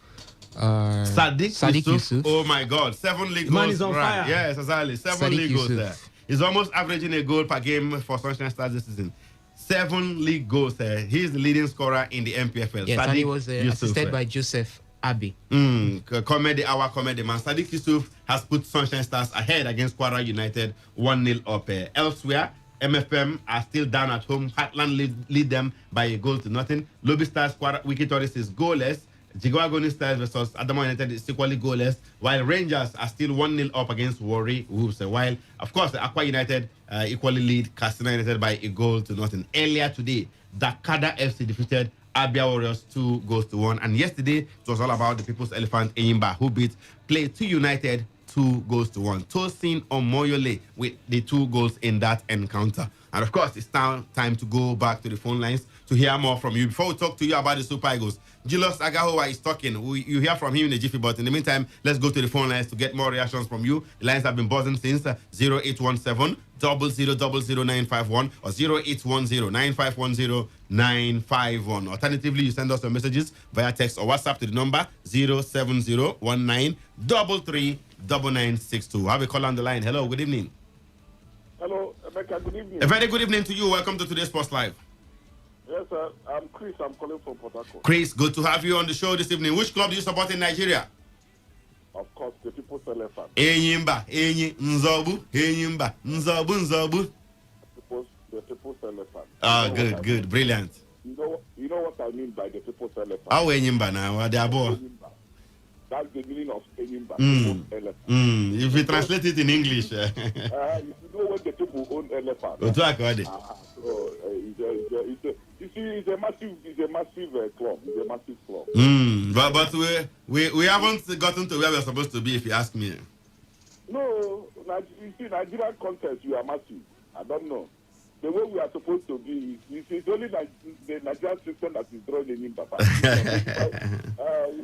Sadiq Yusuf. Oh my God, 7 league goals. Man is on fire. Yes, exactly. 7 league goals there. He's almost averaging a goal per game for Sunshine Stars this season. 7 league goals. He's the leading scorer in the MPFL. Yes, and he was assisted by Joseph Abbey. Comedy man. Sadiq Yusuf has put Sunshine Stars ahead against Kwara United 1-0 up. Elsewhere, MFM are still down at home. Heartland lead them by 1-0. Lobby Stars, Wiki Tourist is goalless. Jigawa Stars versus Adamawa United is equally goalless, while Rangers are still 1-0 up against Warri Wolves. While, of course, Aqua United equally lead Katsina United by 1-0. Earlier today, Dakada FC defeated Abia Warriors 2-1. And yesterday, it was all about the People's Elephant Enyimba, who beat Plateau United 2-1. Tosin Omoyole with the 2 goals in that encounter. And of course, it's now time to go back to the phone lines to hear more from you. Before we talk to you about the Super Eagles, Julius Agahowa is talking. You hear from him in the jiffy, but in the meantime, let's go to the phone lines to get more reactions from you. The lines have been buzzing since 0817 000951 or 0810 9510951. Alternatively, you send us your messages via text or WhatsApp to the number 07019339962. Have a call on the line. Hello, good evening. Hello, Emeka, good evening. A very good evening to you. Welcome to today's Sports Live. Yes, sir. I'm Chris. I'm calling from Port Harcourt. Chris, good to have you on the show this evening. Which club do you support in Nigeria? Of course, the People's Elephant. Enyimba, Nzobu, Enyimba, Nzobu. The People's Elephant. Good, brilliant. You know what I mean by the People's Elephant? How Enyimba now? They are both. That's the meaning of Enyimba. If you translate it in English. If you know what the people own elephant. It's a massive club. It's a massive club. But we haven't gotten to where we're supposed to be, if you ask me. No, you see, Nigerian contest, we are massive. I don't know. The way we are supposed to be, it's only the Nigerian system that is drawing Enyimba.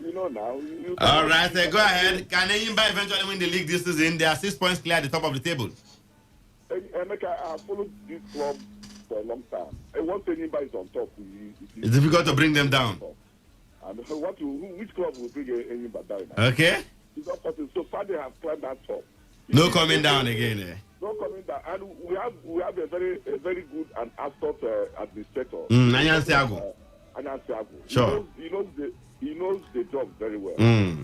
You know now. All right, go ahead. Can Enyimba eventually win the league this season? They are 6 points clear at the top of the table. Emeka, I have followed this club for a long time. And once Enyimba is on top, it's difficult to bring them down. And which club will bring Enyimba down? Okay. It's not possible. So far, they have climbed that top. No coming down again. No coming down. And we have a very good and asset administrator. Anyansiago. Sure. He knows the job very well.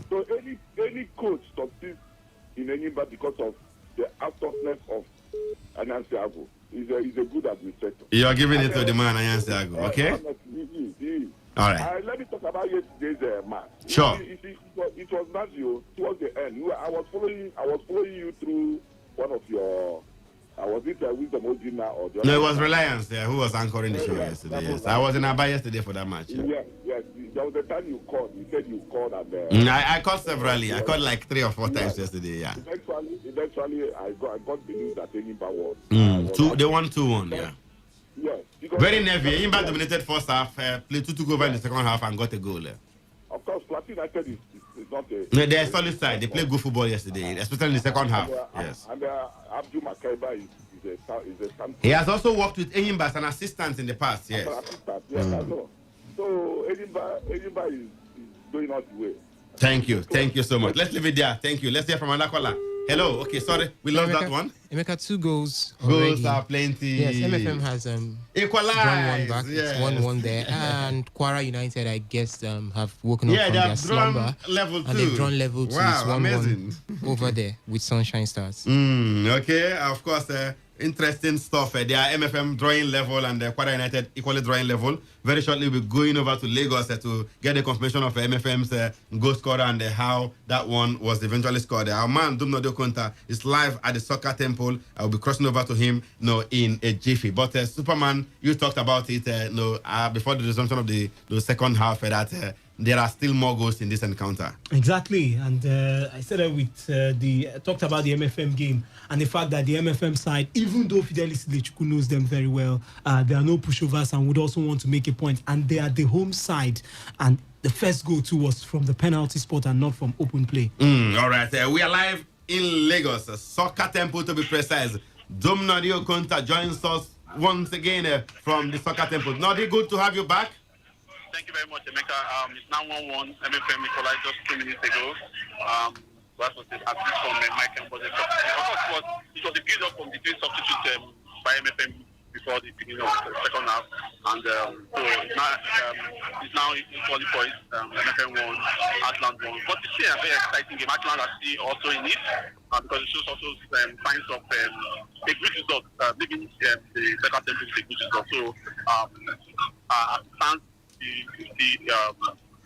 So any coach succeeds in Enyimba because of the assertness of Anyansiago. He's a good administrator. You are giving it to the man Anyansiago, okay? All right. Let me talk about yesterday's match. Sure. It was Nazio towards the end. I was following you through one of your. Was it Wisdom Ojina or the other? No, it was Reliance who was anchoring the show yesterday. Yes, I was in Aba yesterday for that match. Yes. There was a time you called. You said you called and. I called severally. I called like 3 or 4 times yesterday. Yeah. Eventually, Actually, I got the news that Enyimba won. They won 2-1, yeah. Yes. Very nervy. Enyimba dominated first half, played 2 took over in the second half and got a goal. Of course, Plateau United is not a... No, they're a solid side. They played good football yesterday, especially in the second half. Yes. And Abdul Makaiba is a champion. He has also worked with Enyimba as an assistant in the past, yes. As an assistant, yes, I know. So Enyimba is doing all the way. Thank you so much. Let's leave it there. Thank you. Let's hear from another caller. Hello. Okay, sorry, we lost that one. Emeka, 2 goals. Goals are plenty. Yes, MFM has equalized. drawn 1 back. Yes. It's 1-1 there, and Kwara United, I guess, have woken up from they their have slumber, level and 2. they've drawn level 2. Wow, It's 1-1 amazing. over there with Sunshine Stars. Okay, of course. Interesting stuff. They are MFM drawing level and Kwara United equally drawing level. Very shortly, we'll be going over to Lagos to get the confirmation of MFM's goal scorer and how that one was eventually scored. Our man, Dumnodio Konta, is live at the Soccer Temple. I will be crossing over to him in a jiffy. But Superman, you talked about it before the resumption of the second half that there are still more goals in this encounter. Exactly, and I said that with talked about the MFM game and the fact that the MFM side, even though Fidelis Lechuku knows them very well, there are no pushovers and would also want to make a point, and they are the home side, and the first goal too was from the penalty spot and not from open play. All right, we are live in Lagos, Soccer Temple to be precise. Dom Nadio Konta joins us once again from the Soccer Temple. Nadi, good to have you back. Thank you very much, Emeka. It's now 1-1. MFM equalized just 2 minutes ago. That was the assist from Mike and Bode. Of course, it was a build-up from the 3 substitutes by MFM before the beginning of the second half. And so it's now equally poised. MFM won, Atlant won. But it's still a very exciting game. Atlant are still also in it because it shows also signs of a good result. Leaving the second temple with a good result. So, as it stands, the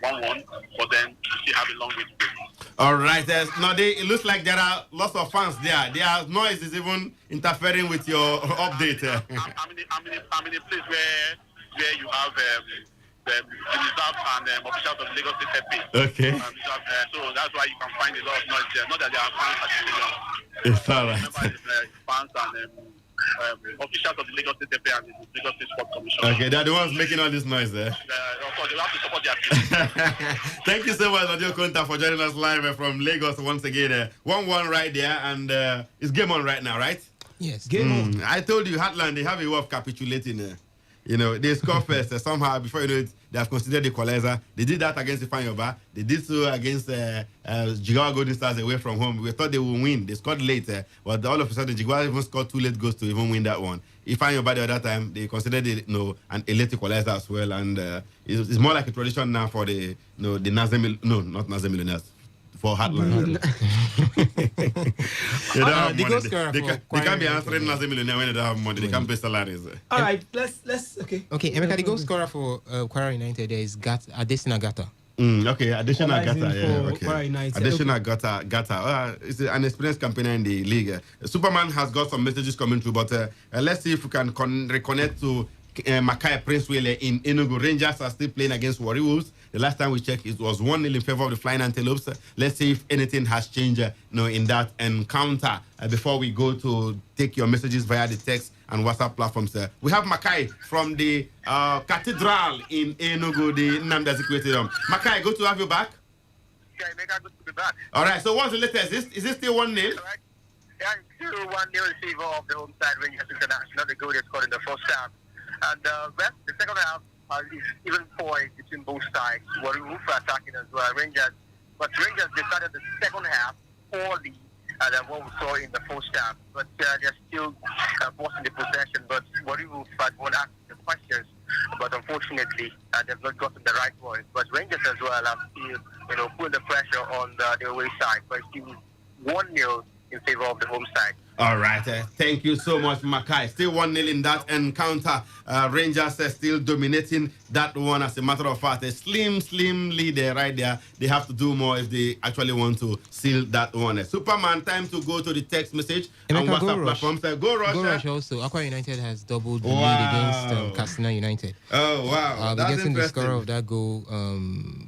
1-1, but then you still have a long way to go. All right, Nadi, it looks like there are lots of fans there. Their noise is even interfering with your update. I'm in a place where you have the reserve and officials of Lagos State FA. Okay. So that's why you can find a lot of noise there. Not that there are fans at the stadium. It's all right. Remember, fans and officials of the Lagos State FA and the Lagos State Sports Commission. Okay, they're the ones making all this noise there. Of course, they have to support their team. Thank you so much, Nadio Konta, for joining us live from Lagos once again. 1-1 right there, and it's game on right now, right? Yes, game on. I told you, Heartland, they have a way of capitulating. They score first. Somehow, before you know it, they have considered the equalizer. They did that against Ifanyoba. They did so against Jigawa Golden Stars away from home. We thought they would win. They scored late, but all of a sudden, Jigawa even scored 2 late goals to even win that one. Ifanyoba the other time, they considered it, an late equalizer as well, and it's more like a tradition now for the not Naze Millionaires. For Heartland. They don't have money. They can't be answering Nazi Millionaire when they don't have money. They can't pay salaries. All right, let's okay. Okay, Emeka, the goal scorer for Kwara United there is Adesina Gata. Okay, Adesina Gata. Yeah, okay. Adesina Gata. It's an experienced campaigner in the league. Superman has got some messages coming through, but let's see if we can reconnect to Makai Prince Wile in Enugu. Rangers are still playing against Warri Wolves. The last time we checked, it was 1-0 in favor of the Flying Antelopes. Let's see if anything has changed in that encounter before we go to take your messages via the text and WhatsApp platforms. We have Makai from the Cathedral in Enugu, the Nnamdi Azikiwe Stadium. Makai, good to have you back. Yeah, Emeka, good to be back. All right, so what's the latest? Is it still 1-0? Yeah, still 1-0 in favor of the home side Rangers International. The goal they scored in the first half. And the second half is even poised between both sides. Warri Wolves are attacking as well. Rangers they started the second half poorly than what we saw in the first half. But they're still forcing the possession. But Warri Wolves won't ask the questions. But unfortunately, they've not gotten the right ones. But Rangers as well are still, putting the pressure on the away side. But still 1-0 in favor of the home side. All right. Thank you so much, Makai. Still 1-0 in that encounter. Rangers still dominating that one. As a matter of fact, a slim lead right there. They have to do more if they actually want to seal that one. Superman, time to go to the text message and WhatsApp platforms. Go Rush. Go Rush also. Aqua United has doubled the lead against Katsina United. Oh, wow. I'll be getting the score of that goal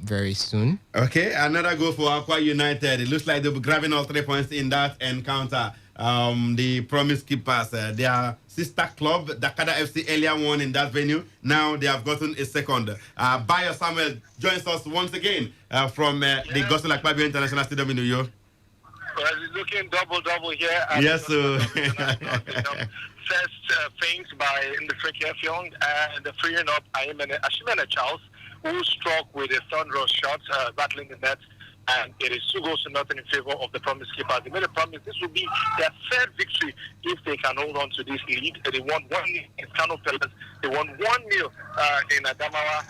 very soon. Okay, another goal for Aqua United. It looks like they'll be grabbing all 3 points in that encounter. the Promise Keepers. Their sister club, Dakada FC, earlier won in that venue. Now they have gotten a second. Bayo Samuel joins us once again from the Gospel Akpabio International Stadium in New York. Well, it's looking double here. Yes, sir. First things by Ndefrek Effiong and the freeing up Ashimene Charles, who struck with a thunderous shot, battling the net. And it is 2-0 in favor of the Promise Keepers. They made a promise this will be their third victory if they can hold on to this lead. They won 1-0 in Kano Pellets. They won 1-0 in Adamawa.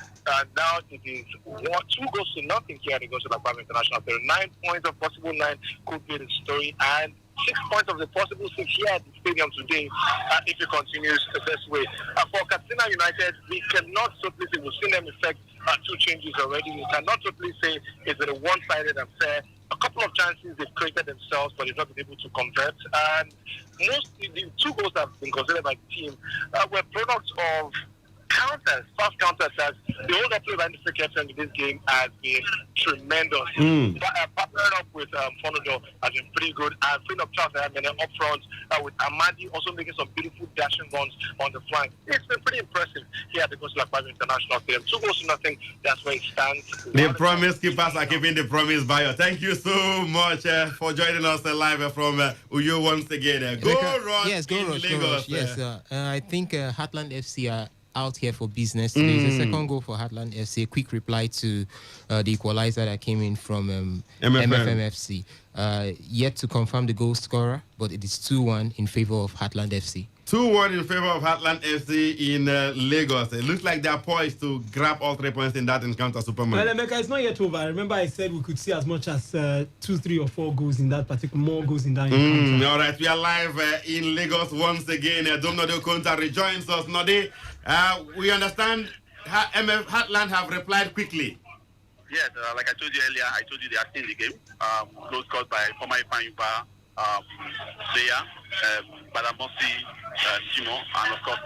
Now it is 2-0 here at the Gospel Akpabio International. There are 9 points of possible 9 could be the story, and 6 points of the possible 6 here at the stadium today if it continues this way. For Katsina United, we cannot totally say we've seen them effect 2 changes already. We cannot totally say it's a one-sided affair. A couple of chances they've created themselves, but they've not been able to convert. And mostly the 2 goals that have been considered by the team were products of counters, fast counters. As the whole play by the second in this game has been tremendous. Partnered up with Fonodo has been pretty good. And freeing up Charles up front with Amadi also making some beautiful dashing runs on the flank. It's been pretty impressive here at the Gospel Akpabio International Stadium. 2-0. That's where it stands. The Promise Keepers are keeping the promise, Bayo. Thank you so much for joining us live from Uyo once again. Go Rush! Yes, go Rush. Lagos. Yes, I think Heartland FC are out here for business. There's a second goal for Heartland FC. A quick reply to the equalizer that came in from MFM FC. Yet to confirm the goal scorer, but it is 2-1 in favor of Heartland FC. 2-1 in favor of Heartland FC in Lagos. It looks like they are poised to grab all 3 points in that encounter, Superman. Well, Emeka, it's not yet over. Remember, I said we could see as much as 2, 3, or 4 goals in that particular, more goals in that encounter. All right, we are live in Lagos once again. Dom Node Konta rejoins us. Node, we understand Heartland have replied quickly. Yes, like I told you earlier, they are still in the game. Close call by former Ifeanyuba player, Badamosi Timo, and of course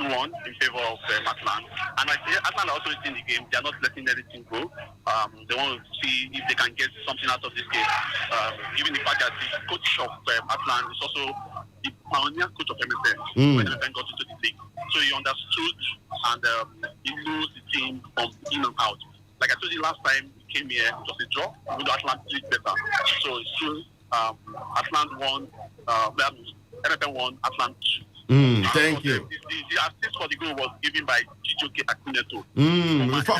2-1 in favor of Heartland. And I say Heartland are also in the game. They are not letting anything go. They want to see if they can get something out of this game. Given the fact that the coach of Heartland is also the pioneer coach of MFM when MFM got into the league. So he understood and he knows the team from in and out. Like I told you last time he came here, it was a draw. Even though Heartland played better. So it's true. Heartland won. MFM won. Heartland 2. Thank you. The assist for the goal was given by Chijoke Akuneto.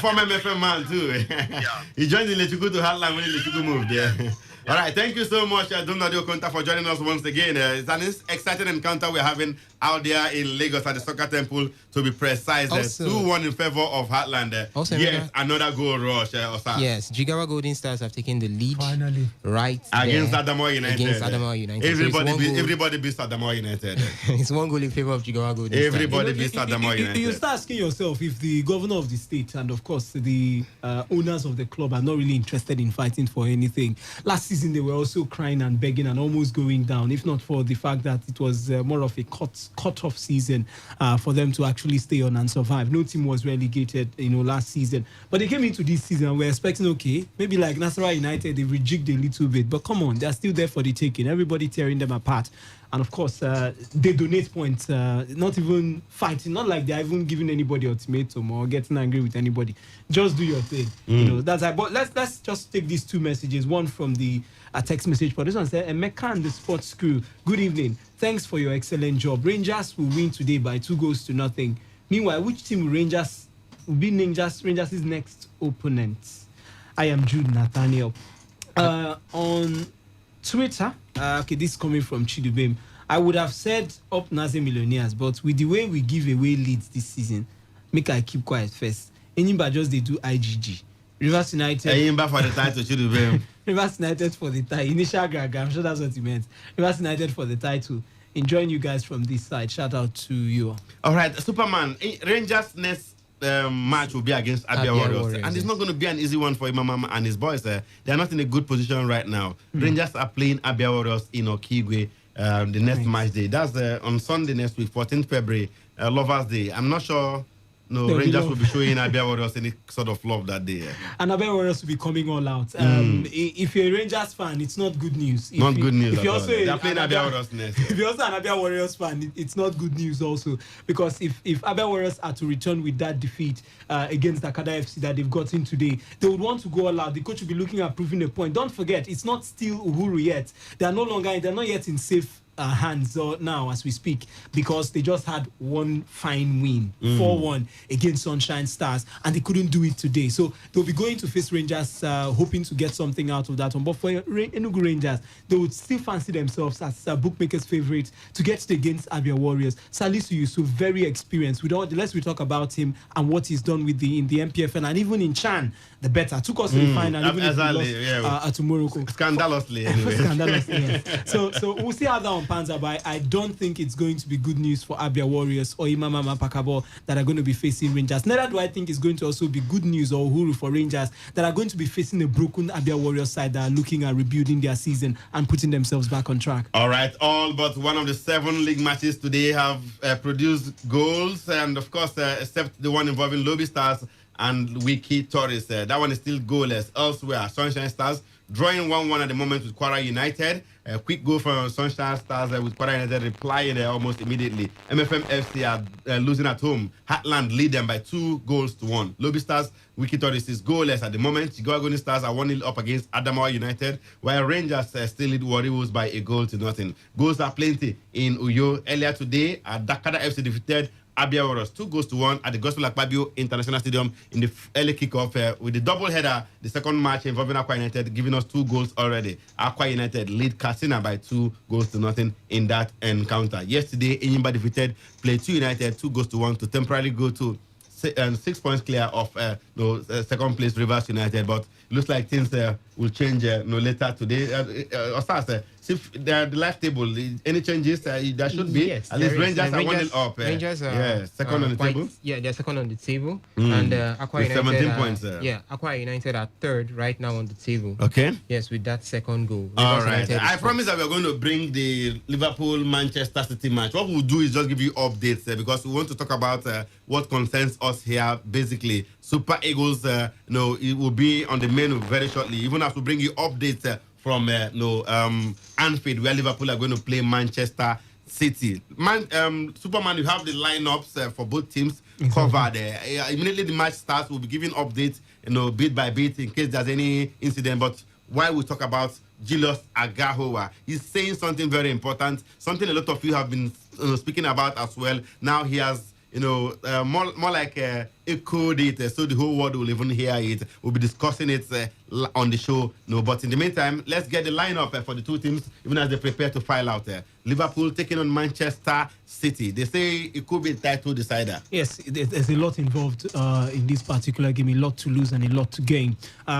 From MFM man too. Yeah. He joined the Lechugu to Heartland when the Lechugu moved. Yeah. All right, thank you so much, Dumnadio Konta, for joining us once again. It's an exciting encounter we're having out there in Lagos at the Soccer Temple, to be precise. 2-1 in favor of Heartland. Also, yes, another goal rush. Yes, Jigawa Golden Stars have taken the lead. Finally. Right against there. Adamawa United. Against Adamawa United. Everybody beats Adamawa United. It's 1 goal in favor of Jigawa Golden Stars. Everybody beats Adamawa United. You start asking yourself if the governor of the state and, of course, the owners of the club are not really interested in fighting for anything. Last season, they were also crying and begging and almost going down, if not for the fact that it was more of a cut-off season for them to actually stay on and survive. No team was relegated, last season. But they came into this season and we're expecting, okay, maybe like Nasarawa United, they rejigged a little bit. But come on, they're still there for the taking. Everybody tearing them apart. And of course, they donate points, not even fighting, not like they're even giving anybody ultimatum or getting angry with anybody. Just do your thing. That's like, but let's just take these 2 messages. One from the text message, but this one said, Emeka and the sports crew, good evening. Thanks for your excellent job. Rangers will win today by 2-0. Meanwhile, which team will be Rangers' next opponent? I am Jude Nathaniel. On Twitter, okay, this is coming from Chidubem. I would have said up Naze Millionaires, but with the way we give away leads this season, make I keep quiet first. Anybody just they do IGG. Rivers United. Ayimba for the title, Chidubem. Rivers United for the title. Initial gag, I'm sure that's what he meant. Rivers United for the title. Enjoying you guys from this side. Shout out to you. All right, Superman. Rangers next match will be against Abia Warriors. And it's not going to be an easy one for Imam and his boys. They're not in a good position right now. Rangers are playing Abia Warriors in Okigwe the next match day. That's on Sunday next week, 14th February, Lovers Day. I'm not sure Rangers will be showing Abia Warriors any sort of love that day. And Abia Warriors will be coming all out. If you're a Rangers fan, it's not good news. Good news. If you're also they're playing Abia Warriors next. If you're also an Abia Warriors fan, it's not good news also, because if Abia Warriors are to return with that defeat against Akada FC that they've gotten today, they would want to go all out. The coach will be looking at proving a point. Don't forget, it's not still Uhuru yet. They're not yet in safe hands now as we speak, because they just had one fine win, 4-1 against Sunshine Stars, and they couldn't do it today. So they'll be going to face Rangers, hoping to get something out of that one. But for Enugu Rangers, they would still fancy themselves as bookmakers' favourites to get against Abia Warriors. Salisu Yusuf, very experienced. Let's talk about him and what he's done in the MPFL, and even in Chan, the better. Took us to the final, even if we lost to Morocco. Scandalously, anyway. Scandalously, yes. So we'll see how that one pans out, but I don't think it's going to be good news for Abia Warriors or Imama Pakabo that are going to be facing Rangers. Neither do I think it's going to also be good news or Uhuru for Rangers that are going to be facing a broken Abia Warriors side that are looking at rebuilding their season and putting themselves back on track. All right, all but one of the 7 league matches today have produced goals, and of course, except the one involving Lobby Stars and Wiki Torres. That one is still goalless. Elsewhere, Sunshine Stars drawing 1-1 at the moment with Kwara United. A quick goal from Sunshine Stars with Kwara United replying almost immediately. MFM FC are losing at home. Heartland lead them by 2-1. Lobby Stars, Wiki Torres is goalless at the moment. Chigoagoni Stars are 1-0 up against Adamawa United, while Rangers still lead Warriors by 1-0. Goals are plenty in Uyo. Earlier today, Dakada FC defeated Abia Warriors 2-1 at the Gospel Akpabio International Stadium in the early kickoff with the double header. The second match involving Aqua United giving us 2 goals already. Aqua United lead Katsina by 2-0 in that encounter. Yesterday, Enyimba defeated Plateau United 2-1 to temporarily go to 6 points clear of second place Rivers United, but looks like things will change later today. The life table, any changes? There should be. Yes, at least Rangers are 1 up. Rangers are second on the table. Yeah, they're second on the table, and Aqua United 17 points. Aqua United are third right now on the table. Okay. Yes, with that second goal. All right. I promise that we're going to bring the Liverpool-Manchester City match. What we'll do is just give you updates because we want to talk about what concerns us here. Basically, Super Eagles, it will be on the menu very shortly. Even as we bring you updates from Anfield, where Liverpool are going to play Manchester City. Superman, you have the lineups for both teams covered. Immediately the match starts, we'll be giving updates, bit by bit in case there's any incident. But while we talk about Julius Agahowa, he's saying something very important, something a lot of you have been speaking about as well. Now he has, more like echoed it, so the whole world will even hear it. We'll be discussing it on the show. But in the meantime, let's get the lineup for the two teams, even as they prepare to file out. Liverpool taking on Manchester City. They say it could be a title decider. Yes, there's a lot involved in this particular game, a lot to lose and a lot to gain.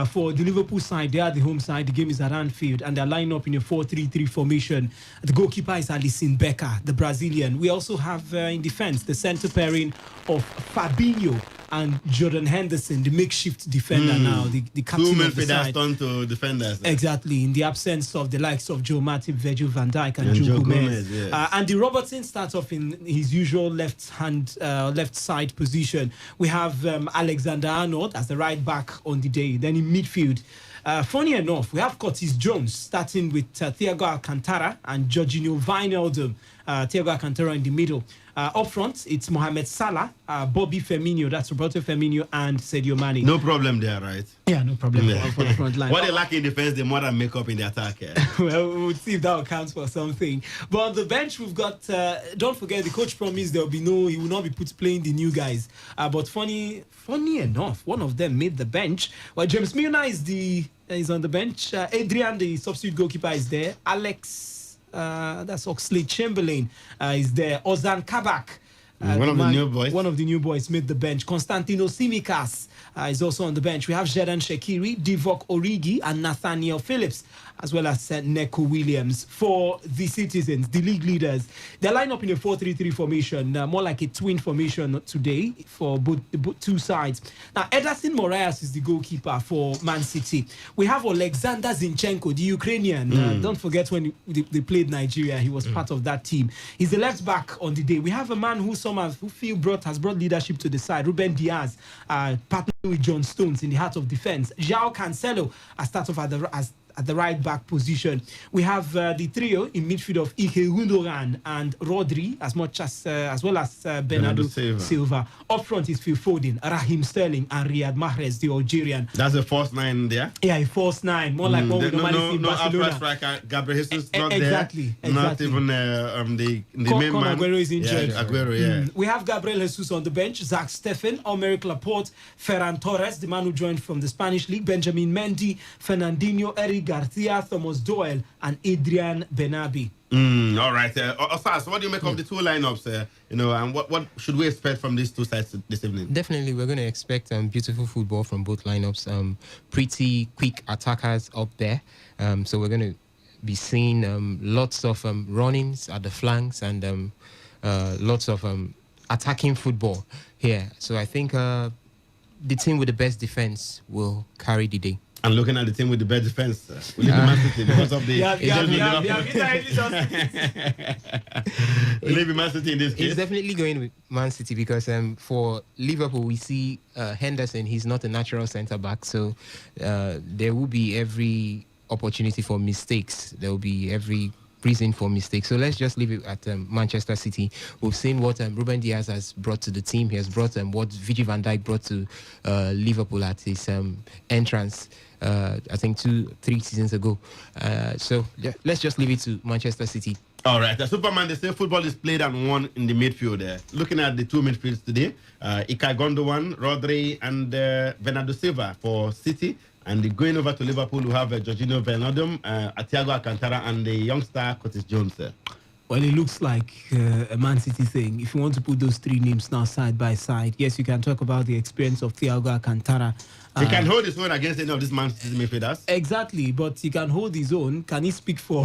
For the Liverpool side, they are the home side. The game is at Anfield, and they're lined up in a 4-3-3 formation. The goalkeeper is Alisson Becker, the Brazilian. We also have in defense the center pairing of Fabinho and Jordan Henderson, the makeshift defender now, the captain of the side. Turn to defenders. Exactly, in the absence of the likes of Joe Martin, Virgil van Dijk, and Joe Gomez. Yes. Andy Robertson starts off in his usual left side position. We have Alexander Arnold as the right back on the day. Then in midfield, funny enough, we have Curtis Jones starting with Thiago Alcantara and Jorginho Wijnaldum. Thiago Alcantara in the middle. Up front, it's Mohamed Salah, Bobby Firmino, that's Roberto Firmino, and Sadio Mane. No problem there, right? Yeah, no problem for the front line. What they lack in defense, they more than make up in the attack. Well, we'll see if that counts for something. But on the bench, we've got, don't forget, the coach promised he will not be playing the new guys. But funny enough, one of them made the bench. Well, James Milner is on the bench. Adrian, the substitute goalkeeper, is there. Alex, that's Oxlade Chamberlain, is there. Ozan Kabak, one of the new boys made the bench. Konstantinos Tsimikas is also on the bench. We have Xherdan Shaqiri, Divock Origi, and Nathaniel Phillips, as well as Neco Williams. For the Citizens, the league leaders, they line up in a 4-3-3 formation, more like a twin formation today for both two sides. Now, Ederson Moraes is the goalkeeper for Man City. We have Alexander Zinchenko, the Ukrainian. Don't forget when they played Nigeria, he was part of that team. He's the left back on the day. We have a man who has brought leadership to the side, Ruben Diaz, partnering with John Stones in the heart of defense. João Cancelo has started off at the right back position. We have the trio in midfield of Ike Gundogan and Rodri, as well as Bernardo Silva. Up front is Phil Foden, Raheem Sterling, and Riyad Mahrez, the Algerian. That's the first nine there? Yeah, a false nine. More like what we normally see in Barcelona. No striker, Gabriel Jesus not exactly, there. Not even the main man. Aguero is injured. Yeah, Aguero, yeah. We have Gabriel Jesus on the bench, Zach Steffen, Omeric Laporte, Ferran Torres, the man who joined from the Spanish league, Benjamin Mendy, Fernandinho, Eric Garcia, Thomas Doyle, and Adrian Benabi. All right. Osas, what do you make of the two lineups? And what should we expect from these two sides this evening? Definitely, we're going to expect beautiful football from both lineups. Pretty quick attackers up there. So we're going to be seeing lots of runnings at the flanks and lots of attacking football here. So I think the team with the best defense will carry the day. And looking at the team with the best defense, will it be Man City because of the... Will it be Man City in this case? It's definitely going with Man City because for Liverpool, we see Henderson, he's not a natural centre-back, so there will be every opportunity for mistakes. There will be every reason for mistakes. So let's just leave it at Manchester City. We've seen what Ruben Diaz has brought to the team. He has brought what Virgil van Dijk brought to Liverpool at his entrance, I think 2-3 seasons ago. So yeah, let's just leave it to Manchester City. All right. Superman, they say football is played and won in the midfield. Looking at the two midfields today, Ilkay Gundogan, Rodri, and Bernardo Silva for City. And going over to Liverpool, we have Jorginho Wijnaldum, Thiago Alcantara, and the youngster Curtis Jones. Well, it looks like a Man City thing. If you want to put those three names now side by side, yes, you can talk about the experience of Thiago Alcantara. He can hold his own against any of these Man City midfielders. Exactly, but he can hold his own. Can he speak for?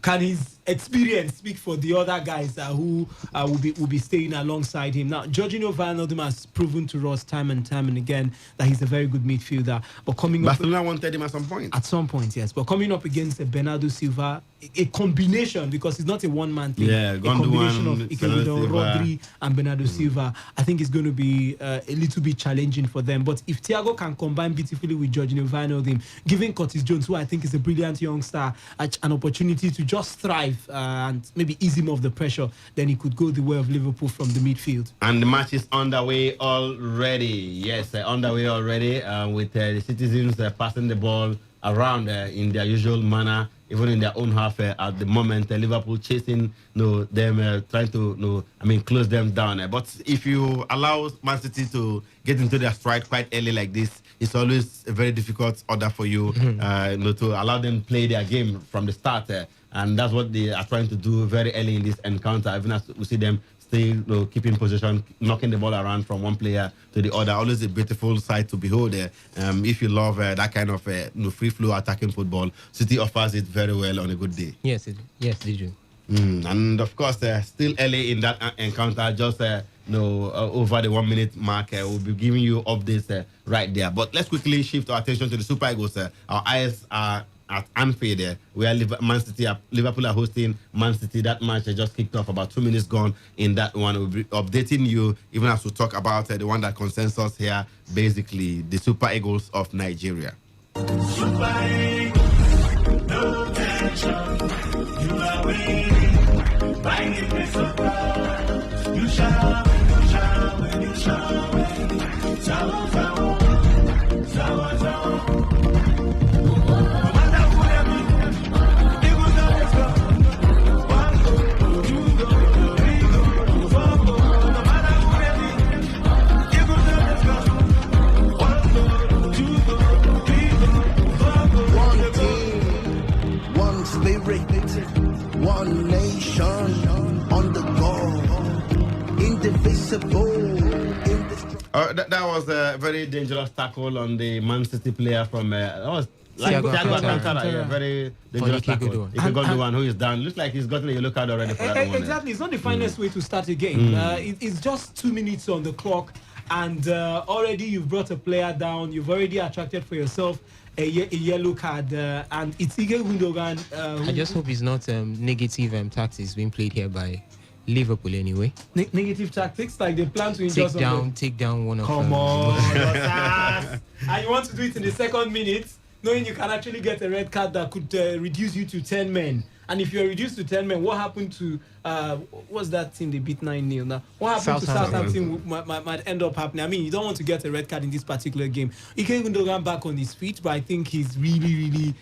Can his experience speak for the other guys who will be staying alongside him? Now, Jorginho Wijnaldum has proven to us time and again that he's a very good midfielder. But Barcelona wanted him at some point. At some point, yes. But coming up against Bernardo Silva, a combination, because it's not a one-man thing. Yeah, a combination of Rodri and Bernardo Silva. I think it's going to be a little bit challenging for them. But if Thiago can combine beautifully with Jorginho Wijnaldum, giving Curtis Jones, who I think is a brilliant youngster, an opportunity to just thrive and maybe ease him off the pressure, then he could go the way of Liverpool from the midfield. And the match is underway already. Yes, underway already with the Citizens passing the ball around in their usual manner, even in their own half at the moment. Liverpool chasing them, trying to close them down. But if you allow Man City to get into their stride quite early like this, it's always a very difficult order for you, to allow them play their game from the start. And that's what they are trying to do very early in this encounter, even as we see them still keeping possession, knocking the ball around from one player to the other. Always a beautiful sight to behold. If you love that kind of free flow attacking football, City offers it very well on a good day. Yes, they do. And of course, still early in that encounter, just over the 1 minute mark, we'll be giving you updates right there. But let's quickly shift our attention to the Super Eagles. Our eyes are at Anfield, where Liverpool are hosting Man City. That match just kicked off, about 2 minutes gone in that one. We'll be updating you even as we talk about the one that concerns us here, basically the Super Eagles of Nigeria. Super Eagles, no tension, you are waiting, by the grace of God, you shall win, you shall win, Zawa, Zawa, Zawa, Zawa. One nation on the go, indivisible. that was a very dangerous tackle on the Man City player from that was like Thiago Thiago Alcantara. Alcantara, yeah, very dangerous Ike tackle. Gundogan. Ike Gundogan, who is down. Looks like he's gotten a yellow card already for that one. Exactly. It's not the finest way to start a game. Mm. It's just 2 minutes on the clock, and already you've brought a player down. You've already attracted for yourself a yellow card, and it's Ike Gundogan. I just hope it's not negative tactics being played here by Liverpool anyway. Negative tactics, like they plan to injure take down one of them. Come on, and you want to do it in the second minute, knowing you can actually get a red card that could reduce you to 10 men. And if you're reduced to 10 men, what happened to what's that team they beat 9-0 now? What happened to Southampton might end up happening. I mean, you don't want to get a red card in this particular game. Ike Gundogan back on his feet, but I think he's really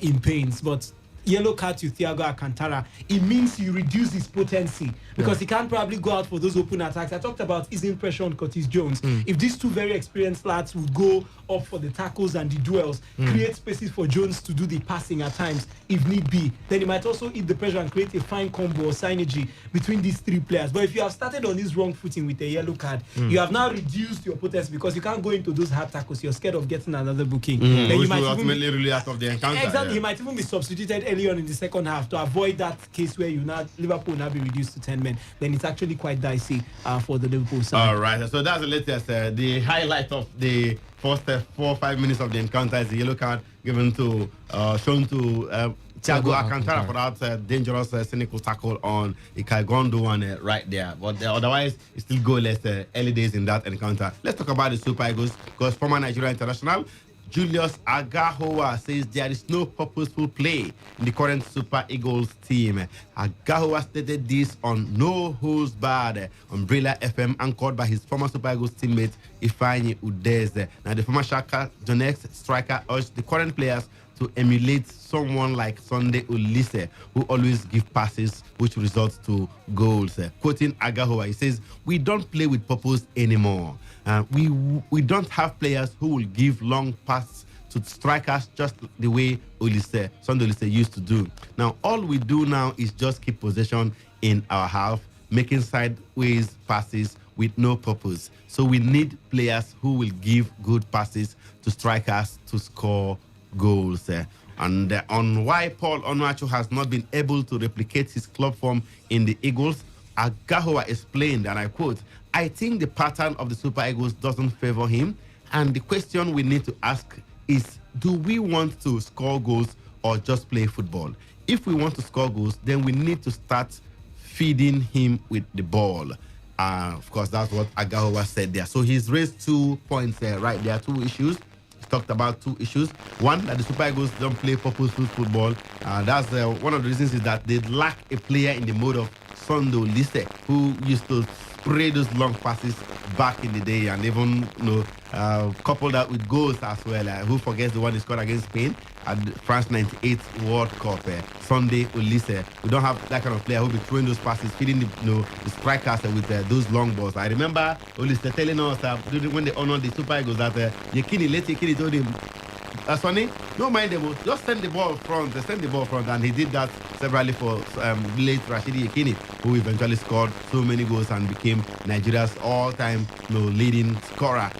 in pains. But yellow card to Thiago Alcantara, it means you reduce his potency because he can't probably go out for those open attacks. I talked about his impression on Curtis Jones. If these two very experienced lads would go up for the tackles and the duels, create spaces for Jones to do the passing at times if need be, then he might also eat the pressure and create a fine combo or synergy between these three players. But if you have started on this wrong footing with a yellow card, you have now reduced your potency because you can't go into those hard tackles. You're scared of getting another booking. Then Which you might will ultimately really out of the encounter. Exactly, he might even be substituted early on in the second half to avoid that case where Liverpool will now be reduced to 10 men. Then it's actually quite dicey for the Liverpool side. All right, so that's the latest. The highlight of the first 4 or 5 minutes of the encounter is the yellow card given to shown to Thiago Alcantara for that dangerous cynical tackle on Ilkay Gundogan right there. But otherwise, it's still goalless early days in that encounter. Let's talk about the Super Eagles because former Nigeria international Julius Agahowa says there is no purposeful play in the current Super Eagles team. Agahowa stated this on No Holds Barred Umbrella FM, anchored by his former Super Eagles teammate Ifeanyi Udeze. Now, the former Shakhtar Donetsk striker urged the current players to emulate someone like Sunday Olise, who always give passes which results to goals. Quoting Agahowa, he says, "We don't play with purpose anymore. We don't have players who will give long passes to strikers just the way Sunday Olise used to do. Now, all we do now is just keep possession in our half, making sideways passes with no purpose. So we need players who will give good passes to strikers to score goals." And on why Paul Onuachu has not been able to replicate his club form in the Eagles, Agahowa explained, and I quote, "I think the pattern of the Super Eagles doesn't favor him, and the question we need to ask is, do we want to score goals or just play football? If we want to score goals, then we need to start feeding him with the ball." Of course, that's what Agahowa said there. So he's raised 2 points right there, 2 issues. Talked about 2 issues. One, that the Super Eagles don't play purposeful football. That's one of the reasons is that they lack a player in the mode of Sunday Olise, who used to spray those long passes back in the day, and even couple that with goals as well. Who forgets the one he scored against Spain at the France '98 World Cup? Sunday Olise. We don't have that kind of player who will be throwing those passes, feeding the strikers with those long balls. I remember Olise telling us when they honored the Super Eagles that Yekini told him, Sonny, don't mind them, just send the ball front, and he did that severally for late Rashidi Yekini, who eventually scored so many goals and became Nigeria's all-time leading scorer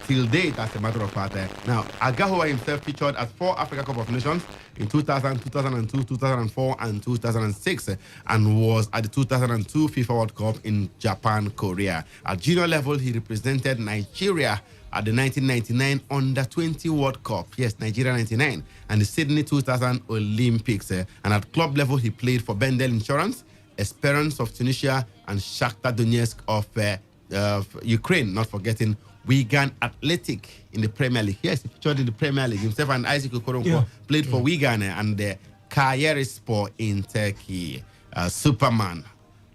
till date, as a matter of fact. Now, Agahowa himself featured at 4 Africa Cup of Nations in 2000, 2002, 2004, and 2006, and was at the 2002 FIFA World Cup in Japan, Korea. At junior level, he represented Nigeria at the 1999 Under-20 World Cup. Yes, Nigeria 99. And the Sydney 2000 Olympics. And at club level, he played for Bendel Insurance, Esperance of Tunisia, and Shakhtar Donetsk of Ukraine, not forgetting Wigan Athletic in the Premier League. Yes, he featured in the Premier League. Himself and Isaac Okoronkwo played for Wigan and Kayserispor in Turkey. Superman.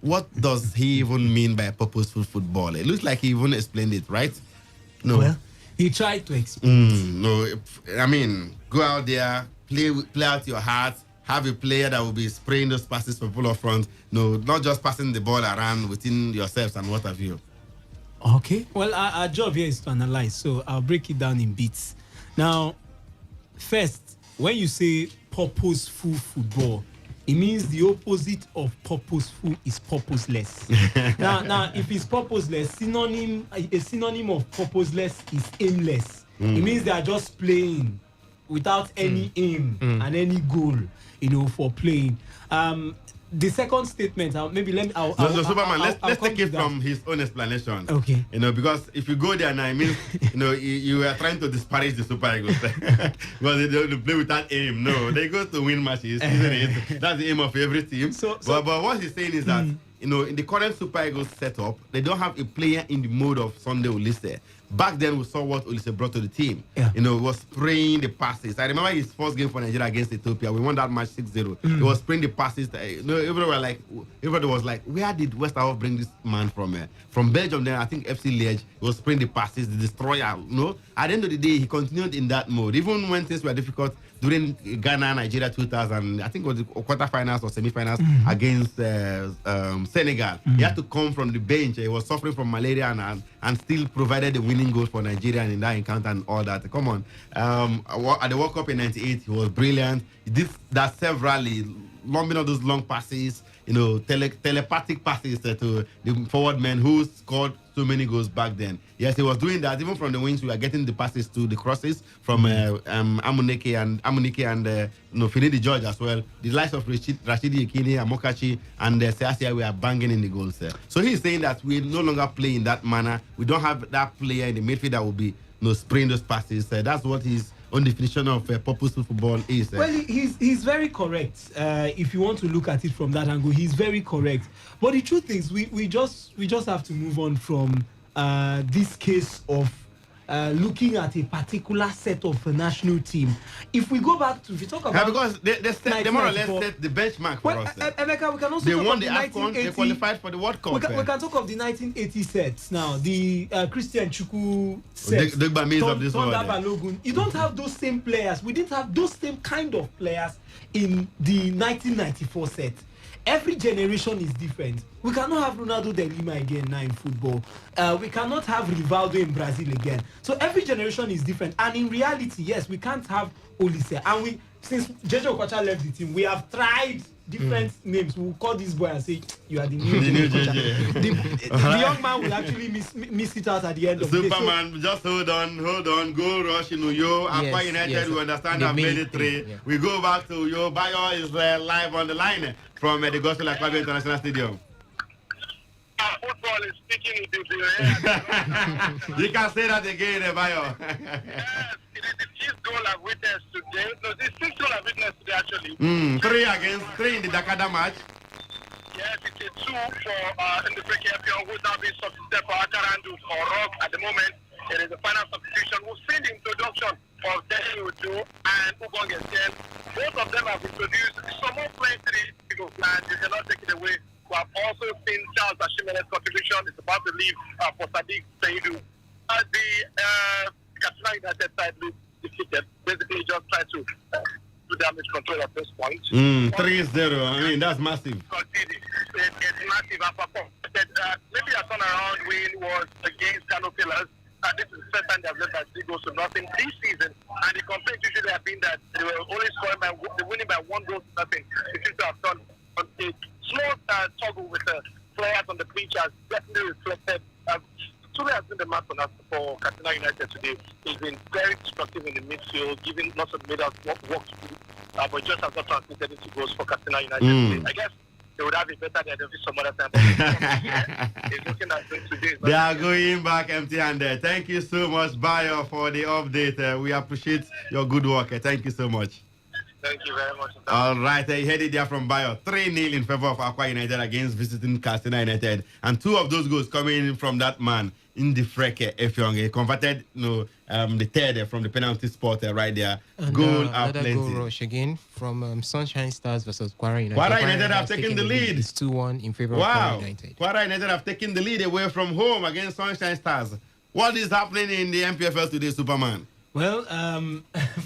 What does he even mean by purposeful football? It looks like he even explained it, right? No. Well, he tried to explain. No, I mean, go out there, play out your heart, have a player that will be spraying those passes for full of front. No, not just passing the ball around within yourselves and what have you. Okay. Well, our job here is to analyze, so I'll break it down in bits. Now, first, when you say purposeful football, it means the opposite of purposeful is purposeless. now, if it's purposeless, a synonym of purposeless is aimless. It means they are just playing without any aim and any goal, for playing. The second statement, maybe let me. Superman, let's take it from his own explanation. Okay. Because if you go there now, it means you are trying to disparage the Super Eagles because they don't play without aim. No, they go to win matches, isn't it? That's the aim of every team. But what he's saying is that in the current Super Eagles setup, they don't have a player in the mode of Sunday Olise. Back then, we saw what Olise brought to the team. Yeah. He was spraying the passes. I remember his first game for Nigeria against Ethiopia. We won that match 6-0. He was spraying the passes. Everybody was like, where did Westerhoff bring this man from? From Belgium, then I think FC Liège. He was spraying the passes, the destroyer. At the end of the day, he continued in that mode. Even when things were difficult during Ghana, Nigeria 2000, I think it was the quarterfinals or semifinals against Senegal. He had to come from the bench. He was suffering from malaria and still provided the winning goal for Nigeria in that encounter and all that. Come on. At the World Cup in '98, he was brilliant. He did that severally, lobbing all those long passes, telepathic passes to the forward men who scored so many goals back then. Yes, he was doing that. Even from the wings, we were getting the passes to the crosses from Amunike and Finidi George as well. The likes of Rashidi Yekini, Amokachi, and Seasia were banging in the goals. So he's saying that we no longer play in that manner. We don't have that player in the midfield that will be spraying those passes. That's what his own definition of purposeful football is. Well, he's very correct. If you want to look at it from that angle, he's very correct. But the truth is, we just have to move on from this case of looking at a particular set of a national team. If we go back to, if we talk about because they more or less set the benchmark for us. Emeka, we can also they talk won of the the AFCON, they qualified for the World Cup. We can talk of the 1980 sets now, the Christian Chukwu set, the of this world. Balogun. You don't have those same players. We didn't have those same kind of players in the 1994 set. Every generation is different. We cannot have Ronaldo de Lima again now in football. We cannot have Rivaldo in Brazil again. So every generation is different. And in reality, yes, we can't have Olise. And since Jeje Okocha left the team, we have tried different names. We'll call this boy and say, you are the new Jeje. The young man will actually miss it out at the end of the day. Superman, just hold on. Go rush in Uyo. Aqua United, we understand I've made it 3. Yeah. We go back to Uyo. Bayo is live on the line from the Gospel Aquabia International Stadium. Football is speaking with you. You can say that again, Bayo. Yes, it is the 5th goal I've witnessed today. No, the 6th goal I've witnessed today, actually. 3 in the Dakada match. Yes, it's a 2 for in the break champion who's now being substituted for Akarandu or Rock at the moment. It is the final substitution. We've seen the introduction of Daniel Udo and Ubong Etienne. Both of them have introduced some more playing to the Eagles plan. They cannot take it away. We have also seen Charles Ashimene's contribution. It's about to leave for Sadiq Saidu. The Katsina United side looks defeated. Basically, just try to do damage control at this point. 3-0. I mean, that's massive. It's massive. Maybe a turnaround win was against Kano Pillars. This is the first time they've led by 3 goals to nothing this season. And the complaint usually have been that they were only winning by 1 goal to nothing. They seem to have done a small struggle with the players on the pitch has definitely reflected. Truly has been the man for Katsina United today. He's been very destructive in the midfield, giving lots of middle work to do, but just has not translated into goals for Katsina United today. I guess they would have a better than some other time. It's looking at them today. They are going back empty-handed. Thank you so much, Bayo, for the update. We appreciate your good work. Thank you so much. Thank you very much. All right, you heard it there from Bayo. 3-0 in favor of Aqua United against visiting Katsina United. And 2 of those goals coming from that man, Indi Freke Efyong. He converted the 3rd from the penalty spot right there. And goal another plenty. goal rush again from Sunshine Stars versus Kwara United. Kwara United have taken the lead. It's 2-1 in favor of Kwara United. Kwara United have taken the lead away from home against Sunshine Stars. What is happening in the MPFL today, Superman? Well,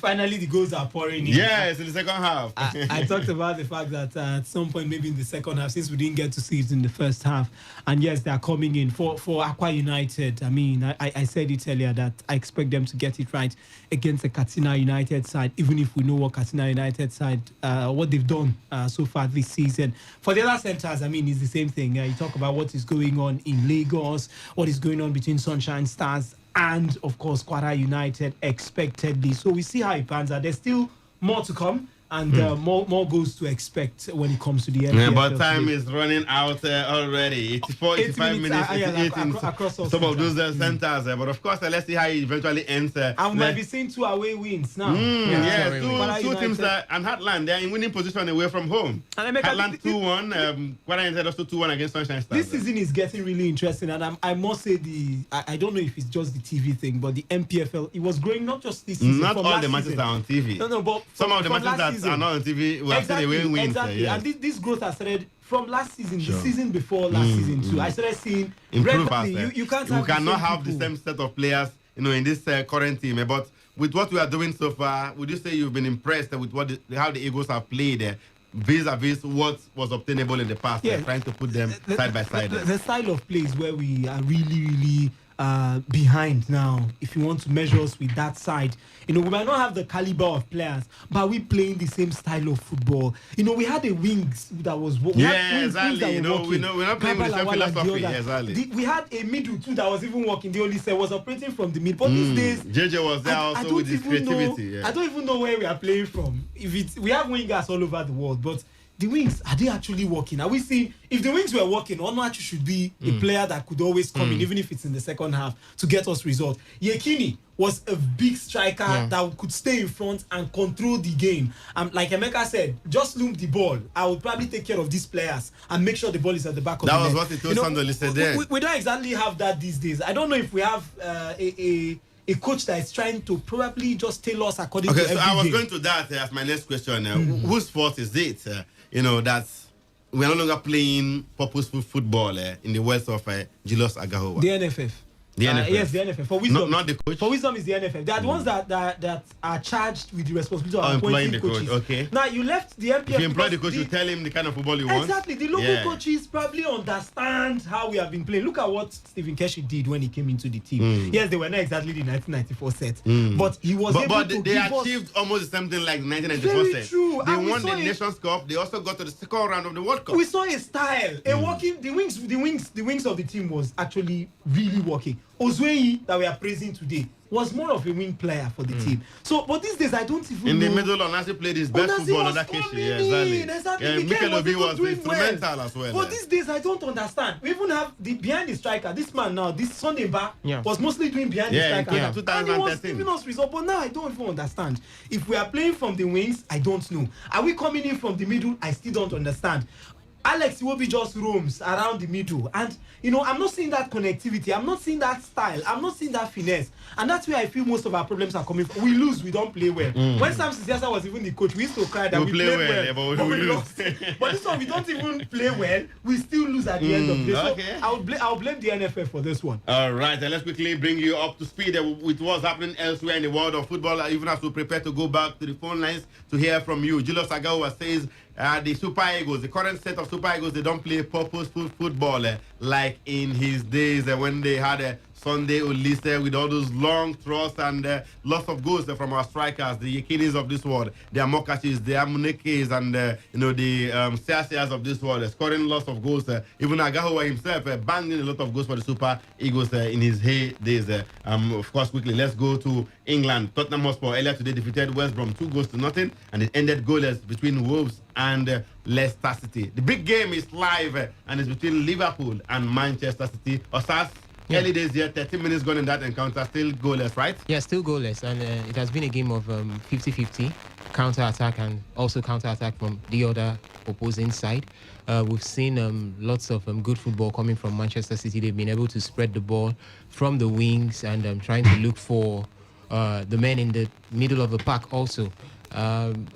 finally the goals are pouring in. Yes, in the second half. I talked about the fact that at some point, maybe in the second half, since we didn't get to see it in the first half, and yes, they are coming in for Aqua United. I mean, I said it earlier that I expect them to get it right against the Katsina United side, even if we know what Katsina United side, what they've done so far this season. For the other centers, I mean, it's the same thing. You talk about what is going on in Lagos, what is going on between Sunshine Stars and, of course, Kwara United expectedly. So we see how it pans out. There's still more to come and more goals to expect when it comes to the NPFL. Yeah, but time is running out already. 85 minutes, 88 across some of those centers. But of course, let's see how it eventually ends. And we might be seeing 2 away wins now. Two teams and Heartland, they're in winning position away from home. And Heartland 2-1, Kwara United also 2-1 against Sunshine Stars. This season is getting really interesting, and I must say I don't know if it's just the TV thing, but the MPFL, it was growing not just this season. Not all the matches are on TV. No, but some of the matches that are not on TV will have a win-win. Exactly. Yes. And this growth has started from last season, the season before last season too. I started seeing regularly. You cannot have the same set of players, in this current team. But with what we are doing so far, would you say you've been impressed with how the Eagles have played vis-a-vis what was obtainable in the past? Trying to put them side by side. The style of play is where we are really, really behind now. If you want to measure us with that side, we might not have the caliber of players, but we playing the same style of football. We had a wings that was exactly. We're not playing with the same philosophy. Exactly. We had a middle too that was even working. The only say was operating from the mid. But these days, JJ was there also with his creativity. I don't even know where we are playing from. We have wingers all over the world, but the wings, are they actually working? Are we seeing, if the wings were working, Onuachu should be a player that could always come in, even if it's in the second half, to get us results. Yekini was a big striker that could stay in front and control the game. Like Emeka said, just loom the ball. I would probably take care of these players and make sure the ball is at the back of the net. That was what he told Sandoli said there. We don't exactly have that these days. I don't know if we have a coach that is trying to probably just tailor us according to every so I was game. going to that as my next question. Whose fault is it? That we're no longer playing purposeful football in the words of Julius Agahowa. The NFF. The NFF. Yes, the NFF. For wisdom, not the coach. For wisdom is the NFF. They are the ones that are charged with the responsibility of employing appointing the coaches. coach. Okay. Now you left the MPF. If you employ the coach, you tell him the kind of football you want. Exactly. The local coaches probably understand how we have been playing. Look at what Stephen Keshi did when he came into the team. Yes, they were not exactly the 1994 set, but he was able to they give achieved almost the same thing like 1994 Very set. true. They And we won the saw Nations Cup. They also got to the second round of the World Cup. We saw a style, a working. The wings of the team was actually really working. Ozweyi that we are praising today was more of a wing player for the team. So, but these days I don't even in know. the middle, Onasi played his best football on that case. Exactly. Mikel Obi was instrumental as well. But these days I don't understand. We even have the behind the striker. This man now, this Sunday Bar was mostly doing behind the striker. Yeah, and he was giving us results. But now I don't even understand. If we are playing from the wings, I don't know. Are we coming in from the middle? I still don't understand. Alex Iwobi just roams around the middle, and I'm not seeing that connectivity. I'm not seeing that style. I'm not seeing that finesse, and that's where I feel most of our problems are coming from. We lose, we don't play well. When Sam Sisiasa was even the coach, we used to cry that we play well, but we lost. But this one, we don't even play well. We still lose at the end of this. Okay. So I'll blame the NFF for this one. All right, let's quickly bring you up to speed with what's happening elsewhere in the world of football, even as we prepare to go back to the phone lines to hear from you. Julius Agawa says the Super Eagles, the current set of Super Eagles, they don't play purposeful football like in his days when they had Sunday Olise with all those long thrusts and lots of goals from our strikers, the Yekinis of this world, the Amokachis, the Amunekes, and the Siasias of this world, scoring lots of goals. Even Agahowa himself banging a lot of goals for the Super Eagles in his heydays. Of course, quickly, let's go to England. Tottenham Hotspur earlier today defeated West Brom 2-0, and it ended goalless between Wolves and Leicester City. The big game is live and it's between Liverpool and Manchester City. Osas, early days here, 13 minutes gone in that encounter, still goalless, right? Yeah, still goalless, and it has been a game of 50-50, counter-attack and also counter-attack from the other opposing side. We've seen lots of good football coming from Manchester City. They've been able to spread the ball from the wings and trying to look for the men in the middle of the park also.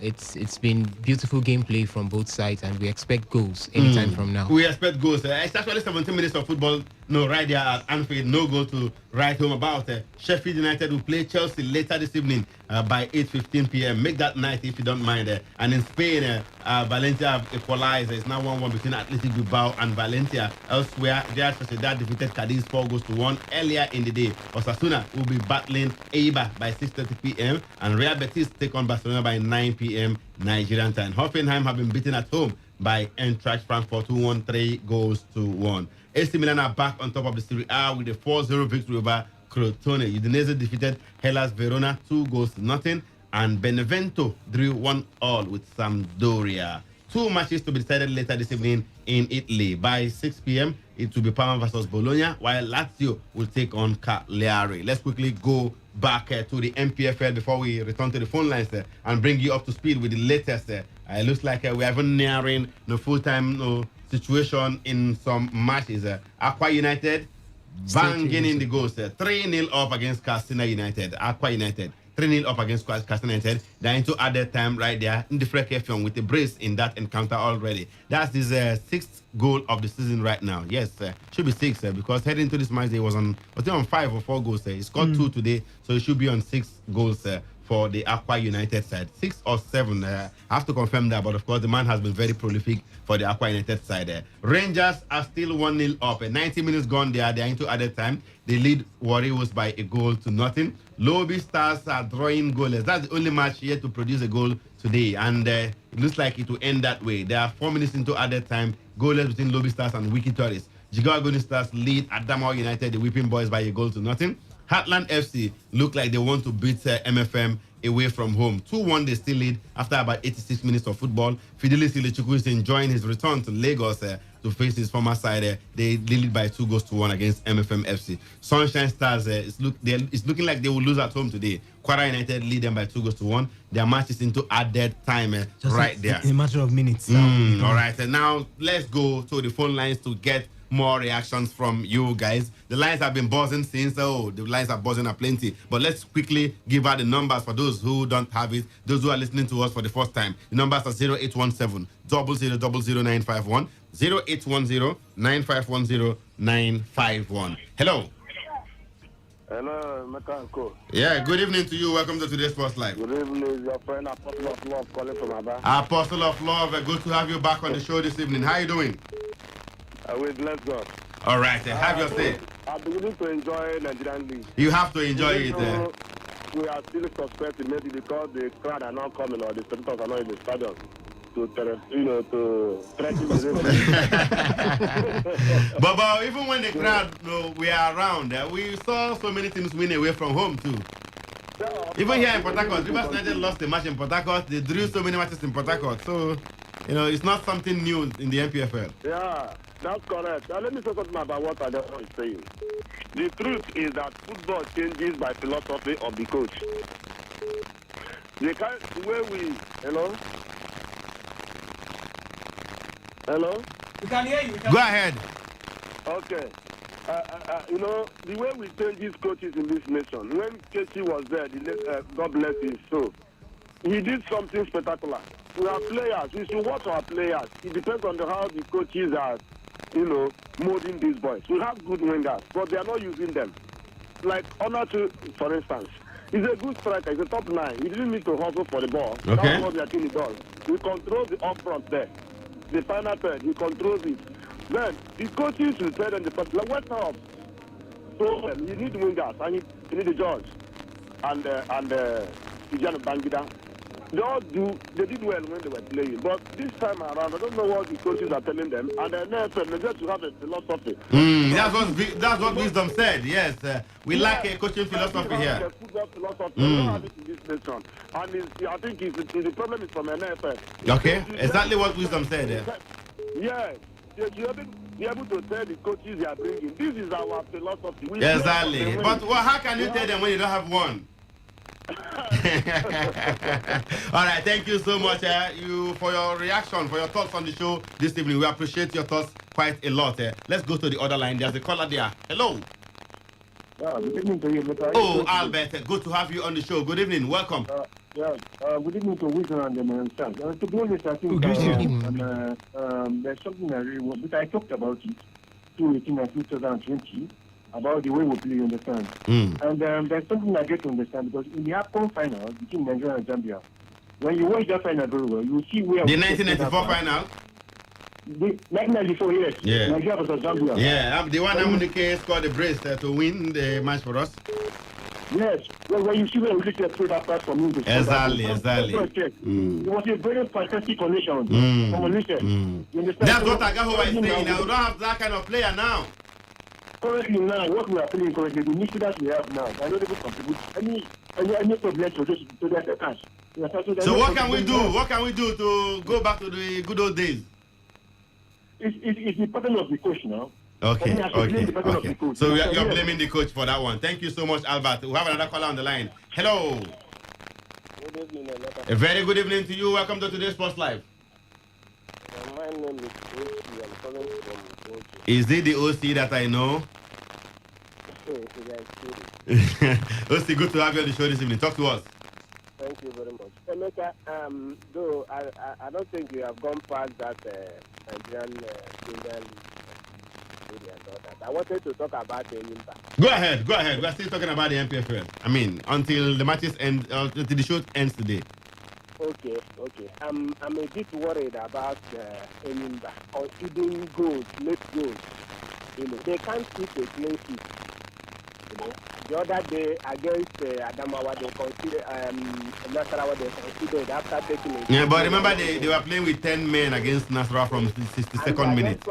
It's been beautiful gameplay from both sides, and we expect goals anytime from now. We expect goals. It's actually 17 minutes of football No, right there at Anfield, no goal to write home about. Sheffield United will play Chelsea later this evening by 8:15 p.m. Make that night if you don't mind. And in Spain, Valencia have equalized. It's now 1-1 between Athletic Bilbao and Valencia. Elsewhere, Real Sociedad defeated Cadiz 4-1 earlier in the day. Osasuna will be battling Eibar by 6:30 p.m. and Real Betis take on Barcelona by 9 p.m. Nigerian time. Hoffenheim have been beaten at home by Eintracht Frankfurt 2-1, 3-1. AC Milan are back on top of the Serie A with a 4-0 victory over Crotone. Udinese defeated Hellas Verona 2-0, and Benevento drew 1-1 with Sampdoria. 2 matches to be decided later this evening in Italy. By 6 p.m., it will be Parma versus Bologna, while Lazio will take on Cagliari. Let's quickly go back to the MPFL before we return to the phone lines and bring you up to speed with the latest. It looks like we are even nearing the full-time situation in some matches. Aqua United banging in the goals. 3-0 up against Castina United. Aqua United 3-0 up against Castina United. They're into added time right there in the Frekefion with a brace in that encounter already. That's his 6th goal of the season right now. Yes, should be 6 because heading into this match, he was on 5 or 4 goals. He scored 2 today, so he should be on 6 goals for the Aqua United side. 6 or 7, I have to confirm that, but of course the man has been very prolific for the Aqua United side. Rangers are still 1-0 up. 90 minutes gone there. They're into added time. They lead Warriors by 1-0. Lobby Stars are drawing goalless. That's the only match yet to produce a goal today, and it looks like it will end that way. There are 4 minutes into added time. Goalless between Lobby Stars and Wiki Tourists. Jigawa Golden Stars lead Adamawa United, the Whipping Boys, by 1-0. Heartland FC look like they want to beat MFM away from home. 2-1 they still lead after about 86 minutes of football. Fidelis Ilechukwu is enjoying his return to Lagos to face his former side. They lead by 2-1 against MFM FC. Sunshine Stars, it's looking like they will lose at home today. Kwara United lead them by 2-1. Their match is into added time right there. In a matter of minutes. All right, now let's go to the phone lines to get more reactions from you guys. The lines have been buzzing since, the lines are buzzing aplenty. But let's quickly give out the numbers for those who don't have it, those who are listening to us for the first time. The numbers are 0817 0000951, 0810 9510 Hello. Hello, Mekanko. Yeah, good evening to you. Welcome to Today's Sports Live. Good evening, your friend Apostle of Love calling from Aba. Apostle of Love, good to have you back on the show this evening. How are you doing? We bless God. All right, have your say. I'm beginning to enjoy Nigerian League. You have to enjoy it. We are still suspecting maybe because the crowd are not coming or the spectators are not in the stadium to threaten the but even when the crowd we are around, we saw so many teams win away from home too. Even here in Port Harcourt, Rivers United lost a match in Port Harcourt. They drew so many matches in Port Harcourt. So, it's not something new in the MPFL. Yeah, that's correct. Now, let me say something about what I was saying. The truth is that football changes by philosophy of the coach. The way we, Hello? We can hear you. Go ahead. Okay. The way we change these coaches in this nation, when Kechi was there, God bless his soul, he did something spectacular. We are players. We should watch our players. It depends on how the coaches are, molding these boys. We have good wingers, but they are not using them. Like Onachu, for instance, he's a good striker. He's a top 9. He didn't need to hustle for the ball. Okay. That's what the team does. He controls the up front there. The final third, he controls it. Then the coaches will tell them the particular West Ham. So you need wingers and you need the judge and Tijani Bangida. They did well when they were playing, but this time around, I don't know what the coaches are telling them, and then they just have a philosophy. That's what Wisdom said. Yes, we lack a coaching philosophy here. The football philosophy, we don't have it in this nation, and I think the problem is from NFL. Okay, exactly what Wisdom said. Yeah. You be able to tell the coaches they are bringing. This is our philosophy. Exactly. But how can you tell them when you don't have one? All right, thank you so much for your reaction, for your thoughts on the show this evening. We appreciate your thoughts quite a lot. Let's go to the other line. There's a caller there. Hello. Good evening to you. Albert, good to have you on the show. Good evening. Welcome. Good evening to Wisdom and the Mansan. To be honest, I think there's something I really want, but I talked about it. 2018 and 2020 about the way we play, you understand? And there's something I get to understand because in the AFCON final between Nigeria and Zambia, when you watch that final very well, you see where the 1994 final. The 1994, yes. Yeah. Nigeria versus Zambia. Yeah, the one Amunike scored the brace to win the match for us. Yes. Well, when you see where we get to that pass from him, Exactly. It was a very fantastic connection from Olise. You understand? That's what Agaho is saying. Now we don't have that kind of player now. Currently now, what we are playing currently, the midfielders we have now, are not able to contribute any problem to their attackers. So what can we do? What can we do to go back to the good old days? It's the pattern of the coach now. Okay. So you're blaming the coach for that one. Thank you so much, Albert. We have another caller on the line. Hello. Good evening, A very good evening to you. Welcome to today's Sports Live. My name is Osi. I'm calling from Osi. Is it the OC that I know? Osi, good to have you on the show this evening. Talk to us. Thank you very much. Emeka, though I don't think you have gone past that Nigerian Premier League and all that. I wanted to talk about the Enyimba. Go ahead. We're still talking about the MPFL. I mean, until the matches end, until the show ends today. Okay. I'm a bit worried about Enyimba conceding goals, late goals. They can't keep a clean sheet. The other day against Adamawa, they considered Nasarawa. They considered after taking it. Yeah, but remember they were playing with 10 men against Nasarawa from the 62nd minute.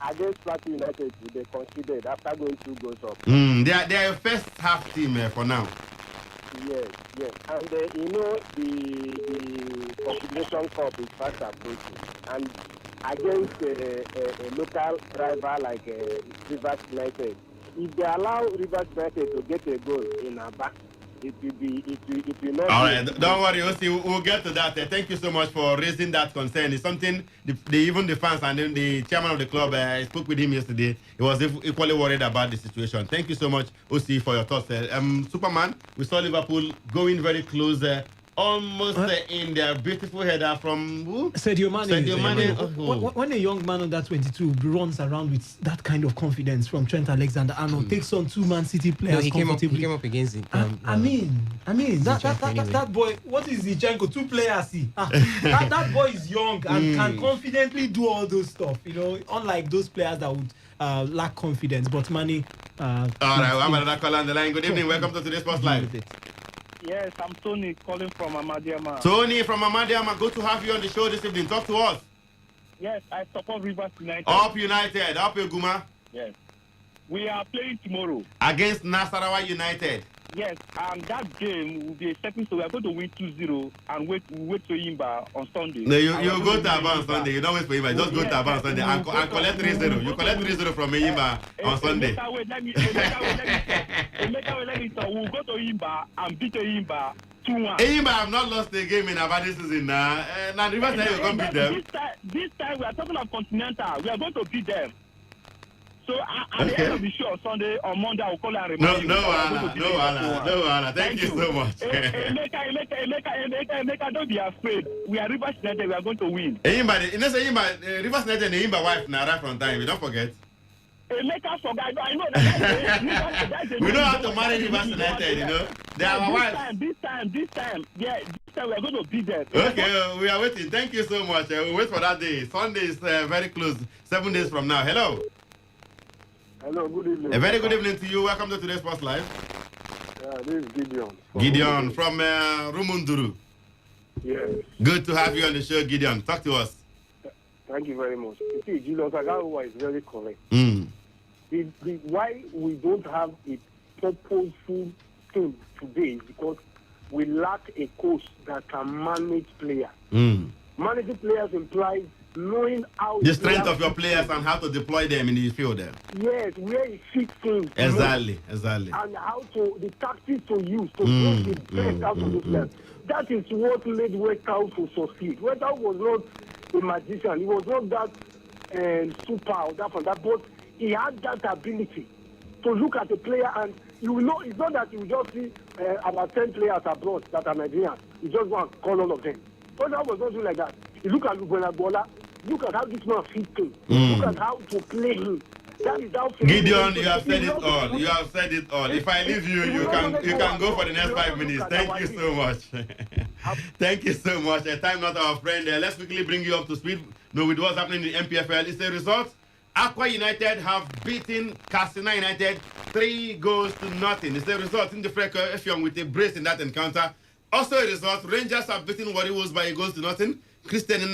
Against Plateau United, they considered after going 2 goals up. They are a first half team for now. Yes. And the Confederation Cup is fast approaching, and against a local rival like Rivers United. If they allow Rivers United to get a goal in Aba, it will not. All right, don't worry, Osi, we'll get to that. Thank you so much for raising that concern. It's something even the fans and then the chairman of the club, I spoke with him yesterday. He was equally worried about the situation. Thank you so much, Osi, for your thoughts. Superman, we saw Liverpool going very close. Almost in their beautiful header from who? Sadio Mane. Oh. When a young man under 22 runs around with that kind of confidence from Trent Alexander-Arnold, takes on 2 Man City players. No, he came up against it. I mean, that boy. What is Zinchenko? 2 players. That boy is young and can confidently do all those stuff. Unlike those players that would lack confidence. But Mane. All right, we have another call on the line. Good evening. Welcome to today's Sports Live. Yes, I'm Tony calling from Amadiama. Tony from Amadiama, good to have you on the show this evening. Talk to us. Yes, I support Rivers United. Up United, up Guma. Yes. We are playing tomorrow. Against Nasarawa United. Yes, and that game will be a stepping stone. We are going to win 2-0 and wait to Imba on Sunday. No, you go to Aba on Sunday. You don't wait for Imba. Just go to Aba on Sunday and collect 3-0. You collect 3-0 from Imba on Sunday. Let me talk. We'll go to Imba and beat Imba 2-1. Imba have not lost a game in Aba this season now. Now, Rivers United will come beat them. This time we are talking of Continental. We are going to beat them. So at the end of the show on Sunday, on Monday, I will call and remind you. No, Anna. Thank you so much. Emeka, don't be afraid. We are Rivers United. We are going to win. Rivers United and Imba wife now right from time. You don't forget. Emeka forgot. I know that. We know how to marry Rivers United. They are our wives. This time. Yeah, this time we are going to beat them. Okay, we are waiting. Thank you so much. We'll wait for that day. Sunday is very close. 7 days from now. Hello. Hello, good evening. A very good evening to you. Welcome to today's Sports Live. This is Gideon. Gideon from Rumunduru. Yes. Good to have you on the show, Gideon. Talk to us. Thank you very much. You see, Julius Agawa is very correct. Why we don't have a purposeful team today is because we lack a coach that can manage players. Managing players implies knowing how the strength of your players and how to deploy them in the field. Yes, where it fits in. Exactly. And how the tactics to use to bring the best out of the players. That is what made West Ham to succeed. West Ham was not a magician. He was not that super or that, but he had that ability to look at the player and you will know. It's not that you just see about 10 players abroad that are Nigerian. You just want to call all of them. West Ham was not doing like that. You look at Lubuena Bola. Look at how this man fits in. Look at how to play him. That is how Gideon, you have said it all. You have said it all. If I leave you, you can go for the next 5 minutes. Thank you so much. Thank you so much. Time not our friend. Let's quickly bring you up to speed. No, with what's happening in the MPFL. It's the result. Aqua United have beaten Casina United 3-0. It's the result in the Frecker Effiong with a brace in that encounter. Also a result, Rangers have beaten Warriors by 1-0. Christian in